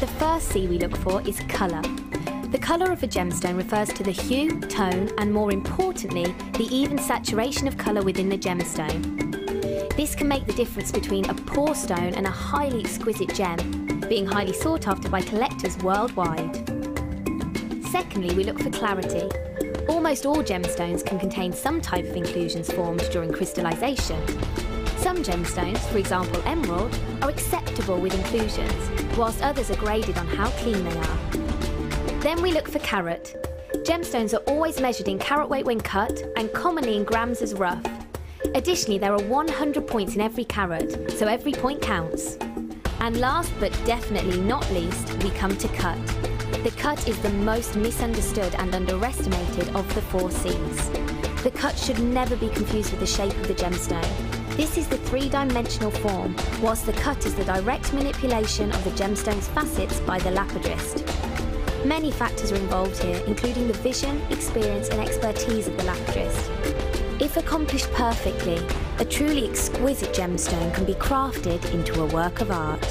The first C we look for is colour. The colour of a gemstone refers to the hue, tone, and more importantly, the even saturation of colour within the gemstone. This can make the difference between a poor stone and a highly exquisite gem, being highly sought after by collectors worldwide. Secondly, we look for clarity. Almost all gemstones can contain some type of inclusions formed during crystallization. Some gemstones, for example emerald, are acceptable with inclusions, whilst others are graded on how clean they are. Then we look for carat. Gemstones are always measured in carat weight when cut and commonly in grams as rough. Additionally, there are 100 points in every carat, so every point counts. And last but definitely not least, we come to cut. The cut is the most misunderstood and underestimated of the 4 C's. The cut should never be confused with the shape of the gemstone. This is the 3-dimensional form, whilst the cut is the direct manipulation of the gemstone's facets by the lapidist. Many factors are involved here, including the vision, experience and expertise of the lapidist. If accomplished perfectly, a truly exquisite gemstone can be crafted into a work of art.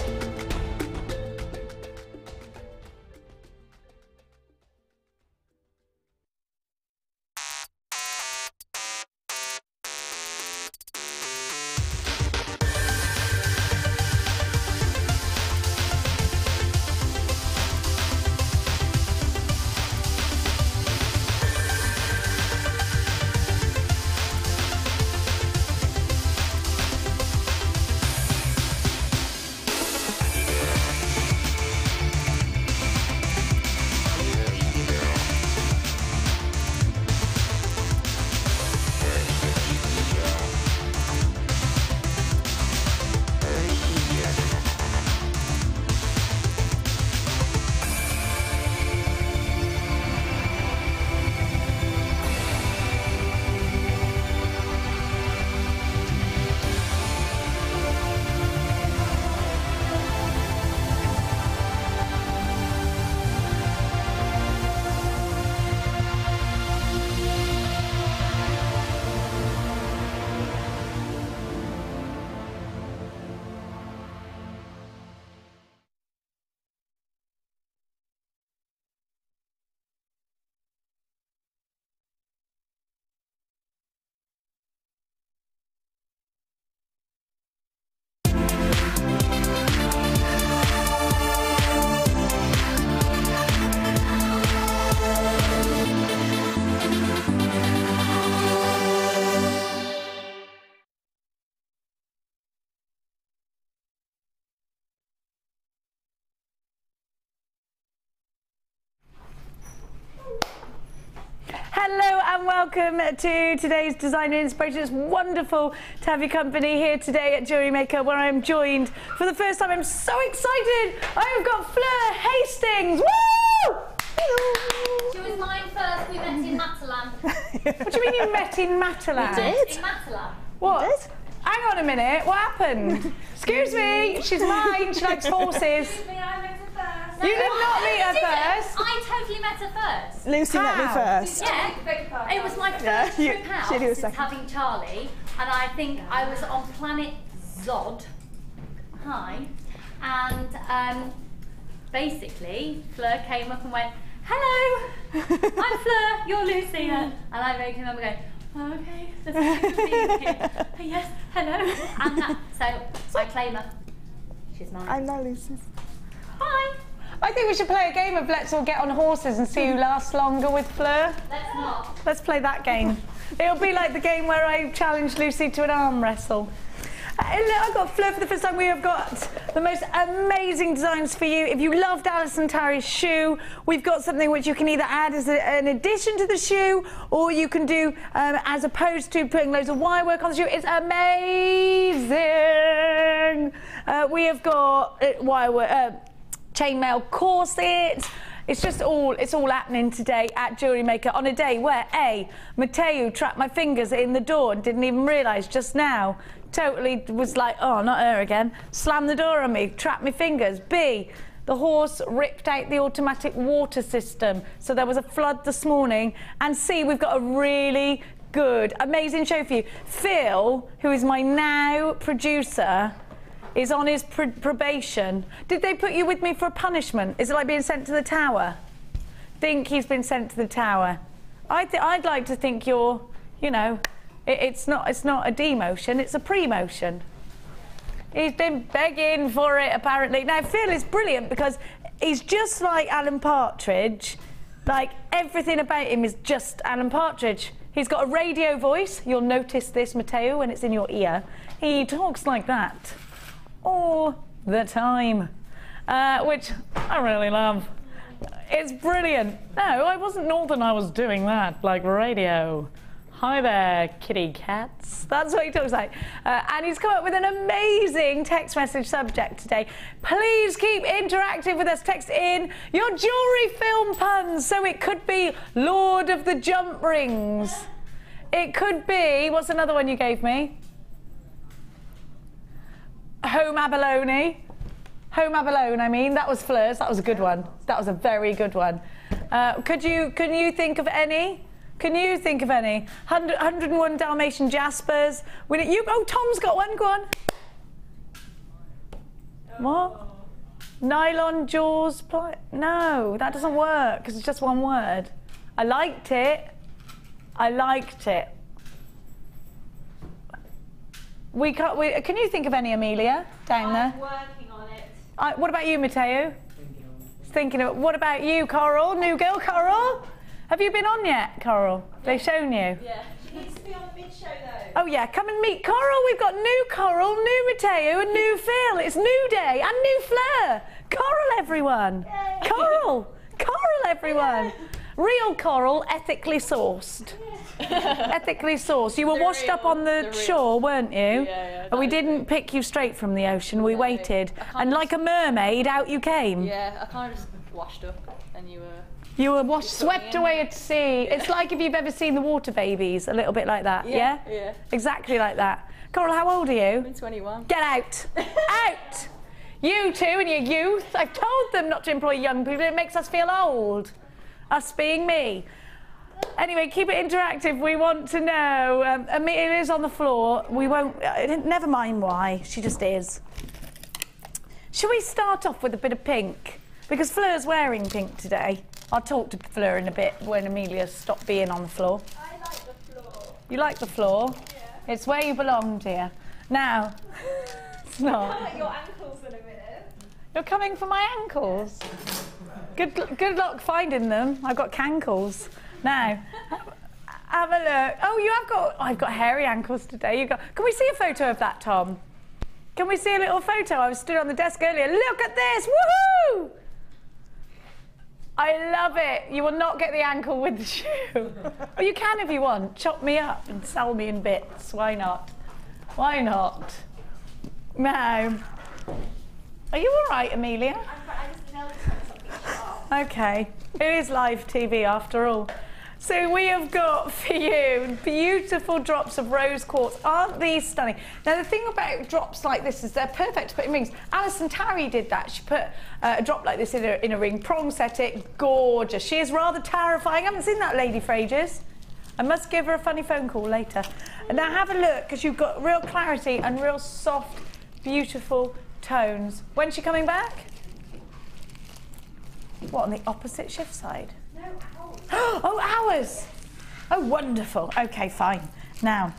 Hello and welcome to today's Design and Inspiration. It's wonderful to have your company here today at JewelleryMaker, where I'm joined for the first time. I'm so excited. I've got Fleur Hastings. Woo! She was mine first. We met in Matalan. What do you mean you met in Matalan? We did. In Matalan. What? We did? Hang on a minute. What happened? Excuse me. She's mine. She likes horses. Excuse me, I met her first. You did not meet her first. I totally met her first. Lucy met me first. Yeah. It was my first trip out since second. having Charlie, and I think I was on planet Zod. Hi. And basically, Fleur came up and went, "Hello, I'm Fleur, you're Lucy." And I came up and going, "Oh, okay, that's nice to be here." "Yes, hello." And so I claim her. She's mine. I'm not Lucy's. Bye. I think we should play a game of let's all get on horses and see who lasts longer with Fleur. Let's not. Let's play that game. It'll be like the game where I challenge Lucy to an arm wrestle. I've got Fleur for the first time. We have got the most amazing designs for you. If you loved Alison Tarry's shoe, we've got something which you can either add as an addition to the shoe, or you can do as opposed to putting loads of wire work on the shoe. It's amazing. We have got wire work, chainmail corsets. It's all happening today at JewelleryMaker on a day where A, Mateo trapped my fingers in the door and didn't even realise just now. Totally was like, oh, not her again. Slammed the door on me, trapped my fingers. B, the horse ripped out the automatic water system, so there was a flood this morning. And C, we've got a really good, amazing show for you. Phil, who is my now producer, is on his probation. Did they put you with me for a punishment? Is it like being sent to the tower? Think he's been sent to the tower. I'd like to think you're, you know, it's not a demotion, it's a premotion. He's been begging for it, apparently. Now, Phil is brilliant because he's just like Alan Partridge. Like, everything about him is just Alan Partridge. He's got a radio voice. You'll notice this, Matteo, when it's in your ear. He talks like that all the time, which I really love. It's brilliant. No, I wasn't northern, I was doing that, like radio. Hi there, kitty cats. That's what he talks like. And he's come up with an amazing text message subject today. Please keep interactive with us. Text in your jewellery film puns. So it could be Lord of the Jump Rings. It could be, what's another one you gave me? Home Abalone. Home Abalone, I mean. That was Fleur's. That was a good one. That was a very good one. Can you think of any? Can you think of any? 101 Dalmatian Jaspers. Oh, Tom's got one. Go on. What? Nylon jaws. No, that doesn't work because it's just one word. I liked it. I liked it. Can you think of any, Amelia, down there? I'm working on it. What about you, Matteo? Thinking of it. What about you, Coral? New girl, Coral? Have you been on yet, Coral? They've shown you? Yeah. She needs to be on the mid-show, though. Oh, yeah. Come and meet Coral. We've got new Coral, new Matteo, and new Phil. It's new day and new Fleur. Coral, everyone. Yay. Coral. Coral, everyone. Real coral, ethically sourced. Ethically sourced. You were washed up on the shore, weren't you? Yeah. And we didn't pick you straight from the ocean. We waited. And like a mermaid, out you came. Yeah, I kind of just washed up and you were... You were washed, swept away at sea. It's like if you've ever seen the Water Babies, a little bit like that, yeah? Yeah. Exactly like that. Coral, how old are you? I'm 21. Get out! Out! You two and your youth. I've told them not to employ young people. It makes us feel old. Us being me. Anyway, keep it interactive. We want to know. It is on the floor. We won't... never mind why. She just is. Shall we start off with a bit of pink? Because Fleur's wearing pink today. I'll talk to Fleur in a bit when Amelia stopped being on the floor. I like the floor. You like the floor? Yeah. It's where you belong, dear. Now, it's not. I like your ankles in a minute. You're coming for my ankles. Good luck finding them. I've got cankles. Now, have a look. Oh, you have got. I've got hairy ankles today. Can we see a photo of that, Tom? Can we see a little photo? I was stood on the desk earlier. Look at this! Woohoo! I love it. You will not get the ankle with the shoe. But you can if you want. Chop me up and sell me in bits. Why not? Why not? Now, are you all right, Amelia? I just noticed something. Okay. It is live TV after all. So we have got for you beautiful drops of rose quartz. Aren't these stunning? Now the thing about drops like this is they're perfect to put in rings. Alison Tarry did that. She put a drop like this in a ring, prong set it, gorgeous. She is rather terrifying. I haven't seen that lady for ages. I must give her a funny phone call later. And now have a look because you've got real clarity and real soft, beautiful tones. When's she coming back? What, on the opposite shift side? No, hours. Oh, hours! Oh, wonderful. Okay, fine. Now,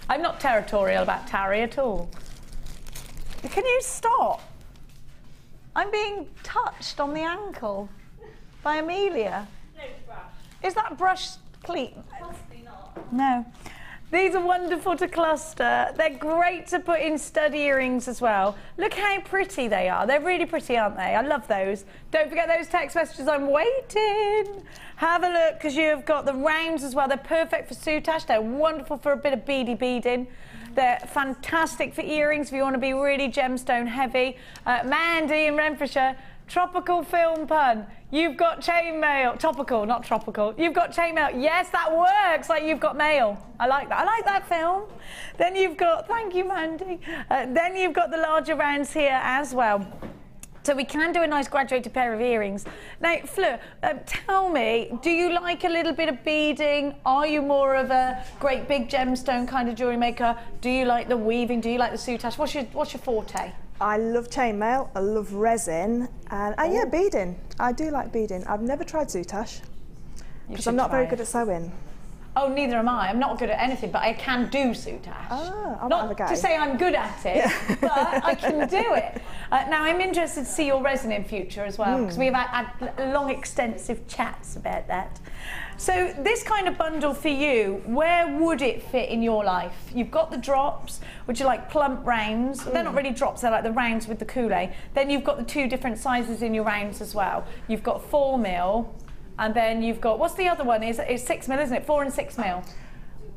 I'm not territorial about Tarry at all. Can you stop? I'm being touched on the ankle by Amelia. No brush. Is that brush clean? Possibly not. No. These are wonderful to cluster. They're great to put in stud earrings as well. Look how pretty they are. They're really pretty, aren't they? I love those. Don't forget those text messages. I'm waiting. Have a look because you've got the rounds as well. They're perfect for soutache. They're wonderful for a bit of beading. They're fantastic for earrings if you want to be really gemstone heavy. Mandy in Renfrewshire. Tropical film pun. You've got chainmail. Topical, not tropical. You've got chainmail. Yes, that works. Like you've got mail. I like that. I like that film. Then you've got, thank you, Mandy. Then you've got the larger rounds here as well. So we can do a nice graduated pair of earrings. Now, Fleur, tell me, do you like a little bit of beading? Are you more of a great big gemstone kind of jewellery maker? Do you like the weaving? Do you like the soutache? What's your forte? I love chainmail, I love resin, and yeah, beading. I do like beading. I've never tried soutache because I'm not very good at sewing. Oh, neither am I. I'm not good at anything, but I can do soutache. Oh, I'll not have a go. to say I'm good at it, but I can do it. Now, I'm interested to see your resin in future as well, because we've had long, extensive chats about that. So this kind of bundle for you, where would it fit in your life? You've got the drops, which are like plump rounds. They're not really drops, they're like the rounds with the Kool-Aid. Then you've got the 2 different sizes in your rounds as well. You've got 4 mil. And then you've got, what's the other one? It's 6 mil, isn't it? 4 and 6 mil.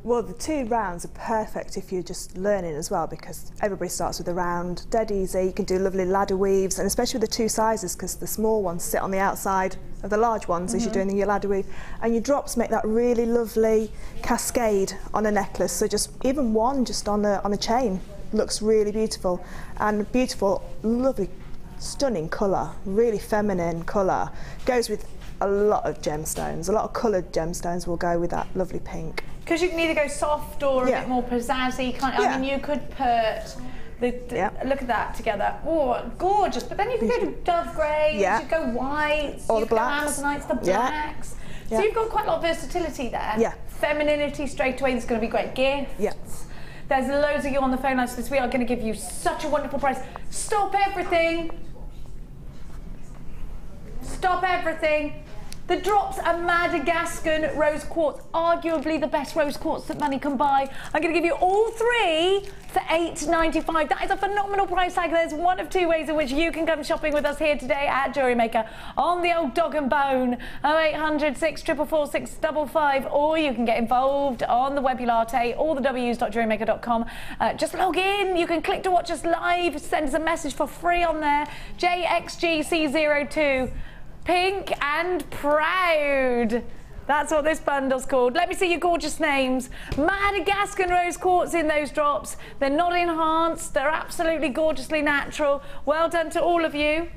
Well, the 2 rounds are perfect if you're just learning as well, because everybody starts with a round, dead easy. You can do lovely ladder weaves, and especially with the 2 sizes, because the small ones sit on the outside of the large ones as you're doing your ladder weave. And your drops make that really lovely cascade on a necklace. So just even one just on a chain looks really beautiful. And beautiful, lovely, stunning colour, really feminine colour. Goes with a lot of gemstones. A lot of coloured gemstones will go with that lovely pink. Because you can either go soft or a bit more pizzazzy. I mean, you could put look at that together. Oh, gorgeous! But then you can go to dove grey. You could go whites. Or the blacks. Amazonites, the blacks. So you've got quite a lot of versatility there. Yeah. Femininity straight away. That's going to be great gifts. Yeah. There's loads of you on the phone lines this week. We are going to give you such a wonderful price. Stop everything. Stop everything. The drops are Madagascan rose quartz, arguably the best rose quartz that money can buy. I'm going to give you all 3 for £8.95. That is a phenomenal price tag. There's one of 2 ways in which you can come shopping with us here today at Jewellery Maker on the old dog and bone 0800 644 655, or you can get involved on the Webulate, all the W's.jewellerymaker.com. Just log in. You can click to watch us live. Send us a message for free on there. JXGC02. Pink and proud. That's what this bundle's called. Let me see your gorgeous names. Madagascan rose quartz in those drops. They're not enhanced. They're absolutely gorgeously natural. Well done to all of you.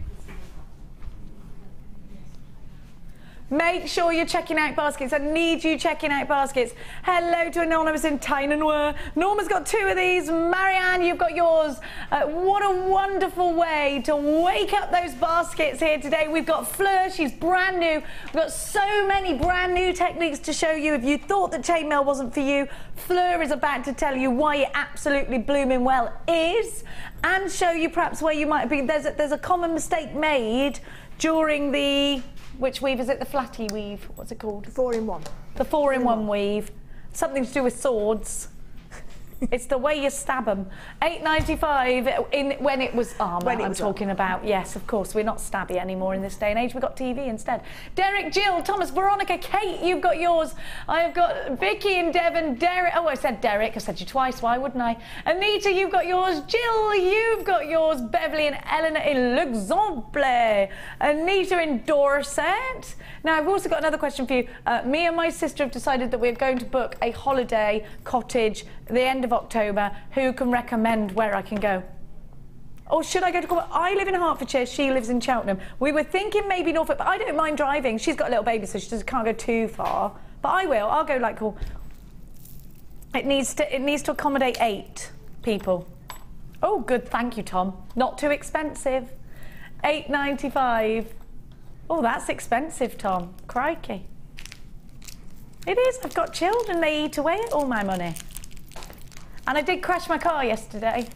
Make sure you're checking out baskets. I need you checking out baskets. Hello to Anonymous in Tyne-and-Wear. Norma's got 2 of these. Marianne, you've got yours. What a wonderful way to wake up those baskets here today. We've got Fleur, she's brand new. We've got so many brand new techniques to show you. If you thought that chainmail wasn't for you, Fleur is about to tell you why it absolutely blooming well is, and show you perhaps where you might be. There's a common mistake made during the... Which weave is it? The flatty weave. What's it called? 4-in-1. The 4-in-1 weave. Something to do with swords. It's the way you stab them. $8.95 when it was. Oh, man, I'm talking about. Yes, of course. We're not stabby anymore in this day and age. We've got TV instead. Derek, Jill, Thomas, Veronica, Kate, you've got yours. I've got Vicky and Devon, Derek. Oh, I said Derek. I said you twice. Why wouldn't I? Anita, you've got yours. Jill, you've got yours. Beverly and Eleanor in L'Exemple. Anita in Dorset. Now, I've also got another question for you. Me and my sister have decided that we're going to book a holiday cottage at the end of October. Who can recommend where I can go? Or should I go to Cornwall? I live in Hertfordshire, she lives in Cheltenham. We were thinking maybe Norfolk, but I don't mind driving. She's got a little baby, so she just can't go too far. But I will. I'll go like it needs to accommodate 8 people. Oh, good. Thank you, Tom. Not too expensive. $8.95. Oh, that's expensive, Tom. Crikey. It is. I've got children. They eat away at all my money. And I did crash my car yesterday.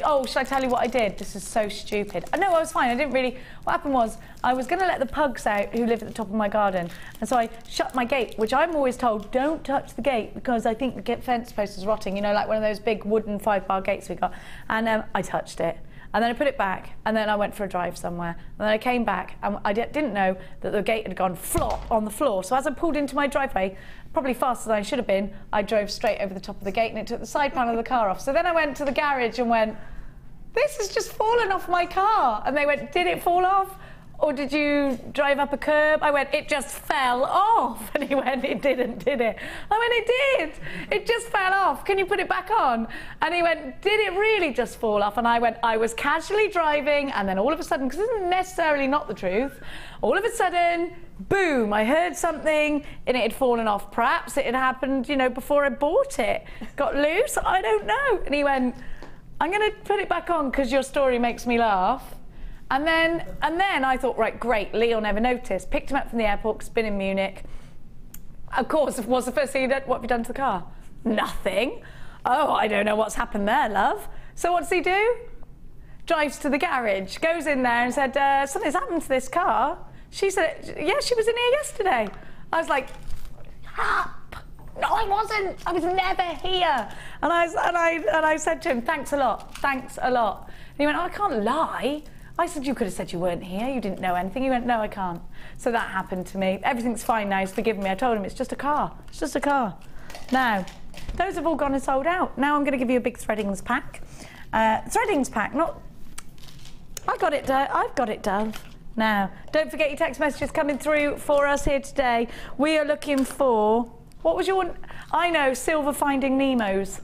Oh, should I tell you what I did? This is so stupid. No, I was fine. I didn't really... What happened was, I was going to let the pugs out who live at the top of my garden. And so I shut my gate, which I'm always told, don't touch the gate, because I think the fence post is rotting. You know, like one of those big wooden 5-bar gates we got. And I touched it. And then I put it back, and then I went for a drive somewhere. And then I came back, and I didn't know that the gate had gone flop on the floor. So as I pulled into my driveway, probably faster than I should have been, I drove straight over the top of the gate, and it took the side panel of the car off. So then I went to the garage and went, this has just fallen off my car. And they went, did it fall off? or did you drive up a curb? I went, it just fell off. And he went, it didn't, did it? I went, it did. It just fell off. Can you put it back on? And he went, did it really just fall off? And I went, I was casually driving, and then all of a sudden, because this isn't necessarily not the truth, all of a sudden, boom, I heard something and it had fallen off. Perhaps it had happened, you know, before I bought it. Got loose, I don't know. And he went, I'm going to put it back on because your story makes me laugh. And then I thought, right, great, Lee'll never notice. Picked him up from the airport, 'cause he's been in Munich. Of course, what's the first thing he did? What have you done to the car? Nothing. Oh, I don't know what's happened there, love. So what does he do? Drives to the garage, goes in there and said, something's happened to this car. She said, yeah, she was in here yesterday. I was like, no, I wasn't. I was never here. And I said to him, thanks a lot, thanks a lot. And he went, oh, I can't lie. I said, you could have said you weren't here, you didn't know anything. He went, no, I can't. So that happened to me. Everything's fine now, he's forgiven me. I told him it's just a car, it's just a car. Now, those have all gone and sold out. Now I'm going to give you a big threadings pack. Threadings pack, not... I've got it, Dove. Now, don't forget your text messages coming through for us here today. We are looking for... What was your... I know, silver Finding Nemos.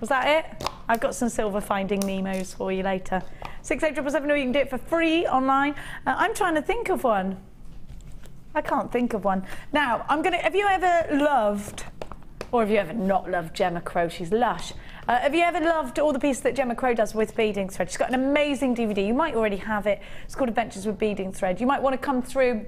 Was that it? I've got some silver Finding Nemos for you later. 68777, or you can do it for free online. I'm trying to think of one. I can't think of one. Now, have you ever loved, or have you ever not loved Gemma Crow? She's lush. Have you ever loved all the pieces that Gemma Crow does with beading thread? She's got an amazing DVD. You might already have it. It's called Adventures with Beading Thread. You might want to come through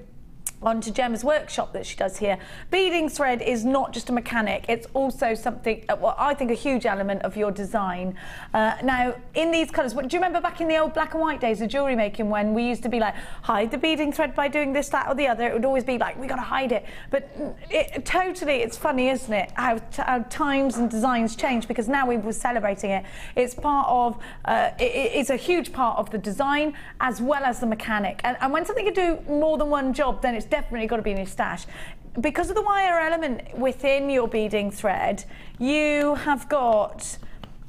onto Gemma's workshop that she does here. Beading thread is not just a mechanic, it's also something, well, I think a huge element of your design. Now, in these colours, do you remember back in the old black and white days of jewellery making when we used to be like, hide the beading thread by doing this, that or the other? It would always be like, we got to hide it. But it's funny, isn't it, how times and designs change, because now we're celebrating it. It's part of, it's a huge part of the design as well as the mechanic. And when something can do more than one job, then it's definitely got to be in your stash. Because of the wire element within your beading thread, you have got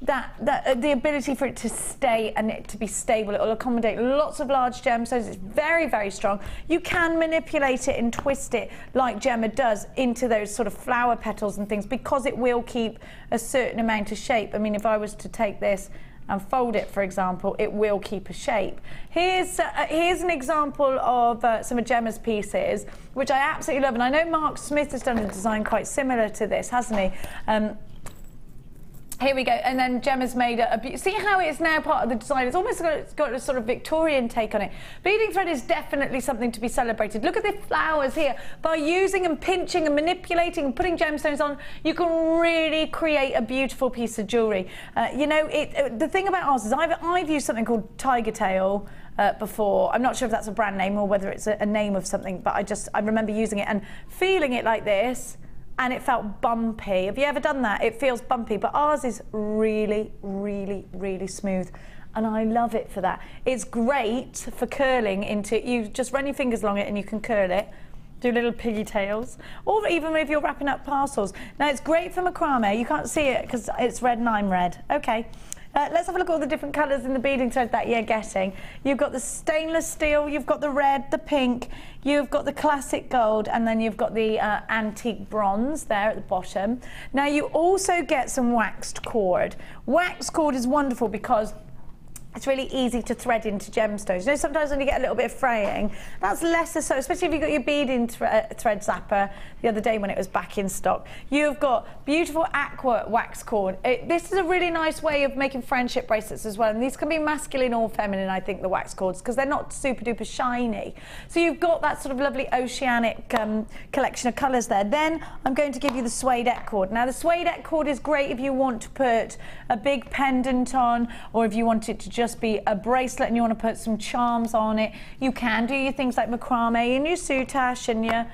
the ability for it to stay and it to be stable. It will accommodate lots of large gemstones. It's very, very strong. You can manipulate it and twist it like Gemma does into those sort of flower petals and things, because it will keep a certain amount of shape. I mean, if I was to take this and fold it, for example, it will keep a shape. Here's an example of some of Gemma's pieces, which I absolutely love. And I know Mark Smith has done a design quite similar to this, hasn't he? Here we go, and then Gemma's made see how it's now part of the design. It's almost got a sort of Victorian take on it. Beading thread is definitely something to be celebrated. Look at the flowers here. By using and pinching and manipulating and putting gemstones on, you can really create a beautiful piece of jewellery. You know, the thing about ours is I've used something called Tiger Tail before. I'm not sure if that's a brand name or whether it's a name of something, but I remember using it and feeling it like this, and it felt bumpy. Have you ever done that? It feels bumpy, but ours is really, really, really smooth. And I love it for that. It's great for curling into, you just run your fingers along it and you can curl it, do little piggy tails, or even if you're wrapping up parcels. Now, it's great for macrame. You can't see it because it's red and I'm red. Okay. Let's have a look at all the different colours in the beading thread that you're getting. You've got the stainless steel, you've got the red, the pink, you've got the classic gold, and then you've got the antique bronze there at the bottom. Now you also get some waxed cord. Waxed cord is wonderful because it's really easy to thread into gemstones. You know, sometimes when you get a little bit of fraying, that's lesser so, especially if you've got your beading thread zapper the other day when it was back in stock. You've got beautiful aqua wax cord. This is a really nice way of making friendship bracelets as well, and these can be masculine or feminine, I think, the wax cords, because they're not super duper shiny. So you've got that sort of lovely oceanic collection of colours there. Then I'm going to give you the suede cord. Now the suede cord is great if you want to put a big pendant on, or if you want it to just be a bracelet and you want to put some charms on it. You can do your things like macrame and your soutache and your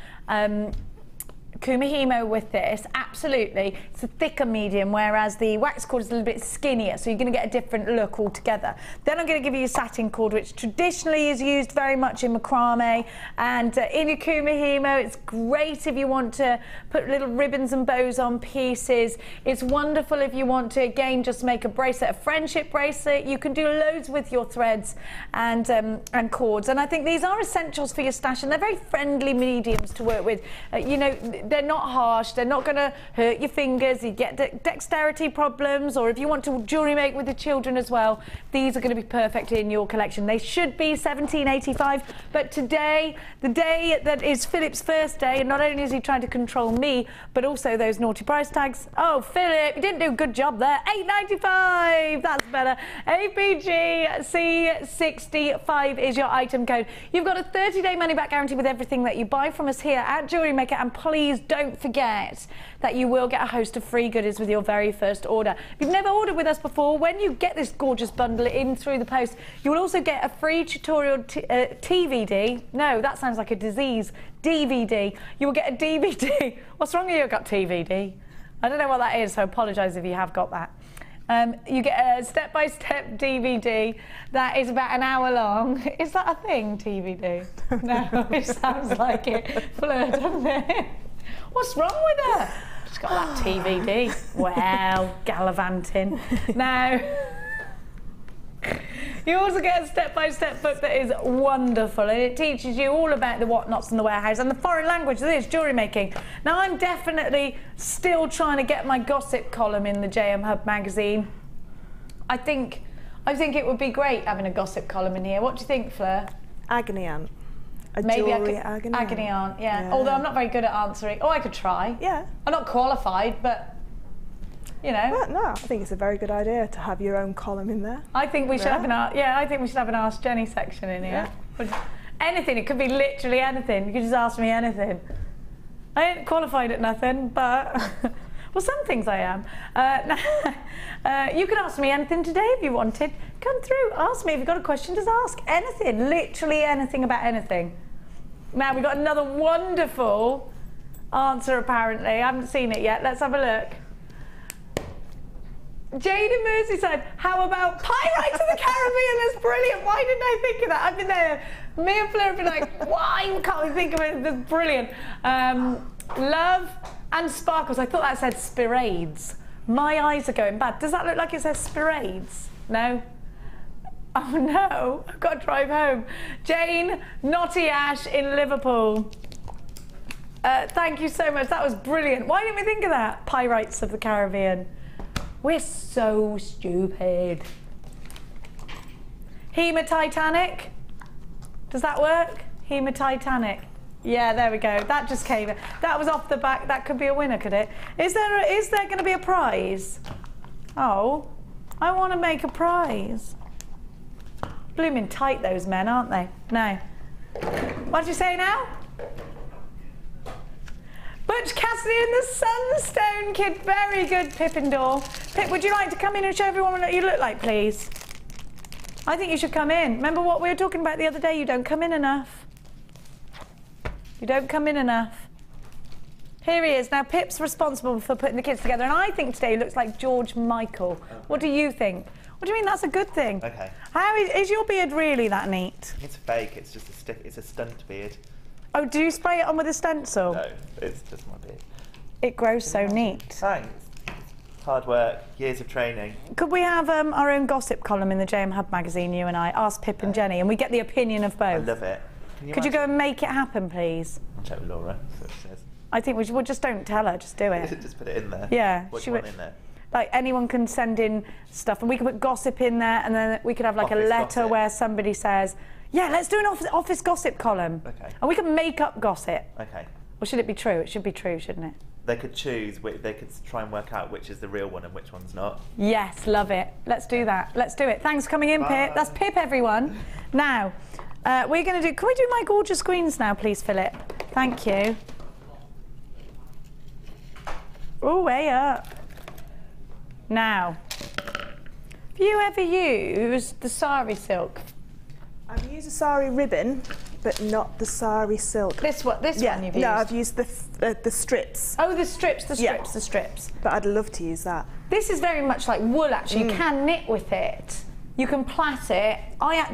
Kumihimo with this, absolutely. It's a thicker medium, whereas the wax cord is a little bit skinnier, so you're going to get a different look altogether. Then I'm going to give you a satin cord, which traditionally is used very much in macrame, and in your Kumihimo, it's great if you want to put little ribbons and bows on pieces. It's wonderful if you want to, again, just make a bracelet, a friendship bracelet. You can do loads with your threads and cords, and I think these are essentials for your stash, and they're very friendly mediums to work with. You know, they're not harsh, they're not going to hurt your fingers, you get dexterity problems, or if you want to jewellery make with the children as well, these are going to be perfect in your collection. They should be $17.85, but today, the day that is Philip's first day, and not only is he trying to control me, but also those naughty price tags. Oh, Philip, you didn't do a good job there. $8.95, that's better. APG C65 is your item code. You've got a 30-day money-back guarantee with everything that you buy from us here at JewelleryMaker, and please don't forget that you will get a host of free goodies with your very first order. If you've never ordered with us before, when you get this gorgeous bundle in through the post, you will also get a free tutorial TVD. No, that sounds like a disease. DVD. You will get a DVD. What's wrong with you? I've got TVD. I don't know what that is, so I apologise if you have got that. You get a step-by-step DVD that is about an hour long. Is that a thing, TVD? No, it sounds like it. Fleur, doesn't it? What's wrong with her? She's got that TVD. Well, gallivanting. Now, you also get a step-by-step book that is wonderful, and it teaches you all about the whatnots in the warehouse and the foreign language that is jewellery making. Now, I'm definitely still trying to get my gossip column in the JM Hub magazine. I think it would be great having a gossip column in here. What do you think, Fleur? Agony aunt. Maybe jewellery agony aunt, yeah. Although I'm not very good at answering. Oh, I could try. Yeah. I'm not qualified, but you know. Well, no, I think it's a very good idea to have your own column in there. I think we should have an I think we should have an Ask Jenny section in here. Yeah. Anything, it could be literally anything. You could just ask me anything. I ain't qualified at nothing, but well, some things I am. You can ask me anything today if you wanted. Come through, ask me if you've got a question. Just ask anything, literally anything about anything. Now we've got another wonderful answer. Apparently, I haven't seen it yet. Let's have a look. Jade in Merseyside, how about Pyrite to the Caribbean? That's brilliant. Why didn't I think of that? I've been there. Me and Fleur have been like, why can't we think of it? That's brilliant. Love and sparkles. I thought that said spirades. My eyes are going bad. Does that look like it says spirades? No? Oh no, I've got to drive home. Jane, Knotty Ash in Liverpool. Thank you so much. That was brilliant. Why didn't we think of that? Pyrites of the Caribbean. We're so stupid. Hematitanic. Does that work? Hematitanic. Yeah, there we go. That just came in. That was off the back. That could be a winner, could it? Is there going to be a prize? Oh, I want to make a prize. Blooming tight, those men, aren't they? No. What did you say now? Butch Cassidy and the Sunstone Kid. Very good, Pippindor. Pip, would you like to come in and show everyone what you look like, please? I think you should come in. Remember what we were talking about the other day? You don't come in enough. You don't come in enough. Here he is. Now, Pip's responsible for putting the kids together, and I think today he looks like George Michael. What do you think? What do you mean that's a good thing? Okay. How is your beard really that neat? It's fake. It's just it's a stunt beard. Oh, do you spray it on with a stencil? No, it's just my beard. It grows so neat. Thanks. Hard work, years of training. Could we have our own gossip column in the JM Hub magazine, you and I? Ask Pip and Jenny, and we get the opinion of both. I love it. Could you go and make it happen, please? I'll check with Laura, see what she says. I think we just don't tell her, just do it. Just put it in there. Yeah. What do you want in there? Like, anyone can send in stuff, and we can put gossip in there, and then we could have like Office a letter gossip. where somebody says, yeah, let's do an office gossip column. Okay. And we can make up gossip. Okay. Or should it be true? It should be true, shouldn't it? They could choose, they could try and work out which is the real one and which one's not. Yes, love it. Let's do that. Let's do it. Thanks for coming in, Bye. Pip. That's Pip, everyone. Now, we're going to do... Can we do my gorgeous queens now, please, Philip? Thank you. Oh, way up. Now, have you ever used the Sari silk? I've used a Sari ribbon but not the Sari silk. This one you've used? No, I've used the strips. Oh, the strips, the strips. But I'd love to use that. This is very much like wool, actually. You can knit with it. You can plait it.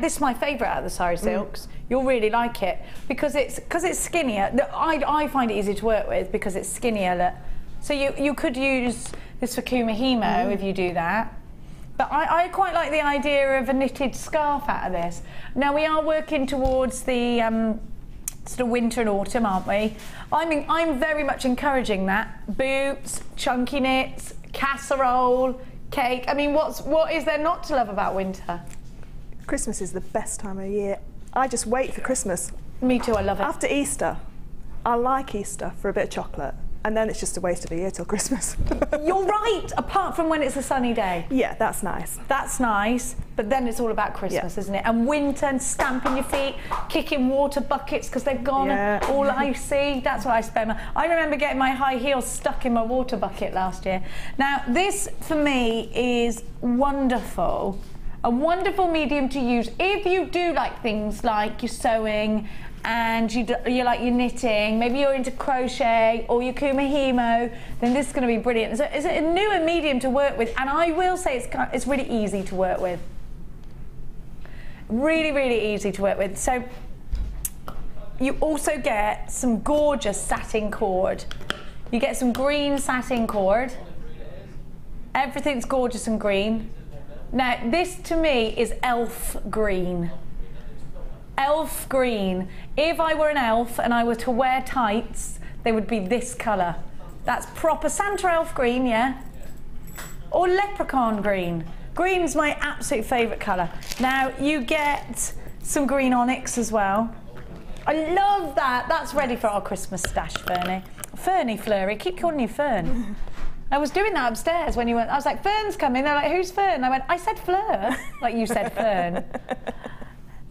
This is my favourite out of the Sari silks. You'll really like it because it's skinnier. I find it easy to work with because it's skinnier. Look. So you could use this for Kumihimo if you do that. But I quite like the idea of a knitted scarf out of this. Now we are working towards the sort of winter and autumn, aren't we? I'm very much encouraging that. Boots, chunky knits, casserole, cake. I mean, what is there not to love about winter? Christmas is the best time of year. I just wait for Christmas. Me too, I love it. After Easter, I like Easter for a bit of chocolate. And then it's just a waste of a year till Christmas. You're right, apart from when it's a sunny day. Yeah, that's nice. That's nice, but then it's all about Christmas, isn't it? And winter and stamping your feet, kicking water buckets because they've gone all icy. That's what I spend. I remember getting my high heels stuck in my water bucket last year. Now, this for me is wonderful. A wonderful medium to use if you do like things like your sewing and you like your knitting, maybe you're into crochet or your Kumihimo, then this is going to be brilliant. So it's a newer medium to work with, and I will say it's really easy to work with. Really, really easy to work with. So you also get some gorgeous satin cord. You get some green satin cord. Everything's gorgeous and green. Now, this to me is elf green. Elf green. If I were an elf and I were to wear tights, they would be this colour. That's proper Santa elf green, yeah? Or leprechaun green. Green's my absolute favourite colour. Now, you get some green onyx as well. I love that. That's ready for our Christmas stash, Fernie. Fernie, Fleury, keep calling you Fern. I was doing that upstairs when you went. I was like, Fern's coming. They're like, who's Fern? I went, I said Fleur. Like you said Fern.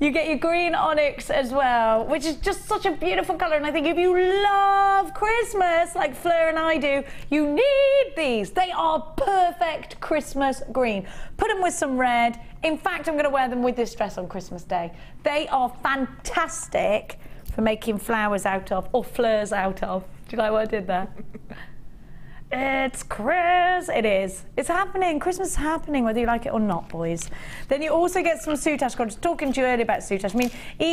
You get your green onyx as well, which is just such a beautiful colour. And I think if you love Christmas, like Fleur and I do, you need these. They are perfect Christmas green. Put them with some red. In fact, I'm going to wear them with this dress on Christmas Day. They are fantastic for making flowers out of, or fleurs out of. Do you like what I did there? It's Chris. It is. It's happening. Christmas is happening, whether you like it or not, boys. Then you also get some soutache cord. I was talking to you earlier about soutache. I mean,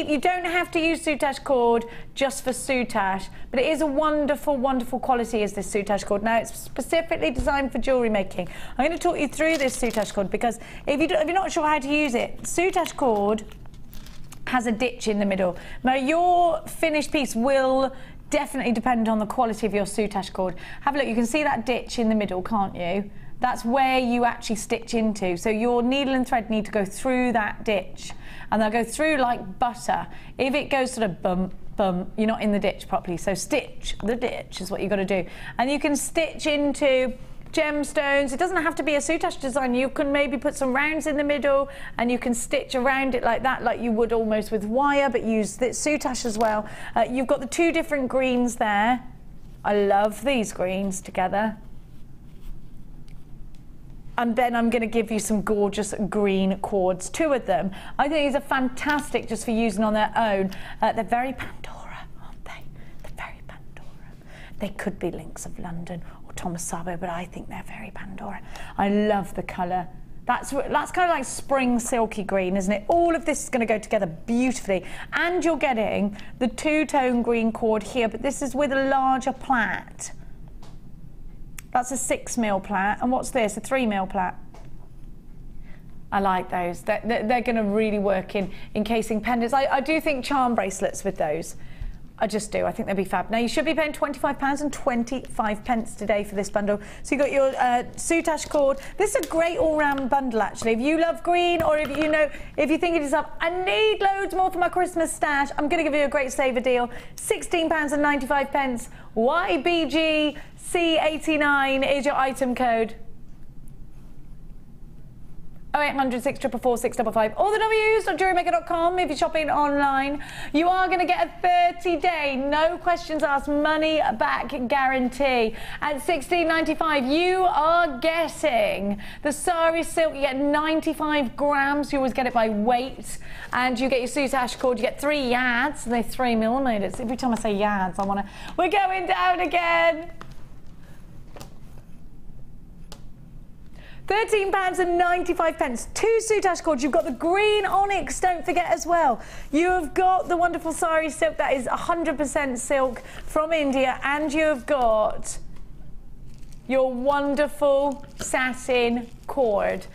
you don't have to use soutache cord just for soutache, but it is a wonderful, wonderful quality is this soutache cord. Now, it's specifically designed for jewellery making. I'm going to talk you through this soutache cord because if you're not sure how to use it, soutache cord has a ditch in the middle. Now, your finished piece will definitely depend on the quality of your soutache cord. Have a look, you can see that ditch in the middle, can't you? That's where you actually stitch into. So your needle and thread need to go through that ditch, and they'll go through like butter. If it goes sort of bump, bump, you're not in the ditch properly. So stitch the ditch is what you've got to do. And you can stitch into gemstones. It doesn't have to be a soutache design. You can maybe put some rounds in the middle and you can stitch around it like that, like you would almost with wire, but use the soutache as well. You've got the two different greens there. I love these greens together. And then I'm going to give you some gorgeous green cords, 2 of them. I think these are fantastic just for using on their own. They're very Pandora, aren't they? They're very Pandora. They could be Links of London or Thomas Sabo, but I think they're very Pandora. I love the colour. That's kind of like spring silky green, isn't it? All of this is going to go together beautifully. And you're getting the 2-tone green cord here, but this is with a larger plait. That's a 6mm plait. And what's this? A 3mm plait. I like those. They're going to really work in encasing pendants. I do think charm bracelets with those. I just do. I think they'd be fab. Now, you should be paying £25.25 today for this bundle. So you've got your soutache cord. This is a great all-round bundle, actually. If you love green, or if you think to yourself, I need loads more for my Christmas stash, I'm going to give you a great saver deal. £16.95. YBGC89 is your item code. 0800 644 655 or the W's.jewellerymaker.com if you're shopping online. You are going to get a 30-day, no questions asked, money back guarantee. At $16.95, you are getting the Sari silk. You get 95 grams. You always get it by weight. And you get your soutache cord. You get 3 yards. They're 3mm. Every time I say yards, I want to... We're going down again. £13.95. 2 soutache cords. You've got the green onyx, don't forget as well. You have got the wonderful Sari silk that is 100% silk from India, and you have got your wonderful satin cord.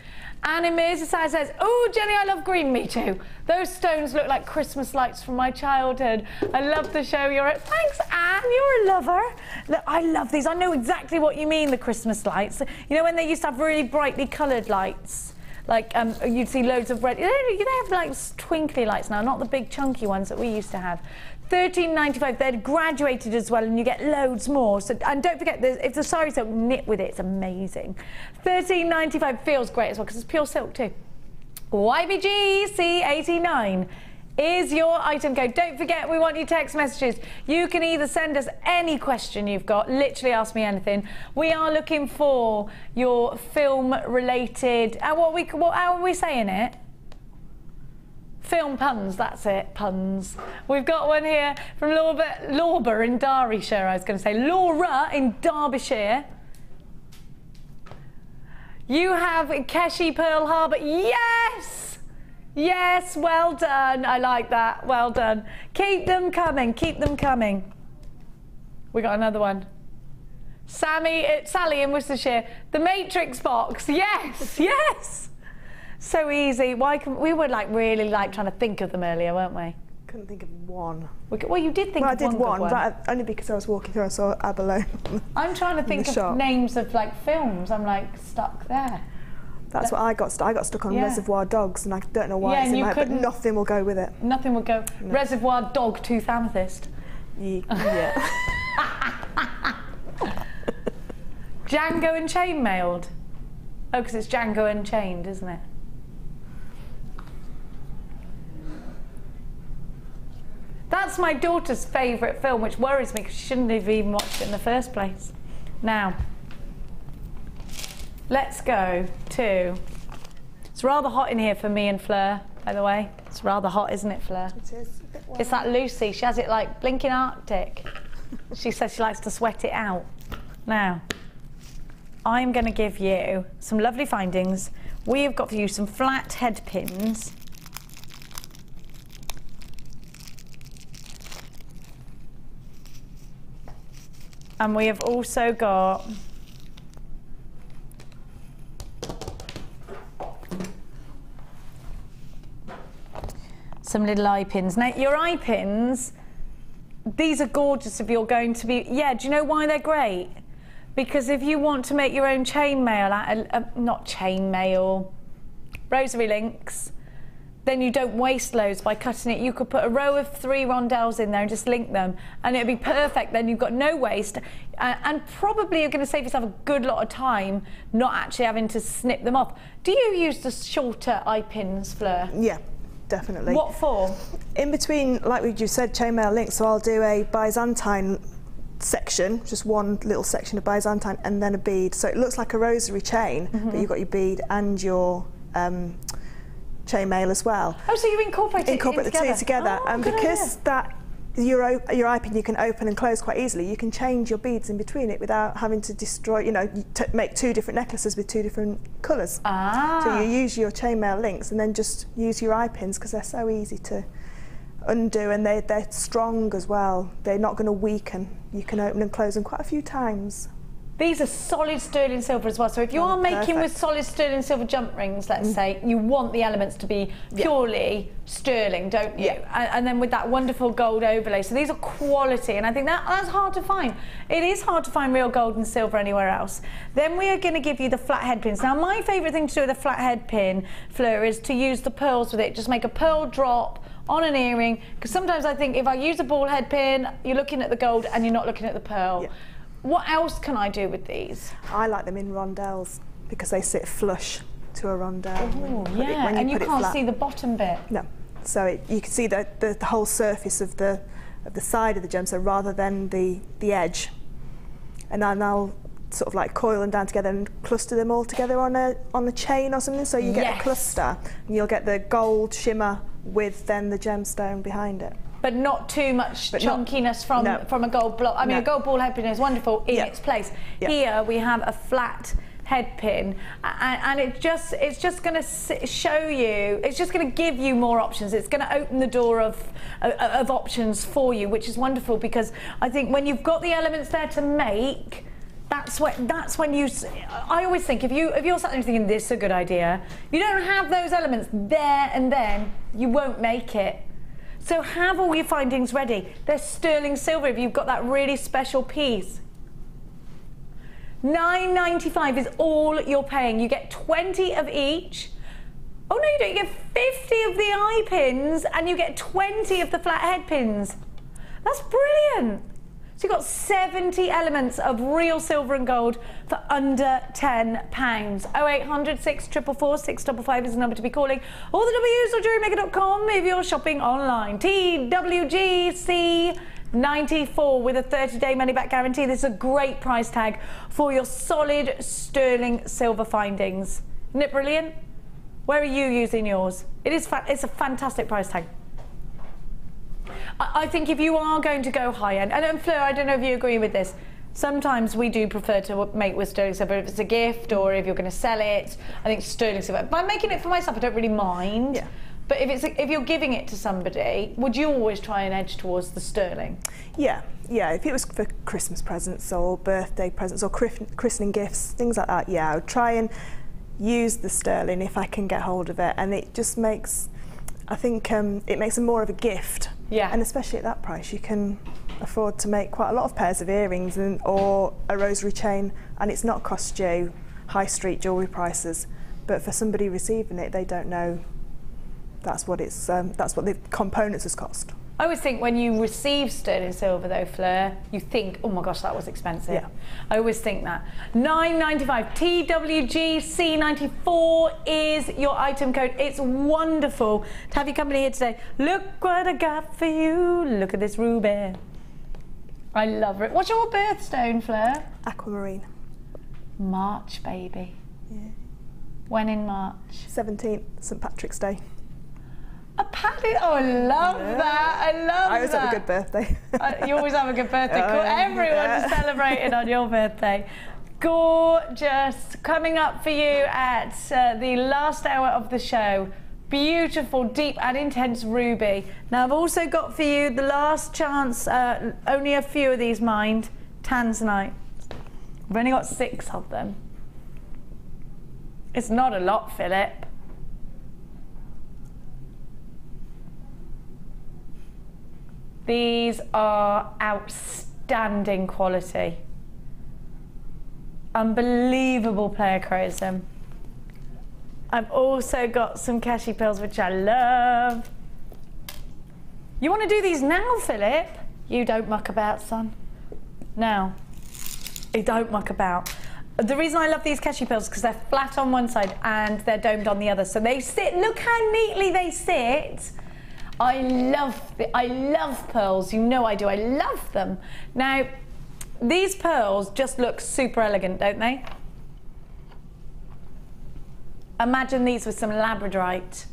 And Emirza says, oh, Jenny, I love green. Me too. Those stones look like Christmas lights from my childhood. I love the show. Thanks, Anne. You're a lover. Look, I love these. I know exactly what you mean, the Christmas lights. You know, when they used to have really brightly coloured lights? Like, you'd see loads of red. They have, like, twinkly lights now, not the big chunky ones that we used to have. $13.95. They're graduated as well, and you get loads more. So, and don't forget, if the Sari silk knit with it, it's amazing. $13.95 feels great as well because it's pure silk too. YBGC89 is your item code. Don't forget, we want your text messages. You can either send us any question you've got, literally ask me anything. We are looking for your film-related. How are we saying it? Film puns, that's it, puns. We've got one here from Laura in Derbyshire, I was going to say. Laura in Derbyshire. You have Keshi Pearl Harbour. Yes! Yes, well done. I like that. Well done. Keep them coming. Keep them coming. We got another one. Sally in Worcestershire. The Matrix box. Yes, yes. So easy. We were really trying to think of them earlier, weren't we? Couldn't think of one. Well, you did think of one. I did one, but only because I was walking through and saw abalone. I'm trying to think of names of films. I'm stuck there. That's what I got stuck. I got stuck on Reservoir Dogs, and I don't know why it's in my head, but nothing will go with it. Nothing will go. No. Reservoir Dog Tooth Amethyst. Yeah. Django and Chainmailed. Oh, because it's Django Unchained, isn't it? That's my daughter's favourite film, which worries me because she shouldn't have even watched it in the first place. Now, let's go to... It's rather hot in here for me and Fleur, by the way. It's rather hot, isn't it, Fleur? It is. A bit warm. It's that Lucy. She has it like blinking Arctic. She says she likes to sweat it out. Now, I'm going to give you some lovely findings. We have got for you some flat head pins. And we have also got some little eye pins. Now, your eye pins, these are gorgeous if you're going to be... Yeah, do you know why they're great? Because if you want to make your own chainmail, not chainmail, rosary links, then you don't waste loads by cutting it. You could put a row of 3 rondelles in there and just link them, and it'd be perfect. Then you've got no waste, and probably you're going to save yourself a good lot of time not actually having to snip them off. Do you use the shorter eye pins, Fleur? Yeah, definitely. What for? In between, like we just said, chainmail links, so I'll do a Byzantine section, just one little section of Byzantine, and then a bead. So it looks like a rosary chain, but you've got your bead and your chainmail as well. Oh, so you incorporate the two together, and because your eye pin you can open and close quite easily, you can change your beads in between it without having to destroy, make 2 different necklaces with 2 different colours. So you use your chainmail links and then just use your eye pins because they're so easy to undo, and they're strong as well. They're not going to weaken. You can open and close them quite a few times. These are solid sterling silver as well. So if you are making with solid sterling silver jump rings, let's say, you want the elements to be purely sterling, don't you? And then with that wonderful gold overlay. So these are quality, and I think that's hard to find. It is hard to find real gold and silver anywhere else. Then we are going to give you the flat head pins. Now, my favourite thing to do with a flat head pin, Fleur, is to use the pearls with it. Just make a pearl drop on an earring, because sometimes I think if I use a ball head pin, you're looking at the gold and you're not looking at the pearl. What else can I do with these? I like them in rondelles because they sit flush. to a rondelle. Oh, yeah, and you can't see the bottom bit. No, so you can see the whole surface of the side of the gemstone rather than the edge. And then I'll sort of like coil them down together and cluster them all together on a chain or something, so you get a cluster, and you'll get the gold shimmer with then the gemstone behind it. But not too much chunkiness from a gold block. I mean, a gold ball head pin is wonderful in its place. Here we have a flat head pin, and it's just going to show you, it's just going to give you more options. It's going to open the door of options for you, which is wonderful, because I think when you've got the elements there to make, that's when you. I always think if you're sat there thinking this is a good idea, you don't have those elements there and then, you won't make it. So have all your findings ready. They're sterling silver if you've got that really special piece. $9.95 is all you're paying. You get 20 of each. Oh no, you don't. You get 50 of the eye pins and you get 20 of the flat head pins. That's brilliant. So you've got 70 elements of real silver and gold for under £10. 0800 644 655 is the number to be calling. Or the W's or jewellerymaker.com if you're shopping online. TWGC 94 with a 30-day money-back guarantee. This is a great price tag for your solid sterling silver findings. Isn't it brilliant? Where are you using yours? It's a fantastic price tag. I think if you are going to go high-end, and Fleur, I don't know if you agree with this, sometimes we do prefer to make with sterling silver if it's a gift or if you're going to sell it. I think sterling silver. By making it for myself, I don't really mind. Yeah. But if you're giving it to somebody, would you always try and edge towards the sterling? Yeah. If it was for Christmas presents or birthday presents or christening gifts, things like that, I would try and use the sterling if I can get hold of it. And it just makes, I think, it makes them more of a gift. Yeah. And especially at that price, you can afford to make quite a lot of pairs of earrings or a rosary chain, and it's not cost you high street jewellery prices. But for somebody receiving it, they don't know that's what the components has cost. I always think when you receive sterling silver though, Fleur, you think, oh my gosh, that was expensive. Yeah. I always think that. $9.95, TWGC94 is your item code. It's wonderful to have your company here today. Look what I got for you. Look at this ruby. I love it. What's your birthstone, Fleur? Aquamarine. March, baby. Yeah. When in March? 17th, St Patrick's Day. A paddy. Oh, I love that. I love that. I always have a good birthday. You always have a good birthday. Cool. Everyone's celebrating on your birthday. Gorgeous. Coming up for you at the last hour of the show. Beautiful, deep and intense ruby. Now I've also got for you the last chance, only a few of these mind, tanzanite. I've only got 6 of them. It's not a lot, Philip. These are outstanding quality. Unbelievable pleochroism. I've also got some cashew pearls, which I love. You want to do these now, Philip? You don't muck about, son. Now, you don't muck about. The reason I love these cashew pearls is because they're flat on one side and they're domed on the other. So they sit, look how neatly they sit. I love pearls, you know I do, I love them. Now, these pearls just look super elegant, don't they? Imagine these with some Labradorite.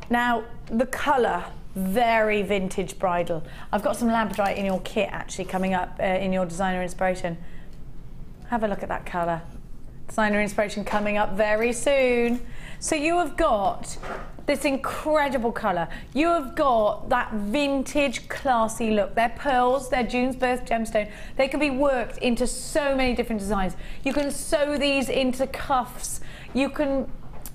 Now, the colour, very vintage bridal. I've got some Labradorite in your kit actually coming up in your designer inspiration. Have a look at that colour. Designer inspiration coming up very soon. So you have got this incredible colour. You have got that vintage, classy look. They're pearls, they're June's birth gemstone. They can be worked into so many different designs. You can sew these into cuffs. You can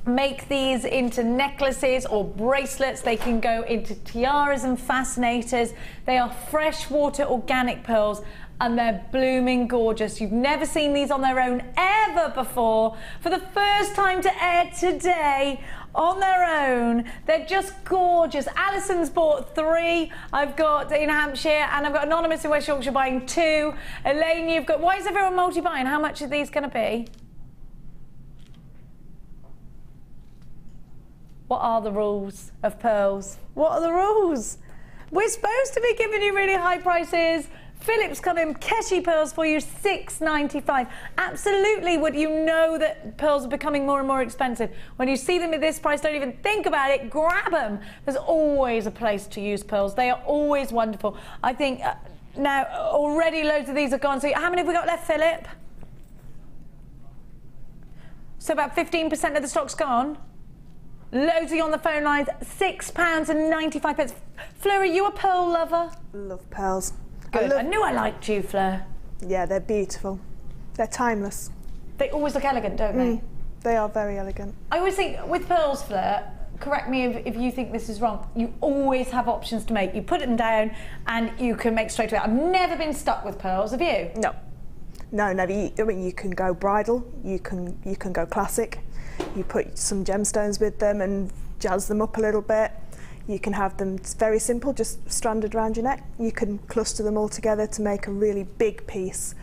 make these into necklaces or bracelets. They can go into tiaras and fascinators. They are freshwater organic pearls and they're blooming gorgeous. You've never seen these on their own ever before. For the first time to air today on their own. They're just gorgeous. Alison's bought 3. I've got in Hampshire, and I've got Anonymous in West Yorkshire buying 2. Elaine, you've got, why is everyone multi-buying? How much are these going to be? What are the rules of pearls? What are the rules? We're supposed to be giving you really high prices. Philip's come in, Keshi pearls for you, $6.95. Absolutely, when you know that pearls are becoming more and more expensive. When you see them at this price, don't even think about it, grab them. There's always a place to use pearls. They are always wonderful. I think now already loads of these are gone. So how many have we got left, Philip? So about 15% of the stock's gone. Loads of you on the phone lines, £6.95. Fleur, are you a pearl lover? Love pearls. Good. I knew I liked you, Fleur. Yeah, they're beautiful. They're timeless. They always look elegant, don't they? They are very elegant. I always think with pearls, Fleur, correct me if you think this is wrong, you always have options to make. You put them down and you can make straight away. I've never been stuck with pearls, have you? No. No, never. I mean, you can go bridal, you can go classic. You put some gemstones with them and jazz them up a little bit. You can have them very simple, just stranded around your neck. You can cluster them all together to make a really big piece.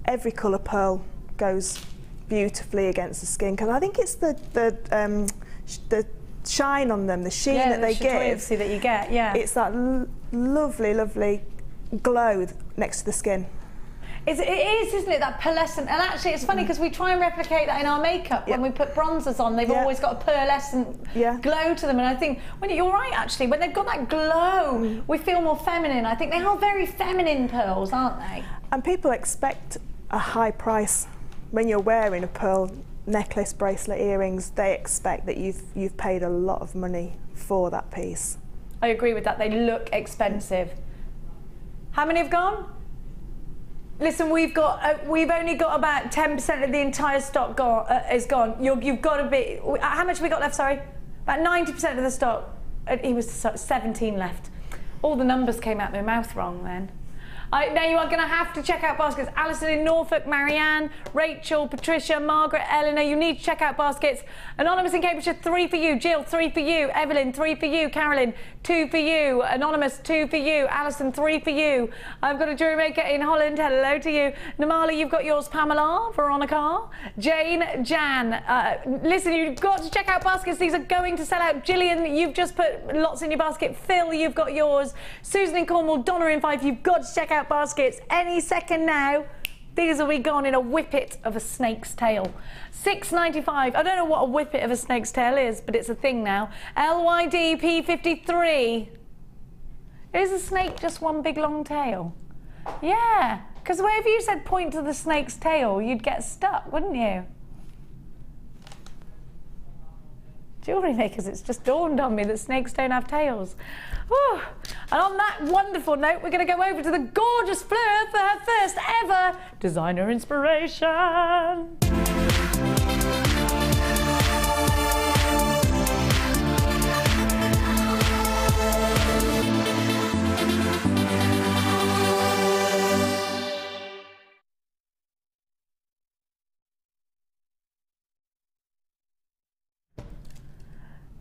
Every colour pearl goes beautifully against the skin, because I think it's the shine on them, the sheen that they give. That you get, yeah. It's that lovely, lovely glow next to the skin. It is, isn't it, that pearlescent? And actually, it's funny because we try and replicate that in our makeup. When we put bronzers on, they've always got a pearlescent glow to them. And I think, you're right, actually, when they've got that glow, we feel more feminine. I think they are very feminine pearls, aren't they? And people expect a high price. When you're wearing a pearl necklace, bracelet, earrings, they expect that you've paid a lot of money for that piece. I agree with that. They look expensive. How many have gone? Listen, we've only got about 10% of the entire stock is gone. You've got to be. How much have we got left? Sorry, about 90% of the stock. He was 17 left. All the numbers came out of my mouth wrong then. Now you are going to have to check out baskets. Alison in Norfolk, Marianne, Rachel, Patricia, Margaret, Eleanor, you need to check out baskets. Anonymous in Cambridgeshire, 3 for you. Jill, 3 for you. Evelyn, 3 for you. Carolyn, 2 for you. Anonymous, 2 for you. Alison, 3 for you. I've got a jewellery maker in Holland. Hello to you. Namali, you've got yours. Pamela, Veronica, Jane, Jan. Listen, you've got to check out baskets. These are going to sell out. Gillian, you've just put lots in your basket. Phil, you've got yours. Susan in Cornwall, Donna in Fife, you've got to check out baskets any second now. These will be gone in a whippet of a snake's tail. $6.95. I don't know what a whippet of a snake's tail is, but it's a thing now. LYD P53. Is a snake just one big long tail? Yeah, because whenever you said point to the snake's tail, you'd get stuck, wouldn't you? Jewellery makers, it's just dawned on me that snakes don't have tails. Whew. And on that wonderful note, we're going to go over to the gorgeous Fleur for her first ever designer inspiration.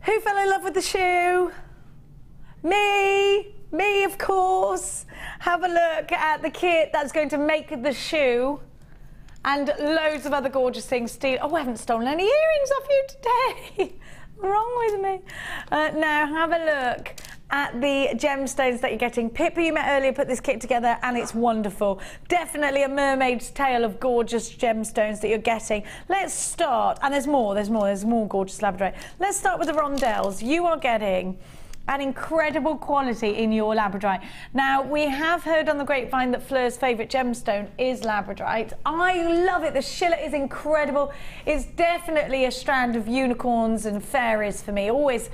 Who fell in love with the shoe? Me of course. Have a look at the kit that's going to make the shoe and loads of other gorgeous things. Oh, I haven't stolen any earrings off you today. Wrong with me. Now have a look at the gemstones that you're getting. Pippa, you met earlier, put this kit together and it's wonderful. Definitely a mermaid's tale of gorgeous gemstones that you're getting. Let's start, and there's more gorgeous labradorite. Let's start with the rondelles. You are getting an incredible quality in your labradorite. Now, we have heard on the grapevine that Fleur's favourite gemstone is labradorite. I love it. The schiller is incredible. It's definitely a strand of unicorns and fairies for me. I always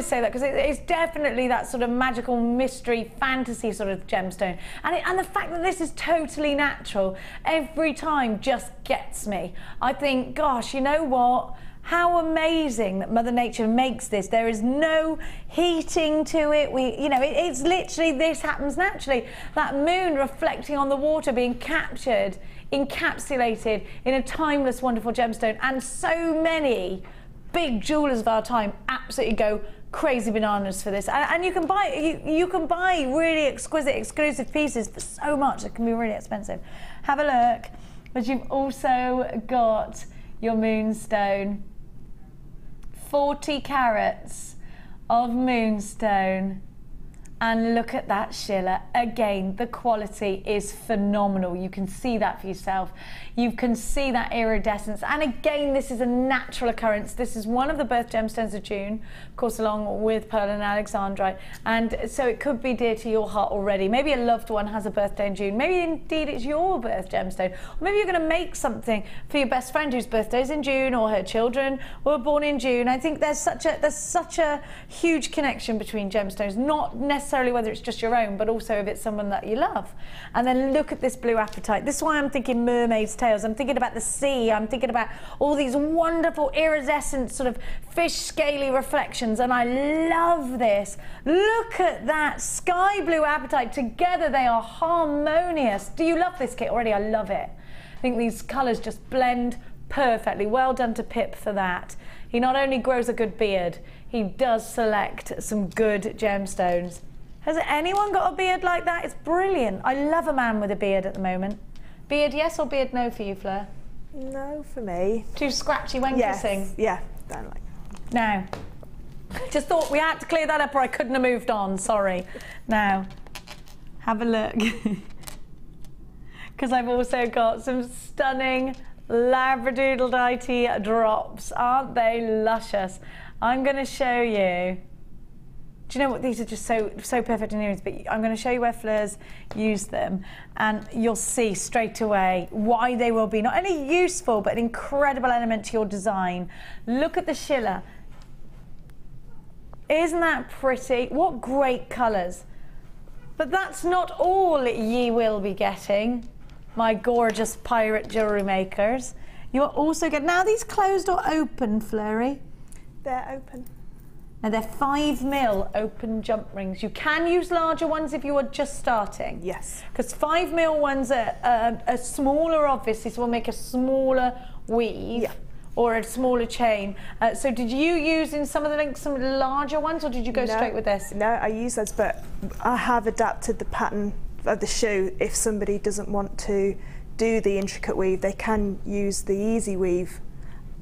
say that because it's definitely that sort of magical mystery fantasy sort of gemstone. And the fact that this is totally natural every time just gets me. I think, gosh, you know what? How amazing that Mother Nature makes this. There is no heating to it. It's literally, this happens naturally. That moon reflecting on the water being captured, encapsulated in a timeless, wonderful gemstone. And so many big jewelers of our time absolutely go crazy bananas for this. And you can buy really exquisite, exclusive pieces for so much. It can be really expensive. Have a look. But you've also got your moonstone. 40 carats of moonstone. And look at that shiller. Again, the quality is phenomenal. You can see that for yourself. You can see that iridescence. And again, this is a natural occurrence. This is one of the birth gemstones of June, of course, along with pearl and alexandrite. And so it could be dear to your heart already. Maybe a loved one has a birthday in June. Maybe indeed it's your birth gemstone. Or maybe you're going to make something for your best friend whose birthday is in June, or her children were born in June. I think there's such a huge connection between gemstones, not necessarily whether it's just your own, but also if it's someone that you love. And then look at this blue apatite. This is why I'm thinking mermaid's tails. I'm thinking about the sea. I'm thinking about all these wonderful iridescent sort of fish scaly reflections, and I love this. Look at that sky blue apatite. Together they are harmonious. Do you love this kit already? I love it. I think these colours just blend perfectly. Well done to Pip for that. He not only grows a good beard, he does select some good gemstones. Has anyone got a beard like that? It's brilliant. I love a man with a beard at the moment. Beard yes or beard no for you, Fleur? No, for me. Too scratchy when kissing? Yeah, don't like that. Now, just thought we had to clear that up or I couldn't have moved on, sorry. Now, have a look. Because I've also got some stunning Labradorite drops. Aren't they luscious? I'm going to show you. Do you know what? These are just so perfect in earrings, but I'm going to show you where Fleur's used them, and you'll see straight away why they will be not only useful, but an incredible element to your design. Look at the shiller. Isn't that pretty? What great colours. But that's not all ye will be getting, my gorgeous pirate jewellery makers. You are also getting, now these closed or open, Fleury? They're open. Now they're 5mm open jump rings. You can use larger ones if you are just starting. Yes. Because 5mm ones are smaller, obviously, so we'll make a smaller weave. Yeah. Or a smaller chain. So did you use in some of the links some larger ones, or did you go straight with this? No, I use those, but I have adapted the pattern of the shoe. If somebody doesn't want to do the intricate weave, they can use the easy weave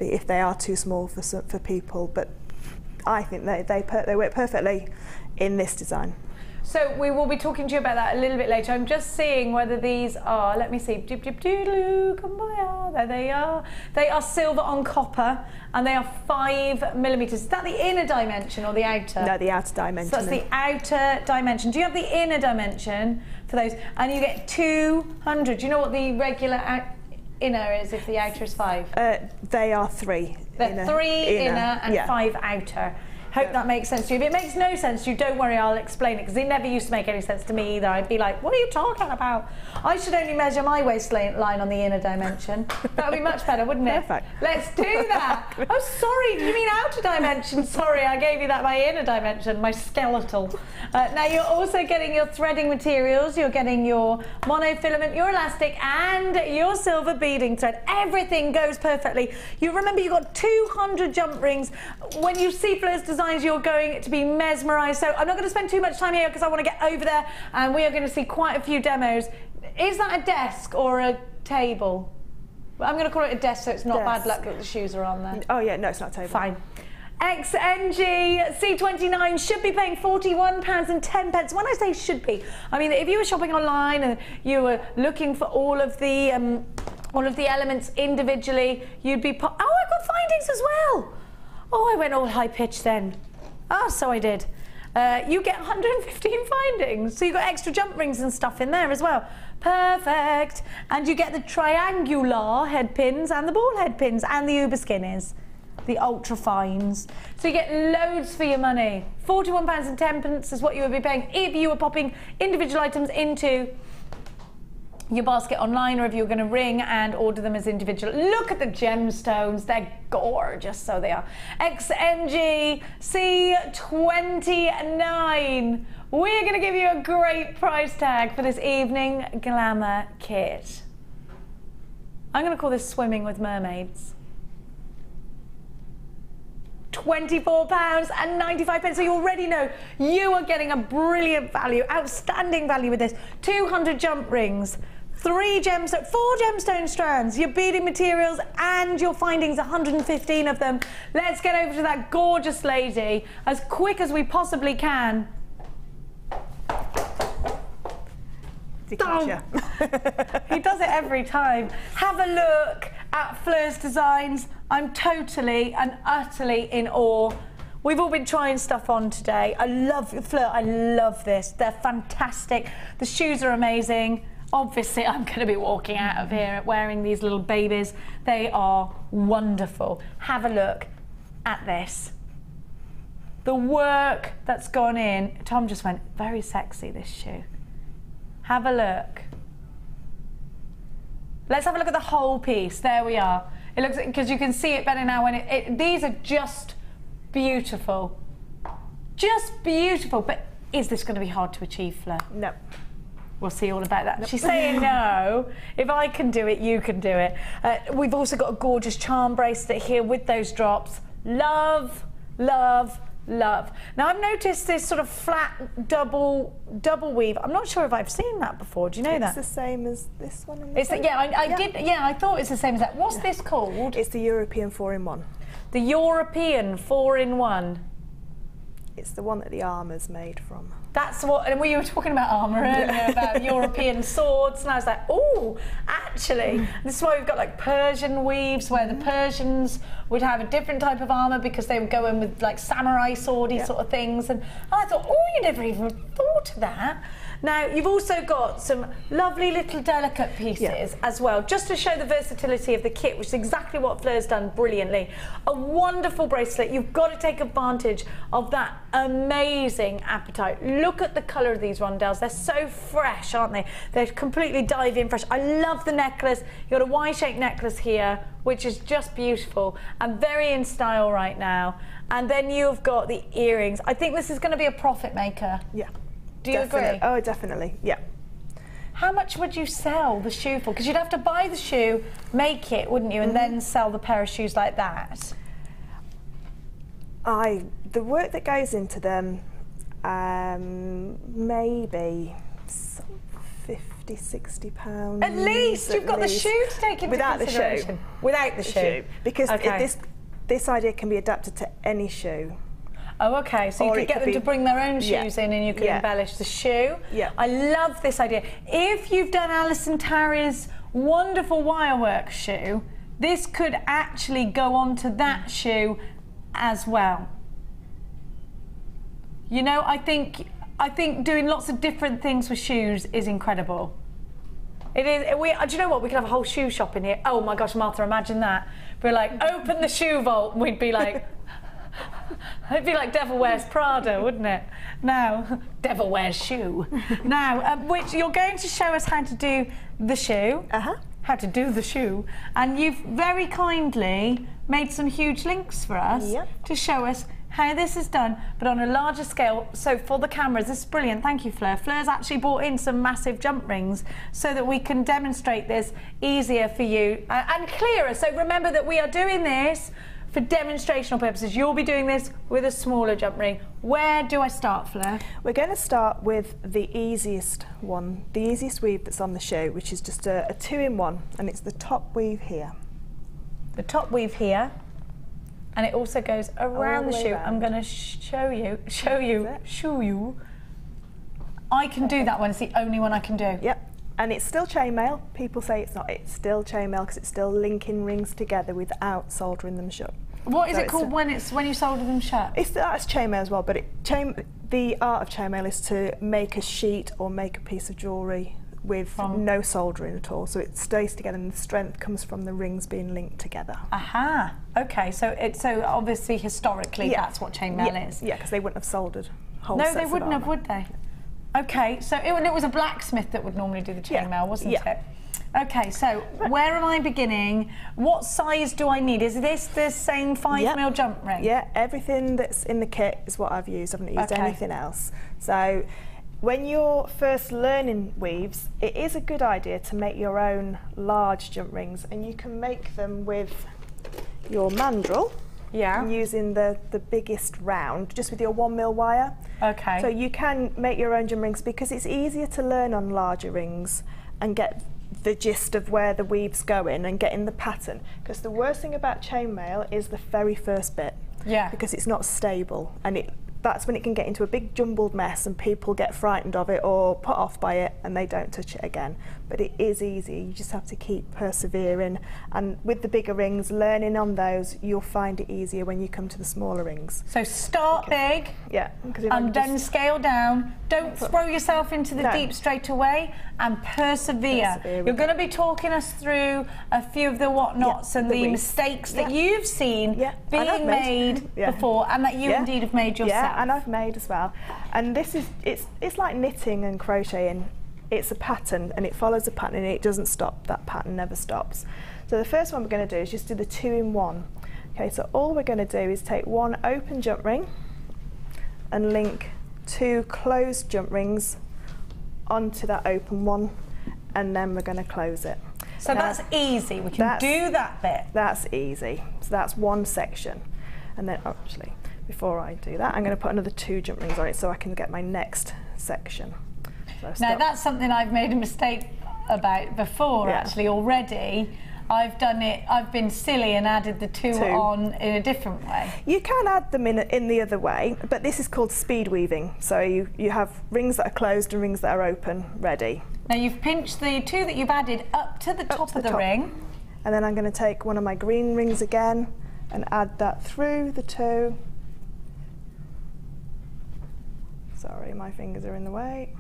if they are too small for people. But I think they work perfectly in this design. So we will be talking to you about that a little bit later. I'm just seeing whether these are, let me see, there they are. They are silver on copper, and they are 5mm. Is that the inner dimension or the outer? No, the outer dimension. So that's the outer dimension. Do you have the inner dimension for those? And you get 200. Do you know what the regular inner is if the outer is 5? They are 3. They're 3 inner and 5 outer. Hope that makes sense to you. If it makes no sense to you, don't worry, I'll explain it, because it never used to make any sense to me either. I'd be like, what are you talking about? I should only measure my waistline on the inner dimension. That would be much better, wouldn't it? Perfect. Let's do that. Oh, sorry, do you mean outer dimension? Sorry, I gave you that my inner dimension, my skeletal. Now you're also getting your threading materials, you're getting your monofilament, your elastic, and your silver beading thread. Everything goes perfectly. You remember, you've got 200 jump rings. When you see Fleur's design, you're going to be mesmerised. So I'm not going to spend too much time here because I want to get over there, and we are going to see quite a few demos. Is that a desk or a table? Well, I'm going to call it a desk so it's not bad luck that the shoes are on there. Oh yeah, no, it's not a table. Fine. XNG C29 should be paying £41.10. When I say should be, I mean if you were shopping online and you were looking for all of the elements individually, you'd be oh, I've got findings as well. Oh, I went all high-pitched then. Oh, so I did. You get 115 findings, so you got extra jump rings and stuff in there as well. Perfect. And you get the triangular head pins and the ball head pins and the uber skinnies, the ultra fines. So you get loads for your money. £41.10 is what you would be paying if you were popping individual items into your basket online, or if you're going to ring and order them as individual. Look at the gemstones, they're gorgeous, so they are. XNG C29. We're going to give you a great price tag for this evening glamour kit. I'm going to call this swimming with mermaids. £24.95. So you already know you are getting a brilliant value, outstanding value with this. 200 jump rings, 4 gemstone strands, your beading materials and your findings, 115 of them. Let's get over to that gorgeous lady as quick as we possibly can. He does it every time. Have a look at Fleur's designs. I'm totally and utterly in awe. We've all been trying stuff on today. I love Fleur, I love this. They're fantastic. The shoes are amazing. Obviously, I'm going to be walking out of here wearing these little babies. They are wonderful. Have a look at this. The work that's gone in. Tom just went, very sexy, this shoe. Have a look. Let's have a look at the whole piece. There we are. It looks, because you can see it better now when these are just beautiful. Just beautiful. But is this going to be hard to achieve, Fleur? No. We'll see all about that. Nope. She's saying no. If I can do it, you can do it. We've also got a gorgeous charm bracelet here with those drops. Love, love, love. Now I've noticed this sort of flat double weave. I'm not sure if I've seen that before. Do you know that? It's the same as this one. I thought it's the same as that. What's this called? It's the European 4-in-1. The European 4-in-1. It's the one that the armour's made from. That's what, and we were talking about armour earlier, about European swords, and I was like, oh, actually, this is why we've got like Persian weaves, where the Persians would have a different type of armour because they would go in with like samurai swordy sort of things, and I thought, oh, you never even thought of that. Now, you've also got some lovely little delicate pieces as well, just to show the versatility of the kit, which is exactly what Fleur's done brilliantly. A wonderful bracelet. You've got to take advantage of that amazing appetite. Look at the colour of these rondelles. They're so fresh, aren't they? They're completely dive-in fresh. I love the necklace. You've got a Y-shaped necklace here, which is just beautiful and very in style right now. And then you've got the earrings. I think this is going to be a profit maker. Yeah. Do you agree? Oh, definitely, yeah. How much would you sell the shoe for? Because you'd have to buy the shoe, make it, wouldn't you, and then sell the pair of shoes like that? The work that goes into them, maybe £50–60. At least you've got the shoe to take into consideration. Without the shoe. Because this idea can be adapted to any shoe. Oh, okay, so you could get them to bring their own shoes in and you could embellish the shoe. Yeah. I love this idea. If you've done Alison Tarry's wonderful wirework shoe, this could actually go onto that shoe as well. You know, I think doing lots of different things with shoes is incredible. It is. Do you know what? We could have a whole shoe shop in here. Oh my gosh, Martha, imagine that. We're like, open the shoe vault, and we'd be like, it'd be like Devil Wears Prada, wouldn't it? Now, Devil Wears Shoe. Now, which you're going to show us how to do the shoe. How to do the shoe. And you've very kindly made some huge links for us to show us how this is done, but on a larger scale. So for the cameras, this is brilliant. Thank you, Fleur. Fleur's actually brought in some massive jump rings so that we can demonstrate this easier for you and clearer. So remember that we are doing this for demonstrational purposes. You'll be doing this with a smaller jump ring. Where do I start, Fleur? We're going to start with the easiest one, the easiest weave that's on the shoe, which is just a 2-in-1, and it's the top weave here. The top weave here, and it also goes around the shoe. I'm going to show you. I can do that one. It's the only one I can do. Yep. And it's still chainmail. People say it's not. It's still chainmail because it's still linking rings together without soldering them shut. What is it called when you solder them shut? That's chainmail as well, but the art of chainmail is to make a sheet or make a piece of jewellery with no soldering at all, so it stays together and the strength comes from the rings being linked together. Aha. Okay, so obviously historically that's what chainmail is. Yeah, because they wouldn't have soldered whole No, sets they of wouldn't have, armour. would they? Okay, so it was a blacksmith that would normally do the chainmail, wasn't it? Okay, so where am I beginning? What size do I need? Is this the same 5mm jump ring? Yeah, everything that's in the kit is what I've used. I haven't used anything else. So when you're first learning weaves, it is a good idea to make your own large jump rings, and you can make them with your mandrel. Yeah. Using the biggest round, just with your 1mm wire. Okay. So you can make your own jump rings because it's easier to learn on larger rings and get the gist of where the weave's going and getting the pattern. Because the worst thing about chainmail is the very first bit. Yeah. Because it's not stable, and that's when it can get into a big jumbled mess and people get frightened of it or put off by it and they don't touch it again. But it is easy, you just have to keep persevering, and with the bigger rings, learning on those, you'll find it easier when you come to the smaller rings. So start big, yeah, and then scale down. Don't throw yourself into the deep straight away, and persevere. You're going to be talking us through a few of the whatnots and the mistakes that you've seen being made before, and that you indeed have made yourself. Yeah, and I've made as well. And this is, it's like knitting and crocheting. It's a pattern, and it follows a pattern, and it doesn't stop. That pattern never stops. So the first one we're going to do is just do the 2-in-1. Okay, so all we're going to do is take one open jump ring and link 2 closed jump rings onto that open one, and then we're going to close it. So now, that's easy. We can do that bit. That's easy. So that's one section. And then actually, before I do that, I'm going to put another 2 jump rings on it so I can get my next section. So now that's something I've made a mistake about before actually already. I've been silly and added the 2 on in a different way. You can add them in the other way, but this is called speed weaving. So you have rings that are closed and rings that are open ready. Now you've pinched the 2 that you've added up to the top of the ring. And then I'm going to take one of my green rings again and add that through the 2. Sorry, my fingers are in the way.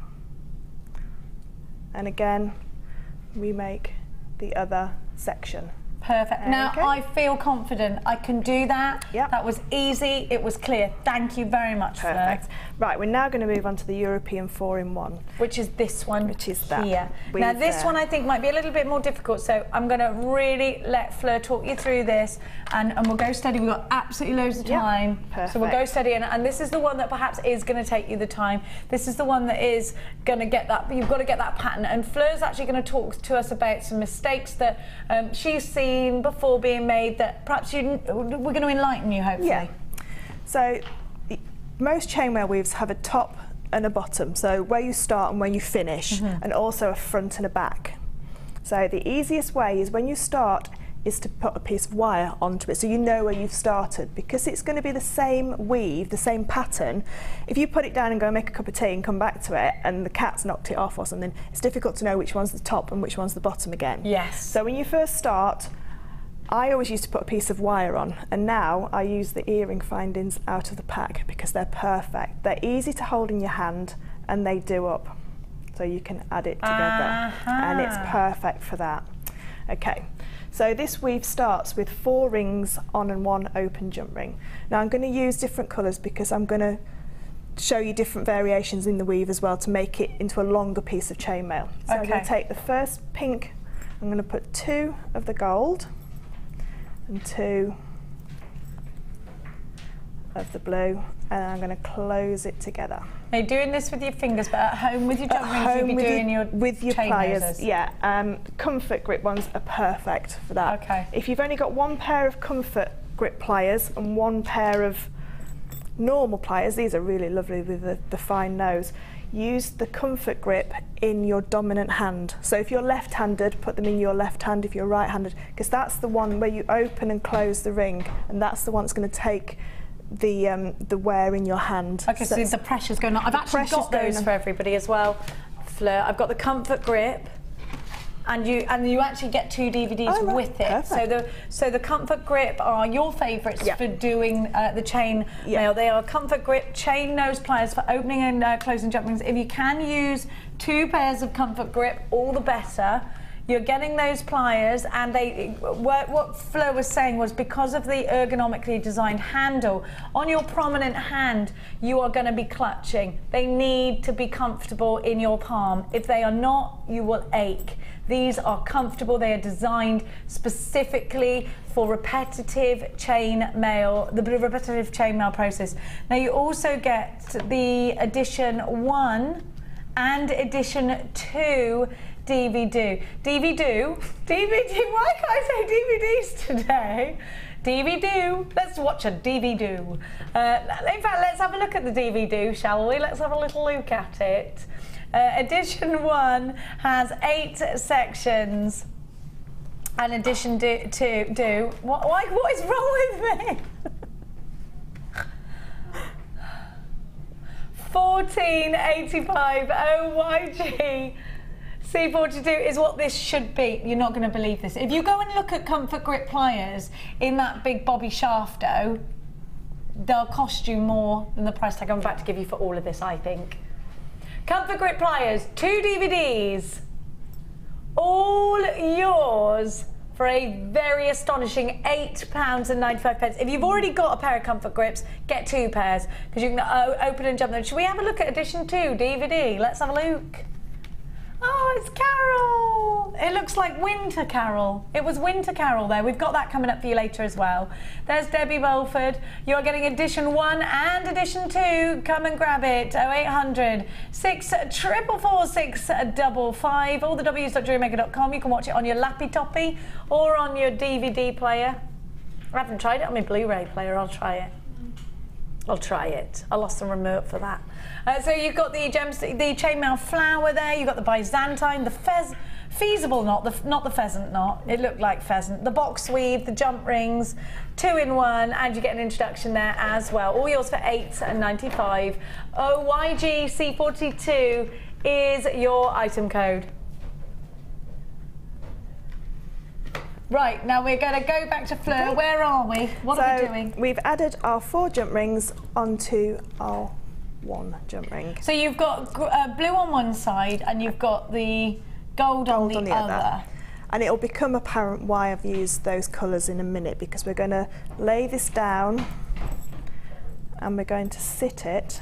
And again, we make the other section. Perfect. Now I feel confident I can do that. Yep. That was easy, it was clear. Thank you very much, Perfect. Fleur. Right, we're now going to move on to the European 4-in-1. Which is this one. Which is that. Here. Now this one I think might be a little bit more difficult, so I'm going to really let Fleur talk you through this, and we'll go steady. We've got absolutely loads of time. Perfect. So we'll go steady, and this is the one that perhaps is going to take you the time. This is the one that is going to get that, you've got to get that pattern, and Fleur's actually going to talk to us about some mistakes that she's seen before being made that perhaps we're going to enlighten you, hopefully. Yeah. So most chainmail weaves have a top and a bottom, so where you start and where you finish, and also a front and a back. So the easiest way is when you start is to put a piece of wire onto it so you know where you've started, because it's going to be the same weave, the same pattern. If you put it down and go make a cup of tea and come back to it and the cat's knocked it off or something, it's difficult to know which one's the top and which one's the bottom again. Yes. So when you first start, I always used to put a piece of wire on, and now I use the earring findings out of the pack because they're perfect. They're easy to hold in your hand and they do up. So you can add it together and it's perfect for that. Okay, so this weave starts with 4 rings on and 1 open jump ring. Now I'm going to use different colours because I'm going to show you different variations in the weave as well to make it into a longer piece of chainmail. So I'm going to take the first pink, I'm going to put 2 of the gold and 2 of the blue, and I'm going to close it together. Now you're doing this with your fingers, but at home with your jump rings you'll be doing with your chain pliers. noses. Yeah, comfort grip ones are perfect for that. Okay. If you've only got 1 pair of comfort grip pliers and 1 pair of normal pliers, these are really lovely with the fine nose, use the comfort grip in your dominant hand. So if you're left-handed, put them in your left hand. If you're right-handed, because that's the one where you open and close the ring, and that's the one that's going to take the wear in your hand. Okay, so the pressure's going on. I've actually got those for everybody as well, Fleur. I've got the comfort grip, and you actually get 2 DVDs with it. Perfect. So the comfort grip are your favourites for doing the chain mail. They are comfort grip chain nose pliers for opening and closing jump rings. If you can use 2 pairs of comfort grip, all the better. You're getting those pliers, and what Fleur was saying was because of the ergonomically designed handle, on your prominent hand, you are going to be clutching. They need to be comfortable in your palm. If they are not, you will ache. These are comfortable. They are designed specifically for repetitive chain mail, the repetitive chain mail process. Now you also get the edition 1 and edition 2 DVD. Why can't I say DVDs today? DVD. Let's watch a DVD. In fact, let's have a look at the DVD, shall we? Let's have a little look at it. Edition 1 has 8 sections. And edition 2, what is wrong with me? 1485 OYG C42 is what this should be. You're not going to believe this. If you go and look at comfort grip pliers in that big bobby shafto, they'll cost you more than the price tag I'm about to give you for all of this, I think. Comfort grip pliers, 2 DVDs, all yours for a very astonishing £8.95. If you've already got a pair of comfort grips, get 2 pairs, because you can open and jump them. Should we have a look at edition 2 DVD? Let's have a look. Oh, it's Carol. It looks like Winter Carol. It was Winter Carol there. We've got that coming up for you later as well. There's Debbie Bulford. You're getting edition 1 and edition 2. Come and grab it. 0800 644 655. All the W's.jewellerymaker.com. You can watch it on your lappy toppy or on your DVD player. I haven't tried it on my Blu-ray player. I'll try it. I'll try it. I lost the remote for that. So you've got the chainmail flower there. You've got the Byzantine, the feasible knot, not the pheasant knot. It looked like pheasant. The box weave, the jump rings, 2-in-1, and you get an introduction there as well. All yours for £8.95. OYG C42 is your item code. Right, now we're going to go back to Fleur. Okay. Where are we? What are we doing? We've added our 4 jump rings onto our 1 jump ring. So you've got blue on one side and you've got the gold on the other. And it'll become apparent why I've used those colours in a minute, because we're going to lay this down and we're going to sit it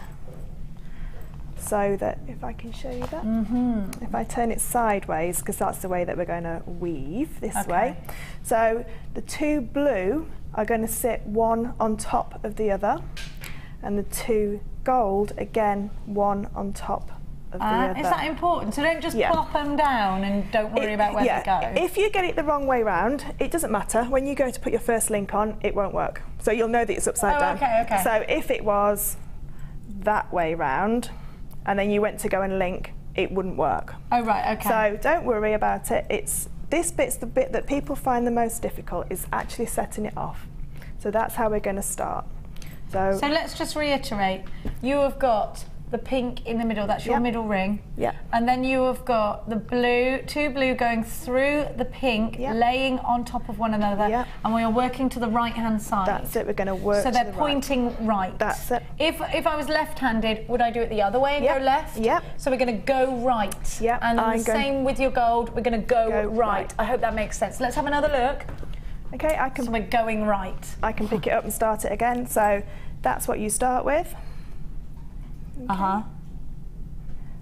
so that, if I can show you that, if I turn it sideways, because that's the way that we're going to weave this way. So the 2 blue are going to sit one on top of the other, and the 2 gold again one on top of the other. Is that important? So don't just plop them down and don't worry about where they go. If you get it the wrong way round, it doesn't matter. When you go to put your first link on, it won't work. So you'll know that it's upside down. Okay. So if it was that way round, and then you went to go and link, it wouldn't work. Oh, right, okay. So don't worry about it. This bit's the bit that people find the most difficult, is actually setting it off. So that's how we're going to start. So let's just reiterate. You have got the pink in the middle, that's your middle ring. Yeah. And then you have got the blue, 2 blue going through the pink, laying on top of one another. Yeah. And we are working to the right-hand side. That's it, we're going to work so they're pointing right. That's it. If I was left-handed, would I do it the other way and go left? Yep. So we're going to go right. Yep. And then the same with your gold, we're going to go right. I hope that makes sense. Let's have another look. Okay, so we're going right. I can pick it up and start it again. So that's what you start with. Okay.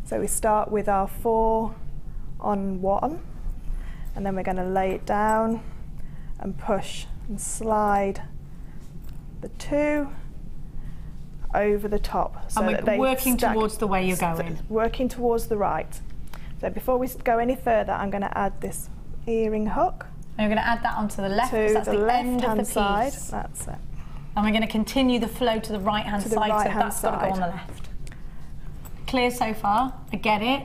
So we start with our 4 on 1, and then we're going to lay it down and push and slide the 2 over the top. So and we're working towards the way you're going. Working towards the right. So before we go any further, I'm going to add this earring hook. And you're going to add that onto the left, because that's the end of the piece. Side. That's it. And we're going to continue the flow to the right-hand side, so that's got to go on the left. Clear so far, I get it,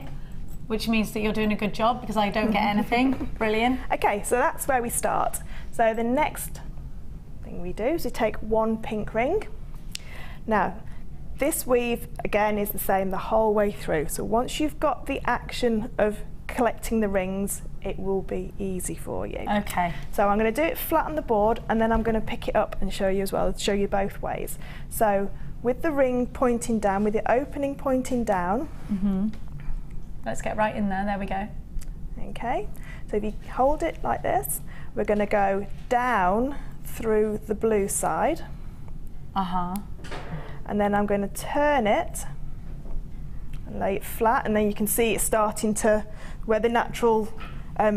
which means that you're doing a good job, because I don't get anything. Brilliant. Okay, so that's where we start. So the next thing we do is we take 1 pink ring. Now, this weave, again, is the same the whole way through. So once you've got the action of collecting the rings, it will be easy for you. Okay. So I'm going to do it flat on the board, and then I'm going to pick it up and show you as well, show you both ways. So with the ring pointing down, with the opening pointing down. Let's get right in there, we go. Okay, so if you hold it like this, we're going to go down through the blue side. And then I'm going to turn it and lay it flat, and then you can see it's starting to, where the natural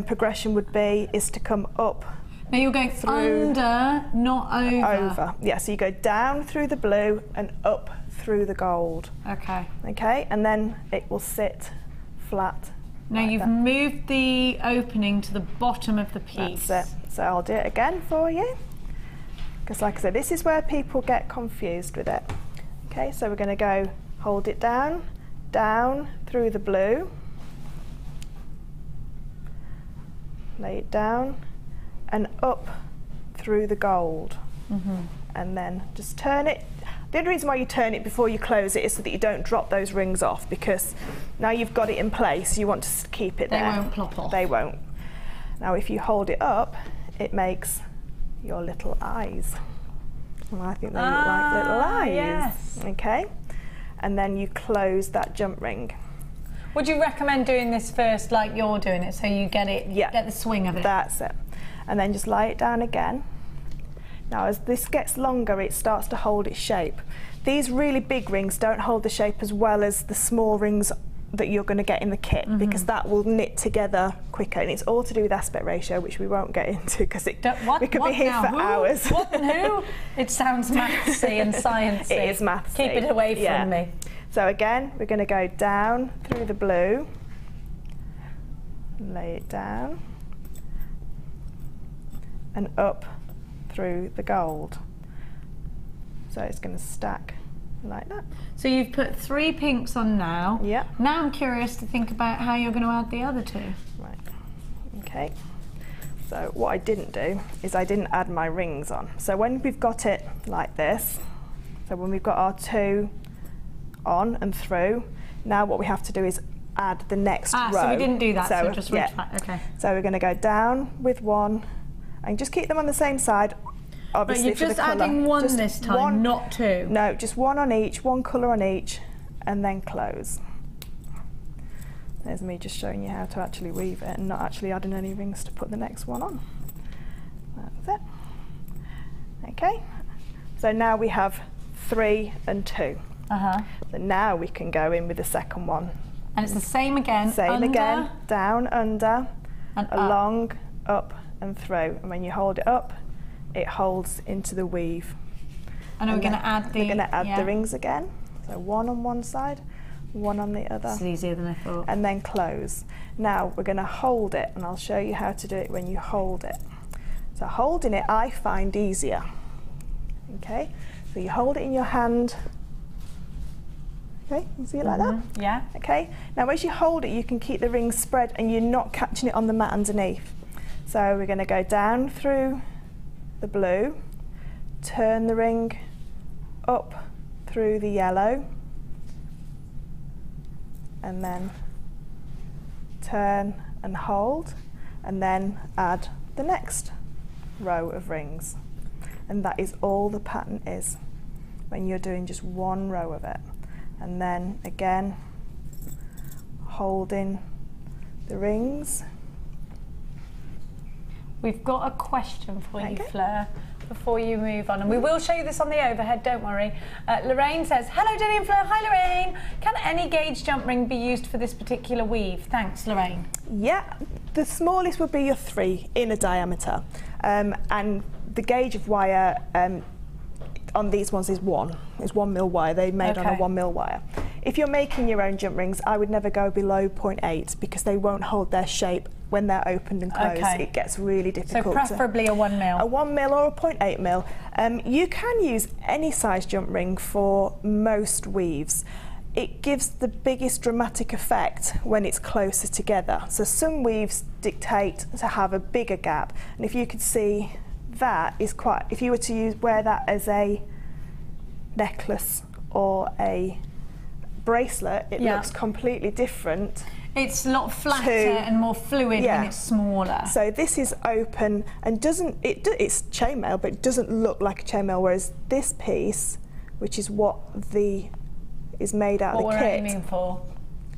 progression would be is to come up. Now you're going through, under, not over. Over, yeah, so you go down through the blue and up through the gold. Okay. Okay, and then it will sit flat. Now you've moved the opening to the bottom of the piece. That's it. So I'll do it again for you, because like I said, this is where people get confused with it. Okay, so we're going to go hold it down, down through the blue, lay it down, and up through the gold. And then just turn it. The only reason why you turn it before you close it is so that you don't drop those rings off, because now you've got it in place, you want to keep it there. They won't plop off. They won't. Now if you hold it up, it makes your little eyes. Well, I think they look like little eyes. Yes. Okay. And then you close that jump ring. Would you recommend doing this first like you're doing it, so you get it, Yeah. get the swing of it? That's it. And then just lie it down again. Now as this gets longer, it starts to hold its shape. These really big rings don't hold the shape as well as the small rings that you're going to get in the kit, because that will knit together quicker, and it's all to do with aspect ratio, which we won't get into because we could be here for hours. What and who? It sounds mathsy and sciencey. It is mathsy. Keep it away from me. So again, we're going to go down through the blue, lay it down, and up through the gold. So it's going to stack like that. So you've put 3 pinks on now. Yeah. Now I'm curious to think about how you're going to add the other 2. Right. Okay. So what I didn't do is I didn't add my rings on. So when we've got it like this, so when we've got our 2 on and through, now what we have to do is add the next row. So we didn't do that, so just reach back. Okay. So we're going to go down with 1 and just keep them on the same side. Obviously, but you're just adding 1 just this time, not 2. No, just 1 on each, 1 colour on each, and then close. There's me just showing you how to actually weave it and not actually adding any rings to put the next one on. That's it. Okay, so now we have 3 and 2. So now we can go in with the second one. And it's the same again. Same under, again, down, under, and along, up and through. And when you hold it up, it holds into the weave. And we're going to add the... We're going to add the rings again. So 1 on one side, 1 on the other. It's easier than I thought. And then close. Now we're going to hold it, and I'll show you how to do it when you hold it. So holding it I find easier. Okay, so you hold it in your hand. Okay, you see it like that? Yeah. Okay, now as you hold it, you can keep the rings spread and you're not catching it on the mat underneath. So we're going to go down through the blue, turn the ring up through the yellow, and then turn and hold, and then add the next row of rings. And that is all the pattern is when you're doing just 1 row of it. And then again, holding the rings. We've got a question for you, Fleur, before you move on. And we will show you this on the overhead, don't worry. Lorraine says, hello Jenny and Fleur, hi Lorraine. Can any gauge jump ring be used for this particular weave? Thanks, Lorraine. Yeah, the smallest would be your 3 inner diameter. And the gauge of wire on these ones is 1. It's 1 mil wire. They're made on a 1 mil wire. If you're making your own jump rings, I would never go below 0.8 because they won't hold their shape when they're opened and closed. It gets really difficult. So preferably a 1 mil. A 1 mil or a 0.8 mil. You can use any size jump ring for most weaves. It gives the biggest dramatic effect when it's closer together. So some weaves dictate to have a bigger gap, and if you could see, that is quite, if you were to wear that as a necklace or a bracelet, it looks completely different. It's a lot flatter and more fluid when it's smaller. So this is open and it's chainmail, but it doesn't look like a chainmail, whereas this piece, which is what is made out of the kit, we're aiming for.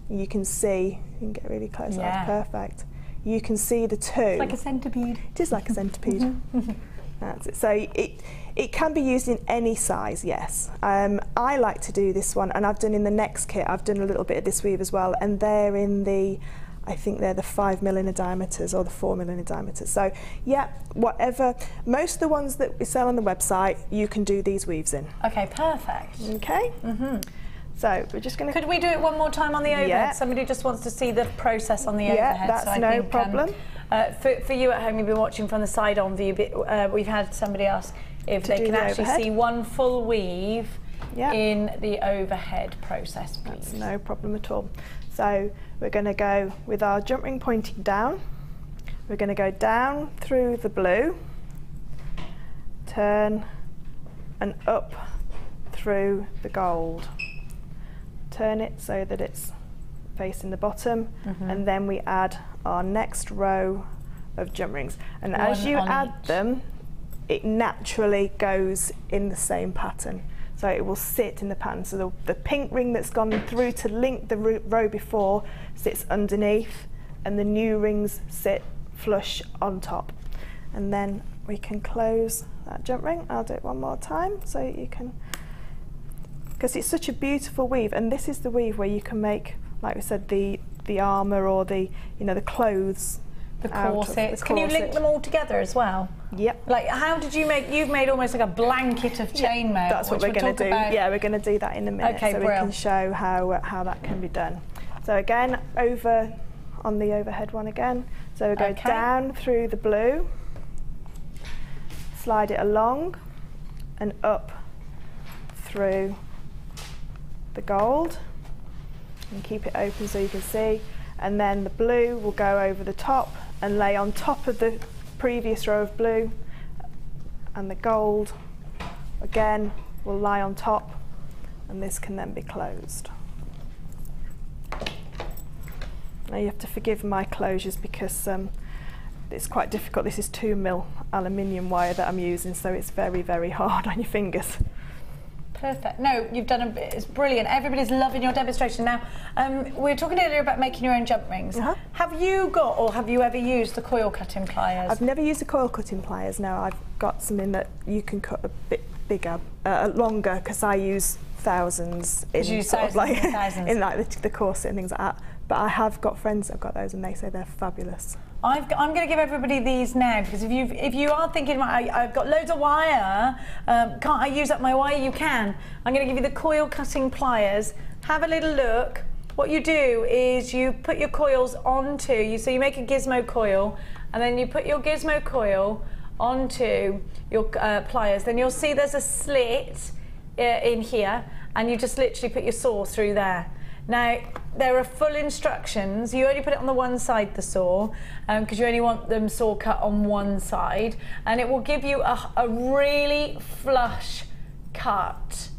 You can see, you can get really close, that's perfect. You can see the 2. It's like a centipede. It is like a centipede. That's it. So it can be used in any size, yes. I like to do this one, and I've done in the next kit, I've done a little bit of this weave as well, and they're in the, I think they're the 5 mm diameters or the 4 mm diameters. So yeah, whatever. Most of the ones that we sell on the website, you can do these weaves in. Okay, perfect. Okay. So we're just going to... Could we do it one more time on the overhead? Yeah. Somebody just wants to see the process on the overhead. Yeah, that's no problem. For you at home, you've been watching from the side-on view, we've had somebody ask if they can actually see one full weave Yeah. in the overhead process, please. That's no problem at all. So we're going to go with our jump ring pointing down. We're going to go down through the blue, turn and up through the gold. Turn it so that it's facing the bottom, and then we add our next row of jump rings. And as you add them, it naturally goes in the same pattern. So it will sit in the pattern. So the pink ring that's gone through to link the row before sits underneath, and the new rings sit flush on top. And then we can close that jump ring. I'll do it one more time so you can, because it's such a beautiful weave, and this is the weave where you can make, like we said, the armour or the the clothes. The corsets. Can you link them all together as well? Yep. Like, how did you make? You've made almost like a blanket of chainmail. That's what we're going to do. Yeah, we're going to do that in a minute, okay, so we can show how that can be done. So again, over on the overhead one again. So we go down through the blue, slide it along, and up through the gold, and keep it open so you can see. And then the blue will go over the top and lay on top of the previous row of blue, and the gold again will lie on top, and this can then be closed. Now you have to forgive my closures because it's quite difficult. This is 2mm aluminium wire that I'm using, so it's very, very hard on your fingers. Perfect. No, you've done it's brilliant. Everybody's loving your demonstration. Now, we were talking earlier about making your own jump rings. Have you got, or have you ever used the coil cutting pliers? I've never used the coil cutting pliers. No, I've got something that you can cut a bit bigger, longer, because I use thousands in sort of like in like the corset and things like that. But I have got friends that have got those, and they say they're fabulous. I'm going to give everybody these now, because if you are thinking, right, I've got loads of wire, can't I use up my wire? You can. I'm going to give you the coil cutting pliers. Have a little look. What you do is you put your coils onto, so you make a gizmo coil, and then you put your gizmo coil onto your pliers. Then you'll see there's a slit in here, and you just literally put your saw through there. Now, there are full instructions. You only put it on the one side, the saw, because you only want them saw cut on one side, and it will give you a really flush cut,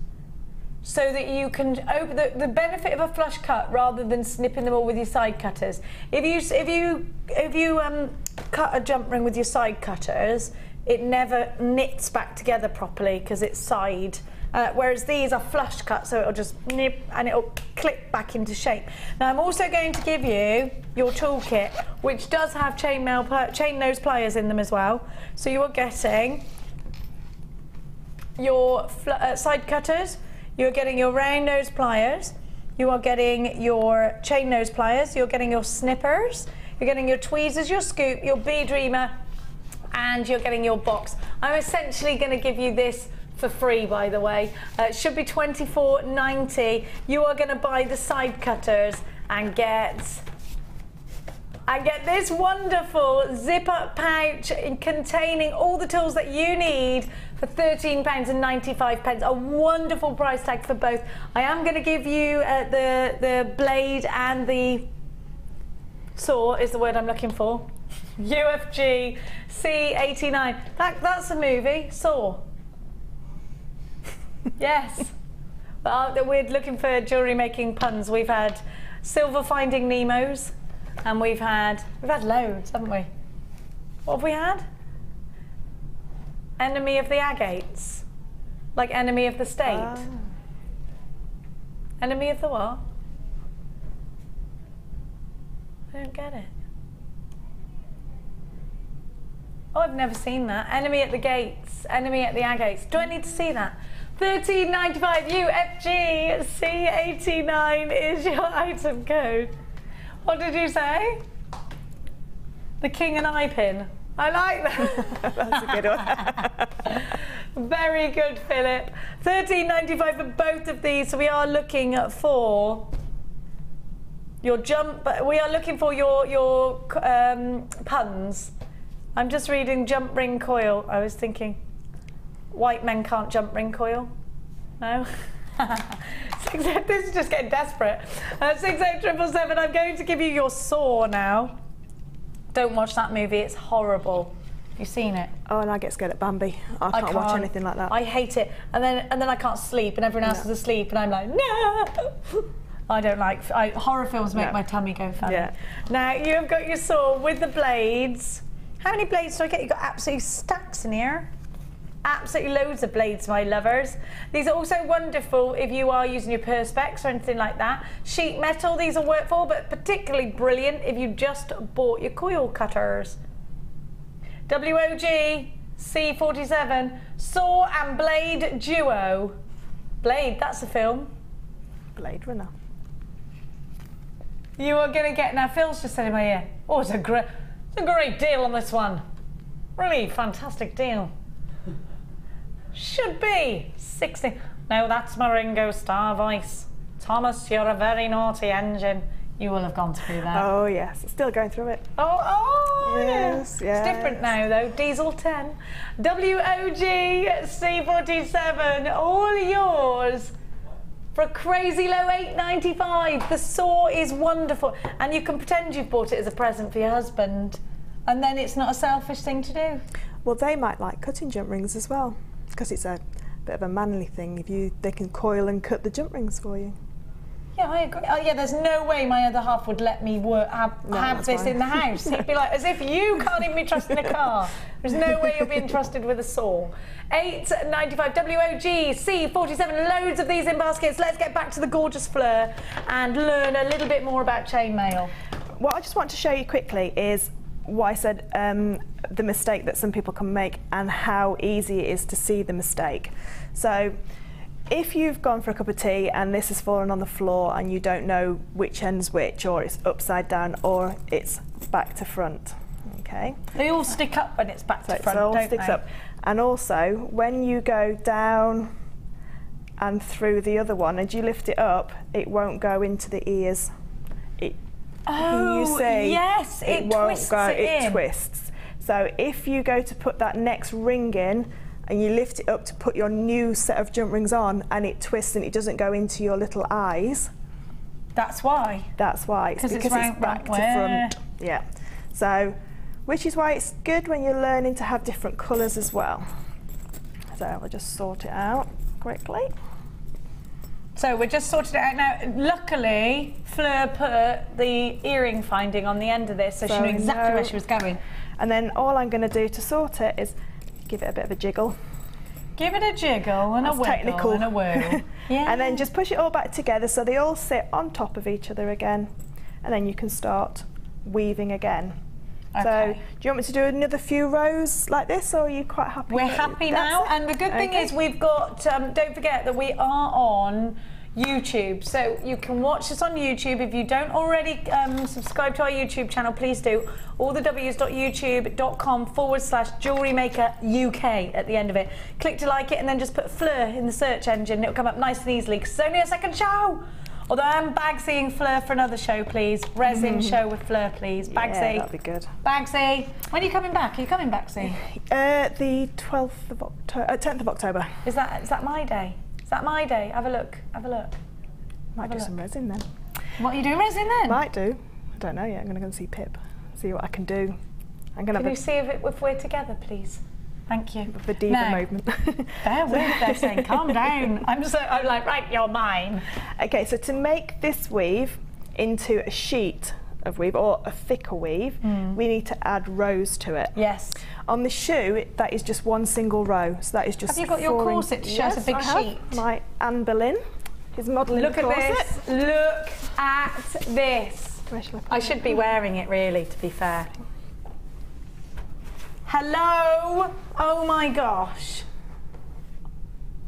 so that you can open the benefit of a flush cut rather than snipping them all with your side cutters. If you cut a jump ring with your side cutters, it never knits back together properly because it's side. Whereas these are flush cut, so it'll just nip and it'll click back into shape. Now I'm also going to give you your toolkit, which does have chain nose pliers in them as well. So you are getting your side cutters, you're getting your round nose pliers, you are getting your chain nose pliers, you're getting your snippers, you're getting your tweezers, your scoop, your bead reamer, and you're getting your box. I'm essentially going to give you this for free, by the way. It should be $24.90. You are going to buy the side cutters and get this wonderful zip-up pouch containing all the tools that you need for £13.95. A wonderful price tag for both. I am going to give you the blade and the saw is the word I'm looking for. UFG C89. That's a movie. Saw. Yes. Well, we're looking for jewellery making puns. We've had silver finding Nemos, and we've had loads, haven't we? What have we had? Enemy of the agates, like enemy of the state. Enemy of the what? I don't get it. Oh, I've never seen that. Enemy at the gates, enemy at the agates. Do I need to see that? $13.95 UFG C89 is your item code. What did you say? The king and I pin. I like that. That's a good one. Very good, Philip. $13.95 for both of these. So we are looking for your we are looking for your puns. I'm just reading jump ring coil. I was thinking, white men can't jump ring coil. No? This is just getting desperate. 68777, I'm going to give you your saw now. Don't watch that movie, it's horrible. You've seen it? Oh, and I get scared at Bambi. I can't watch anything like that. I hate it. And then I can't sleep, and everyone else is asleep, and I'm like, no! I don't like, horror films make my tummy go funny. Yeah. Now, you have got your saw with the blades. How many blades do I get? You've got absolutely stacks in here. Absolutely loads of blades, my lovers. These are also wonderful if you are using your perspex or anything like that. Sheet metal, these will work for, but particularly brilliant if you just bought your coil cutters. WOG C47, saw and blade duo. Blade, that's a film. Blade Runner. You are going to get, now Phil's just said in my ear, oh, it's a great deal on this one. Really fantastic deal. Should be 60. No, that's Maringo Star Voice. Thomas, you're a very naughty engine. You will have gone through that. Oh yes, still going through it. Oh yes, yes. It's different now though. Diesel 10. WOG C47, all yours. For a crazy low £8.95. The saw is wonderful. And you can pretend you've bought it as a present for your husband. And then it's not a selfish thing to do. Well, they might like cutting jump rings as well, because it's a bit of a manly thing. They can coil and cut the jump rings for you. Yeah, I agree. Oh, yeah, there's no way my other half would let me have this in the house. He'd be like, as if you can't even be trusted in a car. There's no way you'll be entrusted with a saw. £8.95 WOG C47, loads of these in baskets. Let's get back to the gorgeous Fleur and learn a little bit more about chainmail. What I just want to show you quickly is what I said, the mistake that some people can make and how easy it is to see the mistake. So if you've gone for a cup of tea and this has fallen on the floor and you don't know which end's which, or it's upside down or it's back to front, okay? They all stick up when it's back to front, so it all don't sticks they? up. And also, when you go down and through the other one, and you lift it up, it won't go into the ears. Oh, you see, yes, it won't twists go, it in. It twists. So if you go to put that next ring in, and you lift it up to put your new set of jump rings on, and it twists and it doesn't go into your little eyes. That's why? That's why. It's because it's back to front. Yeah. So, which is why it's good when you're learning to have different colours as well. So I'll just sort it out quickly. So we're just sorting it out now. Luckily, Fleur put the earring finding on the end of this, so she knew exactly where she was going. And then all I'm going to do to sort it is give it a bit of a jiggle. Give it a jiggle and a wiggle and a whirl. Yeah. And then just push it all back together so they all sit on top of each other again. And then you can start weaving again. Okay. So, do you want me to do another few rows like this, or are you quite happy? We're happy now, and the good thing is we've got, don't forget that we are on YouTube, so you can watch us on YouTube. If you don't already subscribe to our YouTube channel, please do. allthews.youtube.com/JewelleryMaker UK at the end of it. Click to like it and then just put Fleur in the search engine. It'll come up nice and easily because it's only a second show. Although I am Bagsying Fleur for another show, please. Resin show with Fleur, please. Bagsy. Yeah, that'd be good. Bagsy. When are you coming back? Are you coming, Bagsy? The 12th of October, 10th of October. Is that my day? Is that my day? Have a look. Have a look. Might do some resin then. What are you doing resin then? Might do. I don't know yet. I'm going to go and see Pip. See what I can do. Can you see if we're together, please? Thank you. The diva movement. Bear with, they're saying, calm down. I'm like, right, you're mine. Okay, so to make this weave into a sheet of weave or a thicker weave, we need to add rows to it. Yes. On the shoe, that is just one single row. So that is just. Have you got your corset to show us a big sheet? My Anne Boleyn is modelling the corset. Look at this. I should be wearing it, really, to be fair. Hello! Oh my gosh.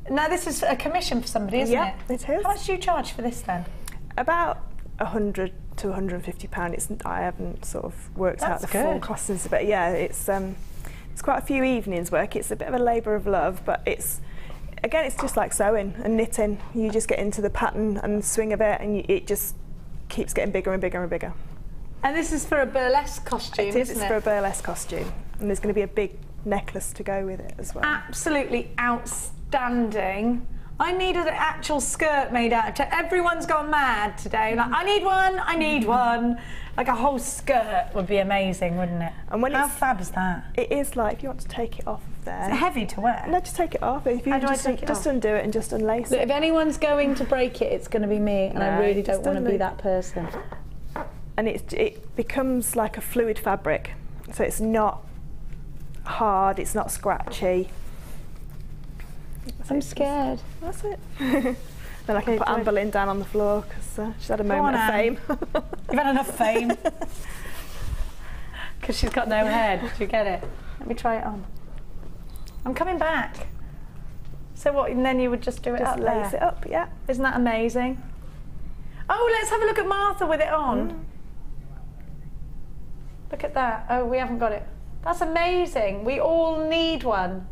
Now this is a commission for somebody, isn't it? Yeah, it is. How much do you charge for this then? About £100 to £150. I haven't sort of worked out the full costings, but yeah, it's quite a few evenings' work. It's a bit of a labour of love, but it's just like sewing and knitting. You just get into the pattern and the swing of it, and it just keeps getting bigger and bigger and bigger. And this is for a burlesque costume, isn't it? It's for a burlesque costume. And there's going to be a big necklace to go with it as well. Absolutely outstanding. I need an actual skirt made out of everyone's gone mad today. Like, I need one, I need one. Like a whole skirt would be amazing, wouldn't it? And when how fab is that? It is like, if you want to take it off of there. It's heavy to wear. No, just take it off. If you How do I just, take it just off? undo it and just unlace Look, it. if anyone's going to break it, it's going to be me, and I No, really don't just want to be undo. that person. And it becomes like a fluid fabric. So it's not hard, it's not scratchy. I'm scared. That's it. Then I can put Anne Boleyn down on the floor because she's had a moment of fame. You've had enough fame. Because she's got no head. Do you get it? Let me try it on. I'm coming back. So what, and then you would just do it Just up lace there? it up, yeah. Isn't that amazing? Oh, let's have a look at Martha with it on. Look at that. Oh, we haven't got it. That's amazing. We all need one.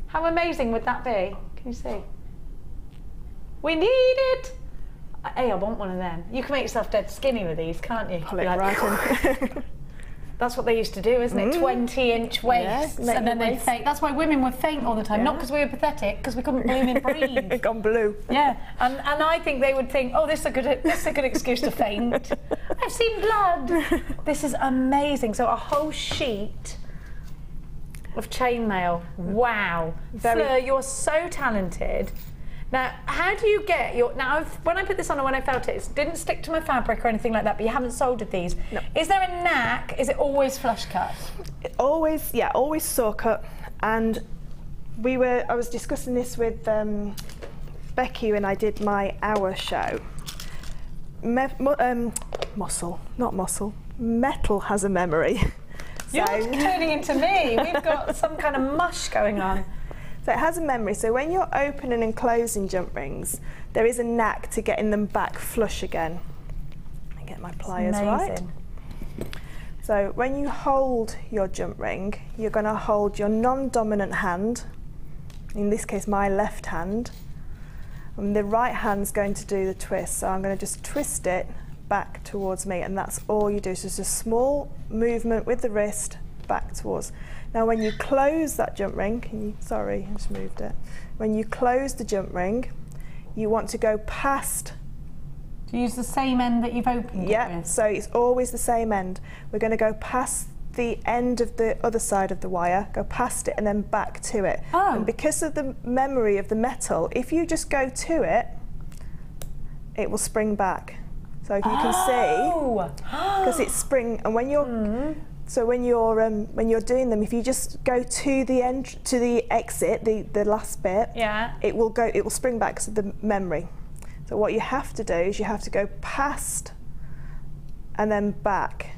How amazing would that be? Can you see? We need it. Hey, I want one of them. You can make yourself dead skinny with these, can't you? Pull it Be like, right in. That's what they used to do, isn't it? 20-inch waists, make and then your they'd waist. faint. That's why women were faint all the time, not because we were pathetic, because we couldn't blooming breathe. Gone blue. Yeah, and I think they would think, oh, this is a good excuse to faint. I've seen blood. This is amazing. So a whole sheet of chainmail. Wow. Fleur, you're so talented. Now, how do you get your... Now, when I put this on and when I felt it, it didn't stick to my fabric or anything like that, but you haven't soldered these. No. Is there a knack? Is it always flush cut? Always, yeah, always saw cut. And I was discussing this with Becky when I did my hour show. Metal has a memory. You're turning into me. We've got some kind of mush going on. So it has a memory, so when you're opening and closing jump rings, there is a knack to getting them back flush again. Let me get my pliers right. So when you hold your jump ring, you're going to hold your non-dominant hand, in this case my left hand, and the right hand's going to do the twist. So I'm going to just twist it back towards me, and that's all you do. So it's a small movement with the wrist back towards. Now when you close that jump ring, sorry, I just moved it. When you close the jump ring, you want to go past. Do you use the same end that you've opened it Yeah, with? so it's always the same end. We're going to go past the end of the other side of the wire, go past it and then back to it. Oh. And because of the memory of the metal, if you just go to it, it will spring back. So if you can see, because it's spring, and when you're so when you're doing them, if you just go to the end, to the exit, the last bit, Yeah. it will spring back to the memory. So what you have to do is you have to go past and then back,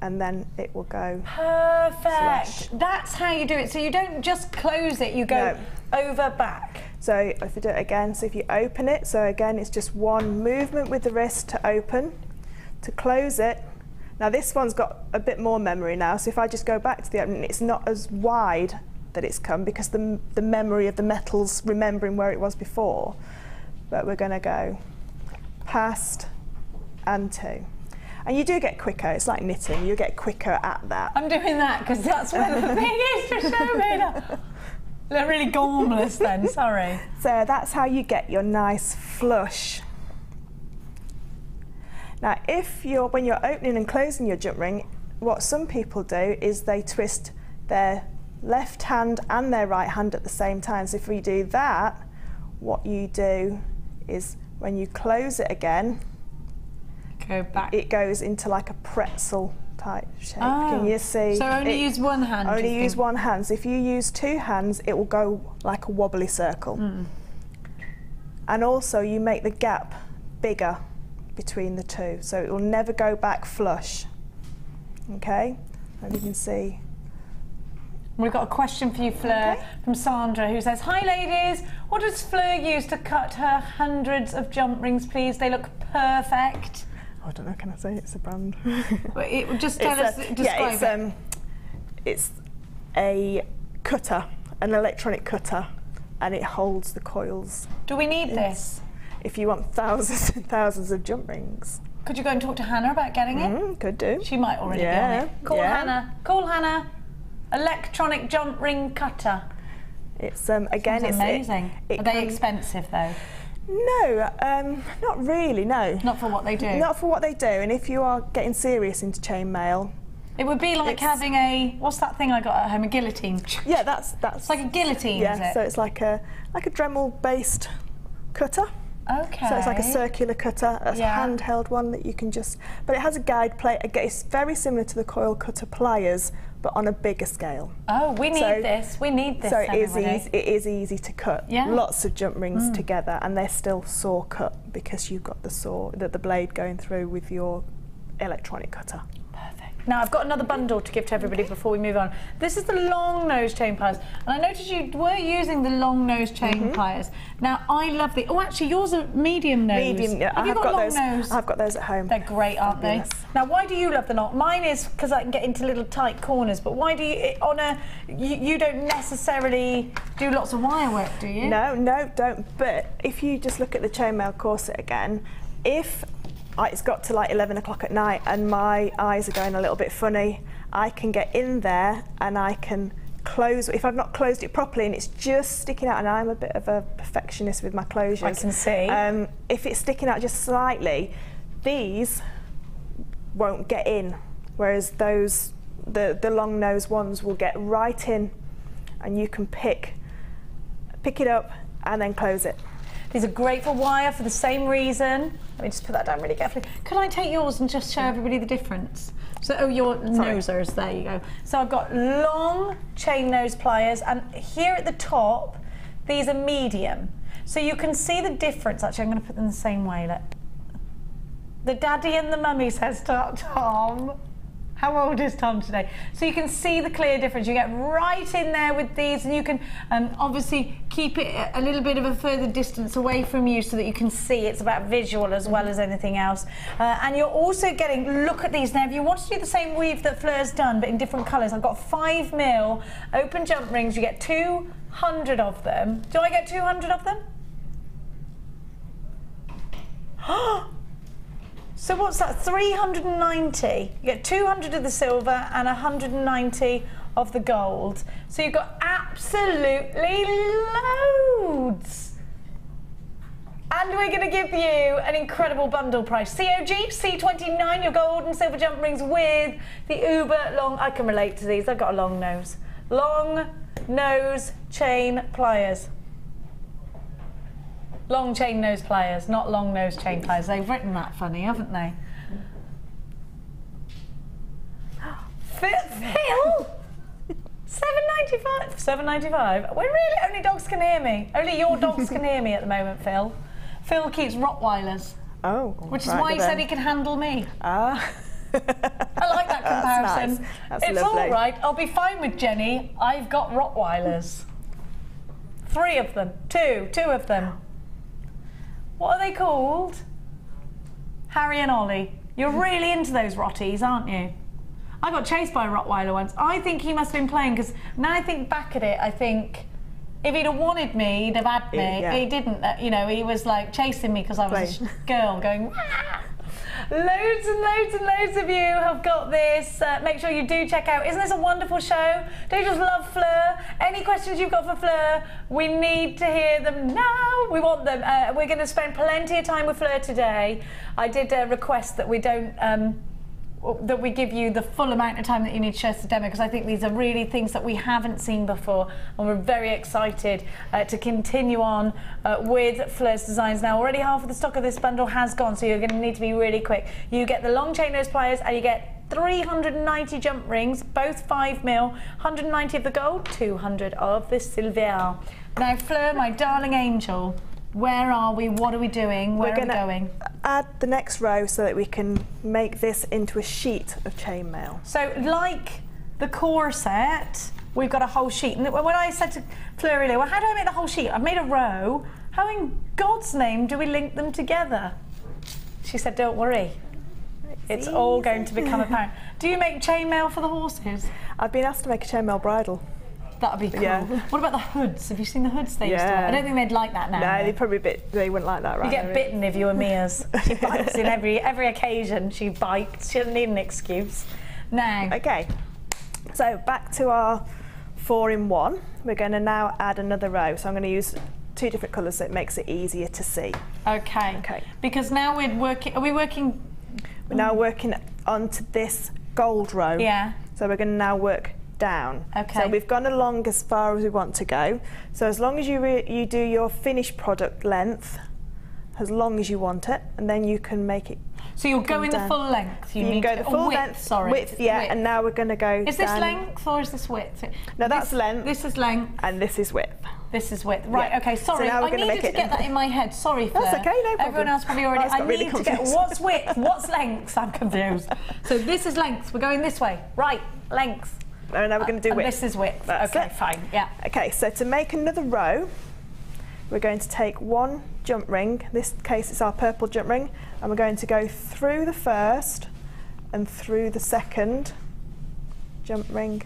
and then it will go. Perfect. Flush. That's how you do it. So you don't just close it, you go over back. So if you do it again, so if you open it, so again it's just one movement with the wrist to open, to close it. Now this one's got a bit more memory now, so if I just go back to the opening, it's not as wide that it's come because the memory of the metal's remembering where it was before. But we're going to go past and to. And you do get quicker, it's like knitting, you get quicker at that. I'm doing that because that's where the thing is to show me. They're really gormless then, sorry. So that's how you get your nice flush. Now when you're opening and closing your jump ring, what some people do is they twist their left hand and their right hand at the same time. So if we do that, what you do is when you close it again, Go back. it goes into like a pretzel type shape. Oh. Can you see? So only use one hand? Only do you use think? one hand. So if you use two hands, it will go like a wobbly circle. And also you make the gap bigger between the two, so it will never go back flush. Okay, and you can see. We've got a question for you, Fleur, from Sandra, who says, "Hi ladies, what does Fleur use to cut her hundreds of jump rings, please? They look perfect." Oh, I don't know, can I say it's a brand? But just tell us, describe it. It's a cutter, an electronic cutter, and it holds the coils. Do we need this? If you want thousands and thousands of jump rings. Could you go and talk to Hannah about getting it? Could do. She might already be on it. Call Hannah. Call Hannah. Electronic jump ring cutter. It's again, Sounds it's amazing. Are they expensive though? No, not really. No. Not for what they do. Not for what they do. And if you are getting serious into chainmail, it would be like having a, what's that thing I got at home? A guillotine. Yeah, that's. It's like a guillotine, yeah, is it? so it's like a Dremel-based cutter. Okay. So it's like a circular cutter, a handheld one that you can just, but it has a guide plate. It's very similar to the coil cutter pliers, but on a bigger scale. Oh, we need this. We need this. So it is easy to cut. Yeah. Lots of jump rings together, and they're still saw cut because you've got the blade going through with your electronic cutter. Now I've got another bundle to give to everybody before we move on. This is the long nose chain pliers, and I noticed you were using the long nose chain pliers. Now I love the. Oh, actually, yours are medium nose. Medium. Yeah, Have you got long those. nose? I've got those at home. They're great, aren't they? Now, why do you love the long? Mine is because I can get into little tight corners. But why do you? You don't necessarily do lots of wire work, do you? No, don't. But if you just look at the chainmail corset again, if it's got to like 11 o'clock at night and my eyes are going a little bit funny, I can get in there and I can close, if I've not closed it properly and it's just sticking out, and I'm a bit of a perfectionist with my closures. I can see. If it's sticking out just slightly, these won't get in, whereas those, the long nose ones will get right in, and you can pick it up and then close it. These are great for wire for the same reason. Let me just put that down really carefully. Could I take yours and just show everybody the difference? So, your nosers, there you go. So I've got long chain nose pliers, and here at the top, these are medium. So you can see the difference. Actually, I'm going to put them the same way. Look. The daddy and the mummy, says Tom. How old is Tom today? So you can see the clear difference. You get right in there with these, and you can obviously keep it a little bit of a further distance away from you so that you can see. It's about visual as well as anything else. And you're also getting, look at these now. If you want to do the same weave that Fleur's done, but in different colours, I've got 5mm open jump rings. You get 200 of them. Do I get 200 of them? So what's that, 390? You get 200 of the silver and 190 of the gold. So you've got absolutely loads. And we're going to give you an incredible bundle price. COG, C29, your gold and silver jump rings with the uber long, I can relate to these, I've got a long nose. Long nose chain pliers. Long chain nose pliers, not long nose chain pliers. They've written that funny, haven't they? Phil? $7.95. $7.95. Well, really, only dogs can hear me. Only your dogs can hear me at the moment, Phil. Phil keeps Rottweilers. Oh. Which is why he said he can handle me. Ah. I like that comparison. That's nice. That's it's lovely. all right. I'll be fine with Jenny. I've got Rottweilers. 3 of them. Two of them. What are they called? Harry and Ollie. You're really into those Rotties, aren't you? I got chased by a Rottweiler once. I think he must have been playing, because now I think back at it, I think if he'd have wanted me, he'd have had me. Yeah. He didn't, you know, he was like chasing me because I was a girl going, ah! Loads and loads and loads of you have got this. Make sure you do check out. Isn't this a wonderful show? Don't you just love Fleur? Any questions you've got for Fleur, we need to hear them now. We want them. We're going to spend plenty of time with Fleur today. I did request that we don't... that we give you the full amount of time that you need to show us the demo, because I think these are really things that we haven't seen before, and we're very excited to continue on with Fleur's designs. Now, already half of the stock of this bundle has gone, so you're going to need to be really quick. You get the long chain nose pliers, and you get 390 jump rings, both 5mm, 190 of the gold, 200 of the silver. Now, Fleur, my darling angel, where are we? What are we doing? Where are we going? Add the next row so that we can make this into a sheet of chainmail. So, like the corset, we've got a whole sheet. And when I said to Fleur earlier, well, how do I make the whole sheet? I've made a row. How in God's name do we link them together? She said, don't worry. It's all going to become apparent. Do you make chainmail for the horses? I've been asked to make a chainmail bridle. That'd be cool. Yeah. What about the hoods? Have you seen the hoods they used to wear? I don't think they'd like that now. No, they wouldn't like that, right? You get bitten if you were Mia's. She bites in every occasion. She bites. She doesn't need an excuse. Now. Okay. So back to our 4 in 1. We're going to now add another row. So I'm going to use 2 different colours so it makes it easier to see. Okay. Okay. Because now we're working, are we working? We're now working onto this gold row. Yeah. So we're going to now work down. Okay. So we've gone along as far as we want to go. So as long as you do your finished product length, as long as you want it, and then you can make it. So you're going the full length. You can go the full width, length, sorry. width, yeah, Width. and now we're going to go Is this down. length or is this width? No, that's length. This is length. And this is width. This is width. Right, Yeah. okay, sorry. So now we're I gonna needed make to it get that in my head. Sorry, Fleur. That's okay, no problem. Everyone else probably already. I got really need to get confused. what's width, what's length. I'm confused. So this is length. We're going this way. Right, length. No, now we're going to do And width. this is width. That's okay, it. fine. Yeah. Okay, so to make another row, we're going to take 1 jump ring. In this case, it's our purple jump ring, and we're going to go through the first and through the second jump ring.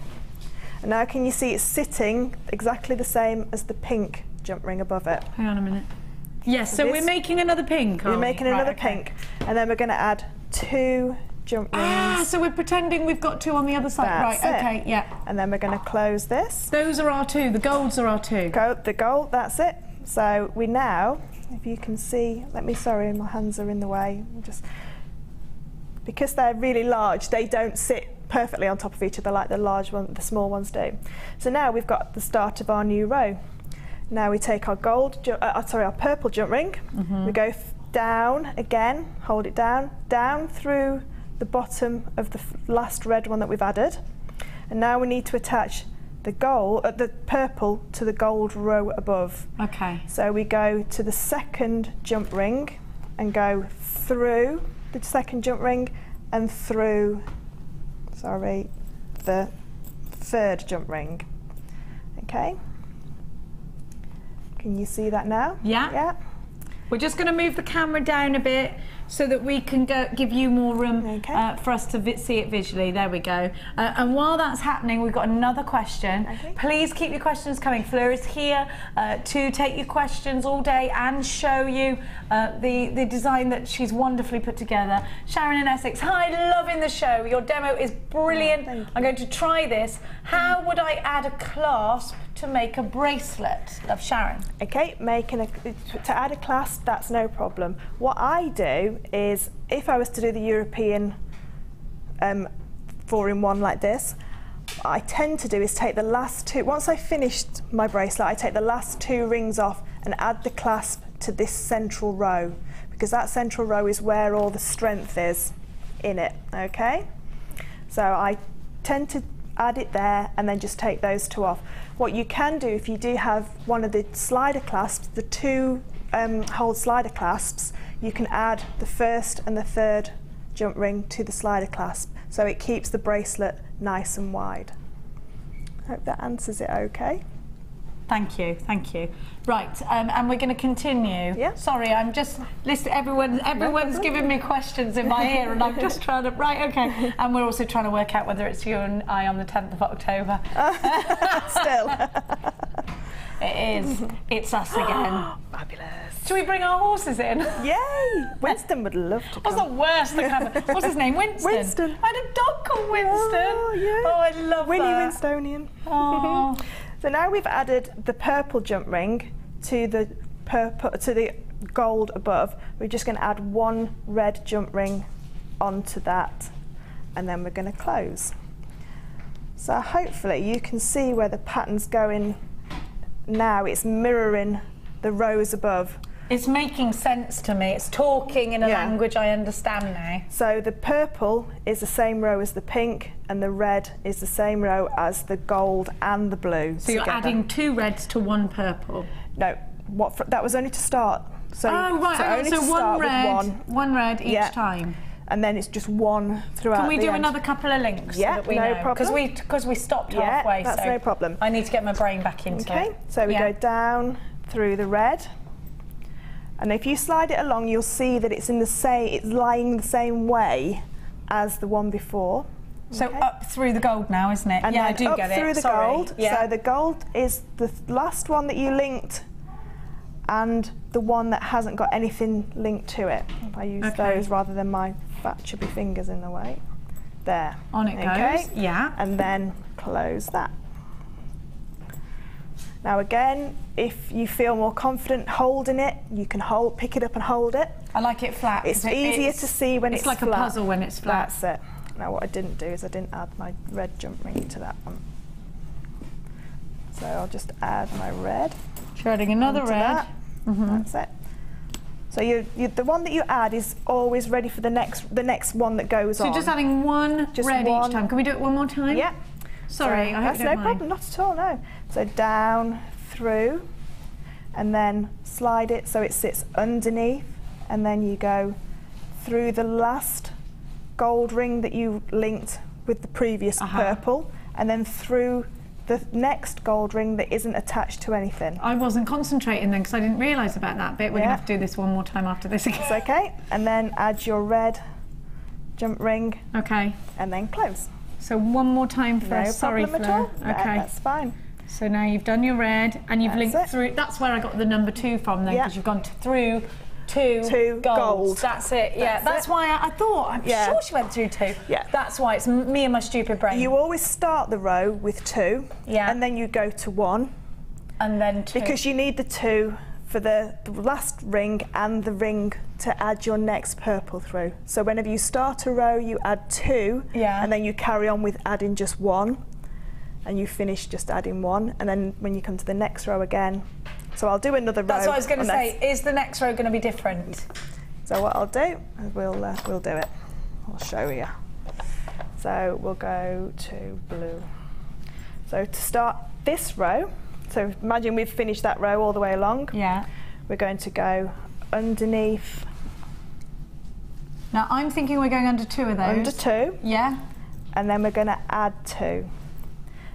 And now can you see it's sitting exactly the same as the pink jump ring above it? Hang on a minute. Yes, so this- we're making another pink, We're aren't we? making Right, another okay. pink, and then we're going to add 2 jump rings. Ah, so we're pretending we've got 2 on the other side. That's right, it. okay, yeah. And then we're going to close this. Those are our 2, the golds are our 2. The gold, that's it. So we now, if you can see, sorry, my hands are in the way. Because they're really large, they don't sit perfectly on top of each other like the large one, the small ones do. So now we've got the start of our new row. Now we take our our purple jump ring. We go down again, hold it down, down through the bottom of the last red one that we've added. And now we need to attach the the purple to the gold row above. Okay. So we go to the second jump ring and go through the second jump ring and through, the third jump ring. Okay. Can you see that now? Yeah. Yeah. We're just going to move the camera down a bit so that we can give you more room Okay. for us to see it visually. There we go. And while that's happening, we've got another question. Okay. Please keep your questions coming. Fleur is here to take your questions all day and show you the design that she's wonderfully put together. Sharon in Essex, hi, loving the show. Your demo is brilliant. Thank you. I'm going to try this. How would I add a clasp to make a bracelet? Love, Sharon. Okay, to add a clasp, that's no problem. What I do is, if I was to do the European 4-in-1 like this, I tend to do is take the last 2, once I've finished my bracelet, I take the last 2 rings off and add the clasp to this central row, because that central row is where all the strength is in it, okay? So I tend to add it there and then just take those 2 off. What you can do, if you do have one of the slider clasps, the 2 hold slider clasps, you can add the first and the third jump ring to the slider clasp, so it keeps the bracelet nice and wide. Hope that answers it okay. Thank you, thank you. Right, and we're going to continue. Yeah. Sorry, I'm just listening. Everyone's giving me questions in my ear, and I'm just trying to. Right, okay. And we're also trying to work out whether it's you and I on the 10th of October. Still. It is. It's us again. Fabulous. Should we bring our horses in? Yay! Winston would love to What's the come. worst that can happen? What's his name? Winston. Winston. I had a dog called Winston. Oh, yeah. Oh, I love Winnie that. Winstonian. Oh. So now we've added the purple jump ring to the gold above. We're just going to add 1 red jump ring onto that, and then we're going to close. So hopefully you can see where the pattern's going now. It's mirroring the rows above. It's making sense to me. It's talking in a Yeah. language I understand now. So the purple is the same row as the pink, and the red is the same row as the gold and the blue. So you're together. adding 2 reds to 1 purple. No, that was only to start. So, Oh right, so only so to 1 start red, with 1 red each Yeah. time. and then it's just 1 throughout. Can we the do end. another couple of links? Yeah, so that we no know? problem. Because we stopped Yeah, halfway. that's so no problem. I need to get my brain back into it. Okay, so we Yeah. go down through the red, and if you slide it along, you'll see that it's it's lying the same way as the one before. So Okay. up through the gold now, isn't it? And yeah, I then do up get it. through the Sorry. gold. Yeah. So the gold is the last one that you linked, and the one that hasn't got anything linked to it. If I use Okay. those rather than my fat chubby fingers in the way. There. On it Okay. goes. Yeah. And then close that. Now again, if you feel more confident holding it, you can pick it up and hold it. I like it flat. It's easier to see when it's like flat. a puzzle when it's flat. That's it. Now what I didn't do is I didn't add my red jump ring to that one. So I'll just add my red. Adding another onto red. That. That's it. So the one that you add is always ready for the next one that goes on. So just adding one red each time. Can we do it one more time? Yeah. Sorry, so I hope that's no problem, not at all, no. So down, through, and then slide it so it sits underneath, and then you go through the last gold ring that you linked with the previous purple, and then through the next gold ring that isn't attached to anything. I wasn't concentrating then because I didn't realise about that bit. We're going to have to do this one more time after this again. It's okay. And then add your red jump ring. Okay. And then close. So one more time for us. Sorry, Fleur. At all. Okay. That's fine. So now you've done your red and you've linked through. That's where I got the number 2 from then, because you've gone through two golds. That's it. Yeah. That's why I thought. I'm sure she went through 2. Yeah. That's why it's me and my stupid brain. You always start the row with 2. Yeah. And then you go to 1. And then 2. Because you need the 2 for the last ring and the ring to add your next purple through. So whenever you start a row, you add 2, and then you carry on with adding just 1, and you finish just adding 1, and then when you come to the next row again. So I'll do another row. That's what I was going to say. Is the next row going to be different? So what I'll do is we'll do it. I'll show you. So we'll go to blue. So to start this row, so imagine we've finished that row all the way along. Yeah. We're going to go underneath. Now I'm thinking we're going under 2 of those. Under 2. Yeah. And then we're going to add 2.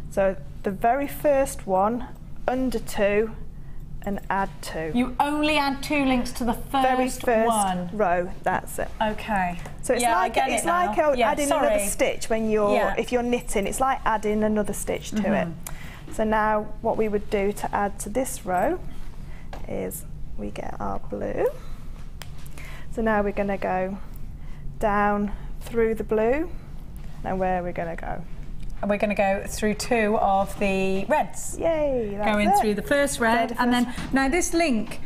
So the very first one, under 2, and add 2. You only add 2 links to the very first one row. That's it. Okay. So it's like adding another stitch when you're if you're knitting. It's like adding another stitch to it. So now what we would do to add to this row is we get our blue. So now we're going to go down through the blue. Now where are we going to go? And we're going to go through 2 of the reds. Yay! That's going through the first red, and then now this link.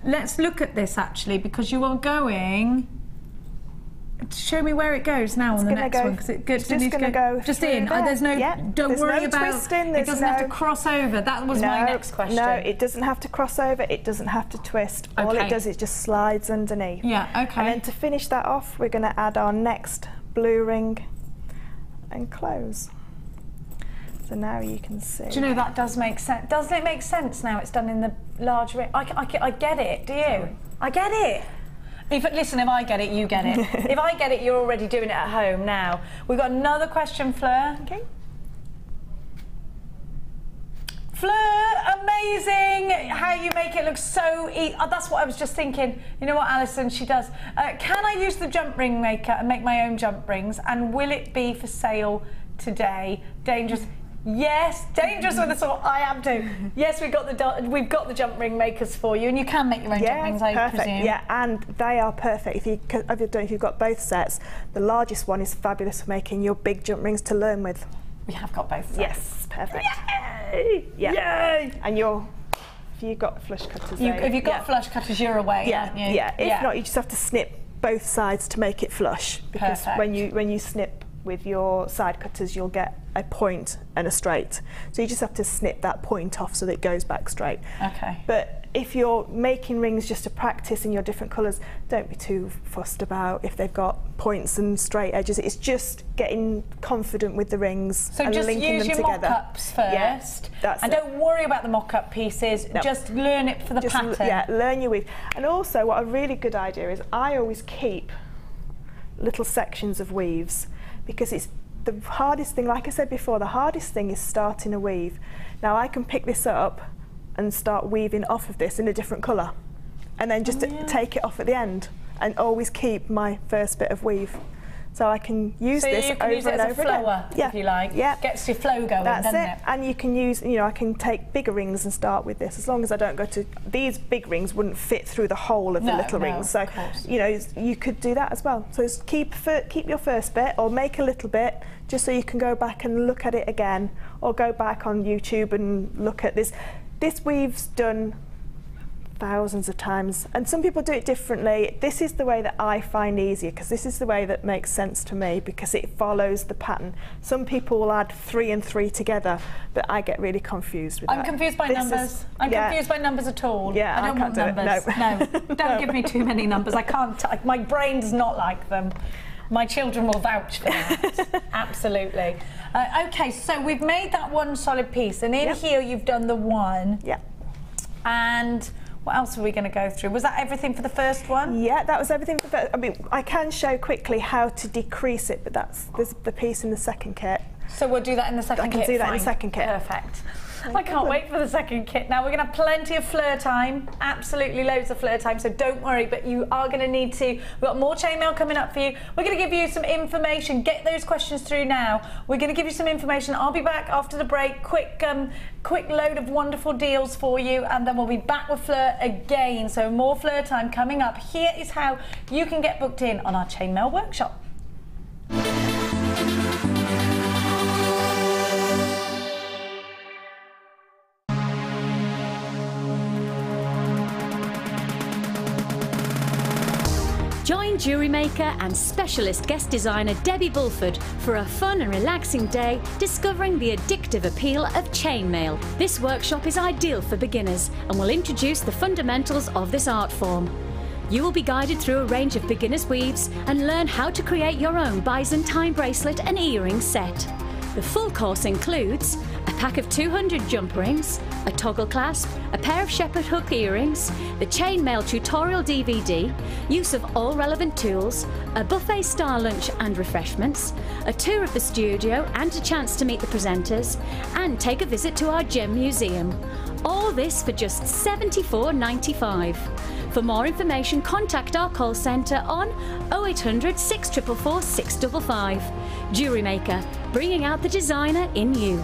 Let's look at this actually, because you are going. Show me where it goes now on the next one, because it's just going to go just in. There's no. Don't worry about. Twisting, it doesn't have to cross over. That was my next question. No, it doesn't have to cross over. It doesn't have to twist. All it does is just slides underneath. Yeah. Okay. And then to finish that off, we're going to add our next blue ring and close. So now you can see. Do you know that does make sense? Doesn't it make sense now it's done in the large ring? I get it, do you? Sorry. I get it. Listen, if I get it, you get it. If I get it, you're already doing it at home now. We've got another question, Fleur. Okay. Fleur, amazing how you make it look so easy. Oh, that's what I was just thinking. You know what, Alison, she does. Can I use the jump ring maker and make my own jump rings? And will it be for sale today? Dangerous. Yes, dangerous with us all. I am too. Yes, we've got the jump ring makers for you, and you can make your own jump rings, I presume. Yeah, and they are perfect. If you've got both sets, the largest one is fabulous for making your big jump rings to learn with. We have got both sets. Yes, perfect. Yay! Yeah. Yay! And if you've got flush cutters, if you've got flush cutters, you're away, aren't you? Yeah. If not, you just have to snip both sides to make it flush. Because when you snip with your side cutters, you'll get a point and a straight. So you just have to snip that point off so that it goes back straight. Okay. But if you're making rings just to practice in your different colours, don't be too fussed about if they've got points and straight edges. It's just getting confident with the rings and linking them together. So just use your mock-ups first. And don't worry about the mock-up pieces. No. Just learn it for the pattern. Yeah, learn your weave. And also, what a really good idea is, I always keep little sections of weaves, because it's the hardest thing, like I said before, the hardest thing is starting a weave. Now I can pick this up and start weaving off of this in a different colour, and then just take it off at the end, and always keep my first bit of weave. So I can use this over and over again. So you can use it as a flower, if you like. Yeah. Gets your flow going, doesn't it? And you can use, I can take bigger rings and start with this, as long as I don't go to, these big rings wouldn't fit through the whole of the little rings. So, you could do that as well. So just keep your first bit, or make a little bit, just so you can go back and look at it again, or go back on YouTube and look at this. This weave's done thousands of times, and some people do it differently. This is the way that I find easier, because this is the way that makes sense to me, because it follows the pattern. Some people will add 3 and 3 together, but I get really confused with that. I'm confused by numbers. I'm confused by numbers at all. Yeah, I don't want numbers. No. Don't give me too many numbers. I can't. My brain does not like them. My children will vouch for that. Absolutely. Okay, so we've made that one solid piece, and in here you've done the one. Yeah. And what else are we going to go through? Was that everything for the first one? Yeah, that was everything for the first. I mean, I can show quickly how to decrease it, but there's the piece in the second kit. So we'll do that in the second kit. I can do that in the second kit. Perfect. I can't wait for the second kit. Now we're going to have plenty of Fleur time, absolutely loads of Fleur time, so don't worry, but you are going to need to, we've got more chainmail coming up for you. We're going to give you some information, get those questions through now. We're going to give you some information. I'll be back after the break, quick load of wonderful deals for you, and then we'll be back with Fleur again. So more Fleur time coming up. Here is how you can get booked in on our chainmail workshop. Join JewelleryMaker and specialist guest designer Debbie Bulford for a fun and relaxing day discovering the addictive appeal of chainmail. This workshop is ideal for beginners and will introduce the fundamentals of this art form. You will be guided through a range of beginners' weaves and learn how to create your own Byzantine bracelet and earring set. The full course includes a pack of 200 jump rings, a toggle clasp, a pair of shepherd hook earrings, the chainmail tutorial DVD, use of all relevant tools, a buffet style lunch and refreshments, a tour of the studio and a chance to meet the presenters, and take a visit to our gem museum. All this for just $74.95. For more information, contact our call centre on 0800 644 655. JewelleryMaker, bringing out the designer in you.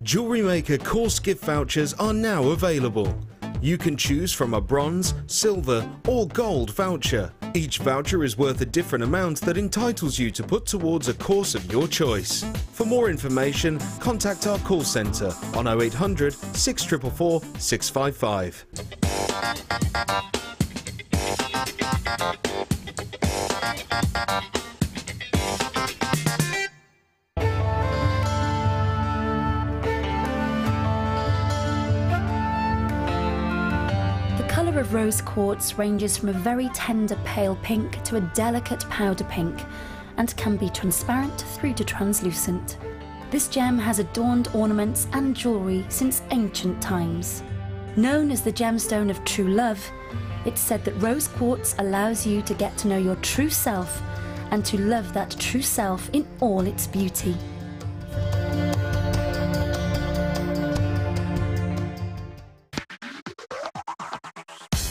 JewelleryMaker course gift vouchers are now available. You can choose from a bronze, silver or gold voucher. Each voucher is worth a different amount that entitles you to put towards a course of your choice. For more information, contact our call centre on 0800 644 655. The colour of rose quartz ranges from a very tender pale pink to a delicate powder pink and can be transparent through to translucent. This gem has adorned ornaments and jewellery since ancient times. Known as the gemstone of true love, it's said that rose quartz allows you to get to know your true self and to love that true self in all its beauty.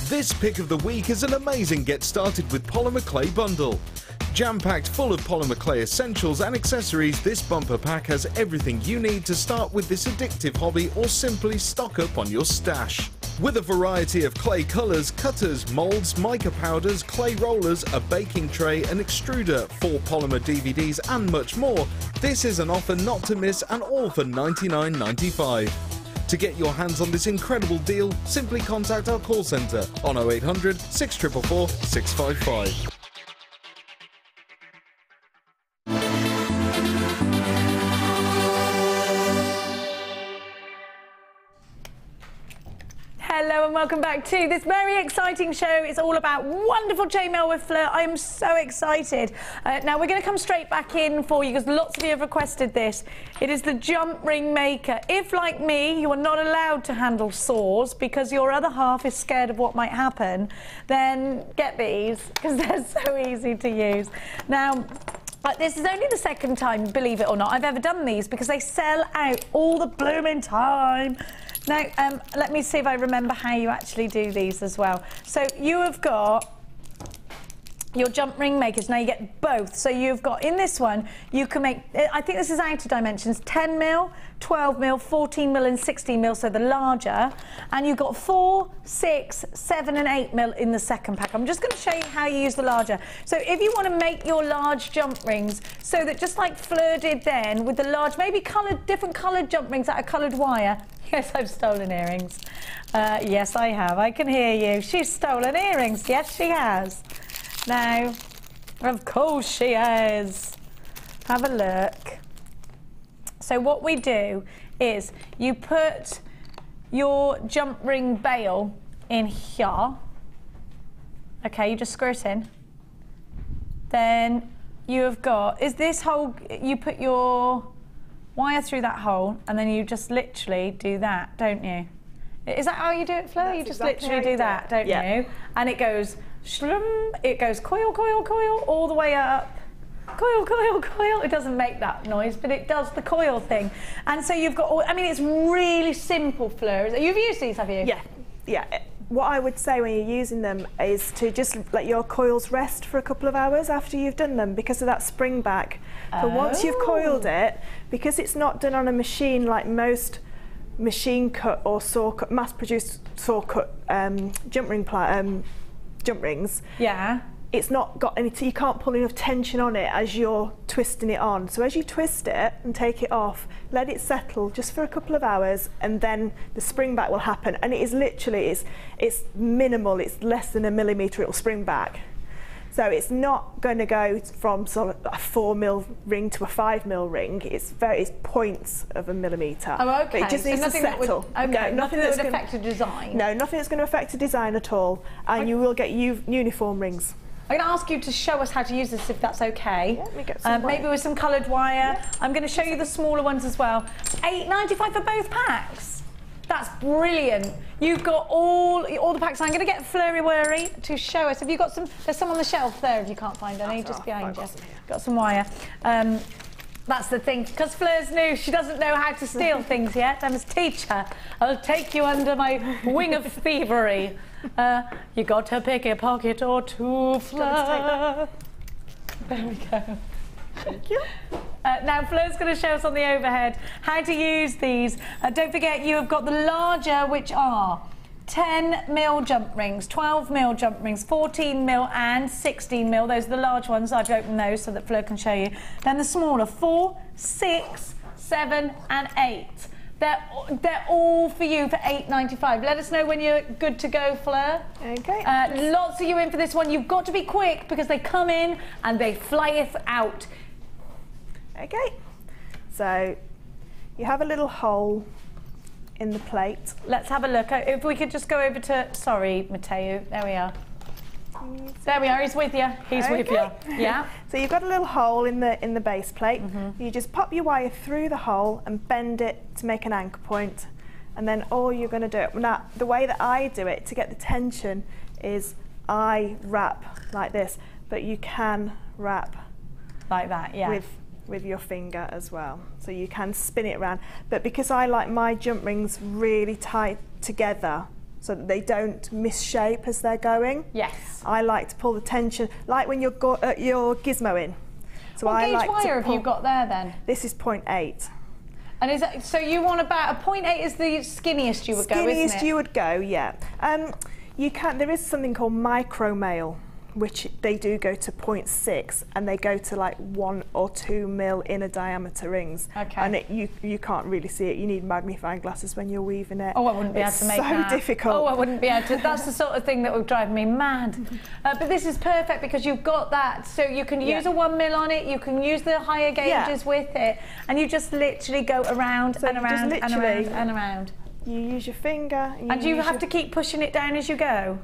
This pick of the week is an amazing get started with polymer clay bundle. Jam-packed full of polymer clay essentials and accessories, this bumper pack has everything you need to start with this addictive hobby or simply stock up on your stash. With a variety of clay colours, cutters, moulds, mica powders, clay rollers, a baking tray, an extruder, 4 polymer DVDs and much more, this is an offer not to miss and all for $99.95. To get your hands on this incredible deal, simply contact our call centre on 0800 644 655. Hello and welcome back to this very exciting show. It's all about wonderful chainmail with Fleur. I am so excited. Now we're going to come straight back in for you because lots of you have requested this. It is the jump ring maker. If, like me, you are not allowed to handle saws because your other half is scared of what might happen, then get these because they're so easy to use. Now, this is only the second time, believe it or not, I've ever done these because they sell out all the blooming time. Now, let me see if I remember how you actually do these as well. So you have got your jump ring makers. Now you get both. So you've got, in this one, you can make, I think this is out of dimensions, 10 mil, 12 mil, 14 mil and 16 mil, so the larger. And you've got 4, 6, 7 and 8 mil in the second pack. I'm just going to show you how you use the larger. So if you want to make your large jump rings, so that just like Fleur did then, with the large, maybe coloured, different coloured jump rings out of coloured wire. Yes, I've stolen earrings. Yes, I have. I can hear you. She's stolen earrings. Yes, she has. Now, of course she has. Have a look. So what we do is you put your jump ring bail in here. Okay, you just screw it in. Then you have got, is this hole, you put your wire through that hole and then you just literally do that, don't you? Is that how you do it, Fleur? That's you just exactly literally do that, don't you? And it goes shlum, it goes coil, coil, coil, all the way up. Coil, coil, coil. It doesn't make that noise, but it does the coil thing. And so you've got all, I mean, it's really simple, Fleur. You've used these, have you? Yeah, yeah. What I would say when you're using them is to just let your coils rest for a couple of hours after you've done them because of that spring back. So once you've coiled it, because it's not done on a machine like most machine cut or saw cut, mass-produced saw cut jump rings. Yeah. It's not got any, you can't pull enough tension on it as you're twisting it on. So as you twist it and take it off, let it settle just for a couple of hours and then the spring back will happen. And it is literally, it's minimal, it's less than 1 millimetre, it will spring back. So it's not going to go from sort of a 4 mil ring to a 5 mil ring. It's points of 1 millimetre. Oh, okay. But it just needs to settle. Nothing that would affect the design. No, nothing that's going to affect the design at all. And you will get uniform rings. I'm going to ask you to show us how to use this, if that's okay. Yeah, let me get some maybe with some coloured wire. Yeah. I'm going to show you the smaller ones as well. $8.95 for both packs. That's brilliant. You've got all the packs. I'm going to get Fleur to show us. Have you got some? There's some on the shelf there if you can't find any, just behind you. Got some wire. That's the thing, because Fleur's new, she doesn't know how to steal things yet. I must teach her. I'll take you under my wing of thievery. You got to pick a pocket or two, Fleur. There we go. Thank you. Now Fleur's going to show us on the overhead how to use these. Don't forget you have got the larger, which are 10 mil jump rings, 12 mil jump rings, 14 mil and 16 mil. Those are the large ones. I've opened those so that Fleur can show you. Then the smaller, 4, 6, 7 and 8. They're all for you for $8.95. Let us know when you're good to go, Fleur. Okay. Lots of you in for this one. You've got to be quick because they come in and they flyeth out. Okay. So you have a little hole in the plate. Let's have a look. If we could just go over to, sorry, Matteo. There we are. There we are. He's with you. He's with you. Yeah. So you've got a little hole in the base plate. You just pop your wire through the hole and bend it to make an anchor point, and then all you're going to do. Now, the way that I do it to get the tension is I wrap like this, but you can wrap like that. Yeah. With your finger as well, so you can spin it around. But because I like my jump rings really tight together, so that they don't misshape as they're going. Yes. I like to pull the tension, like when you're your gizmo in. So what gauge wire have you got there then? This is 0.8. And is that, so you want about a 0.8 is the skinniest you would go, isn't it? Skinniest you would go, yeah. You can. There is something called micro mail, which they do go to 0.6, and they go to like 1 or 2 mil inner diameter rings. Okay. And you can't really see it. You need magnifying glasses when you're weaving it. Oh, I wouldn't be able to make that. It's so difficult. Oh, I wouldn't be able to. That's the sort of thing that would drive me mad. But this is perfect because you've got that, so you can use a 1 mil on it. You can use the higher gauges with it, and you just literally go around and around and around and around. You use your finger. And you have to keep pushing it down as you go.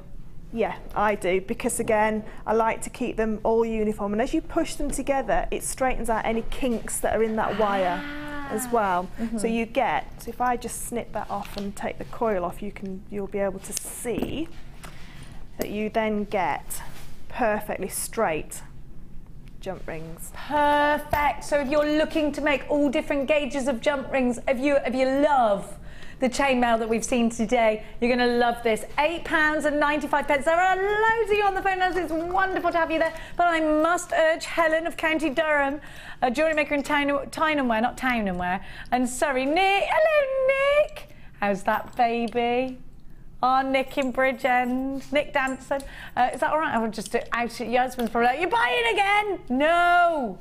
Yeah, I do, because again, I like to keep them all uniform, and as you push them together, it straightens out any kinks that are in that wire as well. So you get, so if I just snip that off and take the coil off, you'll be able to see that you then get perfectly straight jump rings. Perfect. So if you're looking to make all different gauges of jump rings, if you love the chainmail that we've seen today. You're going to love this. £8.95. There are loads of you on the phone. It's wonderful to have you there. But I must urge Helen of County Durham, a jewellery maker in Tyne-and-Wear, not Town-and-Wear, and Surrey. Nick, hello Nick. How's that baby? Oh, Nick in Bridgend. Nick Danson. Is that all right? I will just out at your husband's probably like, you're buying again? No.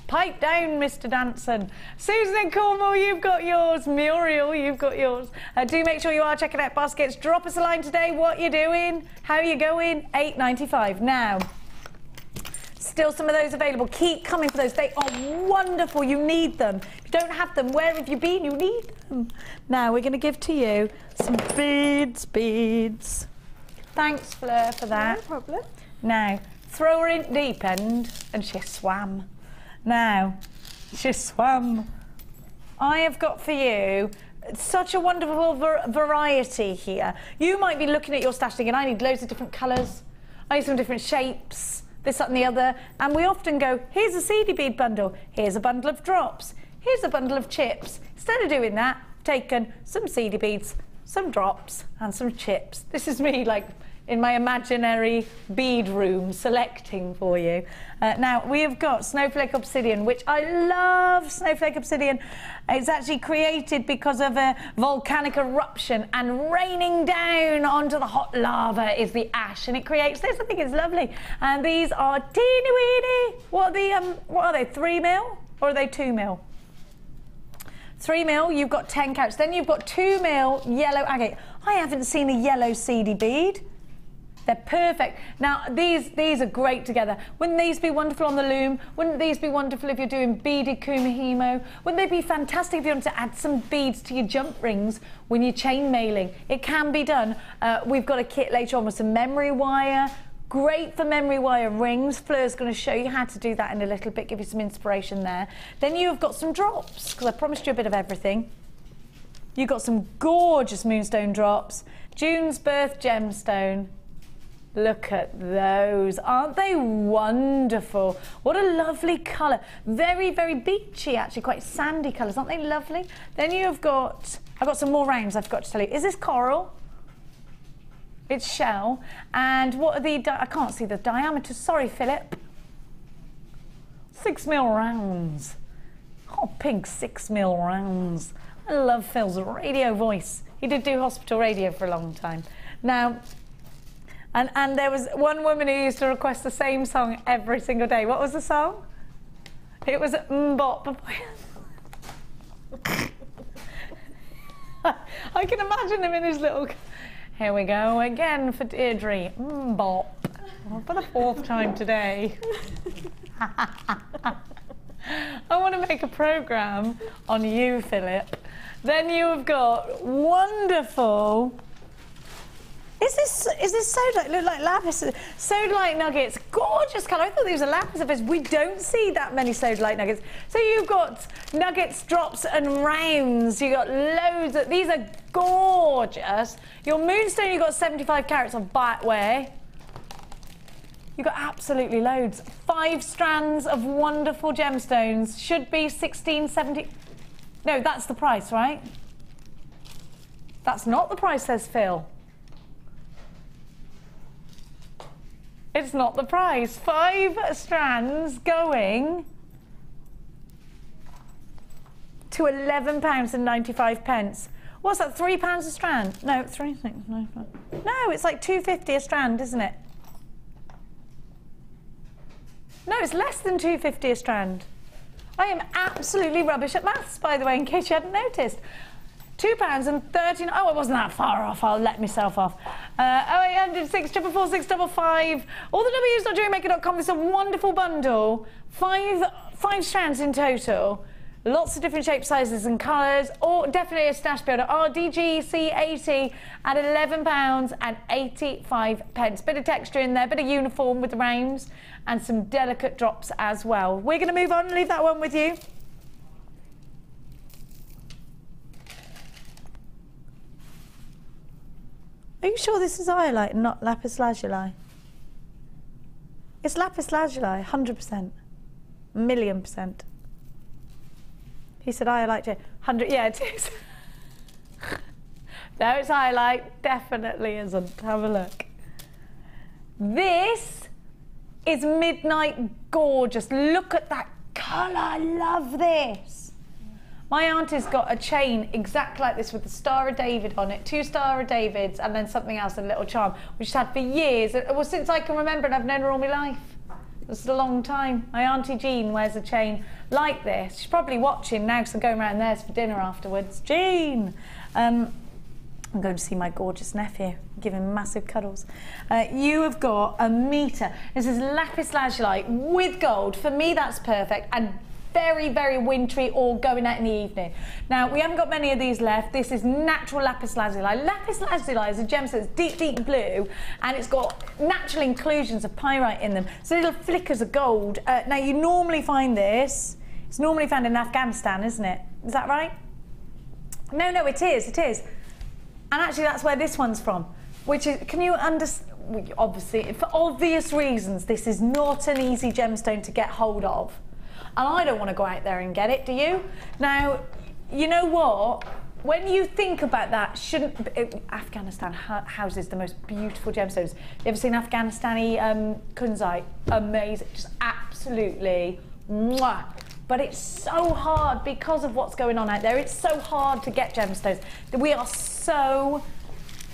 Pipe down, Mr. Danson. Susan in Cornwall, you've got yours. Muriel, you've got yours. Do make sure you are checking out baskets. Drop us a line today. What you doing? How you going? £8.95. Now, still some of those available. Keep coming for those. They are wonderful. You need them. If you don't have them, where have you been? You need them. Now, we're going to give to you some beads. Thanks, Fleur, for that. No problem. Now, throw her in deep end, and she swam. Now, she swam. I have got for you such a wonderful variety here. You might be looking at your stash thinking, I need loads of different colours. I need some different shapes, this, that and the other. And we often go, here's a seedy bead bundle. Here's a bundle of drops. Here's a bundle of chips. Instead of doing that, I've taken some seedy beads, some drops and some chips. This is me like in my imaginary bead room selecting for you. Now we have got Snowflake Obsidian, which I love. Snowflake Obsidian. It's actually created because of a volcanic eruption, and raining down onto the hot lava is the ash, and it creates this. I think it's lovely. And these are teeny weeny. What are they? 3 mil or are they 2 mil? 3 mil. You've got 10 carats. Then you've got 2 mil yellow agate. I haven't seen a yellow seedy bead. They're perfect. Now, these are great together. Wouldn't these be wonderful on the loom? Wouldn't these be wonderful if you're doing beaded kumihimo? Wouldn't they be fantastic if you want to add some beads to your jump rings when you're chain mailing? It can be done. We've got a kit later on with some memory wire. Great for memory wire rings. Fleur's going to show you how to do that in a little bit, give you some inspiration there. Then you've got some drops, because I promised you a bit of everything. You've got some gorgeous moonstone drops. June's Birth Gemstone. Look at those. Aren't they wonderful? What a lovely colour. Very, very beachy, actually, quite sandy colours. Aren't they lovely? Then you've got, I've got some more rounds I forgot to tell you. Is this coral? It's shell. And what are the, I can't see the diameter. Sorry, Philip. 6 mil rounds. Hot pink 6 mil rounds. I love Phil's radio voice. He did do hospital radio for a long time. Now, and there was one woman who used to request the same song every single day. What was the song? It was Mbop. I can imagine him in his little... Here we go again for Deirdre. Mbop. For the 4th time today. I want to make a programme on you, Philip. Then you've got wonderful... Is this sodalite? Look like lapis. Sodalite nuggets, gorgeous colour. I thought these were lapis at first. We don't see that many sodalite nuggets. So you've got nuggets, drops, and rounds. You got loads of these are gorgeous. Your moonstone, you got 75 carats of Batware. You got absolutely loads. 5 strands of wonderful gemstones. Should be 1670. No, that's the price, right? That's not the price, says Phil. It's not the price. 5 strands going to £11.95. What's that? £3 a strand? No, 3. No, it's like £2.50 a strand, isn't it? No, it's less than £2.50 a strand. I am absolutely rubbish at maths, by the way, in case you hadn't noticed. £2.39. Oh, it wasn't that far off. I'll let myself off. 0800 644 655. All the W's.jewellerymaker.com. It's a wonderful bundle. 5 strands in total. Lots of different shapes, sizes, and colours. Or definitely a stash builder. RDGC80 at £11.85. Bit of texture in there, bit of uniform with the rounds, and some delicate drops as well. We're going to move on and leave that one with you. Are you sure this is iolite and not lapis lazuli? It's lapis lazuli, 100%. £1,000,000%. He said iolite too. 100, yeah, it is. No, it's highlight. Definitely isn't. Have a look. This is midnight gorgeous. Look at that colour. I love this. My auntie's got a chain exactly like this with the Star of David on it, 2 Star of Davids, and then something else, a little charm, which she's had for years. Well, since I can remember, and I've known her all my life. This is a long time. My Auntie Jean wears a chain like this. She's probably watching now because I'm going around theirs for dinner afterwards. Jean! I'm going to see my gorgeous nephew, give him massive cuddles. You have got a metre. This is lapis lazuli with gold. For me, that's perfect. And very, very wintry or going out in the evening. Now, we haven't got many of these left. This is natural lapis lazuli. Lapis lazuli is a gemstone. It's deep, deep blue, and it's got natural inclusions of pyrite in them. So little flickers of gold. Now, you normally find this. It's normally found in Afghanistan, isn't it? Is that right? No, no, it is. It is. And actually, that's where this one's from. Which is, can you understand? Obviously, for obvious reasons, this is not an easy gemstone to get hold of. And I don't want to go out there and get it, do you? Now, you know what? When you think about that, Afghanistan houses the most beautiful gemstones. You ever seen Afghanistani kunzite? Amazing, just absolutely mwah. But it's so hard because of what's going on out there. It's so hard to get gemstones. We are so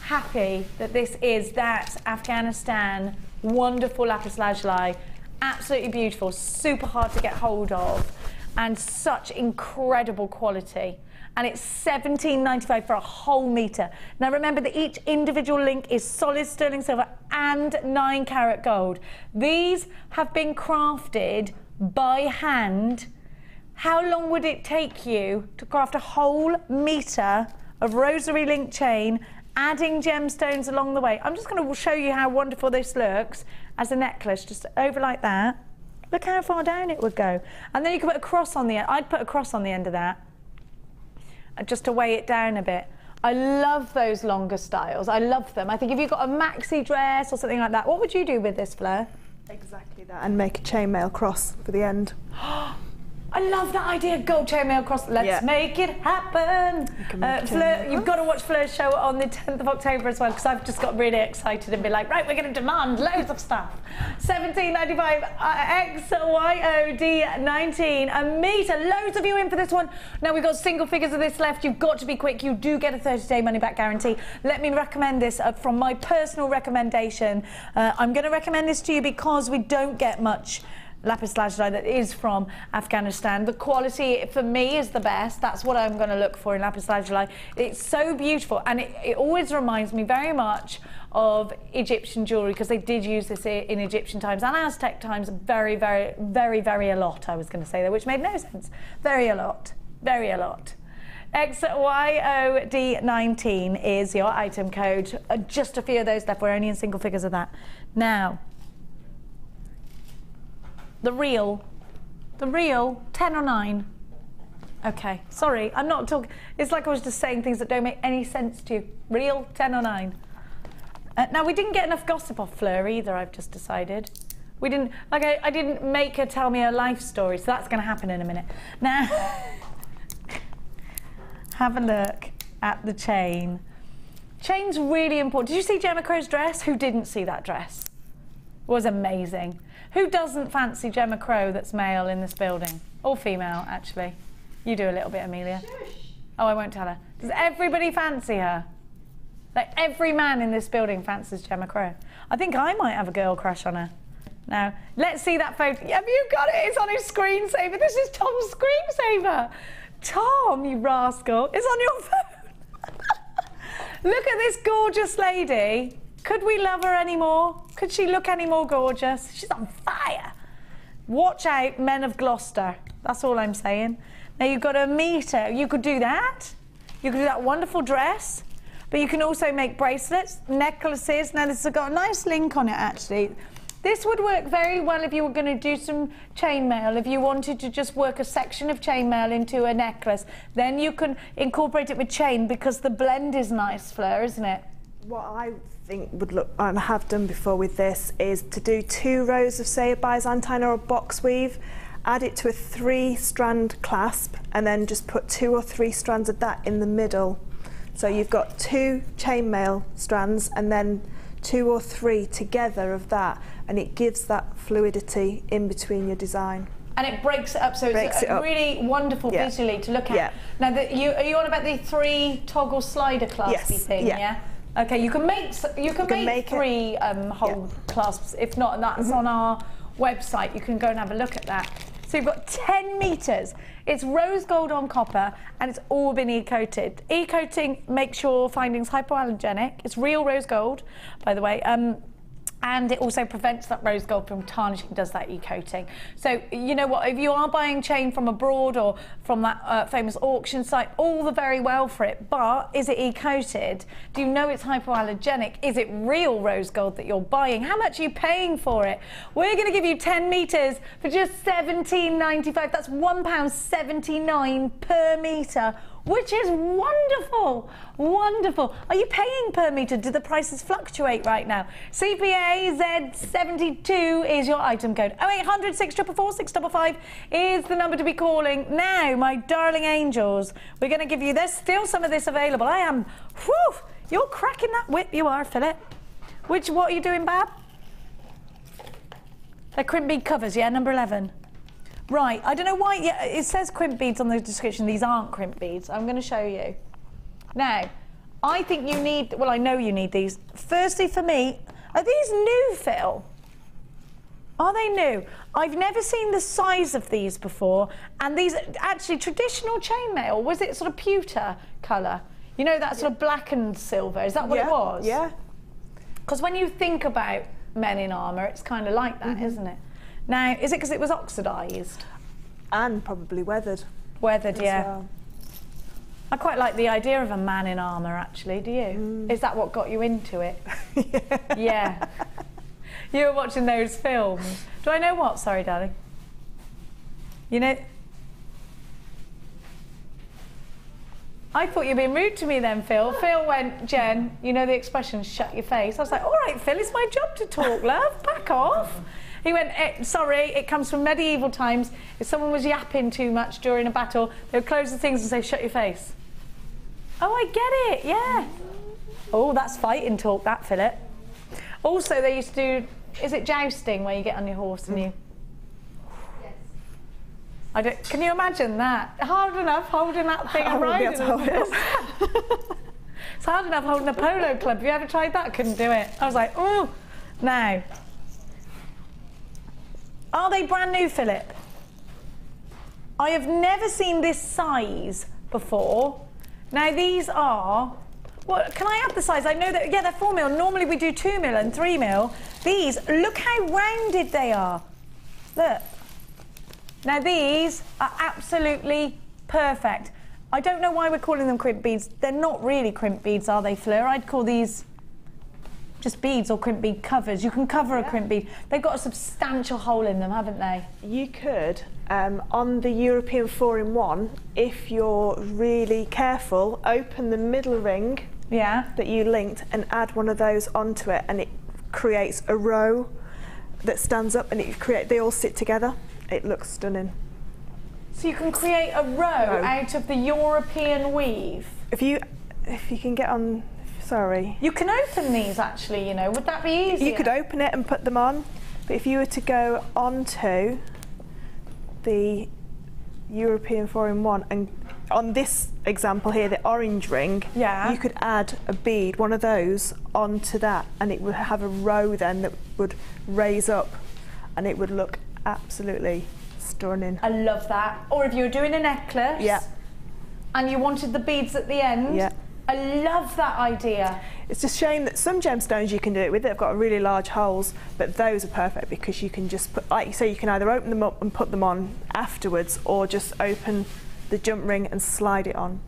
happy that this is that Afghanistan wonderful lapis lazuli. Absolutely beautiful, super hard to get hold of, and such incredible quality. And it's $17.95 for a whole metre. Now remember that each individual link is solid sterling silver and 9-carat gold. These have been crafted by hand. How long would it take you to craft a whole metre of rosary link chain, adding gemstones along the way? I'm just going to show you how wonderful this looks as a necklace, just over like that. Look how far down it would go. And then you can put a cross on the end. I'd put a cross on the end of that, just to weigh it down a bit. I love those longer styles. I love them. I think if you've got a maxi dress or something like that, what would you do with this, Fleur? Exactly that, and make a chainmail cross for the end. I love that idea, gold chainmail cross. Let's make it happen. Fleur, you've got to watch Fleur's show on the 10th of October as well, because I've just got really excited and be like, right, we're going to demand loads of stuff. $17.95 XYOD19 a metre. Loads of you in for this one. Now we've got single figures of this left. You've got to be quick. You do get a 30-day money-back guarantee. Let me recommend this from my personal recommendation. I'm going to recommend this to you because we don't get much lapis lazuli that is from Afghanistan. The quality for me is the best. That's what I'm going to look for in lapis lazuli. It's so beautiful, and it always reminds me very much of Egyptian jewellery, because they did use this in Egyptian times and Aztec times very, very, very, very a lot, I was going to say there, which made no sense. Very a lot. Very a lot. XYOD19 is your item code. Just a few of those left. We're only in single figures of that. Now, the real, 10 or 9? Okay, sorry, I'm not talking, it's like I was just saying things that don't make any sense to you. Real, 10 or 9? Now, we didn't get enough gossip off Fleur either, I've just decided. We didn't, like, I didn't make her tell me her life story, so that's going to happen in a minute. Now, have a look at the chain. Chain's really important. Did you see Gemma Crow's dress? Who didn't see that dress? It was amazing. Who doesn't fancy Gemma Crow that's male in this building? Or female, actually. You do a little bit, Amelia. Shush. Oh, I won't tell her. Does everybody fancy her? Like, every man in this building fancies Gemma Crow. I think I might have a girl crush on her. Now, let's see that photo. Have you got it? It's on his screensaver. This is Tom's screensaver. Tom, you rascal. It's on your phone. Look at this gorgeous lady. Could we love her anymore? Could she look any more gorgeous? She's on fire. Watch out, men of Gloucester. That's all I'm saying. Now, you've got a metre. You could do that. You could do that wonderful dress. But you can also make bracelets, necklaces. Now, this has got a nice link on it, actually. This would work very well if you were going to do some chainmail, if you wanted to just work a section of chainmail into a necklace. Then you can incorporate it with chain, because the blend is nice, Fleur, isn't it? What I think would look, and have done before with this, is to do 2 rows of, say, a byzantine or a box weave, add it to a 3-strand clasp, and then just put 2 or 3 strands of that in the middle. So you've got 2 chainmail strands and then 2 or 3 together of that, and it gives that fluidity in between your design. And it breaks it up, so it's really wonderful visually to look at. Now, are you on about the 3 toggle slider claspy thing? Yeah. Okay, you can make 3 hole clasps. If not, and that's on our website. You can go and have a look at that. So you've got 10 meters. It's rose gold on copper, and it's all been e-coated. E-coating makes your findings hypoallergenic. It's real rose gold, by the way. And it also prevents that rose gold from tarnishing, does that e-coating. So, you know what, if you are buying chain from abroad or from that famous auction site, all the very well for it, but is it e-coated? Do you know it's hypoallergenic? Is it real rose gold that you're buying? How much are you paying for it? We're going to give you 10 meters for just £17.95. That's £1.79 per meter, which is wonderful, wonderful. Are you paying per metre? Do the prices fluctuate right now? CPA Z72 is your item code. 0800 644 655 is the number to be calling. Now, my darling angels, we're going to give you, there's still some of this available. I am, whew, you're cracking that whip, you are, Philip. What are you doing, Bab? They're crimp bead covers, yeah, number 11. Right, I don't know why, it says crimp beads on the description. These aren't crimp beads. I'm going to show you. Now, I think you need, well, I know you need these. Firstly, for me, are these new, Phil? Are they new? I've never seen the size of these before. And these, actually, traditional chainmail, was it sort of pewter colour? You know, that sort of black and silver, is that what it was? Yeah. Because when you think about men in armour, it's kind of like that, isn't it? Now, is it because it was oxidised? And probably weathered. Weathered, yeah. Well. I quite like the idea of a man in armour, actually, do you? Is that what got you into it? Yeah. You were watching those films. Do I know what? Sorry, darling. You know... I thought you were being rude to me then, Phil. Phil went, Jen, you know the expression, shut your face. I was like, all right, Phil, it's my job to talk, love. Back off. He went, sorry, it comes from medieval times. If someone was yapping too much during a battle, they would close the things and say, shut your face. Oh, I get it, yeah. Oh, that's fighting talk, that, Philip. Also, they used to do, is it jousting, where you get on your horse and you... Yes. Can you imagine that? Hard enough holding that thing and riding it. It's hard enough holding a polo club. Have you ever tried that? Couldn't do it. I was like, oh, now. Are they brand new, Philip? I have never seen this size before. Now these are, well, can I have the size? I know that, yeah, they're 4mm. Normally we do 2mm and 3mm. These, look how rounded they are. Look. Now these are absolutely perfect. I don't know why we're calling them crimp beads. They're not really crimp beads, are they, Fleur? I'd call these just beads or crimp bead covers. You can cover a crimp bead. They've got a substantial hole in them, haven't they? You could, on the European 4-in-1, if you're really careful, open the middle ring that you linked and add one of those onto it, and it creates a row that stands up, and they all sit together. It looks stunning. So you can create a row out of the European weave? If you can get on... Sorry. You can open these, actually, you know. Would that be easier? You could open it and put them on, but if you were to go onto the European 4-in-1, and on this example here, the orange ring, you could add a bead, one of those, onto that, and it would have a row then that would raise up, and it would look absolutely stunning. I love that. Or if you were doing a necklace, and you wanted the beads at the end, I love that idea. It's a shame that some gemstones you can do it with, they've got really large holes, but those are perfect because you can just put, like you say, you can either open them up and put them on afterwards, or just open the jump ring and slide it on.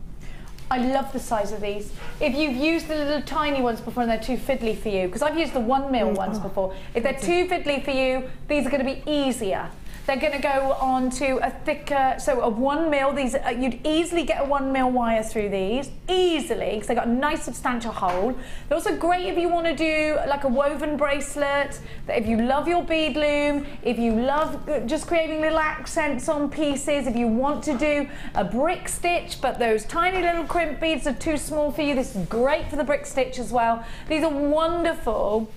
I love the size of these. If you've used the little tiny ones before and they're too fiddly for you, because I've used the 1mm ones before. If they're too fiddly for you, these are going to be easier. They're going to go on to a thicker, so a 1 mil. These you'd easily get a 1 mil wire through these, easily, because they've got a nice substantial hole. They're also great if you want to do like a woven bracelet, if you love your bead loom, if you love just creating little accents on pieces, if you want to do a brick stitch, but those tiny little crimp beads are too small for you, this is great for the brick stitch as well. These are wonderful.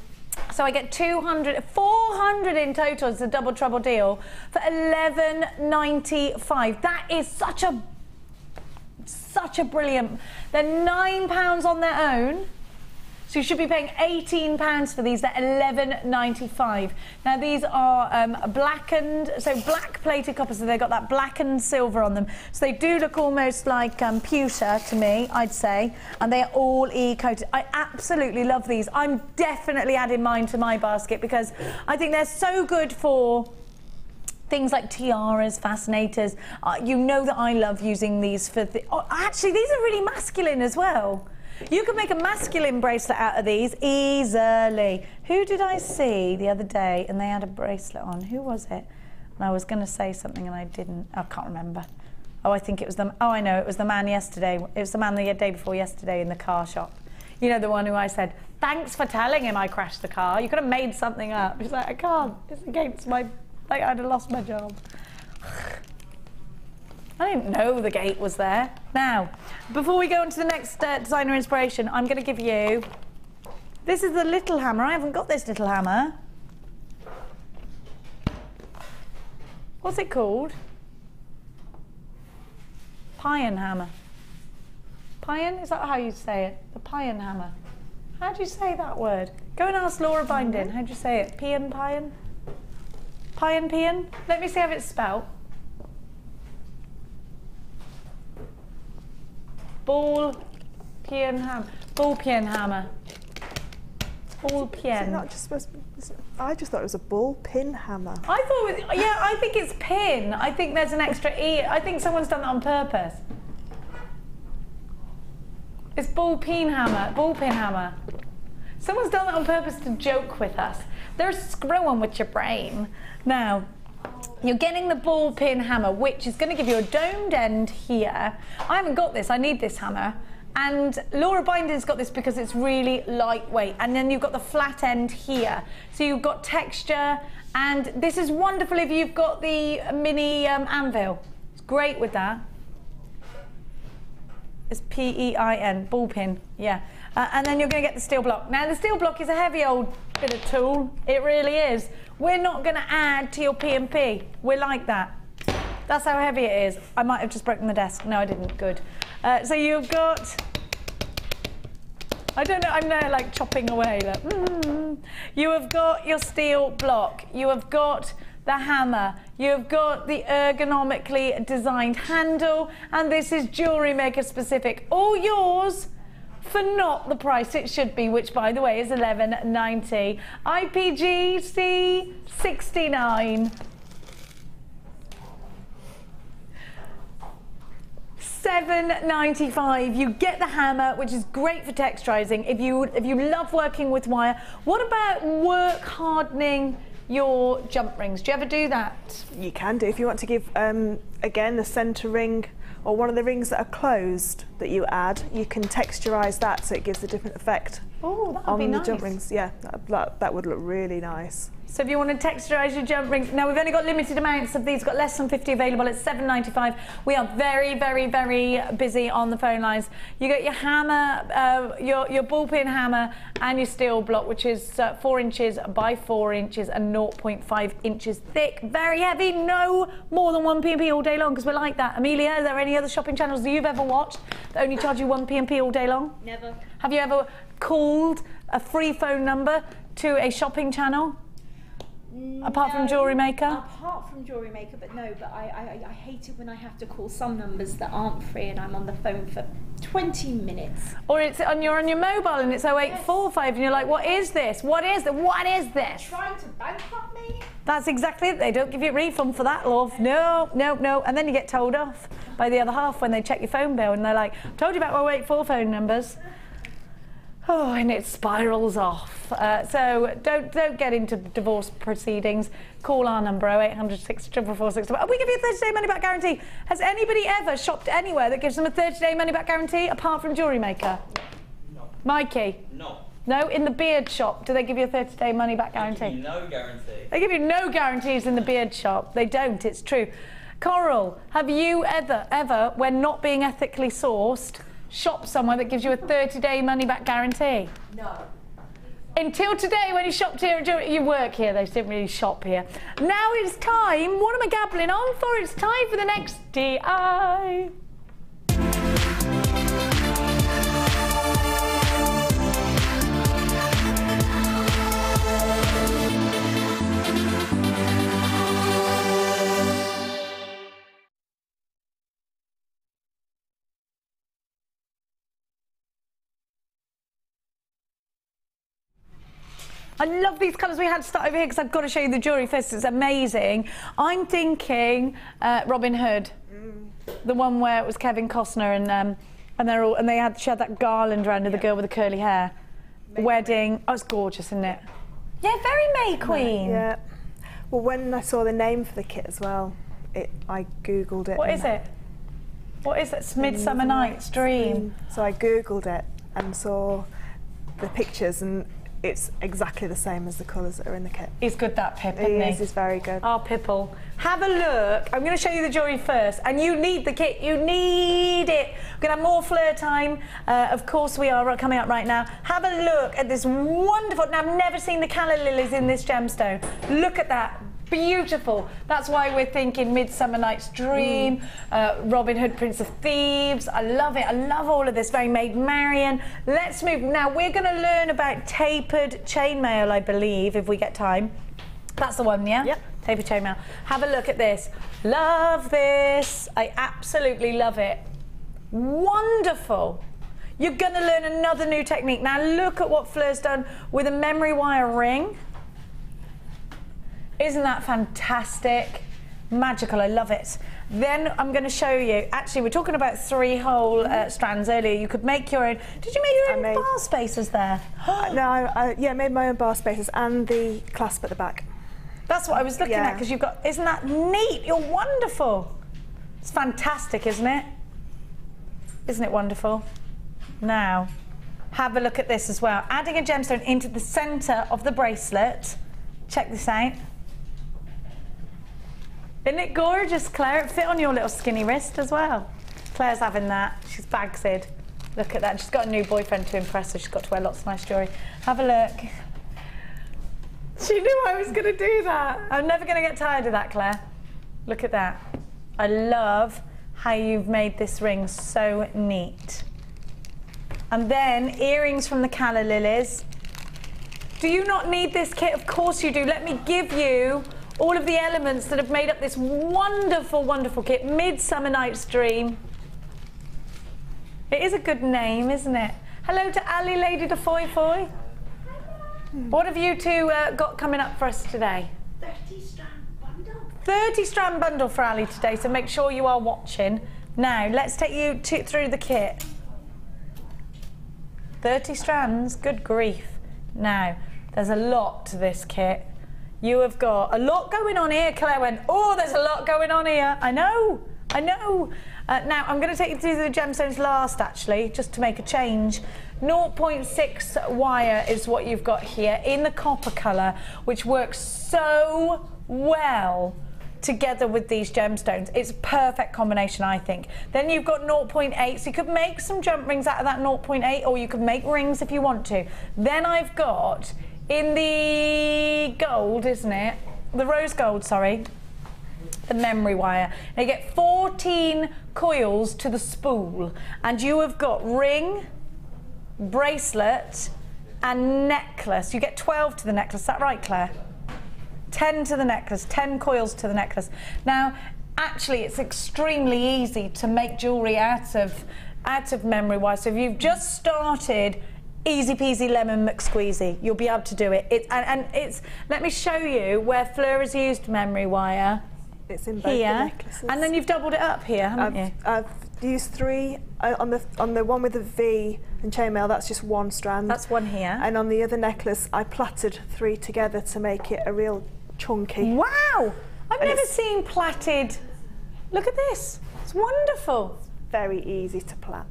So I get 400 in total. It's a double trouble deal for $11.95. That is such a brilliant. They're £9 on their own. So you should be paying £18 for these. They're $11.95. Now these are blackened, so black plated copper, so they've got that blackened silver on them. So they do look almost like pewter to me, I'd say, and they're all E-coated. I absolutely love these. I'm definitely adding mine to my basket because I think they're so good for things like tiaras, fascinators. You know that I love using these for... actually, these are really masculine as well. You can make a masculine bracelet out of these easily. Who did I see the other day and they had a bracelet on? Who was it? And I was going to say something and I didn't. I can't remember. Oh, I think it was the... Oh, I know. It was the man yesterday. It was the man the day before yesterday in the car shop. You know, the one who I said, thanks for telling him I crashed the car. You could have made something up. He's like, I can't. It's against my... Like, I'd have lost my job. I didn't know the gate was there. Now, before we go on to the next designer inspiration, I'm going to give you... This is the little hammer. I haven't got this little hammer. What's it called? Pion hammer. Pion? Is that how you say it? The pion hammer. How do you say that word? Go and ask Laura Binding. How do you say it? Pion? Pion? Pion? Let me see how it's spelt. Ball peen hammer. Ball peen hammer. Ball peen. Is it not just supposed to be, I just thought it was a ball pin hammer. I thought it was, yeah, I think it's pin. I think there's an extra E. I think someone's done that on purpose. It's ball peen hammer. Ball pin hammer. Someone's done that on purpose to joke with us. They're screwing with your brain. Now, you're getting the ball pin hammer, which is going to give you a domed end here. I haven't got this, I need this hammer. And Laura Binding's got this because it's really lightweight. And then you've got the flat end here. So you've got texture, and this is wonderful if you've got the mini anvil. It's great with that. It's P-E-I-N, ball pin, yeah. And then you're going to get the steel block. Now the steel block is a heavy old bit of tool. It really is. We're not going to add to your P&P. We're like that. That's how heavy it is. I might have just broken the desk. No, I didn't. Good. So you've got... I don't know. I'm there like chopping away. Like, You have got your steel block. You have got the hammer. You've got the ergonomically designed handle. And this is Jewellery Maker specific. All yours for not the price it should be, which by the way is $11.90. IPGC 69. $7.95. You get the hammer, which is great for texturizing. If you love working with wire, what about work hardening your jump rings? Do you ever do that? You can do if you want to give again the centre ring or one of the rings that are closed that you add. You can texturize that so it gives a different effect. Oh, that would be nice. On the jump rings, yeah, that would look really nice. So if you want to texturize your jump rings, now we've only got limited amounts of these, we've got less than 50 available at $7.95. We are very, very, very busy on the phone lines. You get your hammer, your ball pin hammer and your steel block, which is 4 inches by 4 inches and 0.5 inches thick. Very heavy, no more than 1 P&P all day long, because we're like that. Amelia, are there any other shopping channels that you've ever watched that only charge you 1 P&P all day long? Never. Have you ever called a free phone number to a shopping channel? Apart from JewelleryMaker? Apart from JewelleryMaker, but no, but I hate it when I have to call some numbers that aren't free and I'm on the phone for 20 minutes. Or you're on your mobile and it's 0845 and you're like, what is this? What is this? What is this? Trying to bankrupt me? That's exactly it. They don't give you a refund for that, love. No, no, no. And then you get told off by the other half when they check your phone bill and they're like, I told you about my 084 phone numbers. Oh, and it spirals off. So don't get into divorce proceedings. Call our number 0800 64446. We give you a 30-day money-back guarantee. Has anybody ever shopped anywhere that gives them a 30-day money-back guarantee apart from JewelleryMaker? No. Mikey? No. No? In the beard shop, do they give you a 30-day money-back guarantee? They give you no guarantee. They give you no guarantees in the beard shop. They don't, it's true. Coral, have you ever, when not being ethically sourced, shop somewhere that gives you a 30-day money-back guarantee? No. Until today, when you shopped here, you work here, they didn't really shop here. Now it's time, what am I gabbling on for? It's time for the next DI. I love these colours. We had to start over here because I've got to show you the jewellery first. It's amazing. I'm thinking Robin Hood, the one where it was Kevin Costner and she had that garland around her, the girl with the curly hair. Wedding. Oh, it's gorgeous, isn't it? Yeah, very May Queen. Yeah. Well, when I saw the name for the kit as well, I googled it. What is it? What is it? Midsummer Night's Dream. So I googled it and saw the pictures, and it's exactly the same as the colours that are in the kit. He's good, that Pip, isn't he? He's very good. Our Pipple. Have a look. I'm going to show you the jewellery first, and you need the kit. You need it. We're going to have more Fleur time. Of course we are coming up right now. Have a look at this wonderful... Now, I've never seen the calla lilies in this gemstone. Look at that. Beautiful. That's why we're thinking Midsummer Night's Dream, Robin Hood, Prince of Thieves. I love it. I love all of this. Very Maid Marian. Let's move. Now, we're going to learn about tapered chainmail, I believe, if we get time. That's the one, yeah? Yep. Tapered chainmail. Have a look at this. Love this. I absolutely love it. Wonderful. You're going to learn another new technique. Now, look at what Fleur's done with a memory wire ring. Isn't that fantastic? Magical, I love it. Then I'm going to show you, actually we're talking about 3 whole strands earlier. You could make your own, did you make your own bar spacers there? No, I made my own bar spacers and the clasp at the back. That's what I was looking at, because you've got, isn't that neat? You're wonderful. It's fantastic, isn't it? Isn't it wonderful? Now, have a look at this as well. Adding a gemstone into the centre of the bracelet. Check this out. Isn't it gorgeous, Claire? It fit on your little skinny wrist as well. Claire's having that. She's bagsed. Look at that. She's got a new boyfriend to impress her. She's got to wear lots of nice jewellery. Have a look. She knew I was going to do that. I'm never going to get tired of that, Claire. Look at that. I love how you've made this ring so neat. And then earrings from the calla lilies. Do you not need this kit? Of course you do. Let me give you all of the elements that have made up this wonderful, wonderful kit. Midsummer Night's Dream. It is a good name, isn't it? Hello to Ali, Lady de Foy Foy. What have you two got coming up for us today? 30-strand bundle. 30-strand bundle for Ali today, so make sure you are watching. Now, let's take you through the kit. 30 strands, good grief. Now, there's a lot to this kit. You have got a lot going on here. Claire went, oh, there's a lot going on here. I know. Now, I'm going to take you through the gemstones last, actually, just to make a change. 0.6 wire is what you've got here in the copper colour, which works so well together with these gemstones. It's a perfect combination, I think. Then you've got 0.8, so you could make some jump rings out of that 0.8, or you could make rings if you want to. Then I've got, in the gold, isn't it? The rose gold, sorry. The memory wire. Now you get 14 coils to the spool, and you have got ring, bracelet, and necklace. You get 12 to the necklace, is that right, Claire? 10 to the necklace, 10 coils to the necklace. Now, actually, it's extremely easy to make jewellery out of memory wire. So if you've just started, easy peasy lemon McSqueezy, you'll be able to do it. Let me show you where Fleur has used memory wire. It's in both the necklaces. And then you've doubled it up here, haven't you? I've used 3 on the one with the V and chainmail. That's just 1 strand. That's 1 here. And on the other necklace, I plaited 3 together to make it a real chunky. Wow! I've never seen plaited. Look at this. It's wonderful. Very easy to plait.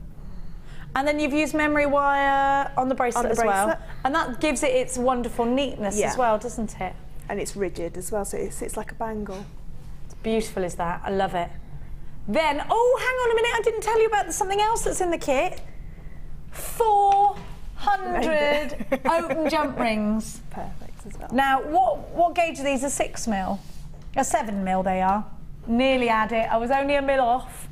And then you've used memory wire on the bracelet as well. And that gives it its wonderful neatness as well, doesn't it? And it's rigid as well, so it sits like a bangle. It's beautiful, is that? I love it. Then, oh, hang on a minute, I didn't tell you about something else that's in the kit. 400 open jump rings. Perfect as well. Now, what gauge are these? A 6mm? A 7mm they are. Nearly had it. I was only a mil off.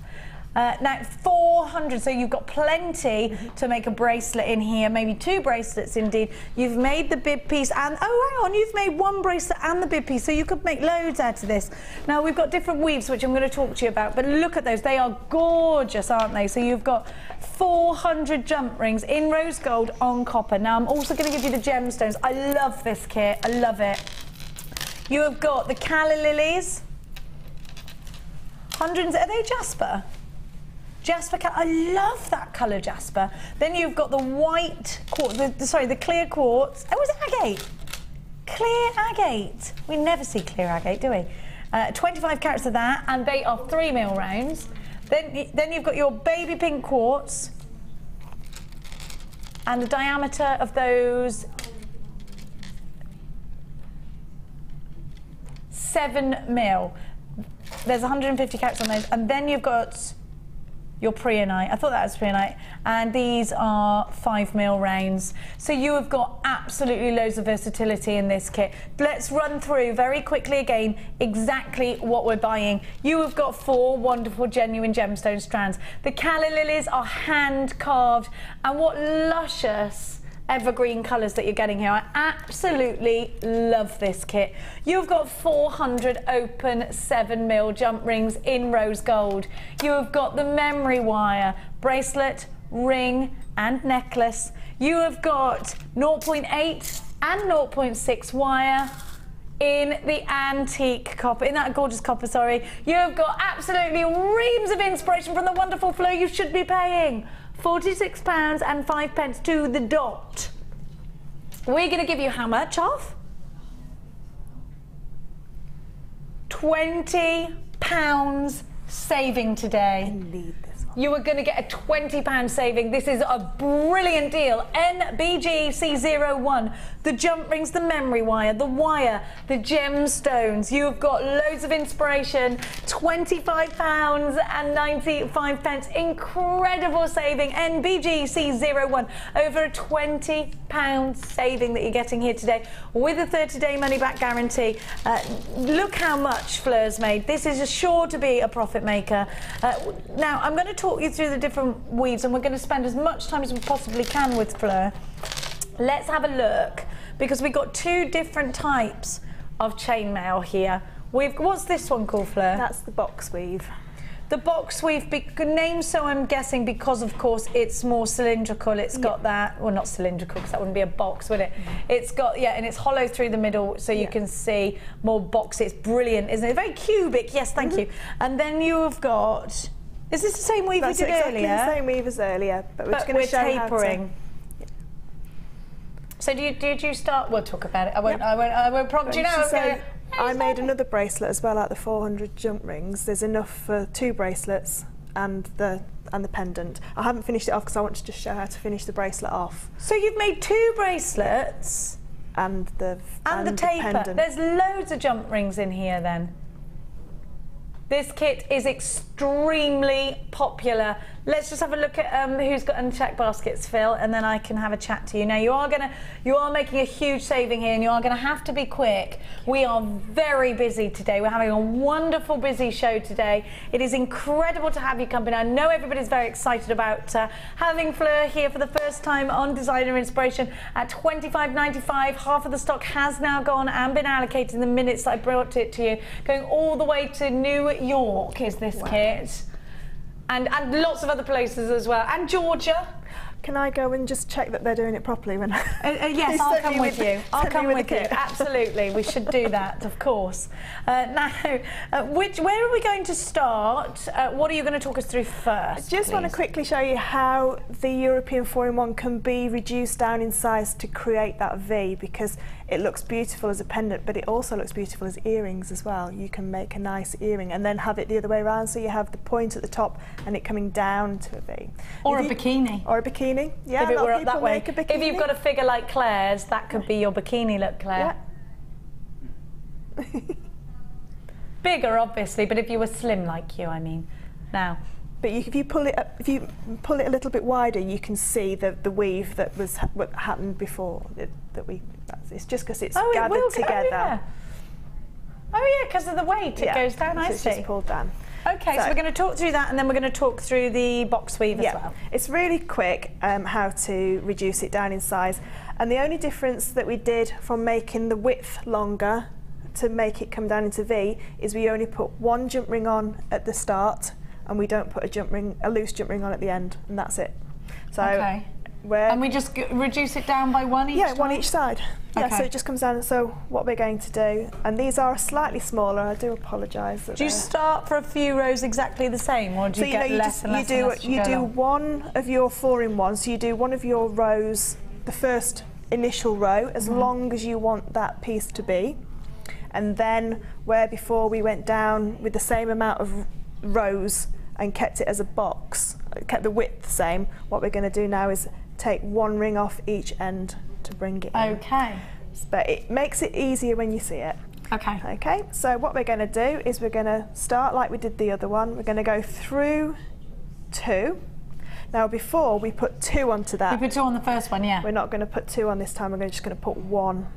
Now 400, so you've got plenty to make a bracelet in here, maybe 2 bracelets indeed. You've made the bib piece and, oh hang on, you've made 1 bracelet and the bib piece, so you could make loads out of this. Now we've got different weaves which I'm going to talk to you about, but look at those, they are gorgeous, aren't they? So you've got 400 jump rings in rose gold on copper. Now I'm also going to give you the gemstones. I love this kit, I love it. You have got the calla lilies. Hundreds, are they jasper? Jasper, I love that colour jasper. Then you've got the white quartz, the clear quartz. Oh, is it agate? Clear agate. We never see clear agate, do we? 25 carats of that, and they are 3mm rounds. Then you've got your baby pink quartz, and the diameter of those 7mm. There's 150 carats on those, and then you've got your preonite. I thought that was preonite. And these are 5mm rounds. So you have got absolutely loads of versatility in this kit. Let's run through very quickly again exactly what we're buying. You have got 4 wonderful genuine gemstone strands. The calla lilies are hand carved, and what luscious evergreen colours that you're getting here. I absolutely love this kit. You've got 400 open 7mm jump rings in rose gold. You have got the memory wire, bracelet, ring and necklace. You have got 0.8 and 0.6 wire in the antique copper, in that gorgeous copper, sorry. You have got absolutely reams of inspiration from the wonderful Fleur. You should be paying £46 and 5 pence to the dot. We're going to give you how much off? £20 saving today. I need this one. You are going to get a £20 saving. This is a brilliant deal. NBGC01, the jump rings, the memory wire, the gemstones. You have got loads of inspiration. £25 and 95 pence. Incredible saving. NBGC01. Over a £20 saving that you're getting here today with a 30-day money-back guarantee. Look how much Fleur's made. This is sure to be a profit maker. Now, I'm going to talk you through the different weaves, and we're going to spend as much time as we possibly can with Fleur. Let's have a look, because we've got 2 different types of chainmail here. What's this one called, Fleur? That's the box weave. The box weave, named so I'm guessing because, of course, it's more cylindrical. It's got that, well, not cylindrical, because that wouldn't be a box, would it? It's got, and it's hollow through the middle, so you can see more box. It's brilliant, isn't it? Very cubic, yes, thank you. And then you have got, is this the same weave we did exactly earlier? The same weave as earlier, but we're just going to show tapering. So did you start? We'll talk about it. I won't prompt you now. I made another bracelet as well out of the 400 jump rings. There's enough for 2 bracelets and the pendant. I haven't finished it off because I want to just show how to finish the bracelet off. So you've made 2 bracelets and the taper. pendant. There's loads of jump rings in here then. This kit is extremely popular. Let's just have a look at who's got unchecked baskets, Phil, and then I can have a chat to you. Now you are making a huge saving here, and you are gonna have to be quick. We are very busy today. We're having a wonderful busy show today. It is incredible to have you company. I know everybody's very excited about having Fleur here for the first time on Designer Inspiration at $25.95. Half of the stock has now gone and been allocated in the minutes that I brought it to you. Going all the way to New York is this kit. And lots of other places as well. And Georgia. Can I go and just check that they're doing it properly when yes, I'll come with you. I'll come with you. Absolutely, we should do that, of course. Now, where are we going to start? What are you going to talk us through first? I just want to quickly show you how the European 4-in-1 can be reduced down in size to create that V, because it looks beautiful as a pendant, but it also looks beautiful as earrings as well. You can make a nice earring and then have it the other way around, so you have the point at the top and it coming down to a V. Or a bikini. Or a bikini. Yeah, if it were up that way. If you've got a figure like Claire's, that could be your bikini look, Claire. Yeah. Bigger, obviously, but if you were slim like you, I mean. Now. But if you pull it up, if you pull it a little bit wider, you can see the weave that was what happened before. It's just because it's gathered together. Oh yeah, because of the weight, it goes down. So it's just pulled down. Okay, so we're going to talk through that, and then we're going to talk through the box weave as well. It's really quick how to reduce it down in size, and the only difference that we did from making the width longer to make it come down into V is we only put one jump ring on at the start, and we don't put a loose jump ring on at the end, and that's it. So and we just reduce it down by one each side? Yeah, one each side. Yeah, so it just comes down. So what we're going to do, and these are slightly smaller, I do apologise. Do you start for a few rows exactly the same, or do you get less and less and less? You do one of your 4-in-1, so you do one of your rows, the first initial row, as long as you want that piece to be. And then where before we went down with the same amount of rows and kept it as a box, kept the width the same, what we're going to do now is take one ring off each end to bring it in. Okay. But it makes it easier when you see it. Okay. Okay, so what we're going to do is we're going to start like we did the other one. We're going to go through 2. Now before we put 2 onto that. We put 2 on the first one, yeah. We're not going to put 2 on this time, we're just going to put one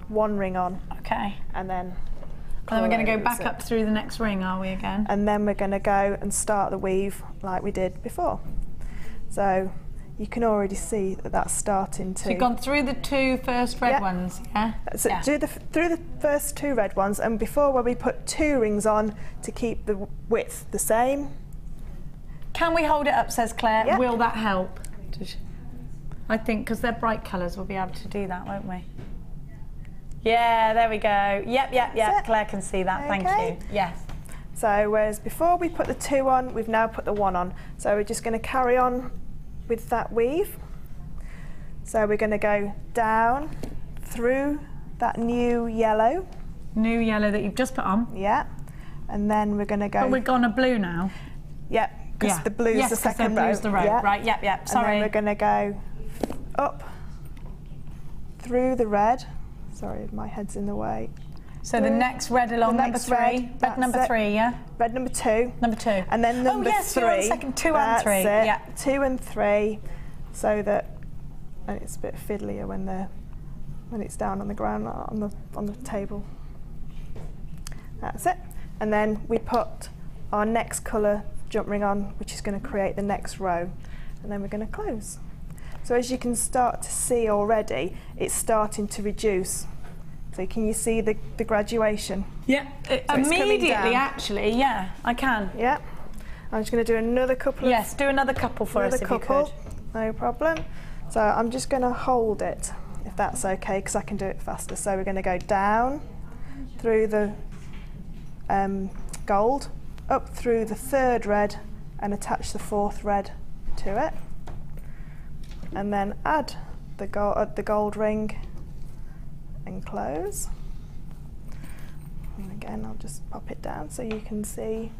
ring on. Okay. And then we're going to go back up through the next ring, are we, again? And then we're going to go and start the weave like we did before. So you can already see that that's starting to... So you've gone through the 2 first red ones, yeah? So do through the first 2 red ones, and before where we put 2 rings on to keep the width the same. Can we hold it up, says Claire? Yep. Will that help? I think, because they're bright colours, we'll be able to do that, won't we? Yeah, there we go. Yep. Claire can see that, thank you. Yes. So whereas before we put the 2 on, we've now put the 1 on. So we're just going to carry on with that weave. So we're going to go down through that new yellow. New yellow that you've just put on. Yeah. And then we're going to go... But we've gone a blue now. Yep, because the blue's the second row. Blue's the row. Yeah. Right, yep, sorry. And then we're going to go up through the red. Sorry, my head's in the way. So the next red along number 3. Red number 3, yeah? Red number 2. Number 2. And then number 3. Oh yes, second 2 and 3. Yeah, 2 and 3, so that, and it's a bit fiddlier when it's down on the ground on the table. That's it. And then we put our next colour jump ring on, which is going to create the next row, and then we're going to close. So as you can start to see already, it's starting to reduce. So can you see the graduation? Yeah, immediately actually, yeah, I can. Yeah. I'm just going to do another couple Yes, do another couple for us if you could. No problem. So I'm just going to hold it, if that's okay, because I can do it faster. So we're going to go down through the gold, up through the 3rd red, and attach the 4th red to it. And then add the gold ring and close. And again, I'll just pop it down so you can see.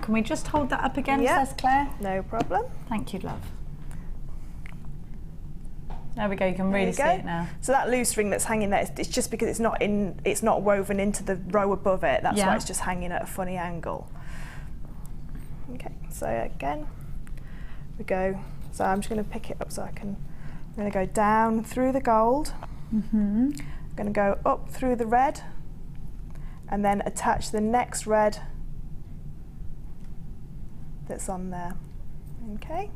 Can we just hold that up again, Yeah. says Claire? No problem. Thank you, love. There we go, you can really see it now. So that loose ring that's hanging there, it's just because it's not woven into the row above it. That's why it's just hanging at a funny angle. Okay, so again, we go. So I'm just going to pick it up so I can. I'm going to go down through the gold. I'm going to go up through the red, and then attach the next red that's on there. Okay.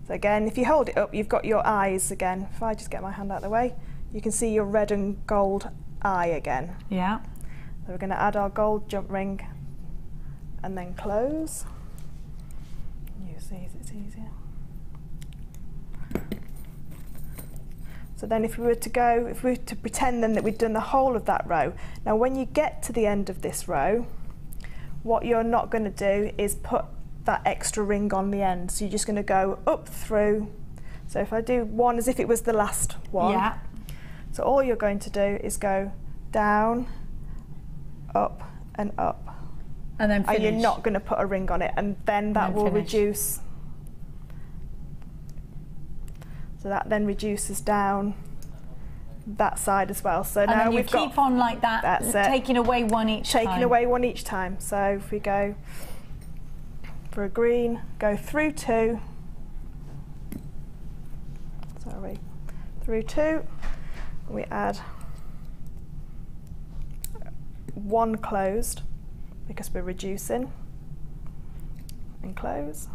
So again, if you hold it up, you've got your eyes again. If I just get my hand out of the way, you can see your red and gold eye again. Yeah. So we're going to add our gold jump ring and then close. You see these, it's easier. So then if we were to pretend then that we'd done the whole of that row, now when you get to the end of this row, what you're not going to do is put that extra ring on the end. So you're just going to go up through. So if I do one as if it was the last one, Yeah. so all you're going to do is go down, up and up. And then finish. And you're not going to put a ring on it, and then that will reduce. So that then reduces down that side as well. So now we've got. Keep on like that. That's it. Taking away one each time. Taking away one each time. So if we go for a green, go through 2. Sorry, through 2. We add 1 closed because we're reducing, and close.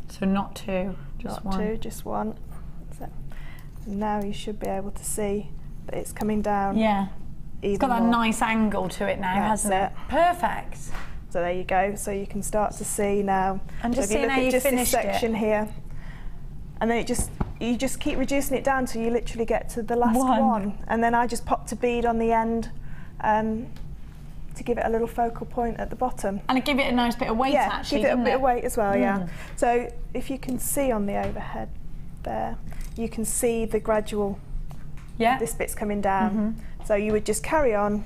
So not 2, just not 1. 2, just 1. So now you should be able to see that it's coming down. Yeah, it's got that more. Nice angle to it now, hasn't it? Perfect. So there you go. So you can start to see now. And just so if you seeing look how at you just finished this section here, and then you just keep reducing it down till you literally get to the last one. And then I just popped a bead on the end to give it a little focal point at the bottom. And give it a nice bit of weight, actually. Give it a bit of weight as well, yeah. So if you can see on the overhead there, you can see the gradual, this bit's coming down. So you would just carry on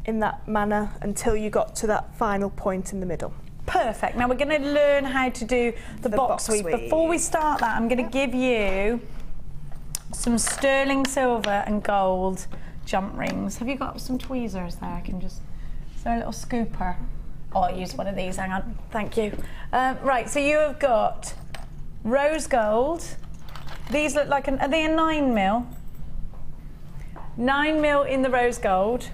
in that manner until you got to that final point in the middle. Perfect. Now we're going to learn how to do the box weave. Before we start that, I'm going to give you some sterling silver and gold jump rings. Have you got some tweezers there? I can just... Is there a little scooper? Oh, I'll use one of these. Hang on. Thank you. Right, so you have got rose gold. These look like are they a 9mm? 9mm in the rose gold.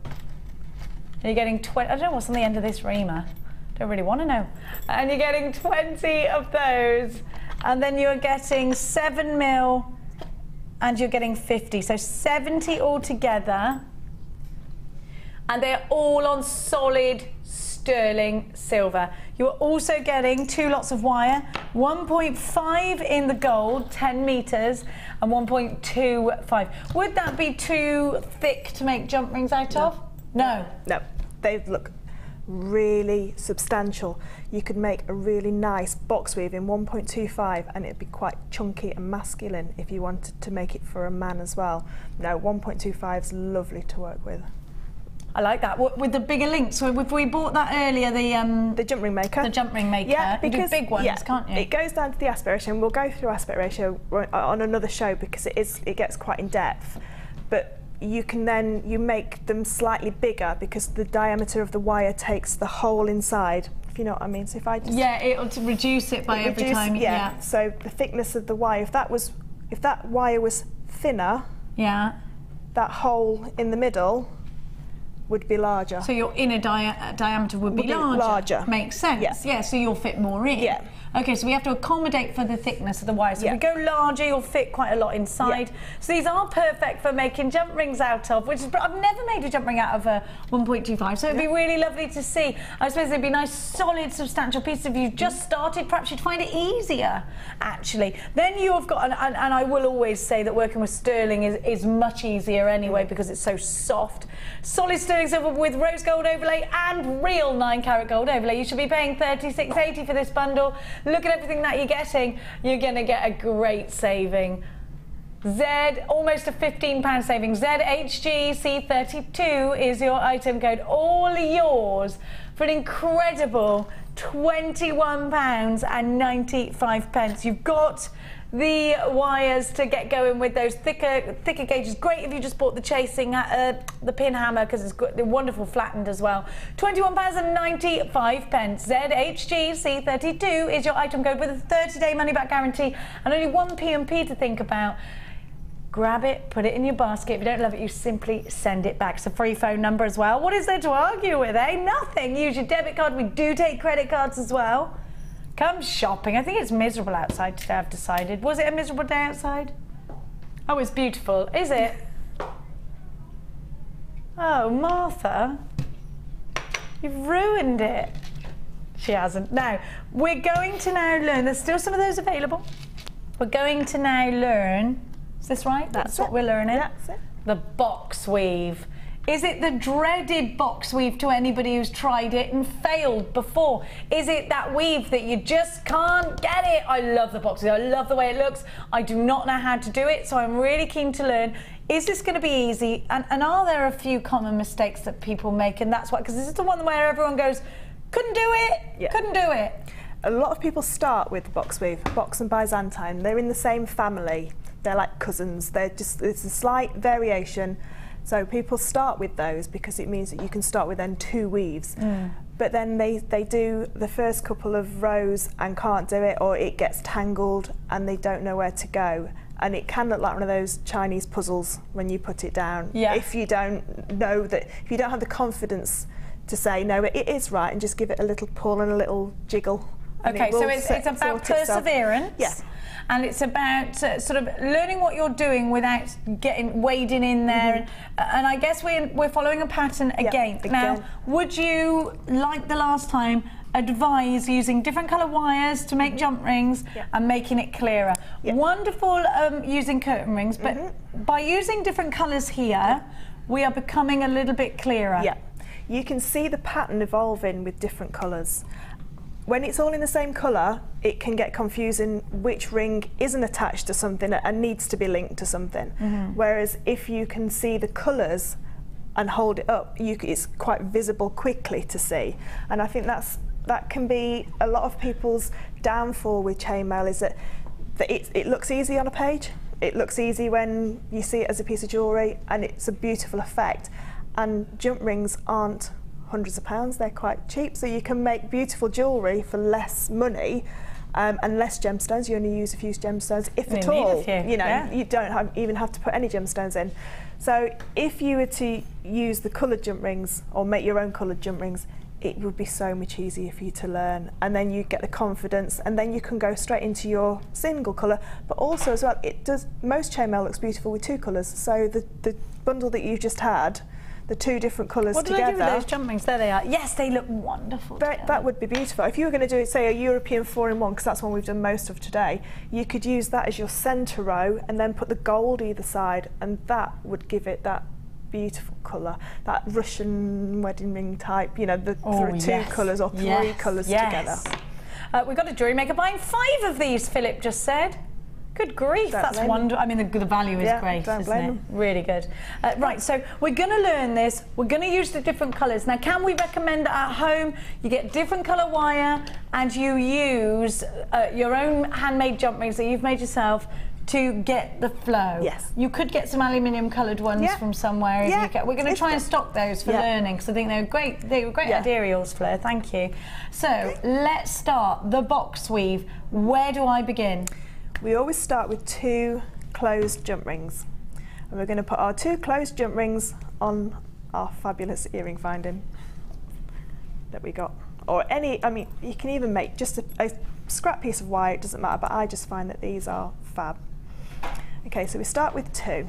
And you're getting 20. I don't know what's on the end of this reamer. Don't really want to know. And you're getting 20 of those. And then you're getting 7mm and you're getting 50. So 70 altogether. And they're all on solid sterling silver. You're also getting 2 lots of wire, 1.5 in the gold, 10 meters, and 1.25. Would that be too thick to make jump rings out of? No. No, they look really substantial. You could make a really nice box weave in 1.25 and it'd be quite chunky and masculine if you wanted to make it for a man as well. No, 1.25 is lovely to work with. I like that. With the bigger links, so if we bought that earlier, the jump ring maker. The jump ring maker. Yeah, because you do big ones, can't you? It goes down to the aspect ratio, and we'll go through aspect ratio on another show because it gets quite in depth. But you can then make them slightly bigger because the diameter of the wire takes the whole inside. If you know what I mean. So if I just it'll reduce it by every time. Yeah. So the thickness of the wire, if that wire was thinner, that hole in the middle would be larger. So your inner diameter would be larger. Makes sense. Yeah, so you'll fit more in. Yeah. Okay, so we have to accommodate for the thickness of the wire. So if we go larger, you'll fit quite a lot inside. So these are perfect for making jump rings out of, which is, I've never made a jump ring out of a 1.25, so it'd be really lovely to see. I suppose they'd be nice, solid, substantial pieces. If you've just started, perhaps you'd find it easier, actually. Then you've got, and I will always say that working with sterling is much easier anyway because it's so soft. Solid sterling silver with rose gold overlay and real 9-carat gold overlay. You should be paying $36.80 for this bundle. Look at everything that you're getting. You're going to get a great saving. Almost a £15 saving. ZHGC32 is your item code. All yours for an incredible £21.95. You've got the wires to get going with those thicker gauges. Great if you just bought the chasing, the pin hammer, because it's got the wonderful flattened as well. £21.95. ZHGC32 is your item code with a 30-day money-back guarantee and only one P&P to think about. Grab it, put it in your basket. If you don't love it, you simply send it back. It's a free phone number as well. What is there to argue with, eh? Nothing. Use your debit card. We do take credit cards as well. Come shopping. I think it's miserable outside today, I've decided. Was it a miserable day outside? Oh, it's beautiful. Is it? Oh, Martha. You've ruined it. She hasn't. Now, we're going to now learn, there's still some of those available. We're going to now learn, is this right? That's what we're learning? That's it. The box weave. Is it the dreaded box weave to anybody who's tried it and failed before? Is it that weave that you just can't get it? I love the box weave. I love the way it looks. I do not know how to do it, so I'm really keen to learn. Is this going to be easy? And are there a few common mistakes that people make? And that's why, because this is the one where everyone goes, couldn't do it, couldn't do it. A lot of people start with the box weave, box and Byzantine. They're in the same family. They're like cousins. They're just, it's a slight variation. So people start with those because it means that you can start with then 2 weaves. But then they do the first couple of rows and can't do it, or it gets tangled and they don't know where to go. And it can look like one of those Chinese puzzles when you put it down. If you don't know that, if you don't have the confidence to say, no, it is right, and just give it a little pull and a little jiggle. Okay, so it's about perseverance. Yes. And it's about sort of learning what you're doing without wading in there. And I guess we're following a pattern again. Now, would you, like the last time, advise using different colour wires to make jump rings and making it clearer? Wonderful using curtain rings, but by using different colours here, we are becoming a little bit clearer. You can see the pattern evolving with different colours. When it's all in the same colour, it can get confusing which ring isn't attached to something and needs to be linked to something. Whereas if you can see the colours and hold it up, it's quite visible quickly to see. And I think that can be a lot of people's downfall with chainmail, is that it looks easy on a page. It looks easy when you see it as a piece of jewellery, and it's a beautiful effect. And jump rings aren't hundreds of pounds, they're quite cheap, so you can make beautiful jewellery for less money and less gemstones. You only use a few gemstones, if at all. You know, you don't even have to put any gemstones in. So if you were to use the coloured jump rings or make your own coloured jump rings, it would be so much easier for you to learn, and then you get the confidence, and then you can go straight into your single colour. But also as well, most chainmail looks beautiful with 2 colours, so the bundle that you just had, the 2 different colours together. What do they do with those jump rings? There they are. Yes, they look wonderful. That would be beautiful. If you were going to do, say, a European 4-in-1, because that's one we've done most of today, you could use that as your centre row and then put the gold either side, and that would give it that beautiful colour, that Russian wedding ring type, you know, the 2 colours or 3 colours together. We've got a jewellery maker buying 5 of these, Philip just said. Good grief, that's wonderful. I mean, the value is great, isn't it? Really good. Right, so we're going to learn this. We're going to use the different colours. Now, can we recommend that at home you get different colour wire and you use your own handmade jump rings that you've made yourself to get the flow? Yes. You could get some aluminium coloured ones from somewhere. We're going to try and stock those for learning, because I think they're great. They were great ideas, Fleur. Thank you. So let's start the box weave. Where do I begin? We always start with 2 closed jump rings, and we're going to put our 2 closed jump rings on our fabulous earring finding that we got, or any, I mean, you can even make just a scrap piece of wire, it doesn't matter, but I just find that these are fab. Okay, so we start with 2,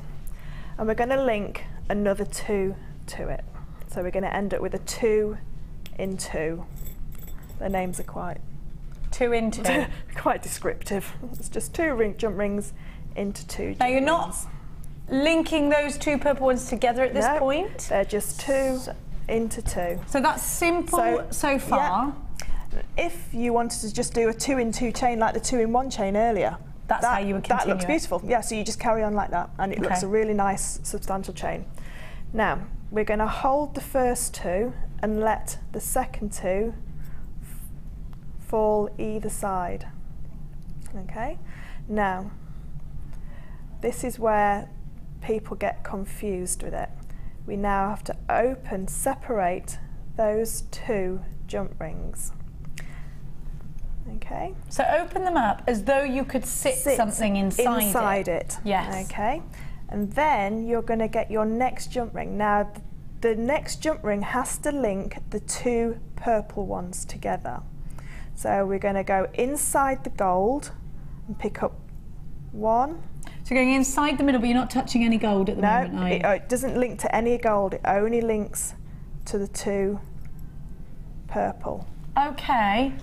and we're going to link another 2 to it, so we're going to end up with a 2 in 2. The names are quite 2 in 2. Quite descriptive. It's just 2 jump rings into 2 jump Now you're not linking those 2 purple ones together at this point? They're just 2 into 2. So that's simple so far. Yeah. If you wanted to just do a 2 in 2 chain like the 2 in 1 chain earlier, that's how you would continue. That looks beautiful. Yeah, so you just carry on like that, and it looks a really nice substantial chain. Now we're going to hold the first 2 and let the second 2 fall either side. Okay, now this is where people get confused with it. We now have to separate those 2 jump rings. Okay, so open them up as though you could sit something inside it. Yes. Okay, and then you're going to get your next jump ring. Now the next jump ring has to link the 2 purple ones together. So we're going to go inside the gold and pick up 1. So going inside the middle, but you're not touching any gold at the moment, are you? No, it doesn't link to any gold. It only links to the 2 purple. Okay.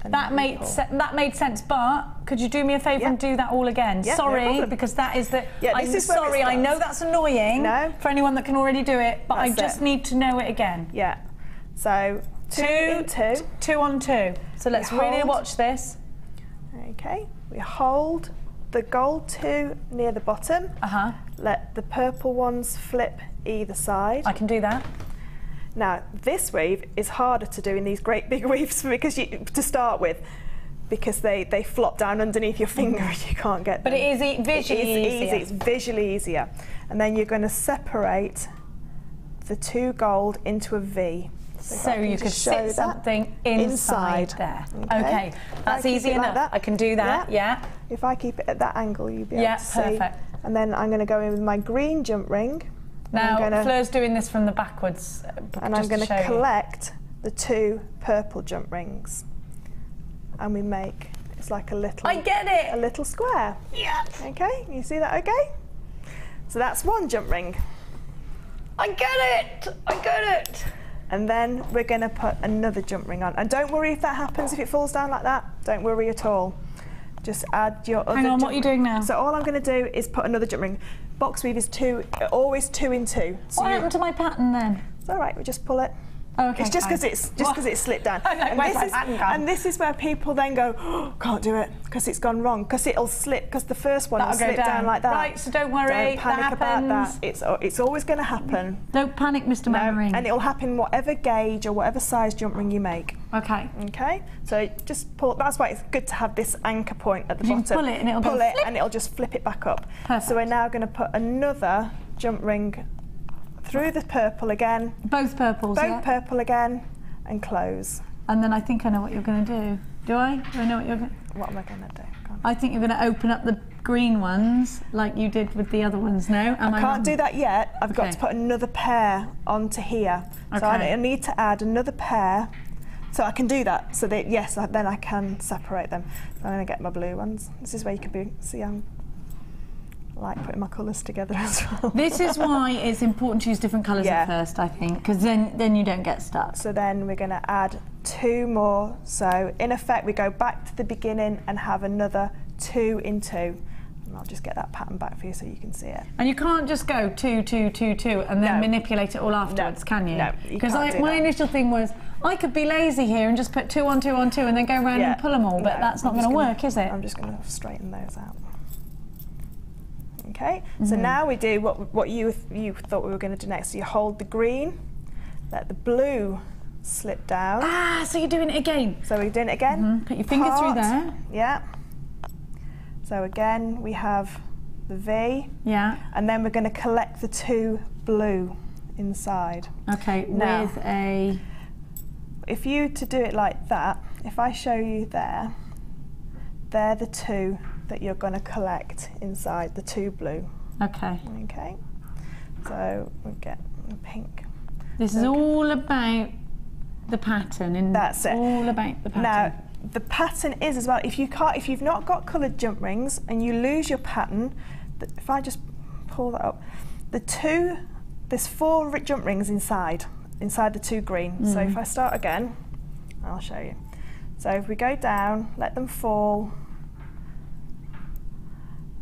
That made sense, but could you do me a favour and do that all again? Yeah, sorry, no because that is the. Yeah, I'm this is where sorry, it I know starts. that's annoying for anyone that can already do it, but I just need to know it again. Yeah. So two on two. So let's really watch this. Okay. We hold the gold 2 near the bottom. Let the purple ones flip either side. I can do that. Now, this weave is harder to do in these great big weaves because to start with, because they flop down underneath your finger and you can't get them. But it is visually easier. It's visually easier. And then you're going to separate the 2 gold into a V. So you could sit something inside there. Okay, that's easy enough. Like I can do that, yeah. If I keep it at that angle, you'll be able to see. Perfect. And then I'm going to go in with my green jump ring. Now, Fleur's doing this from the backwards. And I'm going to collect the 2 purple jump rings. And we make, it's like a little... I get it! A little square. Yeah. Okay, you see that okay? So that's 1 jump ring. I get it! I get it! And then we're going to put another jump ring on. And don't worry if that happens, if it falls down like that. Don't worry at all. Just add your other Hang on, what are you doing now? So all I'm going to do is put another jump ring. Box weave is always 2 in 2. So what happened to my pattern then? It's all right, we just pull it. Oh, okay, it's just because it's slipped down. And this is where people then go, oh, can't do it because it's gone wrong, because it'll slip, because the first one will slip down like that. Right, so don't worry. Don't panic about that. It's always going to happen. Don't panic, Mr. Memory. And it'll happen whatever gauge or whatever size jump ring you make. Okay. Okay. So just pull. That's why it's good to have this anchor point at the bottom. Pull it and it'll pull it and it'll just flip it back up. Perfect. So we're now going to put another jump ring through the purple again. Both purples. Both purple again. And close. And then I think I know what you're going to do. Do I? Do I know what you're going to... What am I going to do? I think you're going to open up the green ones like you did with the other ones now. I can't do that yet. I've got to put another pair onto here. So I need to add another pair. So I can do that. So that, yes, then I can separate them. So I'm going to get my blue ones. This is where you can see I'm like putting my colours together as well. This is why it's important to use different colours at first, I think, because then you don't get stuck. So then we're going to add 2 more. So in effect, we go back to the beginning and have another 2 in 2. And I'll just get that pattern back for you so you can see it. And you can't just go 2, 2, 2, 2 and then manipulate it all afterwards, can you? No, you because can't do my that. initial thing was, I could be lazy here and just put 2 on 2 on 2 and then go around and pull them all, but that's not going to work, is it? I'm just going to straighten those out. Okay, so now we do what you thought we were going to do next. So you hold the green, let the blue slip down. Ah, so you're doing it again. So we're doing it again. Put your finger through there. Yeah. So again, we have the V. Yeah. And then we're going to collect the 2 blue inside. Okay, now, with a... If you to do it like that, if I show you there, they're the 2 that you're going to collect inside, the 2 blue. Okay. Okay. So we'll get the pink. This is all about the pattern, and that's it. All about the pattern. Now, the pattern is as well. If you've not got coloured jump rings and you lose your pattern, if I just pull that up, there's 4 jump rings inside the 2 green. So if I start again, I'll show you. So if we go down, let them fall.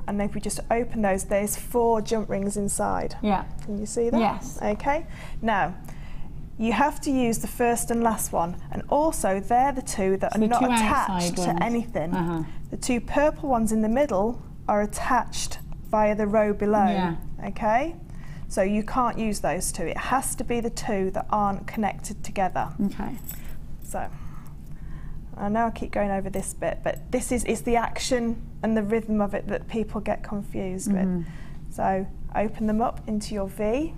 And if we just open those, there's 4 jump rings inside. Yeah. Can you see that? Yes. Okay. Now, you have to use the first and last one, and also they're the 2 that are not attached to anything. The 2 purple ones in the middle are attached via the row below. Yeah. Okay. So you can't use those 2. It has to be the 2 that aren't connected together. Okay. So. I know I keep going over this bit, but it's the action and the rhythm of it that people get confused with. So open them up into your V.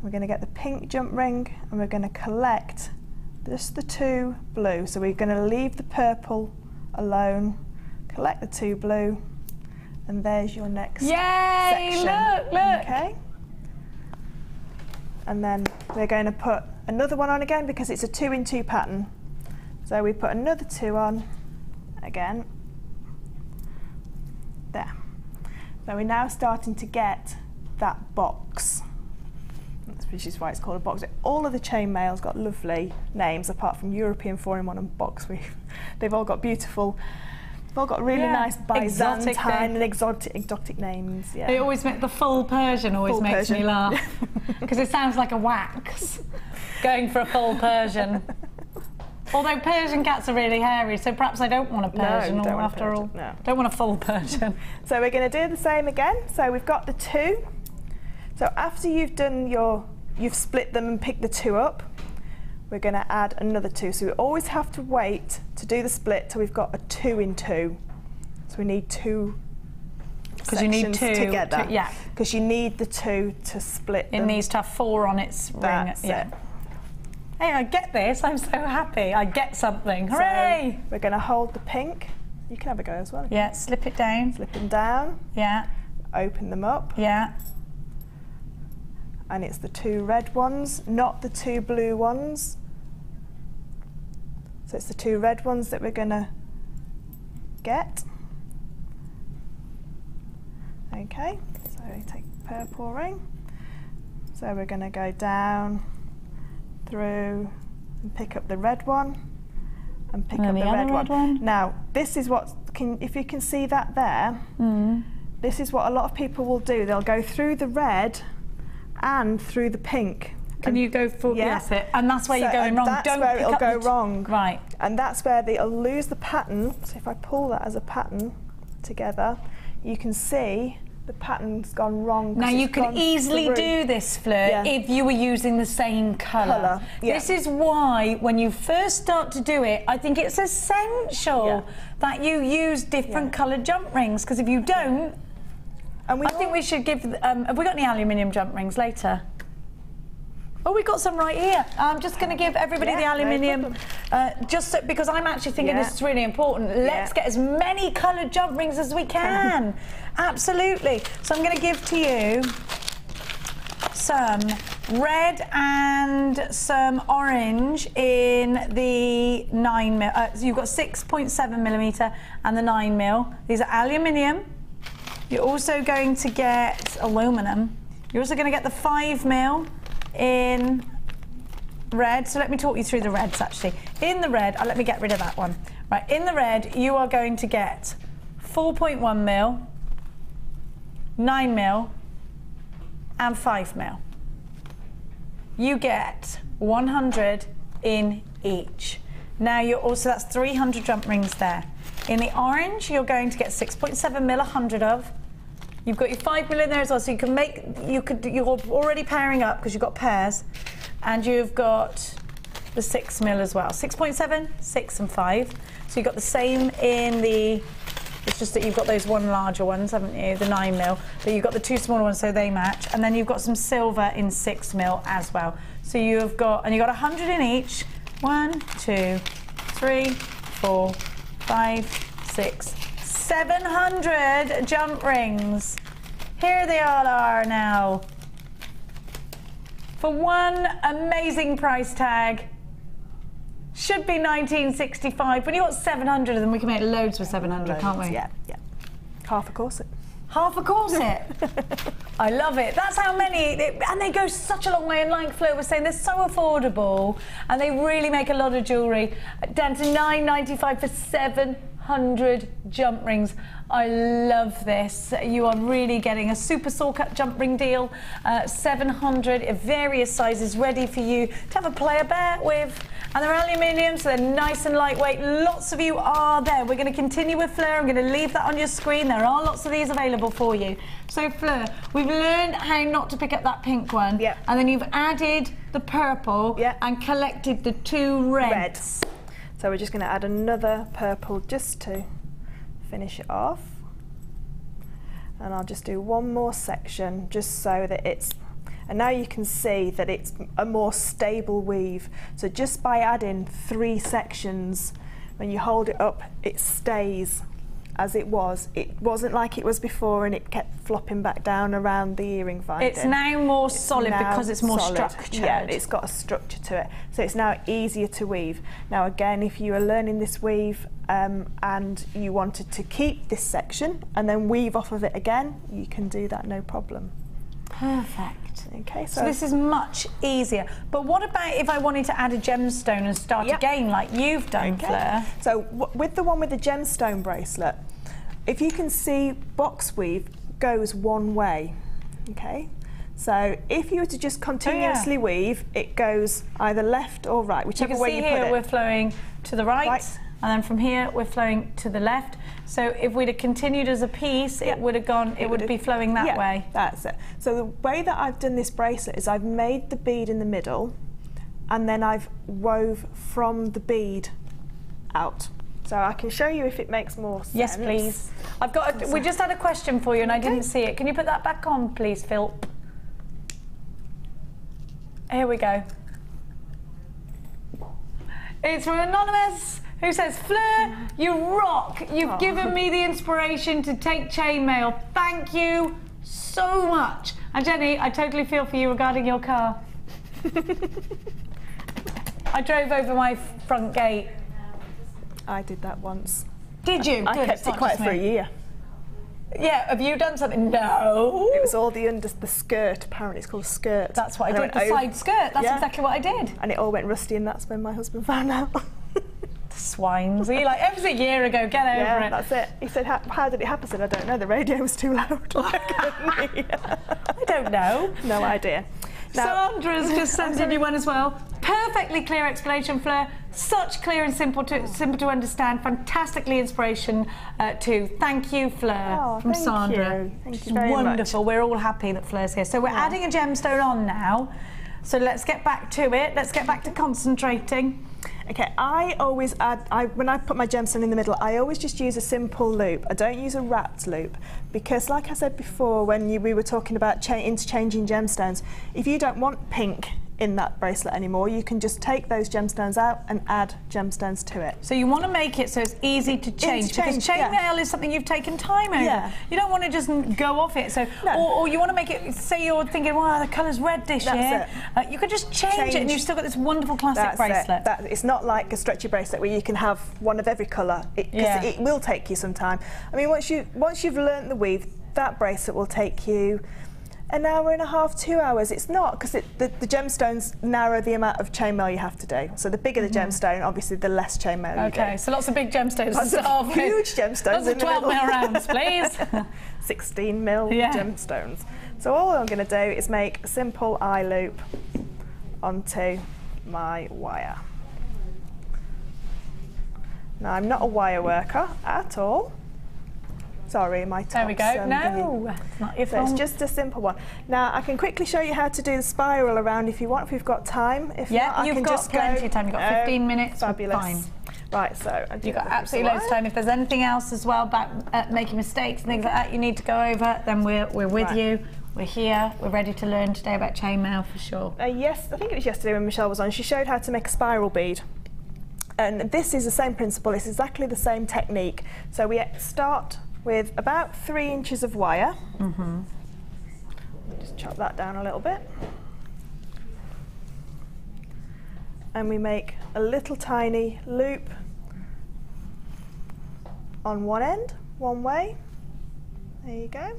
We're going to get the pink jump ring and we're going to collect just the 2 blue. So we're going to leave the purple alone, collect the 2 blue, and there's your next section. Look! Okay. And then we're going to put another one on again because it's a 2 in 2 pattern. So we put another 2 on again. There. So we're now starting to get that box. which is why it's called a box. All of the chainmail's got lovely names, apart from European 4-in-1 and box. They've all got beautiful. They've all got really nice Byzantine and exotic names. Yeah. They always make the full Persian makes me laugh because it sounds like a wax. Going for a full Persian. Although Persian cats are really hairy, so perhaps I don't want a Persian after all. No. Don't want a full Persian. So we're going to do the same again. So we've got the 2. So after you've split them and picked the 2 up, we're going to add another 2. So we always have to wait to do the split till we've got a 2 in 2. So we need 2 because you need 2 together. Yeah. Because you need the 2 to split them. It needs to have 4 on its ring. That's it. Hey, I get this. I'm so happy. I get something. Hooray! So we're going to hold the pink. You can have a go as well. Yeah, slip it down. Slip them down. Yeah. Open them up. Yeah. And it's the 2 red ones, not the 2 blue ones. So it's the 2 red ones that we're going to get. Okay, so we take the purple ring. So we're going to go down through and pick up the red one and pick up the red one. Now, this is what, if you can see that there, this is what a lot of people will do. They'll go through the red and through the pink. Can you go for that's it? And that's where you're going wrong. That's where it'll go wrong. Right. And that's where they'll lose the pattern. So if I pull that as a pattern together, you can see the pattern's gone wrong. Now you can easily do this, Fleur, if you were using the same colour. This is why when you first start to do it, I think it's essential that you use different coloured jump rings, because if you don't, I think we should give, have we got any aluminium jump rings later? Oh, we've got some right here. I'm just going to give everybody the aluminium, just so, because I'm actually thinking this is really important. Let's get as many coloured jump rings as we can. Absolutely. So I'm going to give to you some red and some orange in the 9mm. So you've got 6.7mm and the 9mm. These are aluminium. You're also going to get aluminum. You're also going to get the 5mm in red. So let me talk you through the reds actually. In the red, let me get rid of that one. Right, in the red, you are going to get 4.1mm, 9mm, and 5mm. You get 100 in each. Now you're also, that's 300 jump rings there. In the orange, you're going to get 6.7mm, 100 of. You've got your 5mm in there as well, so you can make, you're already pairing up because you've got pairs, and you've got the 6mm as well. 6.7, 6 and 5. So you've got the same in the, it's just that you've got those one larger ones, haven't you, the 9mm, but you've got the 2 smaller ones so they match, and then you've got some silver in 6mm as well. So you've got, and you've got 100 in each. 1, 2, 3, 4, 5, 6, 700 jump rings. Here they all are now. For one amazing price tag. Should be $19.65, but you got 700 of them. We can make loads for 700, can't we? Yeah, yeah. Half a corset. Half a corset. I love it. That's how many, and they go such a long way. And like Fleur was saying, they're so affordable, and they really make a lot of jewellery. Down to $9.95 for 700 jump rings. I love this. You are really getting a super saw cut jump ring deal. 700 of various sizes ready for you to have a play about with. And they're aluminium, so they're nice and lightweight. Lots of you are there. We're going to continue with Fleur. I'm going to leave that on your screen. There are lots of these available for you. So Fleur, we've learned how not to pick up that pink one. Yep. And then you've added the purple and collected the 2 reds. So we're just going to add another purple just to finish it off. And I'll just do one more section just so that it's, and now you can see that it's a more stable weave. So just by adding 3 sections, when you hold it up, it stays as it was. It wasn't like it was before and it kept flopping back down around the earring finding. It's now more solid because it's more structured. Yeah, it's got a structure to it. So it's now easier to weave. Now again, if you are learning this weave and you wanted to keep this section and then weave off of it again, you can do that, no problem. Perfect. Okay, So this is much easier. But what about if I wanted to add a gemstone and start again like you've done, Fleur? So with the one with the gemstone bracelet, if you can see, box weave goes one way. Okay, so if you were to just continuously weave, it goes either left or right, whichever way you put it. You can see here we're flowing to the right, and then from here we're flowing to the left. So if we'd have continued as a piece, it would have gone. It would be flowing that way. That's it. So the way that I've done this bracelet is I've made the bead in the middle, and then I've wove from the bead out. So I can show you if it makes more sense. Yes, please. I've got. We just had a question for you, and I didn't see it. Can you put that back on, please, Phil? Here we go. It's from Anonymous, who says, Fleur, you rock. You've given me the inspiration to take chainmail. Thank you so much. And Jenny, I totally feel for you regarding your car. I drove over my front gate. I did that once. Did you? I kept it quiet for a year. Yeah, have you done something? No. It was all the skirt, apparently it's called a skirt. That's what I did, the side skirt. That's exactly what I did. And it all went rusty, and that's when my husband found out. Swines. You're like, it was a year ago, get over it. That's it. He said, how did it happen? I said, I don't know, the radio was too loud. I don't know. No idea. Now, Sandra's just sent in you one as well. Perfectly clear explanation, Fleur. Such clear and simple to understand. Fantastically inspiration too. Thank you, Fleur, from Sandra. Thank you very much. Wonderful. We're all happy that Fleur's here. So we're adding a gemstone on now. So let's get back to it. Let's get back to concentrating. Okay, I always add, when I put my gemstone in the middle, I always just use a simple loop. I don't use a wrapped loop because, like I said before, when we were talking about interchanging gemstones, if you don't want pink in that bracelet anymore, you can just take those gemstones out and add gemstones to it. So you want to make it so it's easy to change, because chainmail is something you've taken time over. Yeah. You don't want to just go off it. So, or you want to make it, say you're thinking, wow, the colour's reddish here. You could just change it and you've still got this wonderful classic bracelet. It's not like a stretchy bracelet where you can have one of every colour, because it will take you some time. I mean, once you've learnt the weave, that bracelet will take you an hour and a half, 2 hours. It's not, because the gemstones narrow the amount of chainmail you have to do. So the bigger the gemstone, obviously the less chainmail you do. Okay, so lots of big gemstones to start off with. Huge gemstones. Lots of 12 mil rounds, please. 16 mil gemstones. So all I'm going to do is make a simple eye loop onto my wire. Now, I'm not a wire worker at all. Sorry, my top's... There we go. No, it's not your fault. It's just a simple one. Now, I can quickly show you how to do the spiral around if you want, if we've got time. If not, I can just go. Plenty of time. You've got 15 minutes. Fabulous. Fine. Right, so... You've got absolutely loads of time. If there's anything else as well about making mistakes and things like that you need to go over, then we're with you. We're here. We're ready to learn today about chainmail for sure. Yes, I think it was yesterday when Michelle was on. She showed how to make a spiral bead. And this is the same principle. It's exactly the same technique. So we start with about 3 inches of wire. Just chop that down a little bit. And we make a little tiny loop on one end, one way. There you go.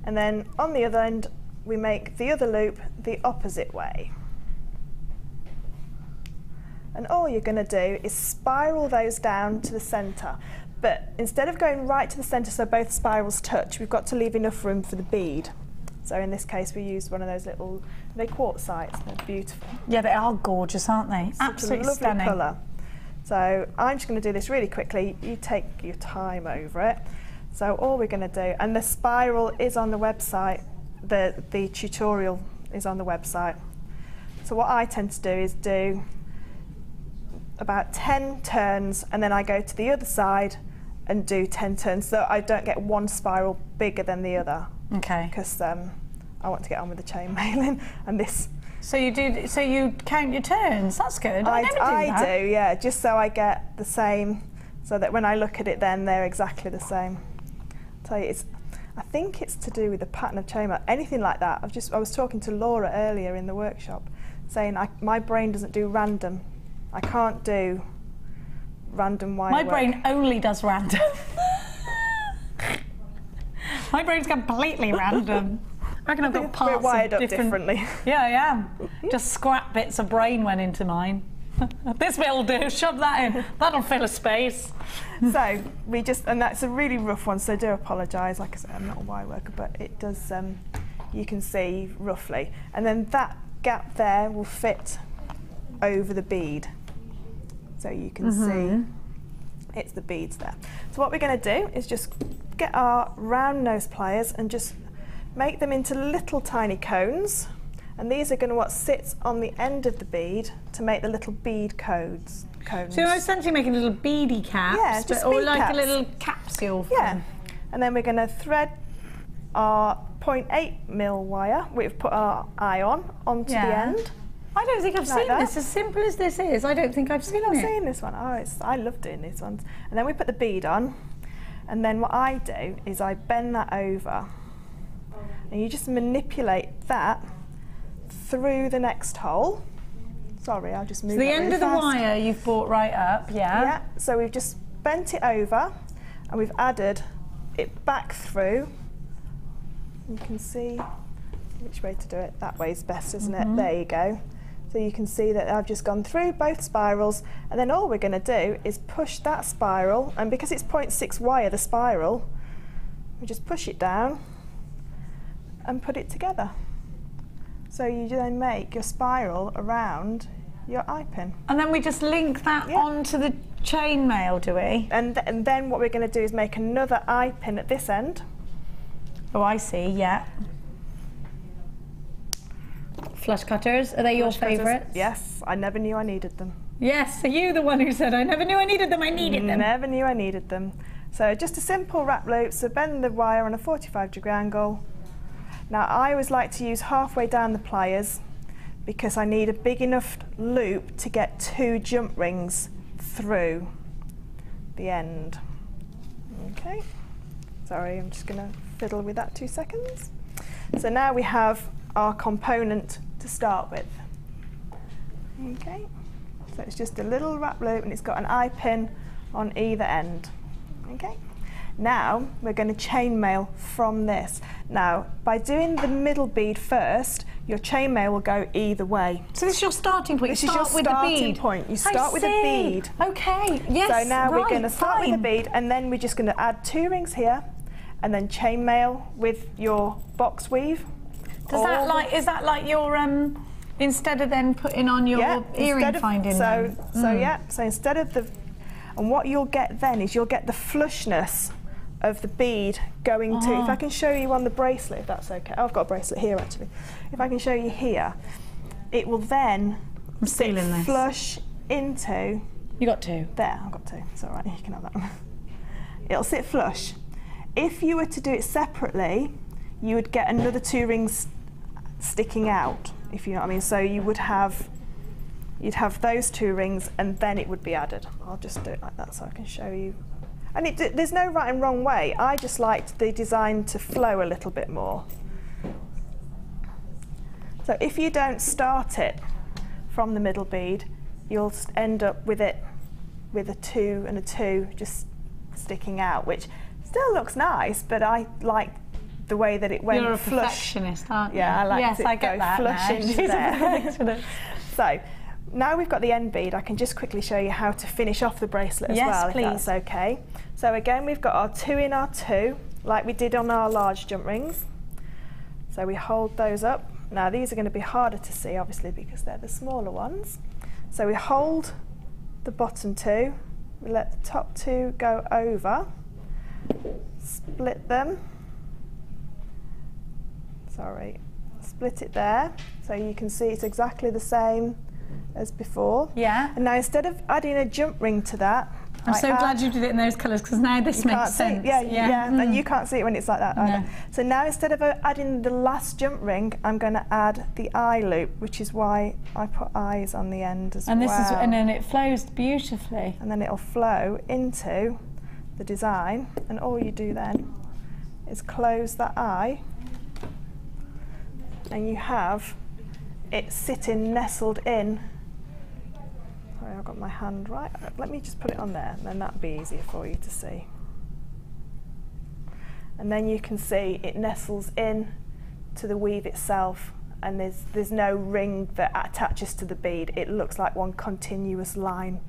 And then on the other end, we make the other loop the opposite way. And all you're going to do is spiral those down to the centre. But instead of going right to the centre so both spirals touch, we've got to leave enough room for the bead. So in this case, we used one of those little, they're quartzites, they're beautiful. Yeah, they are gorgeous, aren't they? Absolutely lovely stunning colour. So I'm just going to do this really quickly. You take your time over it. So all we're going to do, and the spiral is on the website, the tutorial is on the website. So what I tend to do is do about 10 turns, and then I go to the other side and do 10 turns, so I don't get one spiral bigger than the other. Okay. Because I want to get on with the chainmailing and this. So you do. So you count your turns. That's good. I never do that. do, yeah, just so I get the same, so that when I look at it, then they're exactly the same. I'll tell you, I think it's to do with the pattern of chainmail. Anything like that. I was talking to Laura earlier in the workshop, saying my brain doesn't do random. I can't do random wire work. My brain only does random. My brain's completely random. I reckon I've got We're parts wired of up differently. Yeah, I am. Just scrap bits of brain went into mine. This bit'll do, shove that in. That'll fill a space. So we just, and that's a really rough one, so I do apologise. Like I said, I'm not a wire worker, but it does, you can see roughly. And then that gap there will fit over the bead. So you can see it's the beads there. So what we're going to do is just get our round nose pliers and just make them into little tiny cones. And these are going to what sits on the end of the bead to make the little bead cones. So you're essentially making little beady caps, yeah, just or bead like caps. a little capsule. Yeah, and then we're going to thread our 0.8mm wire. We've put our eye onto the end. I don't think I've Like seen that. this. As simple as this is, I don't think I've seen I've it. seen this one. Oh, I love doing these ones. And then we put the bead on, and then what I do is I bend that over, and you just manipulate that through the next hole. Sorry, I'll just move So the that end really of the fast. wire you've brought right up, Yeah, so we've just bent it over, and we've added it back through. You can see which way to do it. That way's best, isn't it? There you go. So you can see that I've just gone through both spirals, and then all we're going to do is push that spiral, and because it's 0.6 wire, the spiral, we just push it down and put it together. So you then make your spiral around your eye pin. And then we just link that onto the chainmail, do we? And then what we're going to do is make another eye pin at this end. Oh, I see, yeah. Flush cutters, are they your favourites? Yes, I never knew I needed them. Yes, are you the one who said, I never knew I needed them, I needed them? Never knew I needed them. So just a simple wrap loop, so bend the wire on a 45-degree angle. Now I always like to use halfway down the pliers because I need a big enough loop to get 2 jump rings through the end. Okay, sorry, I'm just going to fiddle with that 2 seconds. So now we have our component to start with. Okay, so it's just a little wrap loop and it's got an eye pin on either end. Okay, now we're going to chainmail from this. Now by doing the middle bead first, your chainmail will go either way. So this is your starting point. This you is your start with the starting bead. point. You start with a bead. Okay, yes, So now we're going to right, start with fine. the bead, and then we're just going to add 2 rings here, and then chainmail with your box weave. Does that like, is that like your, instead of then putting on your earring finding so then? yeah, so instead of the, and what you'll get then is you'll get the flushness of the bead going to, if I can show you on the bracelet, if that's okay. Oh, I've got a bracelet here actually. If I can show you here, it will then sit flush into. You got 2. There, I've got 2. It's all right, you can have that one. It'll sit flush. If you were to do it separately, you would get another 2 rings sticking out, if you know what I mean. So you would have, you'd have those 2 rings, and then it would be added. I'll just do it like that so I can show you. And there's no right and wrong way. I just liked the design to flow a little bit more. So if you don't start it from the middle bead, you'll end up with it with a 2 and a 2 just sticking out, which still looks nice, but I like the way that it went. You're a flush. perfectionist, aren't you? Yeah, I like yes, it I get go that flush now. into She's a there. perfectionist. So now we've got the end bead, I can just quickly show you how to finish off the bracelet as Yes, well, please. if that's okay. So again, we've got our 2 in our 2, like we did on our large jump rings. So we hold those up. Now these are going to be harder to see, obviously, because they're the smaller ones. So we hold the bottom 2, we let the top 2 go over, split them. Sorry, split it there, so you can see it's exactly the same as before. Yeah. And now instead of adding a jump ring to that, I'm so glad you did it in those colours, because now this makes sense. And you can't see it when it's like that either. So now instead of adding the last jump ring, I'm going to add the eye loop, which is why I put eyes on the end as well. And this is, and then it flows beautifully. And then it'll flow into the design, and all you do then is close that eye, and you have it sitting nestled in. Sorry, I've got my hand right. Let me just put it on there, and then that'll be easier for you to see. And then you can see it nestles in to the weave itself, and there's no ring that attaches to the bead. It looks like one continuous line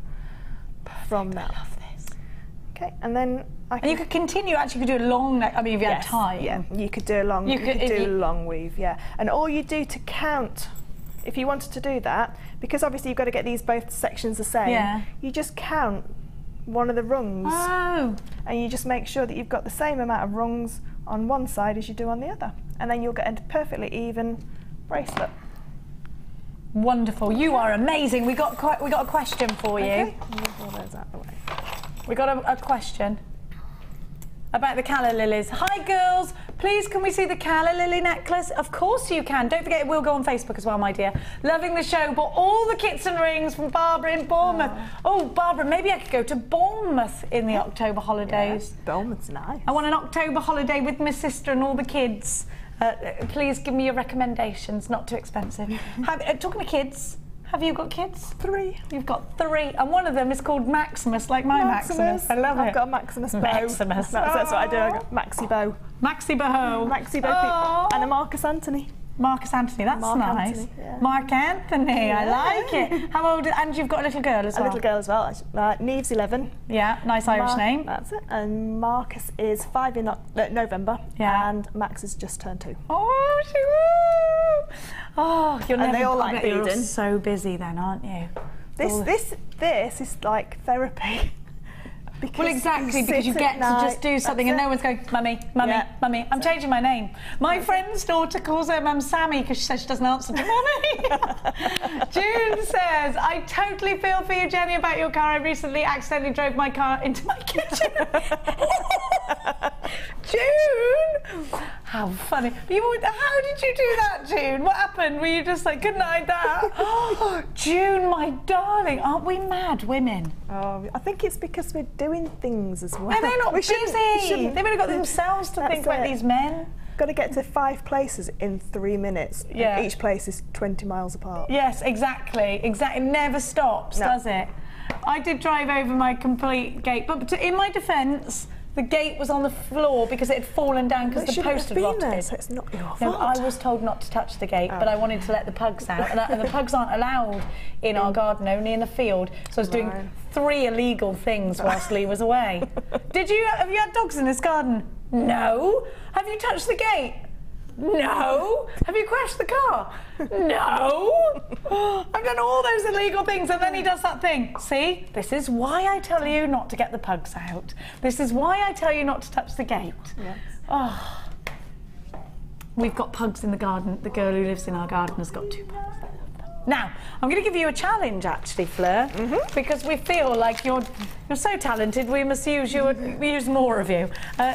from that. I love this. Okay, and then and you could continue. Actually, you could do a long neck. I mean, if you had time. Yeah, you could do a long. You could do long weave. Yeah, and all you do to count, if you wanted to do that, because obviously you've got to get these both sections the same. Yeah. You just count one of the rungs. Oh. And you just make sure that you've got the same amount of rungs on one side as you do on the other, and then you'll get a perfectly even bracelet. Wonderful. You are amazing. We got a question for you. Okay. Move all those out of the way. We got a question about the calla lilies. Hi girls, please can we see the calla lily necklace? Of course you can. Don't forget it will go on Facebook as well, my dear. Loving the show. Bought all the kits and rings from Barbara in Bournemouth. Oh, Barbara, maybe I could go to Bournemouth in the October holidays. Yeah, Bournemouth's nice. I want an October holiday with my sister and all the kids. Please give me your recommendations, not too expensive. Talking to kids, have you got kids? 3. You've got 3, and one of them is called Maximus, like my Maximus. I love it. I've got a Maximus bow. Maximus. That's what I do. I got Maxi bow. Maxi bow. Maxi bow. And a Marcus Anthony. Marcus Anthony, that's Mark nice. Anthony, yeah. Mark Anthony, I like it. How old? And you've got a little girl as well. A little girl as well. Neve's 11. Yeah, nice Irish name. That's it. And Marcus is 5 in November. Yeah. And Max has just turned 2. Oh, oh, you're never. And they all like You're beading. so busy then, aren't you? This is like therapy. Well, exactly, because you get to just do something and no one's going, Mummy, Mummy, Mummy. I'm changing my name. My friend's daughter calls her Mum Sammy because she says she doesn't answer to Mummy. June says, I totally feel for you, Jenny, about your car. I recently accidentally drove my car into my kitchen. June! How funny. How did you do that, June? What happened? Were you just like, couldn't hide that? June, my darling, aren't we mad women? Oh, I think it's because we're doing things as well. And they're not busy. They've only got themselves to think about these men. Got to get to 5 places in 3 minutes. Yeah. Each place is 20 miles apart. Yes, exactly. Exactly. It never stops, does it? I did drive over my complete gate, but in my defence, the gate was on the floor because it had fallen down because the post had rotted. There, so it's not your fault. No, I was told not to touch the gate, but I wanted to let the pugs out, and the pugs aren't allowed in our garden, only in the field. So I was doing 3 illegal things whilst Lee was away. Have you had dogs in this garden? No. Have you touched the gate? No. Have you crashed the car? No. I've done all those illegal things, and then he does that thing. See, this is why I tell you not to get the pugs out. This is why I tell you not to touch the gate. Yes. Oh. We've got pugs in the garden. The girl who lives in our garden has got 2 pugs. Now, I'm going to give you a challenge, actually, Fleur, because we feel like you're so talented, we must use more of you.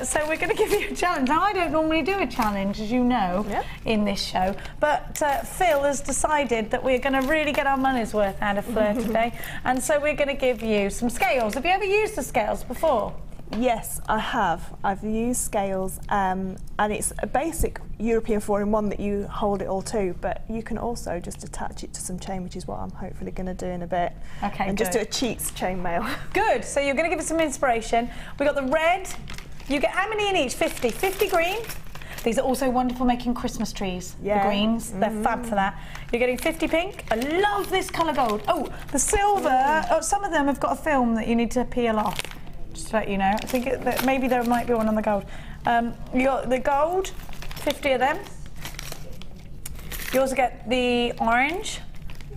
So we're going to give you a challenge. Now, I don't normally do a challenge, as you know, in this show, but Phil has decided that we're going to really get our money's worth out of Fleur today, and so we're going to give you some scales. Have you ever used the scales before? Yes, I have. I've used scales, and it's a basic European 4-in-1 that you hold it all to, but you can also just attach it to some chain, which is what I'm hopefully going to do in a bit. Okay, and just do a cheats chainmail. Good. So you're going to give us some inspiration. We got the red. You get how many in each? 50. 50 green. These are also wonderful making Christmas trees. Yeah. The greens, they're fab for that. You're getting 50 pink. I love this colour gold. Oh, the silver. Oh, some of them have got a film that you need to peel off. Just to let you know. I think maybe there might be one on the gold. You got the gold, 50 of them. You also get the orange,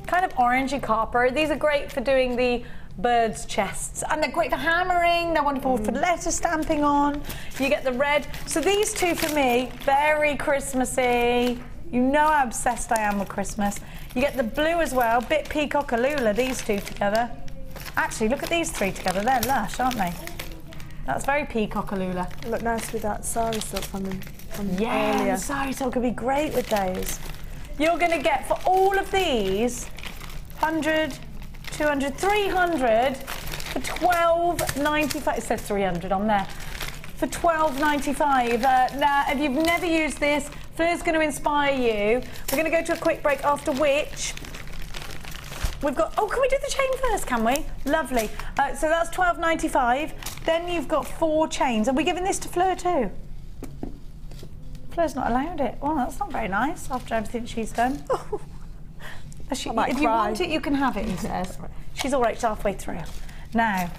kind of orangey copper. These are great for doing the birds' chests, and they're great for hammering. They're wonderful for letter stamping on. You get the red. So these two for me, very Christmassy. You know how obsessed I am with Christmas. You get the blue as well, bit peacock-a-lula, these two together. Actually, look at these 3 together. They're lush, aren't they? That's very peacock-a-lula. Look nice with that Sari silk from yeah, earlier. The Sari silk could be great with those. You're going to get, for all of these, 100, 200, 300 for $12.95. It says 300 on there. For $12.95. Now, if you've never used this, Fleur's going to inspire you. We're going to go to a quick break, after which we've got, oh, can we do the chain first, can we? Lovely. So that's $12.95. Then you've got 4 chains. Are we giving this to Fleur too? Fleur's not allowed it. Well, that's not very nice after everything she's done. If you want it, you can have it, he says. She's all right, she's halfway through. Now,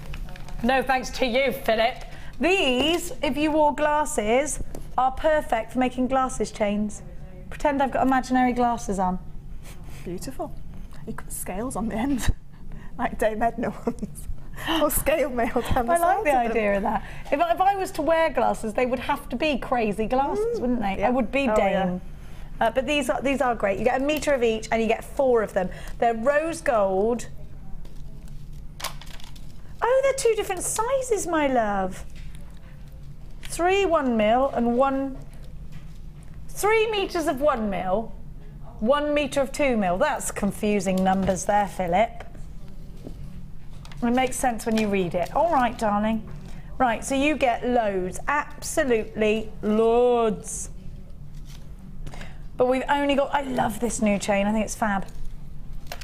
no thanks to you, Philip. These, if you wore glasses, are perfect for making glasses chains. Pretend I've got imaginary glasses on. Beautiful. You put scales on the end, like Dame Edna ones. Or scale mail down the I like the sides of them. idea of that. If I was to wear glasses, they would have to be crazy glasses, wouldn't they? Yeah. I would be Oh, Dame. yeah. But these are great. You get a metre of each and you get 4 of them. They're rose gold. Oh, they're 2 different sizes, my love. 3 1mm and 3 metres of 1mm, 1 metre of 2mm. That's confusing numbers there, Philip. It makes sense when you read it. All right, darling. Right, so you get loads, absolutely loads. But we've only got, I love this new chain, I think it's fab.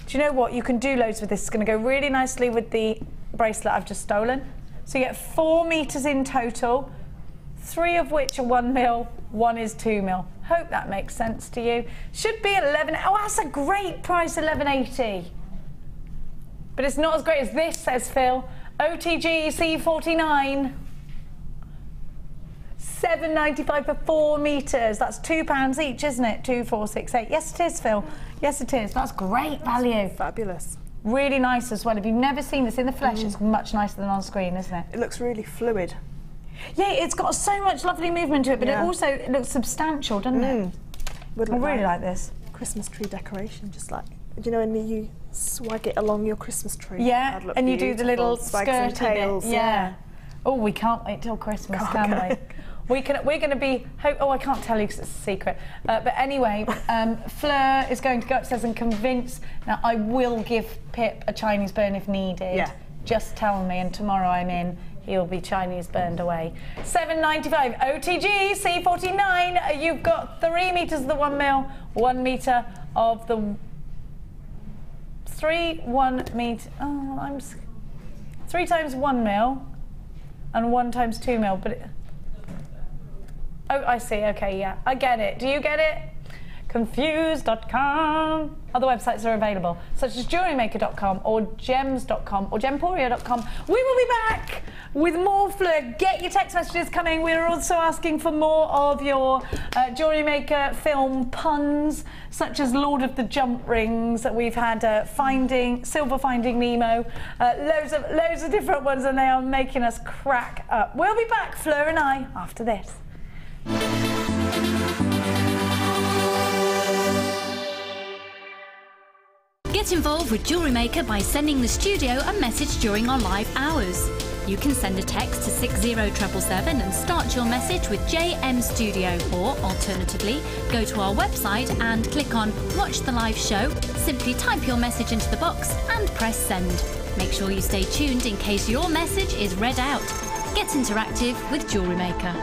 Do you know what? You can do loads with this. It's going to go really nicely with the bracelet I've just stolen. So you get 4 metres in total, 3 of which are 1mm, 1 is 2mm. Hope that makes sense to you. Should be 11, oh, that's a great price, 11.80. But it's not as great as this, says Phil. OTG C49. £7.95 for 4 metres. That's £2 each, isn't it? 2, 4, 6, 8. Yes, it is, Phil. Yes, it is. That's great value. Fabulous. Really nice as well. If you've never seen this in the flesh, it's much nicer than on screen, isn't it? It looks really fluid. Yeah, it's got so much lovely movement to it, but it also looks substantial, doesn't it? I really like this. Christmas tree decoration, just like, do you know when you swag it along your Christmas tree? Yeah, and you do the little skirty tails. bit. Yeah. Oh, we can't wait till Christmas, can we? We're going to be, oh, I can't tell you because it's a secret. But anyway, Fleur is going to go upstairs and convince, now I will give Pip a Chinese burn if needed. Yeah. Just tell me, and tomorrow I'm in, he'll be Chinese burned away. £7.95, OTG, C49, you've got 3 metres of the 1mm, 1 metre of the 3 1 metre, 3 times 1mm and 1 times 2mm, but oh, I see, okay, yeah, I get it. Do you get it? Confused.com. Other websites are available, such as jewellerymaker.com or gems.com or gemporia.com. We will be back with more Fleur. Get your text messages coming. We're also asking for more of your Jewellery Maker film puns, such as Lord of the Jump Rings. We've had Silver Finding Nemo, loads of different ones, and they are making us crack up. We'll be back, Fleur and I, after this. Get involved with Jewellery Maker by sending the studio a message during our live hours. You can send a text to 60777 and start your message with JM Studio, or alternatively, go to our website and click on Watch the Live Show. Simply type your message into the box and press send. Make sure you stay tuned in case your message is read out. Get interactive with Jewellery Maker.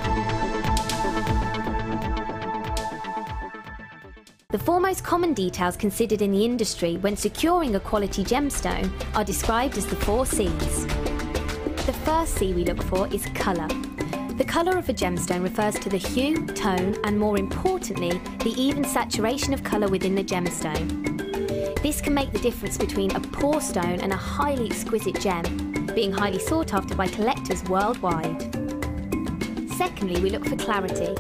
The 4 most common details considered in the industry when securing a quality gemstone are described as the 4 C's. The first C we look for is colour. The colour of a gemstone refers to the hue, tone, and more importantly, the even saturation of colour within the gemstone. This can make the difference between a poor stone and a highly exquisite gem, being highly sought after by collectors worldwide. Secondly, we look for clarity.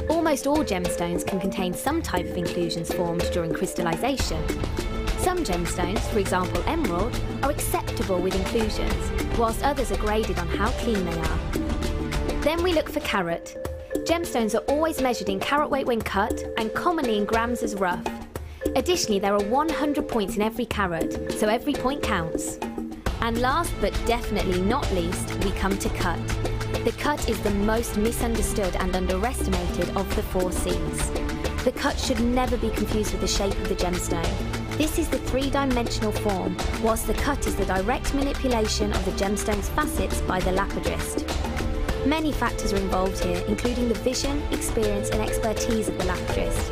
Almost all gemstones can contain some type of inclusions formed during crystallization. Some gemstones, for example emerald, are acceptable with inclusions, whilst others are graded on how clean they are. Then we look for carat. Gemstones are always measured in carat weight when cut, and commonly in grams as rough. Additionally, there are 100 points in every carat, so every point counts. And last but definitely not least, we come to cut. The cut is the most misunderstood and underestimated of the 4 C's. The cut should never be confused with the shape of the gemstone. This is the 3-dimensional form, whilst the cut is the direct manipulation of the gemstone's facets by the lapidrist. Many factors are involved here, including the vision, experience and expertise of the lapidrist.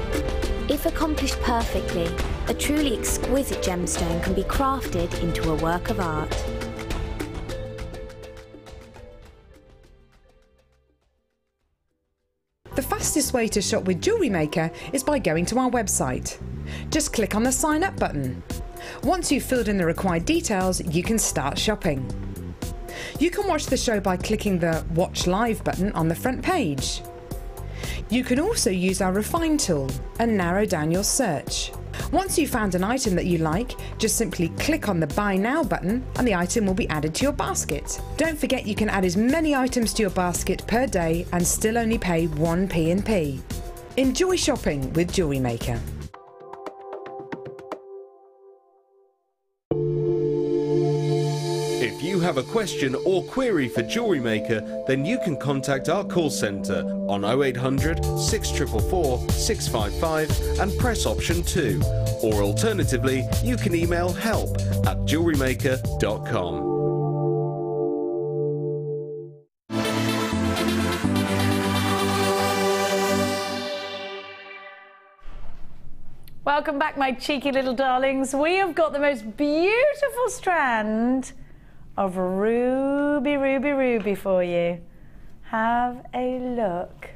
If accomplished perfectly, a truly exquisite gemstone can be crafted into a work of art. The easiest way to shop with JewelleryMaker is by going to our website. Just click on the sign up button. Once you've filled in the required details, you can start shopping. You can watch the show by clicking the Watch Live button on the front page. You can also use our Refine tool and narrow down your search. Once you've found an item that you like, just simply click on the Buy Now button and the item will be added to your basket. Don't forget you can add as many items to your basket per day and still only pay 1 P&P. Enjoy shopping with JewelleryMaker. If you have a question or query for JewelleryMaker, then you can contact our call centre on 0800 644 655 and press option 2. Or alternatively, you can email help@jewellerymaker.com. Welcome back, my cheeky little darlings. We have got the most beautiful strand of ruby for you. Have a look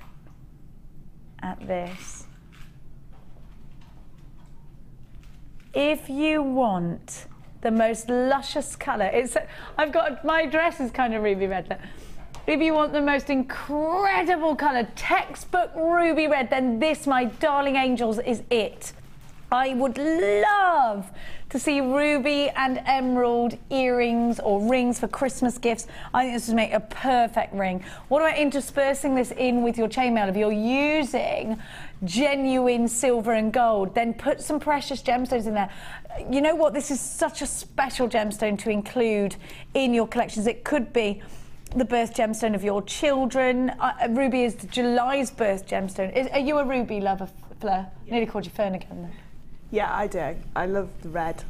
at this. If you want the most luscious colour, my dress is kind of ruby red. If you want the most incredible colour, textbook ruby red, then this, my darling angels, is it. I would love to see ruby and emerald earrings or rings for Christmas gifts. I think this would make a perfect ring. What about interspersing this in with your chainmail? If you're using genuine silver and gold, then put some precious gemstones in there. You know what? This is such a special gemstone to include in your collections. It could be the birth gemstone of your children. Ruby is July's birth gemstone. Are you a ruby lover, Fleur? Yeah. Nearly called you Fern again then. Yeah, I do. I love the red.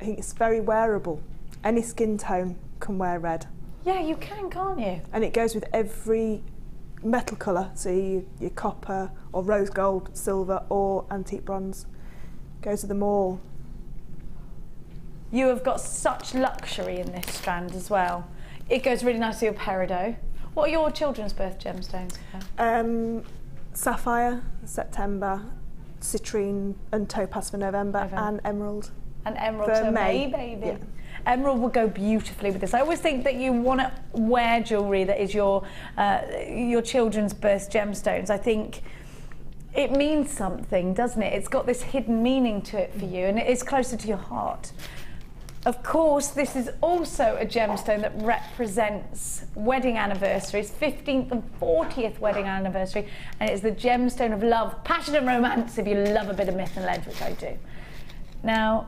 I think it's very wearable. Any skin tone can wear red. Yeah, you can, can't you? And it goes with every metal colour, so your copper or rose gold, silver or antique bronze. Goes with them all. You have got such luxury in this strand as well. It goes really nicely with peridot. What are your children's birth gemstones? Sapphire, September, citrine and topaz for November. And emerald. And emerald for for May, baby. Yeah. Emerald will go beautifully with this. I always think that you want to wear jewellery that is your children's birth gemstones. I think it means something, doesn't it? It's got this hidden meaning to it for you, and it is closer to your heart. Of course, this is also a gemstone that represents wedding anniversaries, 15th and 40th wedding anniversary, and it's the gemstone of love, passion and romance, if you love a bit of myth and legend, which I do. Now,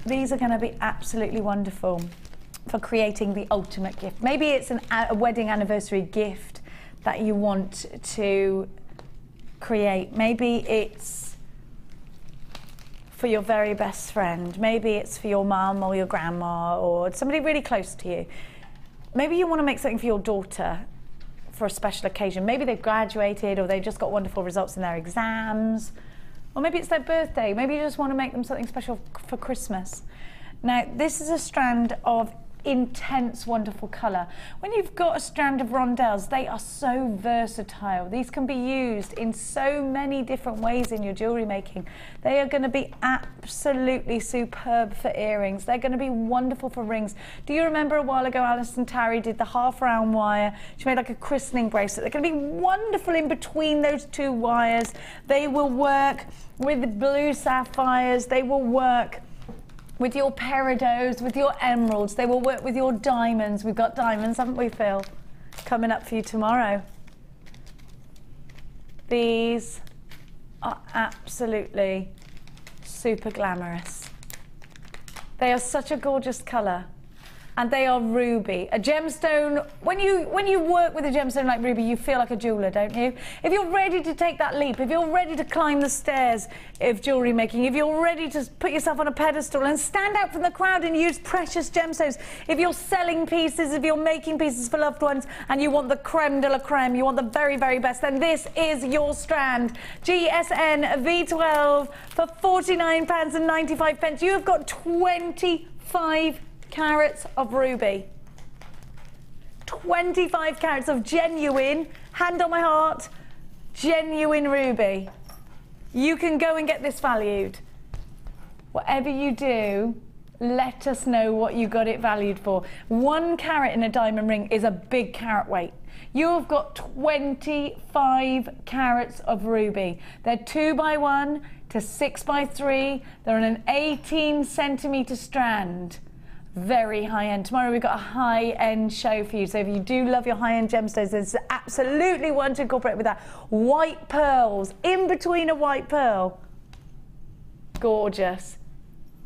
these are going to be absolutely wonderful for creating the ultimate gift. Maybe it's a wedding anniversary gift that you want to create. Maybe it's for your very best friend. Maybe it's for your mum or your grandma or somebody really close to you. Maybe you want to make something for your daughter for a special occasion. Maybe they've graduated or they've just got wonderful results in their exams. Or maybe it's their birthday. Maybe you just want to make them something special for Christmas. Now, this is a strand of intense, wonderful colour. When you've got a strand of rondelles, they are so versatile. These can be used in so many different ways in your jewellery making. They are going to be absolutely superb for earrings. They're going to be wonderful for rings. Do you remember a while ago Alison Tarry did the half-round wire? She made like a christening bracelet. They're going to be wonderful in between those two wires. They will work with the blue sapphires. They will work with your peridots, with your emeralds. They will work with your diamonds. We've got diamonds, haven't we, Phil? Coming up for you tomorrow. These are absolutely super glamorous. They are such a gorgeous colour. And they are ruby. A gemstone, when you work with a gemstone like ruby, you feel like a jeweller, don't you? If you're ready to take that leap, if you're ready to climb the stairs of jewellery making, if you're ready to put yourself on a pedestal and stand out from the crowd and use precious gemstones, if you're selling pieces, if you're making pieces for loved ones and you want the creme de la creme, you want the very, very best, then this is your strand. GSN V12 for £49.95. You have got 25 carats of ruby, 25 carats of genuine, hand on my heart, genuine ruby. You can go and get this valued. Whatever you do, let us know what you got it valued for. 1 carat in a diamond ring is a big carat weight. You've got 25 carats of ruby. They're 2x1 to 6x3. They're on an 18cm strand. Very high end. Tomorrow we've got a high end show for you. So if you do love your high end gemstones, there's absolutely one to incorporate with that. White pearls in between a white pearl. Gorgeous.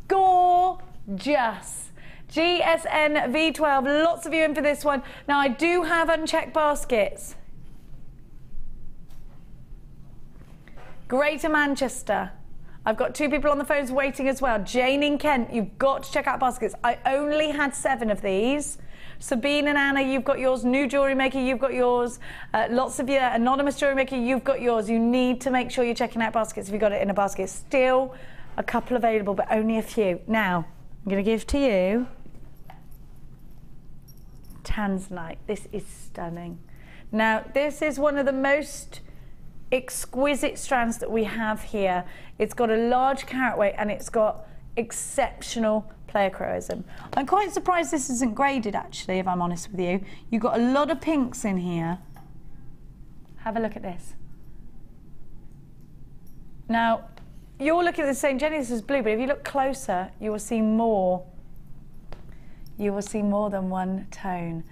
Gorgeous. GSN V12. Lots of you in for this one. Now I do have unchecked baskets. Greater Manchester. I've got 2 people on the phones waiting as well. Jane in Kent, you've got to check out baskets. I only had 7 of these. Sabine and Anna, you've got yours. New Jewellery Maker, you've got yours. Lots of you, Anonymous Jewellery Maker, you've got yours. You need to make sure you're checking out baskets if you've got it in a basket. Still a couple available, but only a few. Now, I'm going to give to you Tanzanite. This is stunning. Now, this is one of the most exquisite strands that we have here. It's got a large carat weight and it's got exceptional pleochroism. I'm quite surprised this isn't graded actually, if I'm honest with you. You've got a lot of pinks in here. Have a look at this. Now, you're looking at the same, Jenny, this is blue, but if you look closer, you will see more. You will see more than one tone.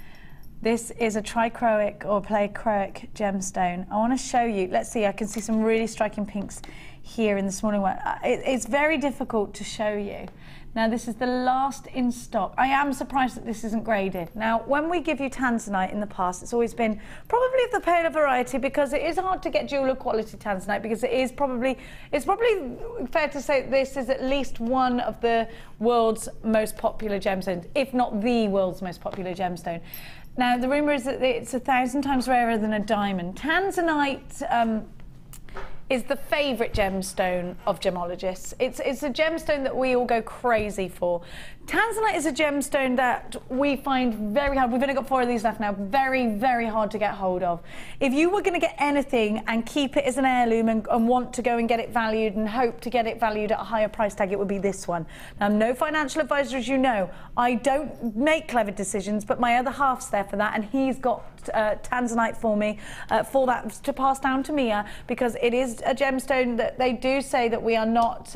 This is a trichroic or pleochroic gemstone. I want to show you. Let's see, I can see some really striking pinks here in this morning one. It's very difficult to show you. Now, this is the last in stock. I am surprised that this isn't graded. Now, when we give you Tanzanite in the past, it's always been probably of the paler variety because it is hard to get jeweler quality Tanzanite because it's probably fair to say this is at least one of the world's most popular gemstones, if not the world's most popular gemstone. Now, the rumour is that it's 1,000 times rarer than a diamond. Tanzanite is the favourite gemstone of gemologists. It's a gemstone that we all go crazy for. Tanzanite is a gemstone that we find very hard. We've only got 4 of these left now. Very, very hard to get hold of. If you were going to get anything and keep it as an heirloom and want to go and get it valued and hope to get it valued at a higher price tag, it would be this one. Now, I'm no financial advisor, as you know. I don't make clever decisions, but my other half's there for that, and he's got Tanzanite for me, for that to pass down to Mia, because it is a gemstone that they do say that we are not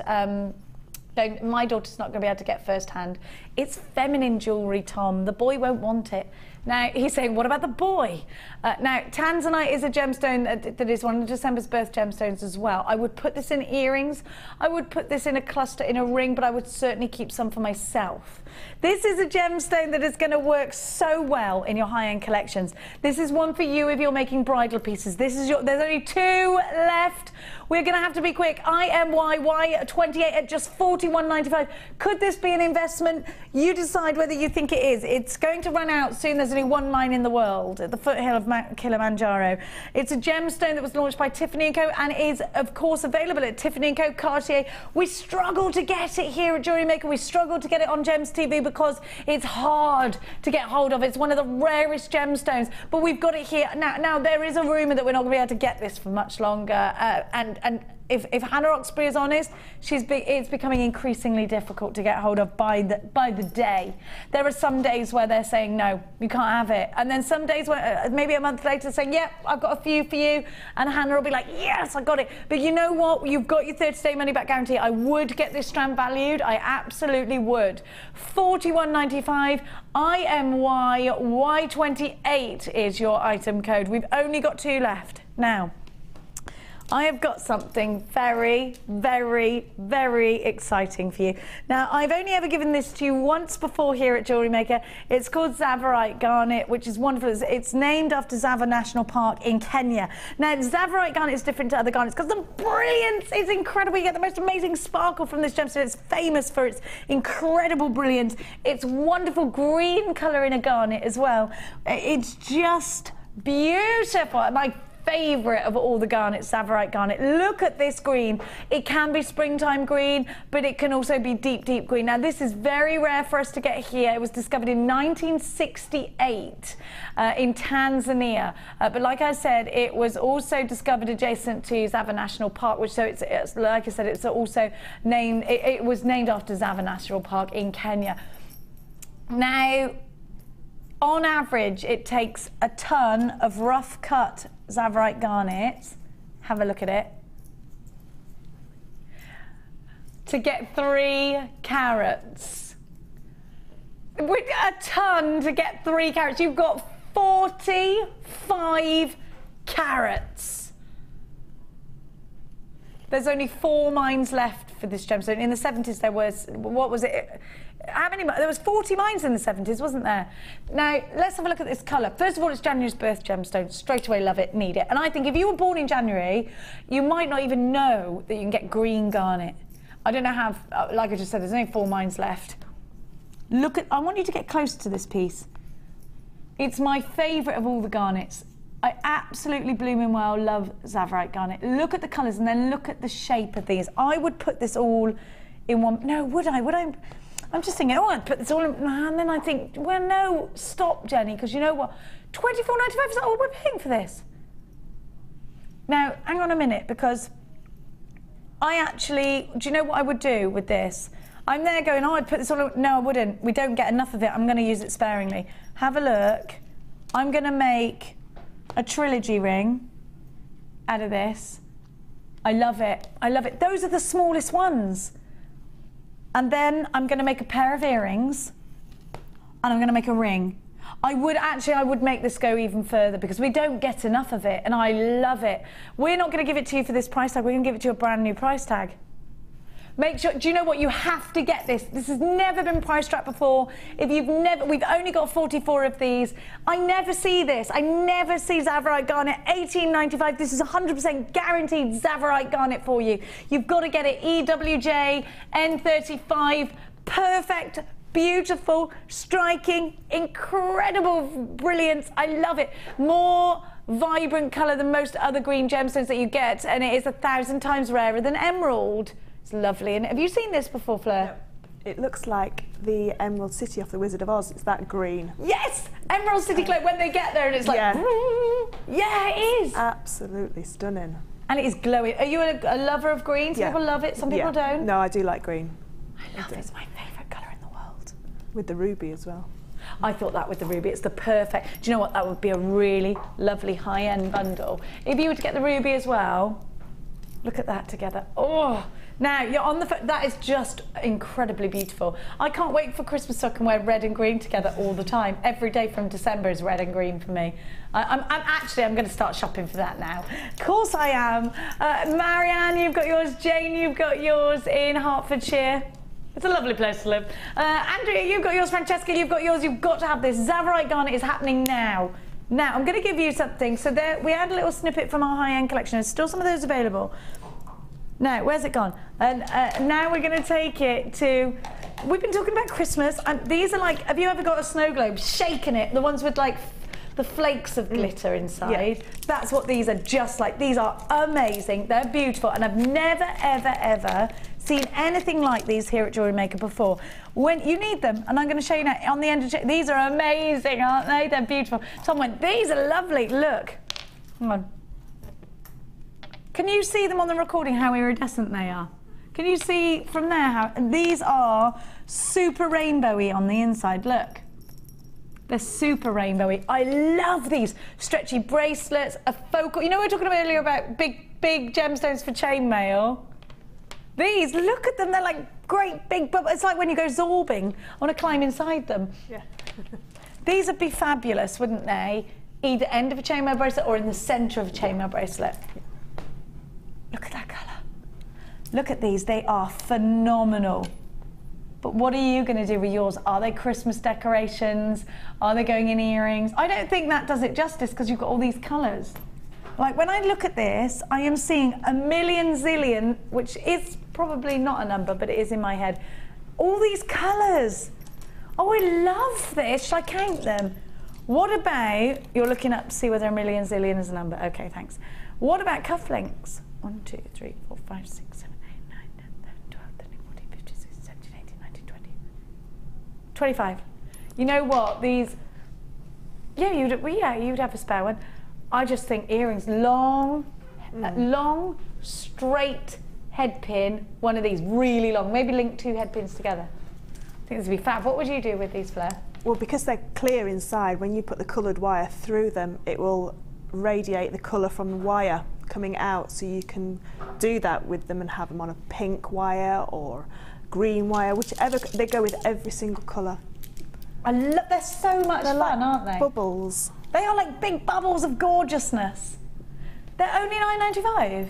my daughter's not going to be able to get first hand. It's feminine jewellery, Tom. The boy won't want it. Now, he's saying, what about the boy? Now, Tanzanite is a gemstone that is one of December's birth gemstones as well. I would put this in earrings. I would put this in a cluster, in a ring, but I would certainly keep some for myself. This is a gemstone that is going to work so well in your high-end collections. This is one for you if you're making bridal pieces. This is there's only 2 left. We're going to have to be quick. IMYY28 at just $41.95. Could this be an investment? You decide whether you think it is. It's going to run out soon. There's only 1 mine in the world at the foothill of Mount Kilimanjaro. It's a gemstone that was launched by Tiffany & Co. and is, of course, available at Tiffany & Co. Cartier. We struggle to get it here at Jewellery Maker. We struggle to get it on Gems TV because it's hard to get hold of. It's one of the rarest gemstones, but we've got it here. Now there is a rumour that we're not going to be able to get this for much longer, and if Hannah Oxbury is honest, it's becoming increasingly difficult to get hold of by the day. There are some days where they're saying, no, you can't have it. And then some days where maybe a month later saying, yep, I've got a few for you. And Hannah will be like, yes, I got it. But you know what? You've got your 30-day money-back guarantee. I would get this strand valued. I absolutely would. $41.95. IMYY28 is your item code. We've only got 2 left. Now, I have got something very, very, very exciting for you. Now, I've only ever given this to you once before here at Jewellery Maker. It's called Tsavorite Garnet, which is wonderful. It's named after Tsavo National Park in Kenya. Now, Tsavorite Garnet is different to other garnets because the brilliance is incredible. You get the most amazing sparkle from this gemstone. It's famous for its incredible brilliance. It's wonderful green colour in a garnet as well. It's just beautiful. My favourite of all the garnets, Tsavorite garnet. Look at this green. It can be springtime green, but it can also be deep, deep green. Now, this is very rare for us to get here. It was discovered in 1968 in Tanzania. But like I said, it was also discovered adjacent to Tsavo National Park, which, so it's like I said, it's also named, it was named after Tsavo National Park in Kenya. Now, on average, it takes a ton of rough cut Tsavorite garnets, have a look at it, to get 3 carats. With a ton to get 3 carats, you've got 45 carats. There's only 4 mines left for this gemstone. In the 70s there was, what was it? How many? There was 40 mines in the 70s, wasn't there? Now, let's have a look at this colour. First of all, it's January's birth gemstone. Straight away, love it, need it. And I think if you were born in January, you might not even know that you can get green garnet. I don't know how, like I just said, there's only 4 mines left. Look at, I want you to get close to this piece. It's my favourite of all the garnets. I absolutely blooming well love Tsavorite garnet. Look at the colours and then look at the shape of these. I would put this all in one, no, would I? Would I? I'm just thinking, oh, I'd put this all in, and then I think, well, no, stop, Jenny, because you know what? £24.95 is all we're paying for this. Now, hang on a minute, because I actually, do you know what I would do with this? I'm there going, oh, I'd put this all in. No, I wouldn't. We don't get enough of it. I'm going to use it sparingly. Have a look. I'm going to make a trilogy ring out of this. I love it. I love it. Those are the smallest ones. And then I'm going to make a pair of earrings and I'm going to make a ring. I would make this go even further because we don't get enough of it and I love it. We're not going to give it to you for this price tag. We're going to give it to you a brand new price tag. Make sure, do you know what? You have to get this. This has never been price tracked before. If you've never, we've only got 44 of these. I never see this. I never see Tsavorite garnet, $18.95. This is 100% guaranteed Tsavorite garnet for you. You've got to get it. EWJ, N35, perfect, beautiful, striking, incredible brilliance. I love it. More vibrant colour than most other green gemstones that you get, and it is 1,000 times rarer than emerald. It's lovely. And have you seen this before, Fleur? Yep. It looks like the Emerald City off the Wizard of Oz. It's that green. Yes! Emerald City Glow, when they get there and it's like, yeah, it is. Absolutely stunning. And it is glowing. Are you a lover of green? Some people love it, some people don't. No, I do like green. I love it. It's my favourite colour in the world. With the ruby as well. I thought that with the ruby, it's the perfect. Do you know what? That would be a really lovely high-end bundle. If you were to get the ruby as well, look at that together. Oh! Now, you're on the that is just incredibly beautiful. I can't wait for Christmas so I can wear red and green together all the time. Every day from December is red and green for me. I'm going to start shopping for that now. Of course I am. Marianne, you've got yours. Jane, you've got yours in Hertfordshire. It's a lovely place to live. Andrea, you've got yours. Francesca, you've got yours. You've got to have this. Tsavorite garnet is happening now. Now, I'm going to give you something. So there, we had a little snippet from our high-end collection. There's still some of those available. Now, where's it gone? And now we're going to take it to, we've been talking about Christmas, and these are like, have you ever got a snow globe, shaken it, the ones with like the flakes of glitter inside? Yeah. That's what these are just like. These are amazing, they're beautiful, and I've never, ever, ever seen anything like these here at JewelleryMaker before. When you need them, and I'm going to show you now, on the end of these are amazing, aren't they? They're beautiful. Tom went, these are lovely, look. Hang on. Can you see them on the recording how iridescent they are? Can you see from there how these are super rainbowy on the inside? Look, they're super rainbowy. I love these stretchy bracelets, a focal. You know, we were talking earlier about big gemstones for chainmail. These, look at them. They're like great big bubbles. It's like when you go zorbing. I want to climb inside them. Yeah. These would be fabulous, wouldn't they? Either end of a chainmail bracelet or in the centre of a chainmail bracelet. Look at that colour. Look at these, they are phenomenal. But what are you going to do with yours? Are they Christmas decorations? Are they going in earrings? I don't think that does it justice because you've got all these colours. Like when I look at this, I am seeing a million zillion, which is probably not a number, but it is in my head. All these colours. Oh, I love this. Shall I count them? What about, you're looking up to see whether a million, zillion is a number. Okay, thanks. What about cufflinks? 1, 2, 3, 4, 5, 6, 7, 8, 9, 10, 11, 12, 13, 14, 15, 16, 17, 18, 19, 20. 25. You know what? These, yeah, you'd have a spare one. I just think earrings, long, straight head pin, one of these, really long. Maybe link 2 head pins together. I think this would be fab. What would you do with these, Fleur? Well, because they're clear inside, when you put the coloured wire through them, it will radiate the colour from the wire coming out, so you can do that with them and have them on a pink wire or green wire, whichever. They go with every single colour. They're so much fun, like aren't they? Bubbles. They are like big bubbles of gorgeousness. They're only £9.95.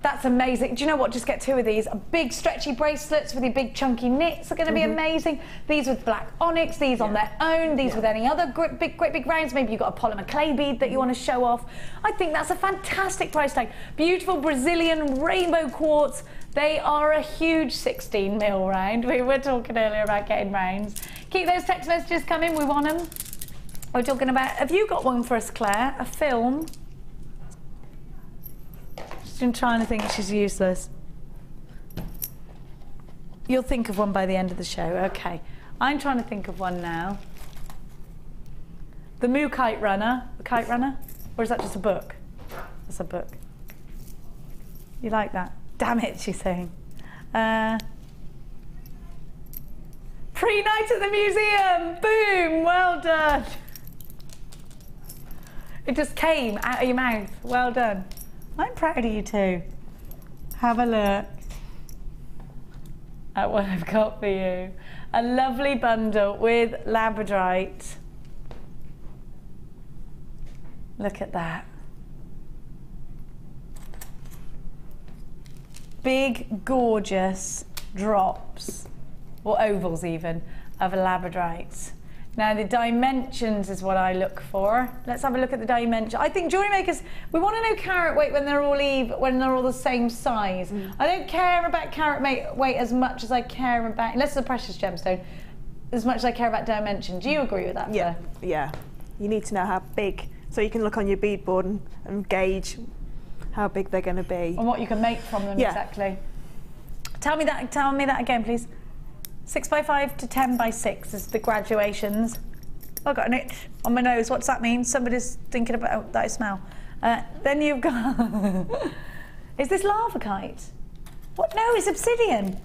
That's amazing. Do you know what? Just get 2 of these. Big stretchy bracelets with your big chunky knits are going to be amazing. These with black onyx, these on their own, these with any other great big rounds. Maybe you've got a polymer clay bead that you want to show off. I think that's a fantastic price tag. Beautiful Brazilian rainbow quartz. They are a huge 16 mil round. We were talking earlier about getting rounds. Keep those text messages coming. We want them. We're talking about, have you got one for us, Claire? A film? I'm trying to think she's useless. You'll think of one by the end of the show. Okay. I'm trying to think of one now. The Moo Kite Runner. The Kite Runner? Or is that just a book? That's a book. You like that? Damn it, she's saying. Pre-night at the museum! Boom! Well done. It just came out of your mouth. Well done. I'm proud of you too. Have a look at what I've got for you. A lovely bundle with Labradorite. Look at that. Big, gorgeous drops, or ovals even, of Labradorite. Now the dimensions is what I look for. Let's have a look at the dimension. I think jewellery makers, we want to know carat weight when they're all the same size. I don't care about carat weight as much as I care about, unless it's a precious gemstone, as much as I care about dimension. Do you agree with that? Yeah, yeah. You need to know how big, so you can look on your bead board and gauge how big they're going to be. And what you can make from them, exactly. Tell me that again, please. 6x5 to 10x6 is the graduations. I've got an itch on my nose. What's that mean? Somebody's thinking about that I smell. Then you've got... Is this lava kite? What? No, it's obsidian.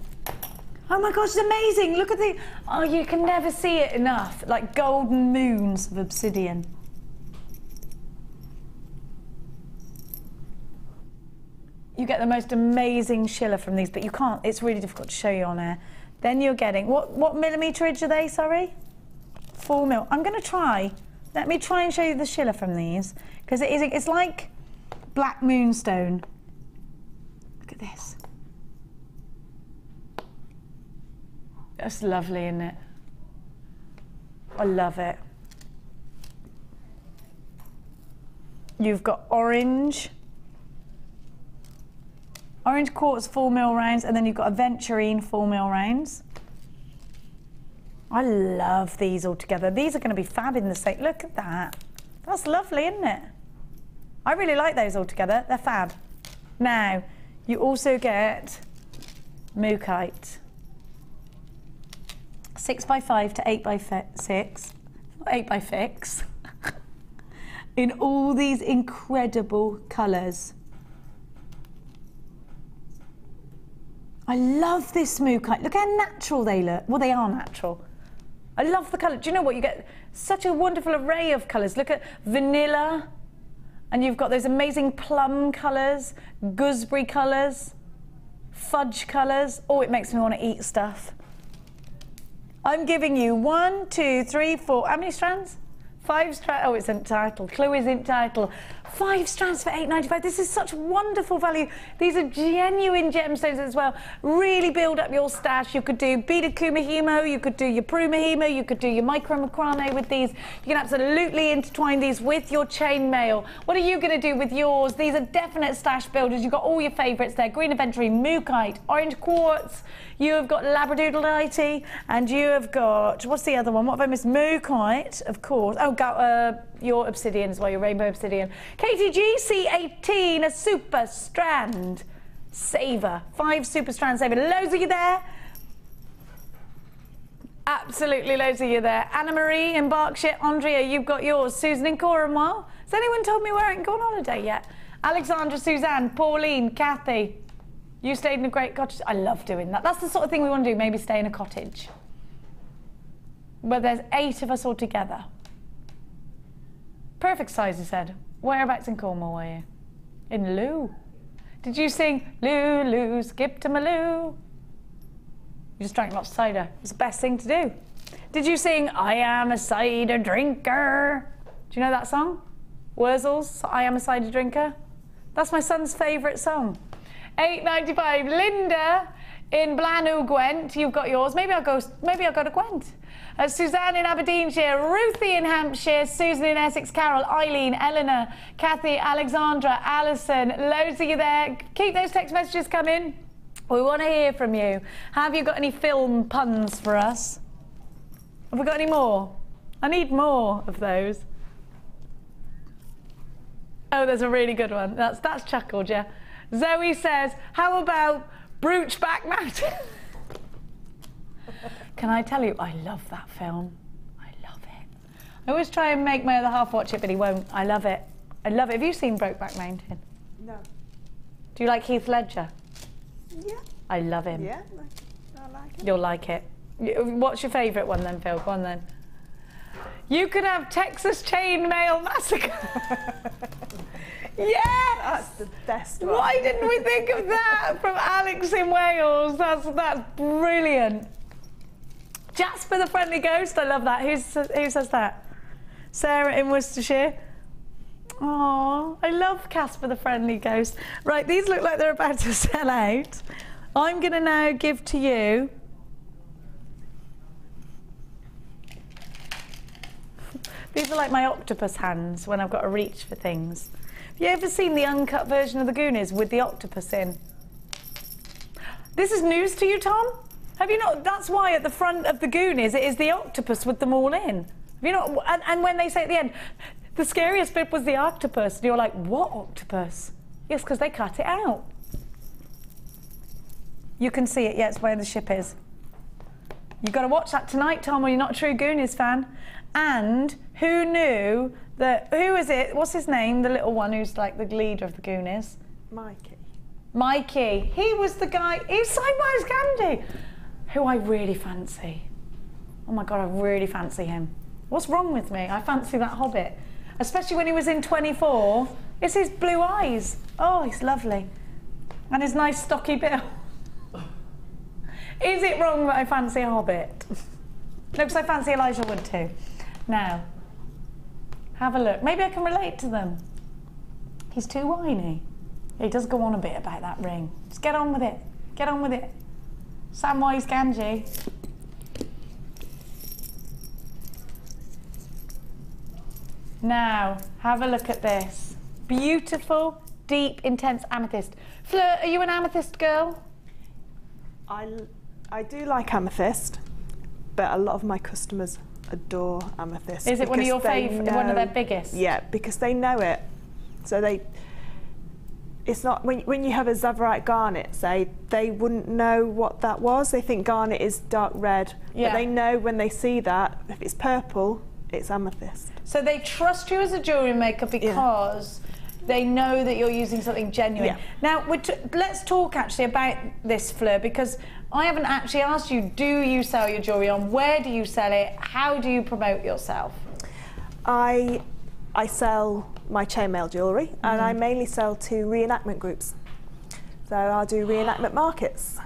Oh my gosh, it's amazing. Look at the... Oh, you can never see it enough. Like golden moons of obsidian. You get the most amazing schiller from these, but you can't. It's really difficult to show you on air. Then you're getting, what millimeterage are they, sorry? 4 mil. I'm going to try. Let me try and show you the schiller from these, because it's like black moonstone. Look at this. That's lovely, isn't it? I love it. You've got orange quartz 4 mil rounds, and then you've got aventurine 4 mil rounds. I love these all together. These are going to be fab in the set. Look at that. That's lovely, isn't it? I really like those all together. They're fab. Now, you also get Mookite. 6x5 to 8x6. 8x6. In all these incredible colours. I love this Mookite. Look how natural they look. Well, they are natural. I love the colour. Do you know what? You get such a wonderful array of colours. Look at vanilla, and you've got those amazing plum colours, gooseberry colours, fudge colours. Oh, it makes me want to eat stuff. I'm giving you 1, 2, 3, 4. How many strands? 5 strands. Oh, it's entitled. Clue is entitled. 5 strands for £8.95. This is such wonderful value. These are genuine gemstones as well. Really build up your stash. You could do beaded kumihimo, you could do your prumahimo, you could do your micro macrame with these. You can absolutely intertwine these with your chainmail. What are you going to do with yours? These are definite stash builders. You've got all your favourites there. Green aventurine, mookaite, orange quartz. You have got Labradorite, and you have got, what's the other one? What have I missed? Mookaite, of course. Oh, got your obsidian as well, your rainbow obsidian. KTG C18, a super strand saver. 5 super strand saver. Loads of you there. Absolutely loads of you there. Anna Marie in Berkshire. Andrea, you've got yours. Susan in Cornwall. Has anyone told me where I ain't gone on holiday yet? Alexandra, Suzanne, Pauline, Kathy. You stayed in a great cottage. I love doing that. That's the sort of thing we want to do, maybe stay in a cottage. Where there's 8 of us all together. Perfect size, he said. Whereabouts in Cornwall were you? In Lou. Did you sing Lou, Lou, skip to my Lou? You just drank lots of cider. It was the best thing to do. Did you sing I am a cider drinker? Do you know that song? Wurzels, I am a cider drinker. That's my son's favourite song. £8.95. Linda in Blanw, Gwent. You've got yours. Maybe I'll go to Gwent. Suzanne in Aberdeenshire, Ruthie in Hampshire, Susan in Essex, Carol, Eileen, Eleanor, Kathy, Alexandra, Alison. Loads of you there. Keep those text messages coming. We want to hear from you. Have you got any film puns for us? Have we got any more? I need more of those. Oh, there's a really good one. That's chuckled, yeah. Zoe says, how about brooch back mat? Can I tell you, I love that film. I love it. I always try and make my other half watch it, but he won't. I love it. I love it. Have you seen Brokeback Mountain? No. Do you like Heath Ledger? Yeah. I love him. Yeah, I like it. You'll like it. What's your favourite one then, Phil? Go on then. You could have Texas Chainmail Massacre. Yes! That's the best one. Why didn't we think of that from Alex in Wales? That's brilliant. Jasper the Friendly Ghost, I love that. Who says that? Sarah in Worcestershire. Oh, I love Casper the Friendly Ghost. Right, these look like they're about to sell out. I'm going to now give to you these are like my octopus hands when I've got to reach for things. Have you ever seen the uncut version of the Goonies with the octopus in? This is news to you, Tom? Have you not? That's why at the front of the Goonies it is the octopus with them all in. Have you not? And when they say at the end, the scariest bit was the octopus, and you're like, what octopus? Yes, because they cut it out. You can see it, yeah, it's where the ship is. You've got to watch that tonight, Tom, or you're not a true Goonies fan. And who knew that, who is it, what's his name, the little one who's like the leader of the Goonies? Mikey. Mikey. He was the guy, he's Sidewise Gandhi, who I really fancy. Oh my God, I really fancy him. What's wrong with me? I fancy that Hobbit. Especially when he was in 24. It's his blue eyes. Oh, he's lovely. And his nice stocky bill. Is it wrong that I fancy a Hobbit? No, because I fancy Elijah Wood too. Now, have a look. Maybe I can relate to them. He's too whiny. He does go on a bit about that ring. Just get on with it. Get on with it. Samwise Gamgee. Now, have a look at this. Beautiful, deep, intense amethyst. Fleur, are you an amethyst girl? I do like amethyst, but a lot of my customers adore amethyst. Is it one of your favourite, one of their biggest? Yeah, because they know it. So it's not, when you have a Tsavorite garnet, say, they wouldn't know what that was. They think garnet is dark red, but they know when they see that, if it's purple, it's amethyst. So they trust you as a jewellery maker because they know that you're using something genuine. Yeah. Now, let's talk actually about this, Fleur, because I haven't actually asked you, do you sell your jewellery on? Where do you sell it? How do you promote yourself? I sell my chainmail jewellery, and I mainly sell to reenactment groups. So I'll do reenactment markets.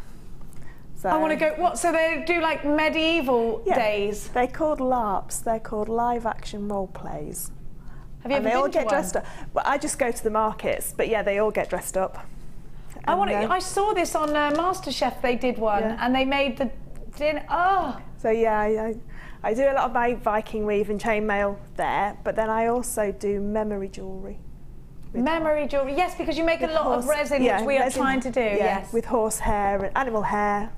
So I want to go, what, so they do like medieval days? They're called LARPs, they're called live action role plays. Have you ever they been all to get one? dressed up. Well, I just go to the markets, but yeah, they all get dressed up. I saw this on MasterChef. They did one, and they made the dinner. Oh. So yeah, I do a lot of my Viking weave and chainmail there, but then I also do memory jewellery. Memory jewellery, yes, because you make a lot of resin, which we are trying to do. Yes, with horse hair and animal hair,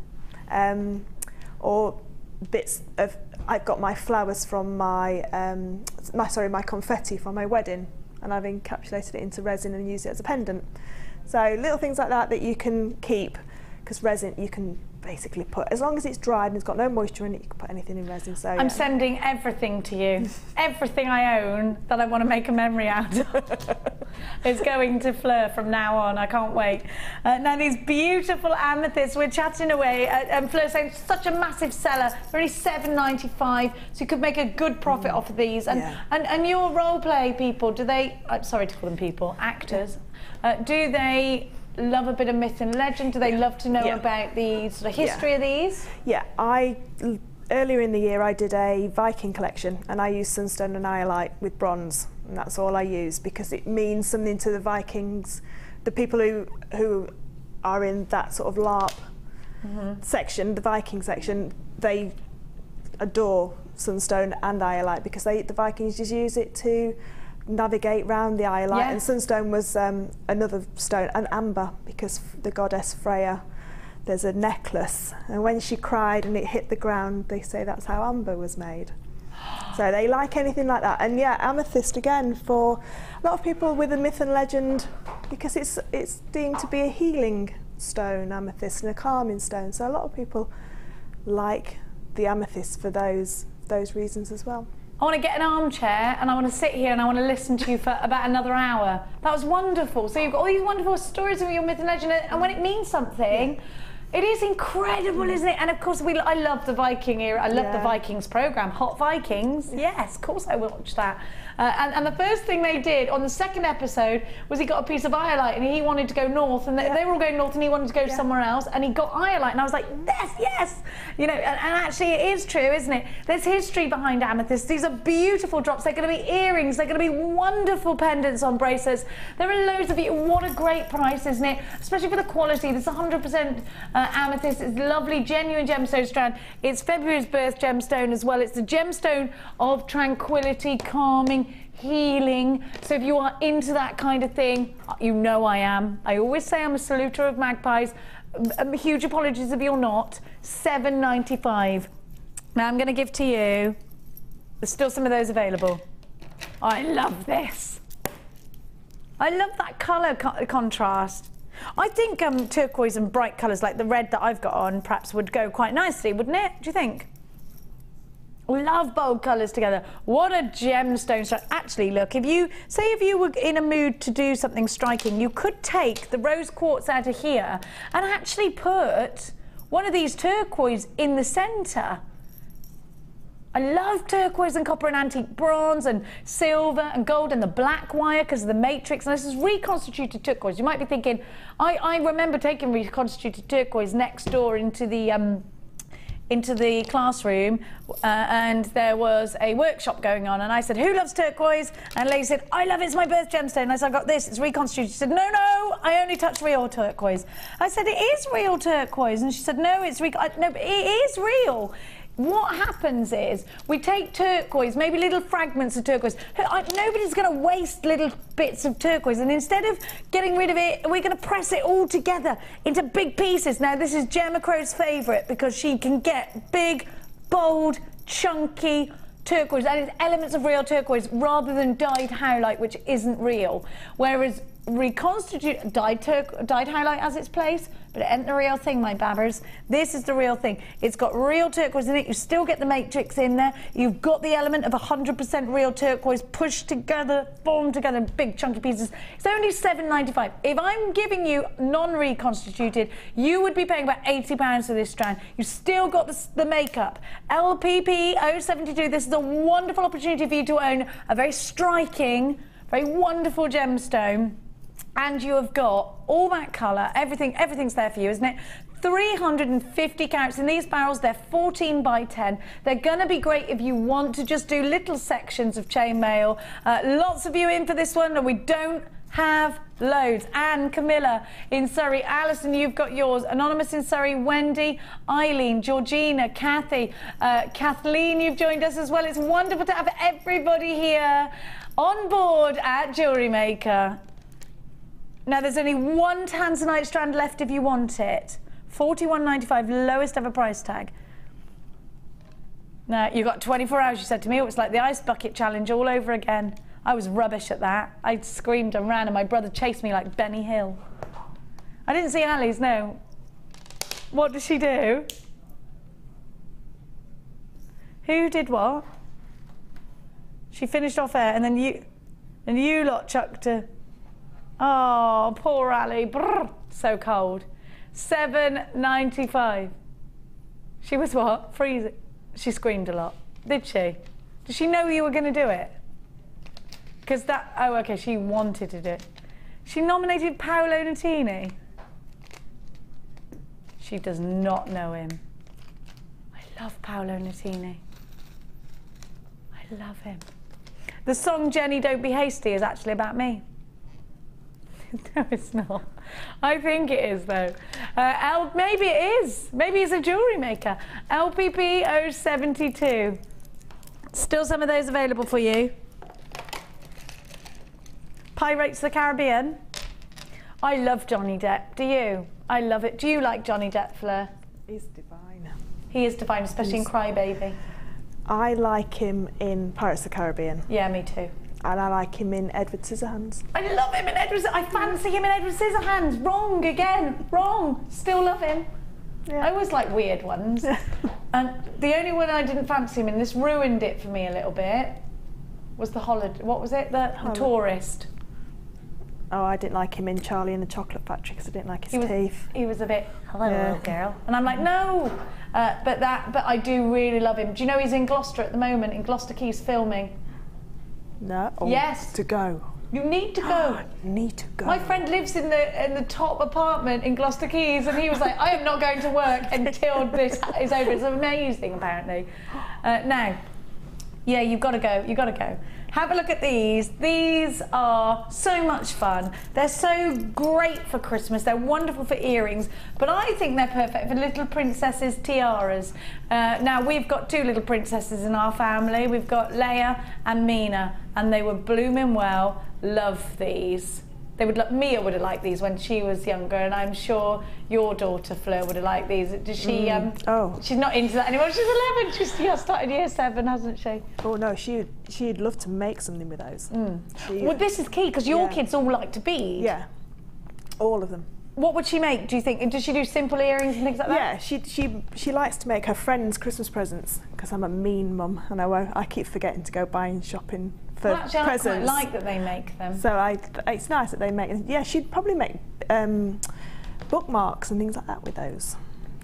or bits of. I've got my flowers from my confetti from my wedding, and I've encapsulated it into resin and used it as a pendant. So little things like that you can keep, because resin you can basically put, as long as it's dried and it's got no moisture in it, you can put anything in resin. So I'm sending everything to you. Everything I own that I want to make a memory out of is going to Fleur from now on. I can't wait. Now these beautiful amethysts, we're chatting away, and Fleur saying such a massive seller. They're only $7.95, so you could make a good profit off of these. And your role play people, do they? I'm sorry to call them people, actors. Do they love a bit of myth and legend? Do they love to know about the sort of history of these? Yeah, earlier in the year I did a Viking collection, and I used sunstone and iolite with bronze, and that's all I use because it means something to the Vikings, the people who are in that sort of LARP section, the Viking section. They adore sunstone and iolite because the Vikings just use it to navigate round the iolite, and sunstone was another stone, and amber, because the goddess Freya, there's a necklace, and when she cried and it hit the ground, they say that's how amber was made. So they like anything like that. And yeah, amethyst again for a lot of people with a myth and legend, because it's deemed to be a healing stone, amethyst, and a calming stone. So a lot of people like the amethyst for those reasons as well. I want to get an armchair and I want to sit here and I want to listen to you for about another hour. That was wonderful. So you've got all these wonderful stories of your myth and legend, and when it means something, it is incredible, isn't it? And of course, I love the Viking era. I love the Vikings programme, Hot Vikings. Yes, of course I watched that. And the first thing they did on the second episode was he got a piece of iolite and he wanted to go north, and they were all going north and he wanted to go somewhere else, and he got iolite, and I was like, yes, you know, and actually it is true, isn't it? There's history behind amethysts. These are beautiful drops. They're going to be earrings. They're going to be wonderful pendants on bracelets. There are loads of you. What a great price, isn't it? Especially for the quality. This 100% amethyst. It's lovely, genuine gemstone strand. It's February's birth gemstone as well. It's the gemstone of tranquility, calming, healing. So if you are into that kind of thing, you know I am. I always say I'm a saluter of magpies. Huge apologies if you're not. $7.95. Now I'm going to give to you. There's still some of those available. I love this. I love that colour contrast. I think turquoise and bright colours like the red that I've got on perhaps would go quite nicely, wouldn't it? Do you think? Love bold colours together. What a gemstone strand. Actually, look, if you were in a mood to do something striking, you could take the rose quartz out of here and actually put one of these turquoise in the centre. I love turquoise and copper and antique bronze and silver and gold and the black wire because of the matrix. And this is reconstituted turquoise. You might be thinking, I remember taking reconstituted turquoise next door into the classroom, and there was a workshop going on, and I said, who loves turquoise? And the lady said, I love it, it's my birth gemstone. And I said, I got this, it's reconstituted. She said, no, I only touch real turquoise. I said, it is real turquoise. And she said, no, it's no, but it is real. What happens is we take turquoise, maybe little fragments of turquoise. Nobody's going to waste little bits of turquoise, and instead of getting rid of it, we're going to press it all together into big pieces. Now, this is Gemma Crow's favourite because she can get big, bold, chunky turquoise, and it's elements of real turquoise rather than dyed howlite, which isn't real. Whereas reconstitute dyed howlite has its place, but it ain't the real thing, my babbers. This is the real thing. It's got real turquoise in it. You still get the matrix in there. You've got the element of 100% real turquoise pushed together, formed together in big chunky pieces. It's only $7.95. If I'm giving you non-reconstituted, you would be paying about £80 for this strand. You've still got the makeup. LPP 072. This is a wonderful opportunity for you to own a very striking, very wonderful gemstone. And you have got all that colour, everything's there for you, isn't it? 350 carats in these barrels. They're 14 by 10. They're going to be great if you want to just do little sections of chainmail. Lots of you in for this one, and we don't have loads. Anne, Camilla in Surrey, Alison, you've got yours. Anonymous in Surrey, Wendy, Eileen, Georgina, Kathy, Kathleen, you've joined us as well. It's wonderful to have everybody here on board at JewelleryMaker. Now there's only one tanzanite strand left if you want it. $41.95, lowest ever price tag. Now you've got 24 hours, you said to me. It was like the ice bucket challenge all over again. I was rubbish at that. I screamed and ran and my brother chased me like Benny Hill. I didn't see Ali's, no. What did she do? Who did what? She finished off air and then you lot chucked her. Oh, poor Ali. Brrr, so cold. $7.95. She was what? Freezing. She screamed a lot. Did she? Did she know you were going to do it? Because that... Oh, OK, she wanted to do it. She nominated Paolo Nutini. She does not know him. I love Paolo Nutini. I love him. The song Jenny Don't Be Hasty is actually about me. No, it's not. I think it is, though. Maybe it is. Maybe he's a jewellery maker. LPP 072. Still some of those available for you. Pirates of the Caribbean. I love Johnny Depp. Do you? I love it. Do you like Johnny Depp, Fleur? He's divine. He is divine, especially in Crybaby. I like him in Pirates of the Caribbean. Yeah, me too. And I like him in Edward Scissorhands. I love him in Edward. I fancy him in Edward Scissorhands. Wrong again. Wrong. Still love him. Yeah. I always like weird ones. And the only one I didn't fancy him in, this ruined it for me a little bit, was the holiday. What was it? The Tourist. Oh, I didn't like him in Charlie and the Chocolate Factory because I didn't like his teeth. He was a bit, hello, little girl. And I'm like, no. But I do really love him. Do you know he's in Gloucester at the moment, in Gloucester Keys filming? No. Oh, yes. To go. You need to go. Need to go. My friend lives in the top apartment in Gloucester Keys, and he was like, I am not going to work until this is over. It's amazing, apparently. Now, yeah, you've got to go. You've got to go. Have a look at these. These are so much fun. They're so great for Christmas. They're wonderful for earrings, but I think they're perfect for little princesses' tiaras. Now, we've got two little princesses in our family. We've got Leia and Mina, and they were blooming well. Love these. They would Mia would have liked these when she was younger, and I'm sure your daughter Fleur would have liked these. Does she? She's not into that anymore. She's 11. She's started year 7, hasn't she? Oh no, she'd love to make something with those. Well, this is key because your kids all like to bead. Yeah, all of them. What would she make? Do you think? Does she do simple earrings and things like that? Yeah, she likes to make her friends Christmas presents because I'm a mean mum and I keep forgetting to go buying shopping for presents. I quite like that they make them. So it's nice that they make. Yeah, she'd probably make bookmarks and things like that with those.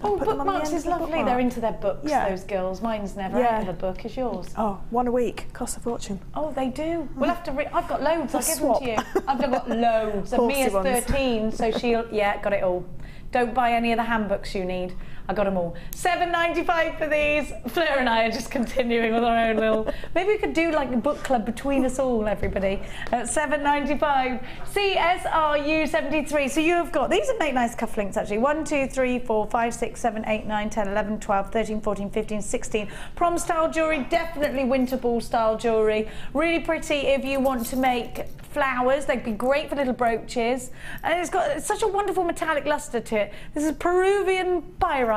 Oh, bookmarks is lovely. They're into their books, those girls. Mine's never out of a book. Is yours? Oh, one a week. Costs a fortune. Oh, they do. We'll have to. I've got loads. I'll give them to you. I've got loads. And Mia's 13, so she'll. Yeah, got it all. Don't buy any of the handbooks you need. I got them all. $7.95 for these. Fleur and I are just continuing with our own little... Maybe we could do like a book club between us all, everybody. At $7.95. CSRU 73. So you have got... These would make nice cufflinks, actually. 1, 2, 3, 4, 5, 6, 7, 8, 9, 10, 11, 12, 13, 14, 15, 16. Prom-style jewellery. Definitely winter ball-style jewellery. Really pretty if you want to make flowers. They'd be great for little brooches. And it's got such a wonderful metallic lustre to it. This is Peruvian pyrite.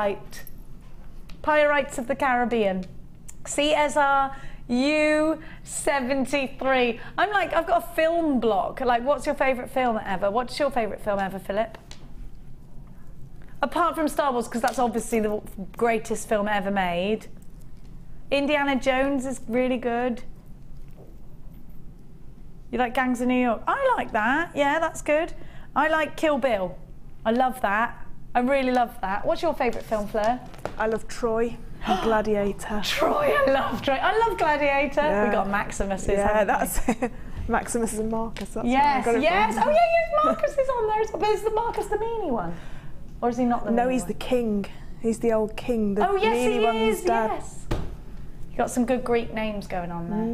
Pyrites of the Caribbean. CSR U73. I'm like, I've got a film block. Like, what's your favourite film ever? What's your favourite film ever, Philip? Apart from Star Wars, because that's obviously the greatest film ever made. Indiana Jones is really good. You like Gangs of New York? I like that. Yeah, that's good. I like Kill Bill. I love that. I really love that. What's your favourite film, Fleur? I love Troy and Gladiator. Troy, I love Troy. I love Gladiator. Yeah. We got Maximus's. Yeah, that's it. Maximus and Marcus. That's Yes, what I got it yes. from. Oh yeah, Marcus is on there. But is the Marcus the meanie one, or is he not the? No, meanie he's one? the king. He's the old king. The Oh yes, meanie he one's is. dad. Yes. You got some good Greek names going on there.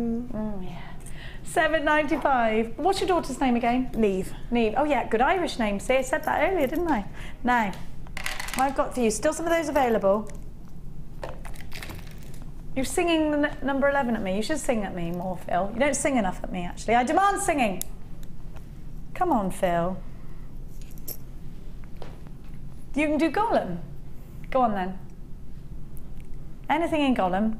Yeah. £7.95. What's your daughter's name again? Neve. Neve. Oh yeah, good Irish name. See, I said that earlier, didn't I? Now, I've got for you still some of those available. You're singing the number 11 at me. You should sing at me more, Phil. You don't sing enough at me, actually. I demand singing. Come on, Phil. You can do Gollum. Go on then. Anything in Gollum.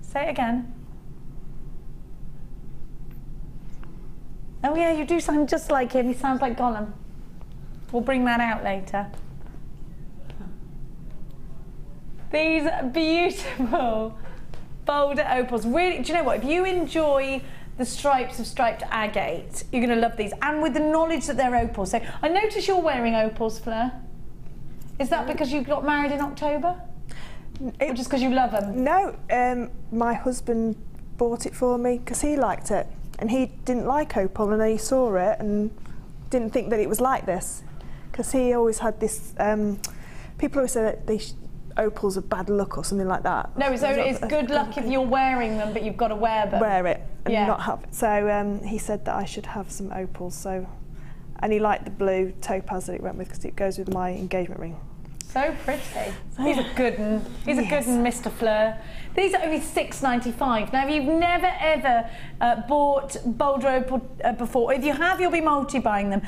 Say it again. Oh yeah, you do sound just like him. He sounds like Gollum. We'll bring that out later. These beautiful boulder opals. Really, do you know what? If you enjoy the stripes of striped agate, you're going to love these. And with the knowledge that they're opals. So I notice you're wearing opals, Fleur. Is that because you got married in October? Or just because you love them? No, my husband bought it for me because he liked it. And he didn't like opal, and then he saw it and didn't think that it was like this. Because he always had this, people always say that opals are bad luck or something like that. No, it's good luck if you're wearing them, but you've got to wear them. Wear it and Yeah. not have it. So he said that I should have some opals. So, and he liked the blue topaz that it went with because it goes with my engagement ring. So pretty. He's a good one. He's a good one, Mr. Fleur. These are only £6.95. Now, if you've never ever bought boulder opal before, if you have, you'll be multi-buying them.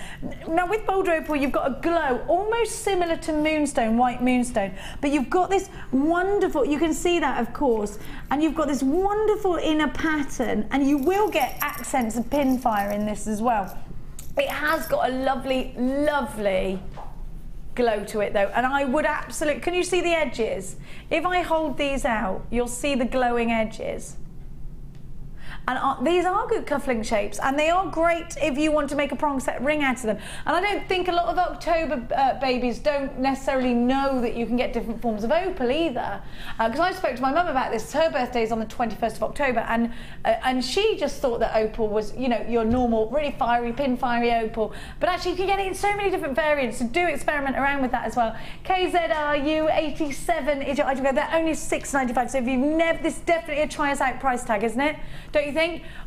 Now, with boulder opal, you've got a glow almost similar to moonstone, white moonstone, but you've got this wonderful, you can see that, of course, and you've got this wonderful inner pattern, and you will get accents of pinfire in this as well. It has got a lovely, lovely glow to it though, and I would absolutely, can you see the edges? If I hold these out, you'll see the glowing edges. And these are good cufflink shapes, and they are great if you want to make a prong set ring out of them. And I don't think a lot of October babies don't necessarily know that you can get different forms of opal either. Because I spoke to my mum about this. Her birthday is on the 21st of October, and she just thought that opal was, you know, your normal, really fiery, pin-fiery opal. But actually, you can get it in so many different variants, so do experiment around with that as well. KZRU87 is your item code. They're only £6.95, so if you've never, this is definitely a try us out price tag, isn't it? Don't you think?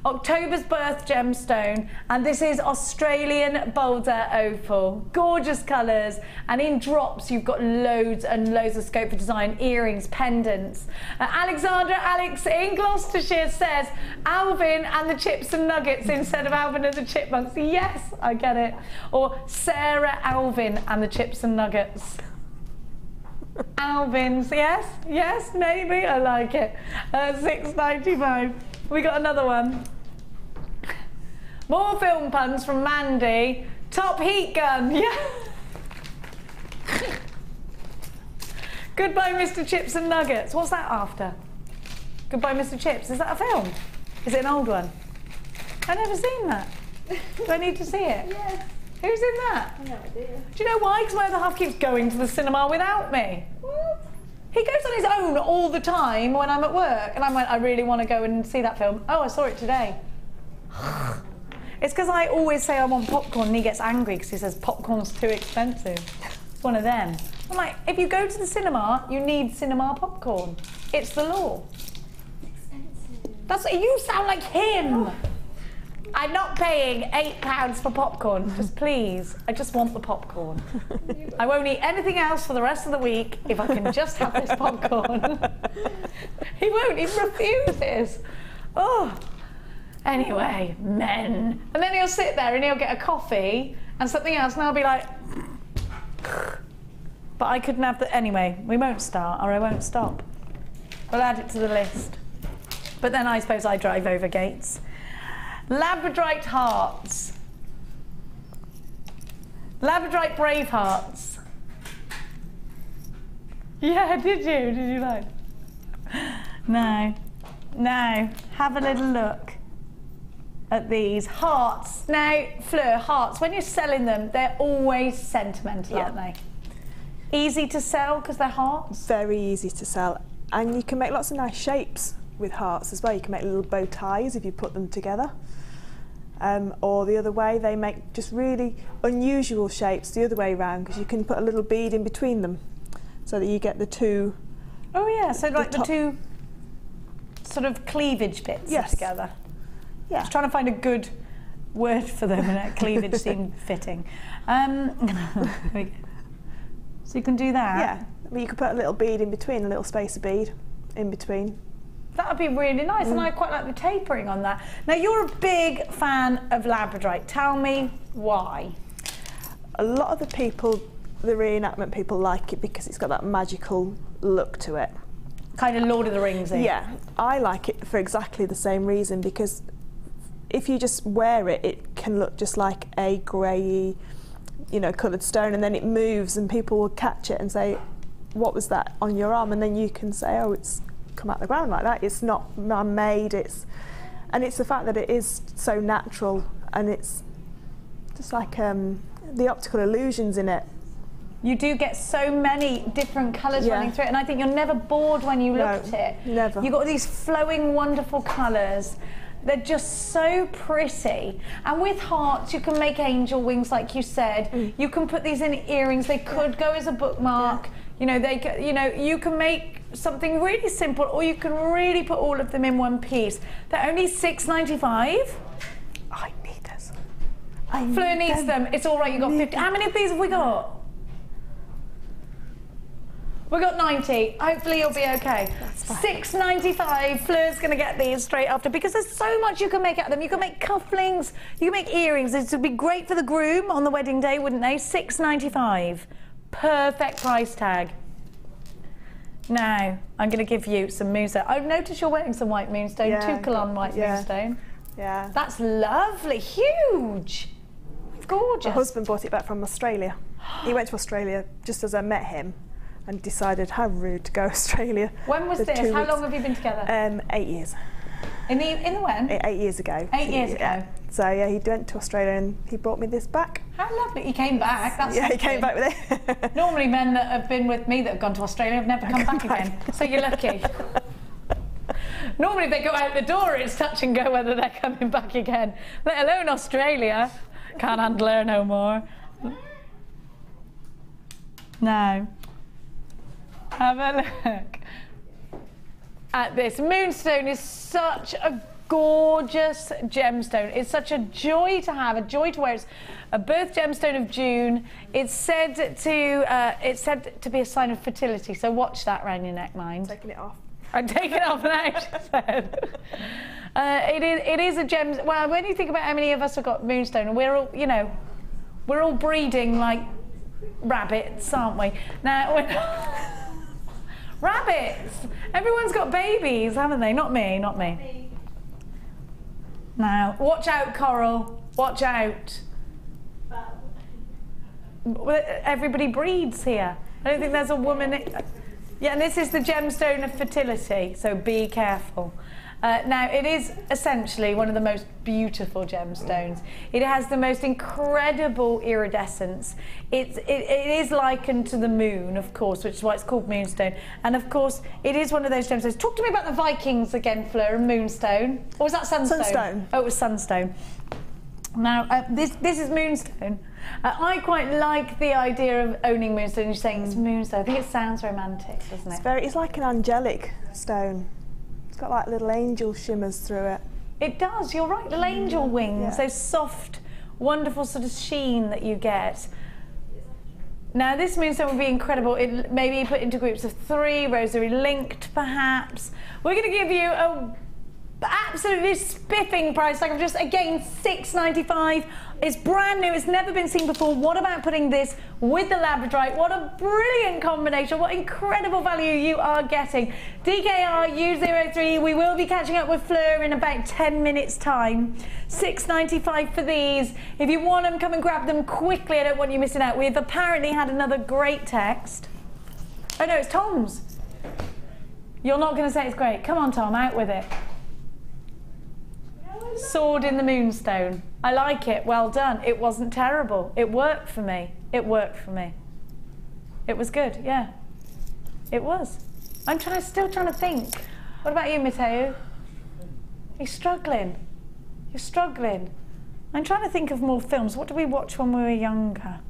October's birth gemstone, and this is Australian boulder opal. Gorgeous colours, and in drops you've got loads and loads of scope for design, earrings, pendants. Alexandra Alex in Gloucestershire says Alvin and the chips and nuggets instead of Alvin and the chipmunks. Yes, I get it. Or Sarah Alvin and the chips and nuggets. Alvin's, yes, yes, maybe, I like it. £6.95. We got another one. More film puns from Mandy. Top heat gun, yeah. Goodbye, Mr. Chips and Nuggets. What's that after? Goodbye, Mr. Chips. Is that a film? Is it an old one? I've never seen that. Do I need to see it? Yes. Who's in that? No idea. Do you know why? Because my other half keeps going to the cinema without me. What? He goes on his own all the time when I'm at work, and I'm like, I really want to go and see that film. Oh, I saw it today. It's because I always say I want popcorn, and he gets angry because he says popcorn's too expensive. It's one of them. I'm like, if you go to the cinema, you need cinema popcorn. It's the law. Expensive. That's you sound like him. I'm not paying £8 for popcorn. Just please, I just want the popcorn. I won't eat anything else for the rest of the week if I can just have this popcorn. He won't, he refuses. Oh. Anyway, men. And then he'll sit there and he'll get a coffee and something else, and I'll be like, but I couldn't have the, anyway, we won't start, or I won't stop. We'll add it to the list. But then I suppose I drive over gates. Labradorite hearts. Labradorite brave hearts. Yeah, did you? Did you like? No. No. Have a little look at these hearts. Now, Fleur, hearts, when you're selling them, they're always sentimental, aren't they? Easy to sell because they're hearts? Very easy to sell. And you can make lots of nice shapes with hearts as well. You can make little bow ties if you put them together. Or the other way, they make just really unusual shapes the other way around, because you can put a little bead in between them so that you get the two. Oh yeah, so like the two sort of cleavage bits together. Yeah. Just trying to find a good word for them, and cleavage seemed fitting. So you can do that. Yeah, I mean, you could put a little bead in between, a little spacer bead in between. That would be really nice, and I quite like the tapering on that. Now, you're a big fan of Labradorite. Tell me why. A lot of the people, the reenactment people, like it because it's got that magical look to it. Kind of Lord of the Rings-y. Yeah, I like it for exactly the same reason, because if you just wear it, it can look just like a grey, you know, coloured stone, and then it moves and people will catch it and say, what was that on your arm? And then you can say, oh, it's come out the ground like that. It's not man-made. And it's the fact that it is so natural, and it's just like the optical illusions in it. You do get so many different colours running through it, and I think you're never bored when you look at it. Never. You've got these flowing, wonderful colours. They're just so pretty. And with hearts, you can make angel wings, like you said. You can put these in earrings. They could go as a bookmark. You know, you can make something really simple, or you can really put all of them in one piece. They're only $6.95. I need this. Fleur needs them. It's all right. You got 50. How many of these have we got? We got 90. Hopefully you'll be okay. $6.95. Fleur's going to get these straight after, because there's so much you can make out of them. You can make cufflinks, you can make earrings. This would be great for the groom on the wedding day, wouldn't they? $6.95. Perfect price tag. Now, I'm going to give you some moonstone. I've noticed you're wearing some white moonstone, 2 Cologne white moonstone. Yeah. That's lovely. Huge. Gorgeous. My husband brought it back from Australia. He went to Australia just as I met him, and decided how rude to go to Australia. When was this? How long have you been together? 8 years. In the when? 8 years ago. 8 years ago. So yeah, he went to Australia and he brought me this back. How lovely. He came back. That's he came back with it. Normally men that have been with me that have gone to Australia have never come back again. So you're lucky. Normally if they go out the door, it's touch and go whether they're coming back again. Let alone Australia. Can't handle her no more. No. Have a look at this. Moonstone is such a gorgeous gemstone. It's such a joy to have, a joy to wear. It's a birth gemstone of June. It's said to be a sign of fertility. So watch that around your neckline. Taking it off. I'm taking it off now, she said. It is a gem. Well, when you think about how many of us have got moonstone, and we're all, you know, we're all breeding like rabbits, aren't we? Now, rabbits. Everyone's got babies, haven't they? Not me, not me. Now, watch out, Coral. Watch out. Everybody breeds here. I don't think there's a woman. Yeah, and this is the gemstone of fertility, so be careful. Now, it is essentially one of the most beautiful gemstones. It has the most incredible iridescence. It is likened to the moon, of course, which is why it's called moonstone. And of course, it is one of those gemstones. Talk to me about the Vikings again, Fleur, and moonstone. Or was that sunstone? Sunstone. Oh, it was sunstone. Now, this is moonstone. I quite like the idea of owning moonstone. You're saying it's moonstone. I think it sounds romantic, doesn't it? It's like an angelic stone. It's got like little angel shimmers through it. It does, you're right, little angel wings, those soft, wonderful sort of sheen that you get. Now this moonstone would be incredible. It may be put into groups of 3, rosary linked perhaps. We're going to give you a absolutely spiffing price, like I'm just, again, $6.95. It's brand new, it's never been seen before. What about putting this with the Labradorite? What a brilliant combination, what incredible value you are getting. DKR U03, we will be catching up with Fleur in about 10 minutes time. $6.95 for these. If you want them, come and grab them quickly. I don't want you missing out. We've apparently had another great text. Oh no, it's Tom's. You're not going to say it's great. Come on, Tom, out with it. Sword in the moonstone. I like it. Well done. It wasn't terrible. It worked for me. It worked for me. It was good. Yeah. It was. I'm still trying to think What about you, Matteo? You're struggling. You're struggling. I'm trying to think of more films. What did we watch when we were younger?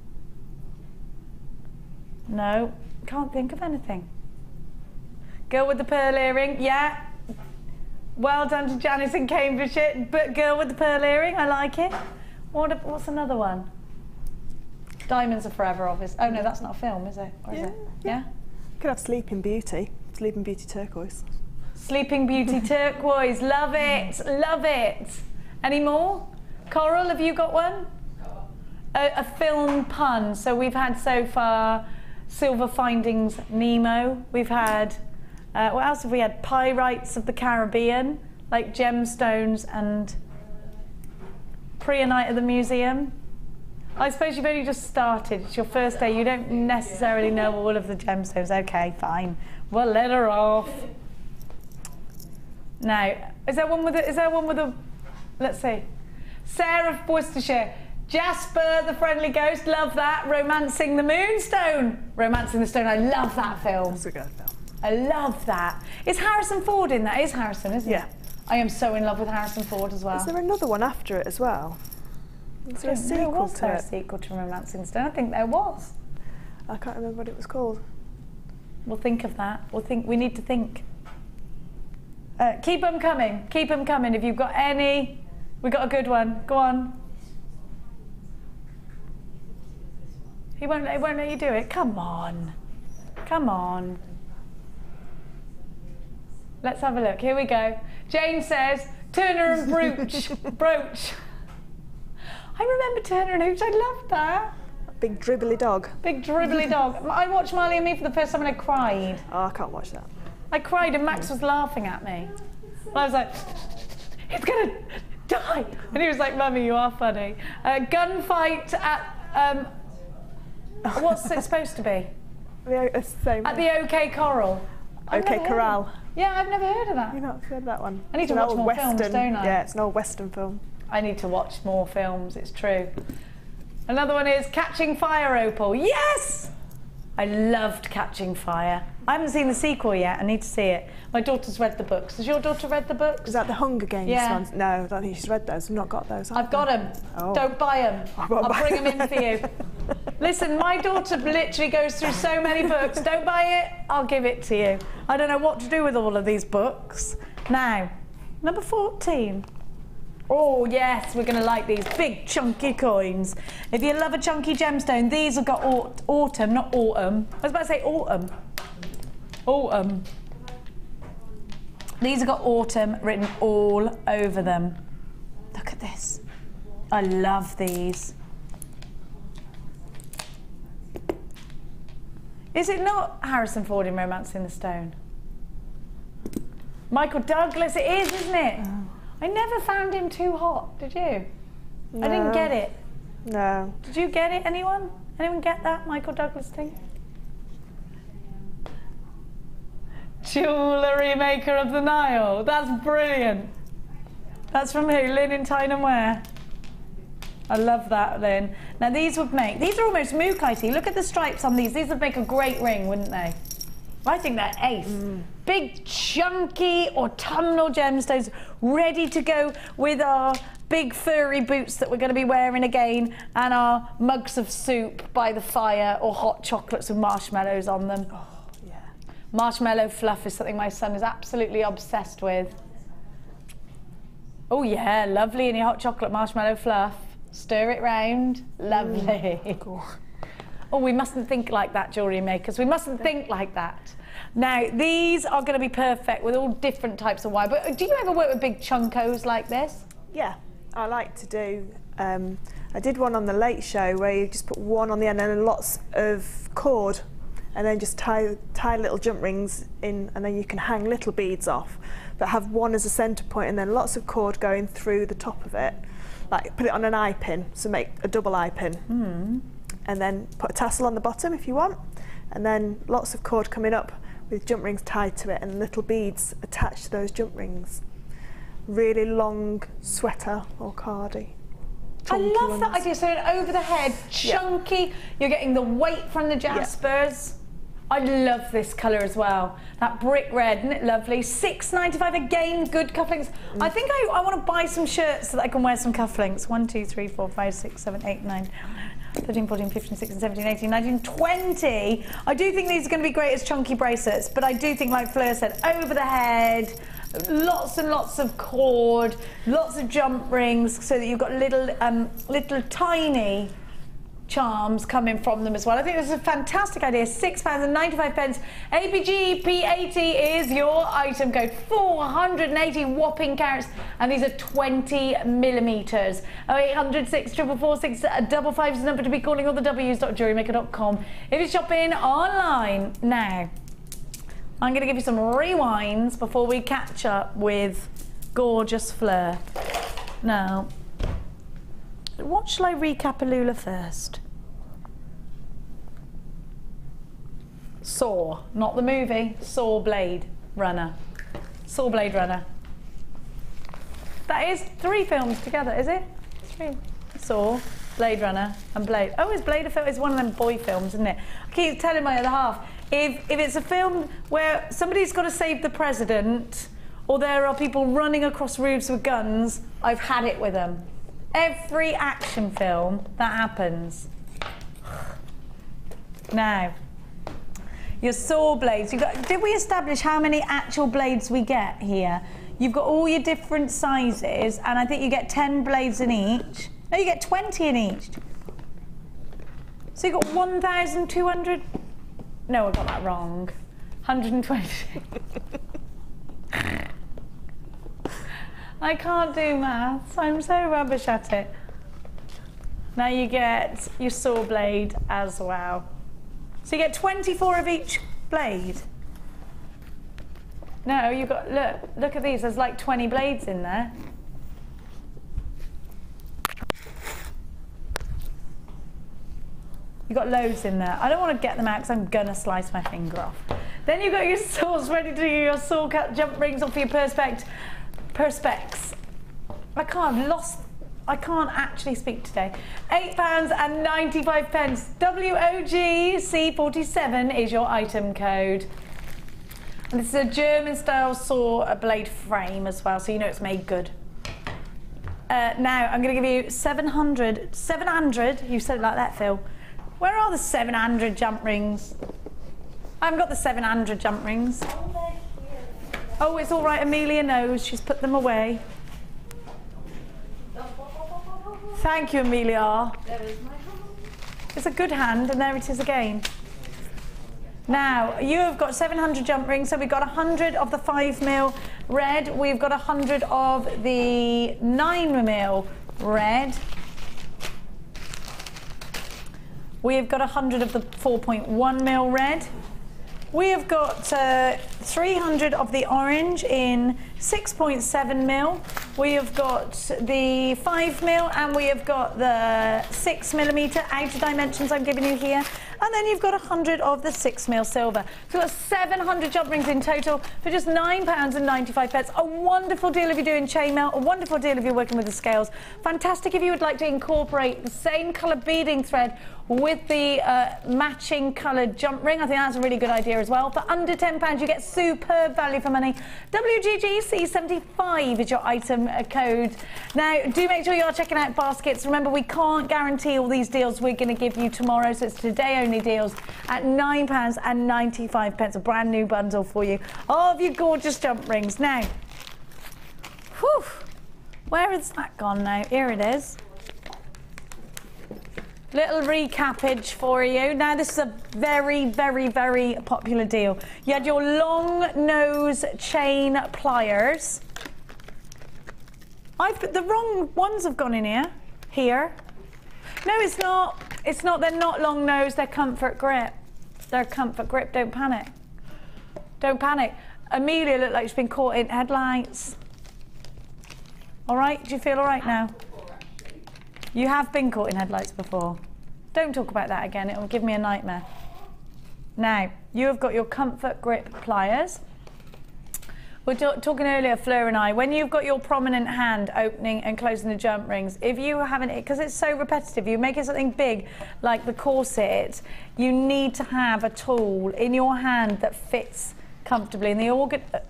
No, can't think of anything. Girl with the Pearl Earring, yeah. Well done to Janice in Cambridgeshire, but Girl with the Pearl Earring, I like it. What's another one? Diamonds Are Forever, obviously. Oh no, that's not a film, is it? Or is it? Yeah? Could have Sleeping Beauty. Sleeping Beauty Turquoise. Sleeping Beauty Turquoise, love it, love it. Any more? Coral, have you got one? A film pun. So we've had so far Silver Findings Nemo. We've had, what else have we had? Pirates of the Caribbean, like Gemstones and Pre-A-Night at the Museum. I suppose you've only just started. It's your first day. You don't necessarily know all of the gemstones. Okay, fine. We'll let her off. Now, is there one with a, let's see. Sarah of Worcestershire. Jasper, the Friendly Ghost, love that. Romancing the Moonstone. Romancing the Stone, I love that film. That's a good film. I love that. Is Harrison Ford in that? It is Harrison, isn't it? Yeah. I am so in love with Harrison Ford as well. Is there another one after it as well? Is there a sequel to it? A sequel to Romancing the Stone? I think there was. I can't remember what it was called. We'll think of that. We need to think. Keep them coming. Keep them coming. If you've got any, we got a good one. Go on. He won't let you do it. Come on. Come on. Let's have a look. Here we go. Jane says, Turner and Brooch. Brooch. I remember Turner and Hooch. I loved that. Big dribbly dog. Big dribbly dog. I watched Marley and Me for the first time and I cried. Oh, I can't watch that. I cried and Max was laughing at me. And I was like, it's gonna die. And he was like, Mummy, you are funny. Gunfight at, what's it supposed to be? At the OK Coral. OK Corral. Yeah, I've never heard of that. You've not heard that one? I need to watch more films, don't I? Yeah, it's an old Western film. I need to watch more films, it's true. Another one is Catching Fire, Opal. Yes! I loved Catching Fire. I haven't seen the sequel yet, I need to see it. My daughter's read the books. Has your daughter read the books? Is that the Hunger Games ones? No, I don't think she's read those. I've not got those. I've got them. Oh. Don't buy them. I'll bring them in for you. Listen, my daughter literally goes through so many books. Don't buy it, I'll give it to you. I don't know what to do with all of these books. Now, number 14. Oh yes, we're going to like these big chunky coins. If you love a chunky gemstone, these have got autumn, not autumn. I was about to say autumn. Autumn. These have got autumn written all over them. Look at this. I love these. Is it not Harrison Ford in Romancing the Stone? Michael Douglas, it is, isn't it? Oh. I never found him too hot, did you? No. I didn't get it. No. Did you get it, anyone? Anyone get that Michael Douglas thing? Jewellery Maker of the Nile. That's brilliant. That's from who? Lynn in Tyne and Wear. I love that, Lynn. Now these would make, these are almost mookaite. Look at the stripes on these. These would make a great ring, wouldn't they? I think they're ace. Big, chunky, autumnal gemstones, ready to go with our big furry boots that we're going to be wearing again, and our mugs of soup by the fire, or hot chocolates with marshmallows on them. Oh, yeah. Marshmallow fluff is something my son is absolutely obsessed with. Oh yeah, lovely in your hot chocolate marshmallow fluff. Stir it round. Lovely. Cool. Oh, we mustn't think like that, jewellery makers. We mustn't think like that. Now, these are going to be perfect with all different types of wire. But do you ever work with big chunkos like this? Yeah, I like to do. I did one on the Late Show where you just put one on the end and then lots of cord, and then just tie little jump rings in, and then you can hang little beads off, but have one as a centre point and then lots of cord going through the top of it. Like put it on an eye pin, so make a double eye pin. And then put a tassel on the bottom if you want, and then lots of cord coming up with jump rings tied to it and little beads attached to those jump rings. Really long sweater or cardi. I love that idea. So over the head, chunky. Yeah. You're getting the weight from the jaspers. Yeah. I love this colour as well. That brick red, isn't it lovely? £6.95 again, good cufflinks. I think I want to buy some shirts so that I can wear some cufflinks. 1, 2, 3, 4, 5, 6, 7, 8, 9, 13, 14, 15, 16, 17, 18, 19, 20. I do think these are going to be great as chunky bracelets, but I do think, like Fleur said, over the head, lots and lots of cord, lots of jump rings, so that you've got little tiny charms coming from them as well. I think this is a fantastic idea. £6.95. APG P80 is your item code. 480 whopping carats, and these are 20 millimeters. 0800 644 655 is the number to be calling, or the w's.jewellerymaker.com if you're shopping online. Now, I'm going to give you some rewinds before we catch up with gorgeous Fleur. Now, what shall I recapitulate first? Saw, not the movie, Saw Blade Runner. Saw Blade Runner. That is 3 films together, is it? 3. Saw, Blade Runner, and Blade. Oh, is Blade a film? It's one of them boy films, isn't it? I keep telling my other half, if it's a film where somebody's got to save the president, or there are people running across roofs with guns, I've had it with them. Every action film that happens. Now, your saw blades. Did we establish how many actual blades we get here? You've got all your different sizes, and I think you get 10 blades in each. No, you get 20 in each. So you got 1,200. No, I got that wrong. 120. I can't do maths. I'm so rubbish at it. Now you get your saw blade as well. So you get 24 of each blade. No, you've got, look at these. There's like 20 blades in there. You've got loads in there. I don't want to get them out because I'm gonna slice my finger off. Then you've got your saws ready to do your saw cut jump rings off your perspex. I can't actually speak today. £8.95. WOGC47 is your item code. And this is a German style saw blade frame as well, so you know it's made good. Now I'm going to give you 700, you said it like that, Phil. Where are the 700 jump rings? I haven't got the 700 jump rings. Oh, it's all right, Amelia knows, she's put them away. Thank you, Amelia. It's a good hand, and there it is again. Now, you have got 700 jump rings, so we've got 100 of the 5mm red, we've got 100 of the 9mm red. We've got 100 of the 4.1mm red. We have got 300 of the orange in 6.7mm. We have got the 5mm, and we have got the 6mm outer dimensions I'm giving you here. And then you've got 100 of the 6mm silver. So we've got 700 jump rings in total for just £9.95. A wonderful deal if you're doing chainmail, a wonderful deal if you're working with the scales. Fantastic if you would like to incorporate the same colour beading thread with the matching coloured jump ring. I think that's a really good idea as well. For under £10, you get superb value for money. WGGC75 is your item code. Now, do make sure you are checking out baskets. Remember, we can't guarantee all these deals we're going to give you tomorrow, so it's today only deals at £9.95. A brand new bundle for you of your gorgeous jump rings. Now, whew, where has that gone now? Here it is. Little recappage for you. Now, this is a very, very, very popular deal. You had your long nose chain pliers. The wrong ones have gone in here. Here. No, it's not. It's not. They're not long nose. They're comfort grip. They're comfort grip. Don't panic. Don't panic. Amelia looked like she's been caught in headlights. All right? Do you feel all right now? You have been caught in headlights before. Don't talk about that again. It will give me a nightmare. Now, you have got your comfort grip pliers. We're talking earlier, Fleur and I, when you've got your prominent hand opening and closing the jump rings, if you haven't, because it's so repetitive, you're making something big like the corset, you need to have a tool in your hand that fits comfortably. And the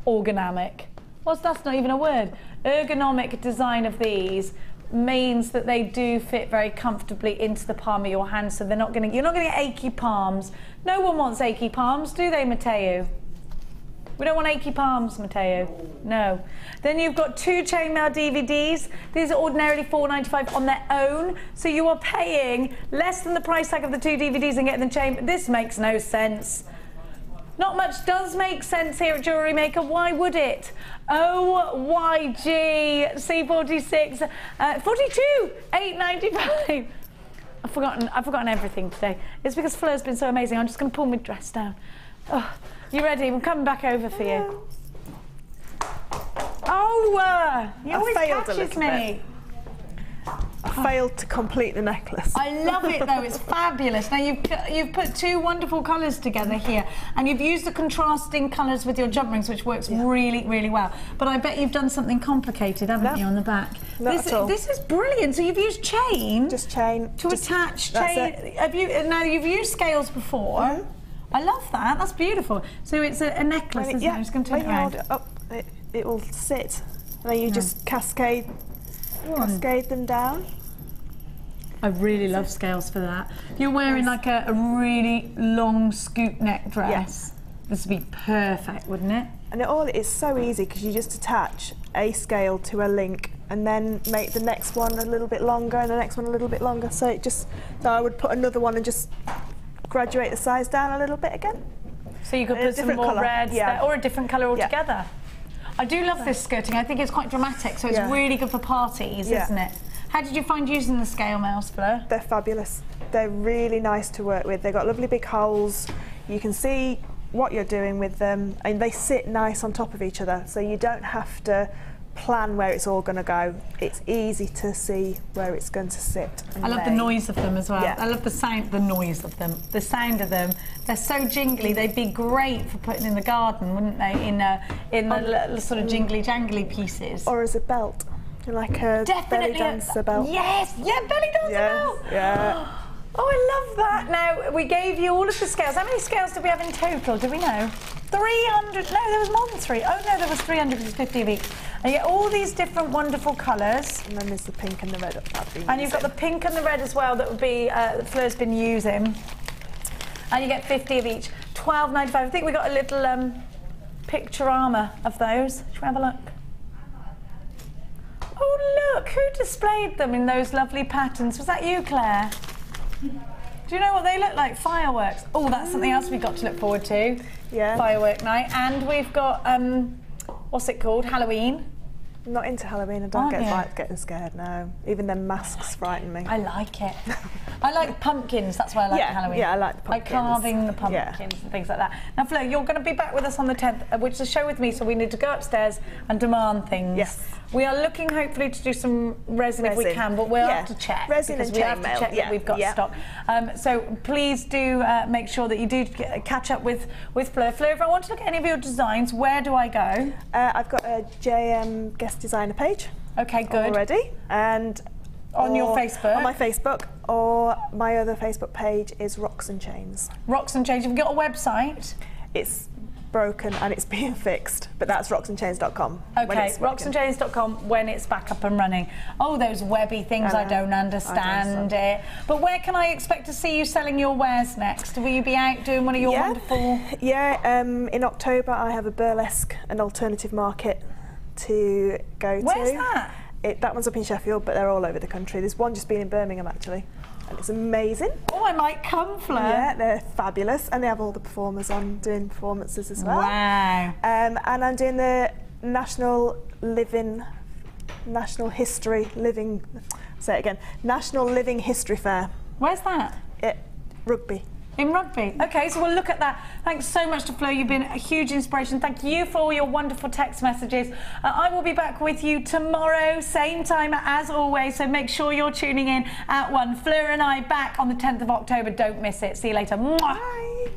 ergonomic, that's not even a word, ergonomic design of these means that they do fit very comfortably into the palm of your hand, so you're not going to get achy palms. No one wants achy palms, do they, Matteo? We don't want achy palms, Matteo. No. Then you've got 2 chainmail DVDs. These are ordinarily $4.95 on their own, so you are paying less than the price tag of the 2 DVDs and getting them chain. This makes no sense. Not much does make sense here at Jewellery Maker. Why would it? OYG C46 42 $8.95. I've forgotten everything today. It's because Fleur's been so amazing. I'm just going to pull my dress down. Oh, you ready? I'm coming back over for you. Oh, you always catches me. I failed to complete the necklace. I love it though, it's fabulous. Now you've put 2 wonderful colours together here, and you've used the contrasting colours with your jump rings, which works really, really well. But I bet you've done something complicated, haven't you, on the back? Not at all. This is brilliant. So you've used chain? Just chain. To attach that's chain. it. Now you've used scales before. Mm-hmm. I love that, that's beautiful. So it's a necklace, isn't it? I'm just going to turn it around. Hold it up, it will sit. And then you just cascade them down. I really love scales for that. If you're wearing like a really long scoop neck dress, this would be perfect, wouldn't it? And it's so easy because you just attach a scale to a link and then make the next one a little bit longer and the next one a little bit longer. So I would put another one and just graduate the size down a little bit again. So you could put some more reds there, or a different colour altogether. Yeah. I do love this skirting. I think it's quite dramatic, so it's really good for parties, isn't it? How did you find using the scale mails, Fleur? They're fabulous. They're really nice to work with. They've got lovely big holes. You can see what you're doing with them, and they sit nice on top of each other, so you don't have to plan where it's all going to go. It's easy to see where it's going to sit. I love the noise of them as well. I love the noise of them, the sound of them. They're so jingly. They'd be great for putting in the garden, wouldn't they? In the little sort of jingly jangly pieces. Or as a belt, like a belly dancer belt. Yes, belly dancer belt. Yeah. Oh, I love that. Now, we gave you all of the scales. How many scales did we have in total? Do we know? 300. No, there was more than 3. Oh, no, there was 300 because 50 of each. And you get all these different wonderful colours. And then there's the pink and the red. And you've got the pink and the red as well that would be, that Fleur's been using. And you get 50 of each. $12.95. I think we got a little picturama of those. Should we have a look? Oh, look, who displayed them in those lovely patterns? Was that you, Claire? Do you know what they look like? Fireworks. Oh, that's something else we've got to look forward to. Yeah. Firework night. And we've got, what's it called? Halloween. I'm not into Halloween. I don't get getting scared now. Even them masks frighten me. I like it. I like pumpkins. That's why I like Halloween. Yeah, I like the pumpkins. Like carving the pumpkins and things like that. Now, Fleur, you're going to be back with us on the 10th, which is a show with me, so we need to go upstairs and demand things. Yes. We are looking, hopefully, to do some resin if we can, but we'll have to check. Resin because and we have to chainmail. check that we've got stock. So please do make sure that you do catch up with Fleur. Fleur, if I want to look at any of your designs, where do I go? I've got a JM guest designer page. Okay, good. Already. And on your Facebook? On my Facebook, or my other Facebook page is Rocks and Chains. Rocks and Chains. Have you got a website? It's broken and it's being fixed, but that's rocksandchains.com. Okay, rocksandchains.com when it's back up and running. Oh, those webby things, I don't understand it. But where can I expect to see you selling your wares next? Will you be out doing one of your wonderful... Yeah, in October I have a burlesque and alternative market to go to. Where's that? That one's up in Sheffield, but they're all over the country. There's one just been in Birmingham, actually. And it's amazing. Oh, I might come, Fleur. Yeah, they're fabulous. And they have all the performers on doing performances as well. Wow. And I'm doing the National Living History Fair. Where's that? Rugby. In Rugby. Okay, so we'll look at that. Thanks so much to Fleur. You've been a huge inspiration. Thank you for all your wonderful text messages. I will be back with you tomorrow, same time as always, so make sure you're tuning in at 1. Fleur and I back on the 10th of October. Don't miss it. See you later. Mwah. Bye.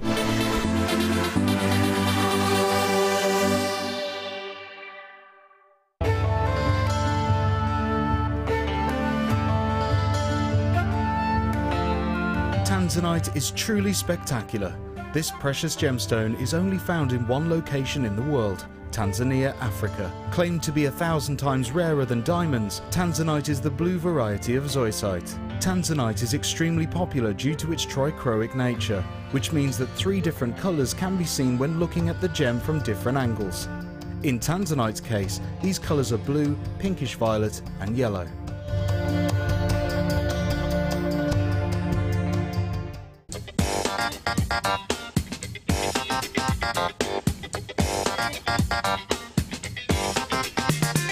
Tanzanite is truly spectacular. This precious gemstone is only found in one location in the world, Tanzania, Africa. Claimed to be 1,000 times rarer than diamonds, Tanzanite is the blue variety of zoisite. Tanzanite is extremely popular due to its trichroic nature, which means that 3 different colours can be seen when looking at the gem from different angles. In Tanzanite's case, these colours are blue, pinkish violet and yellow.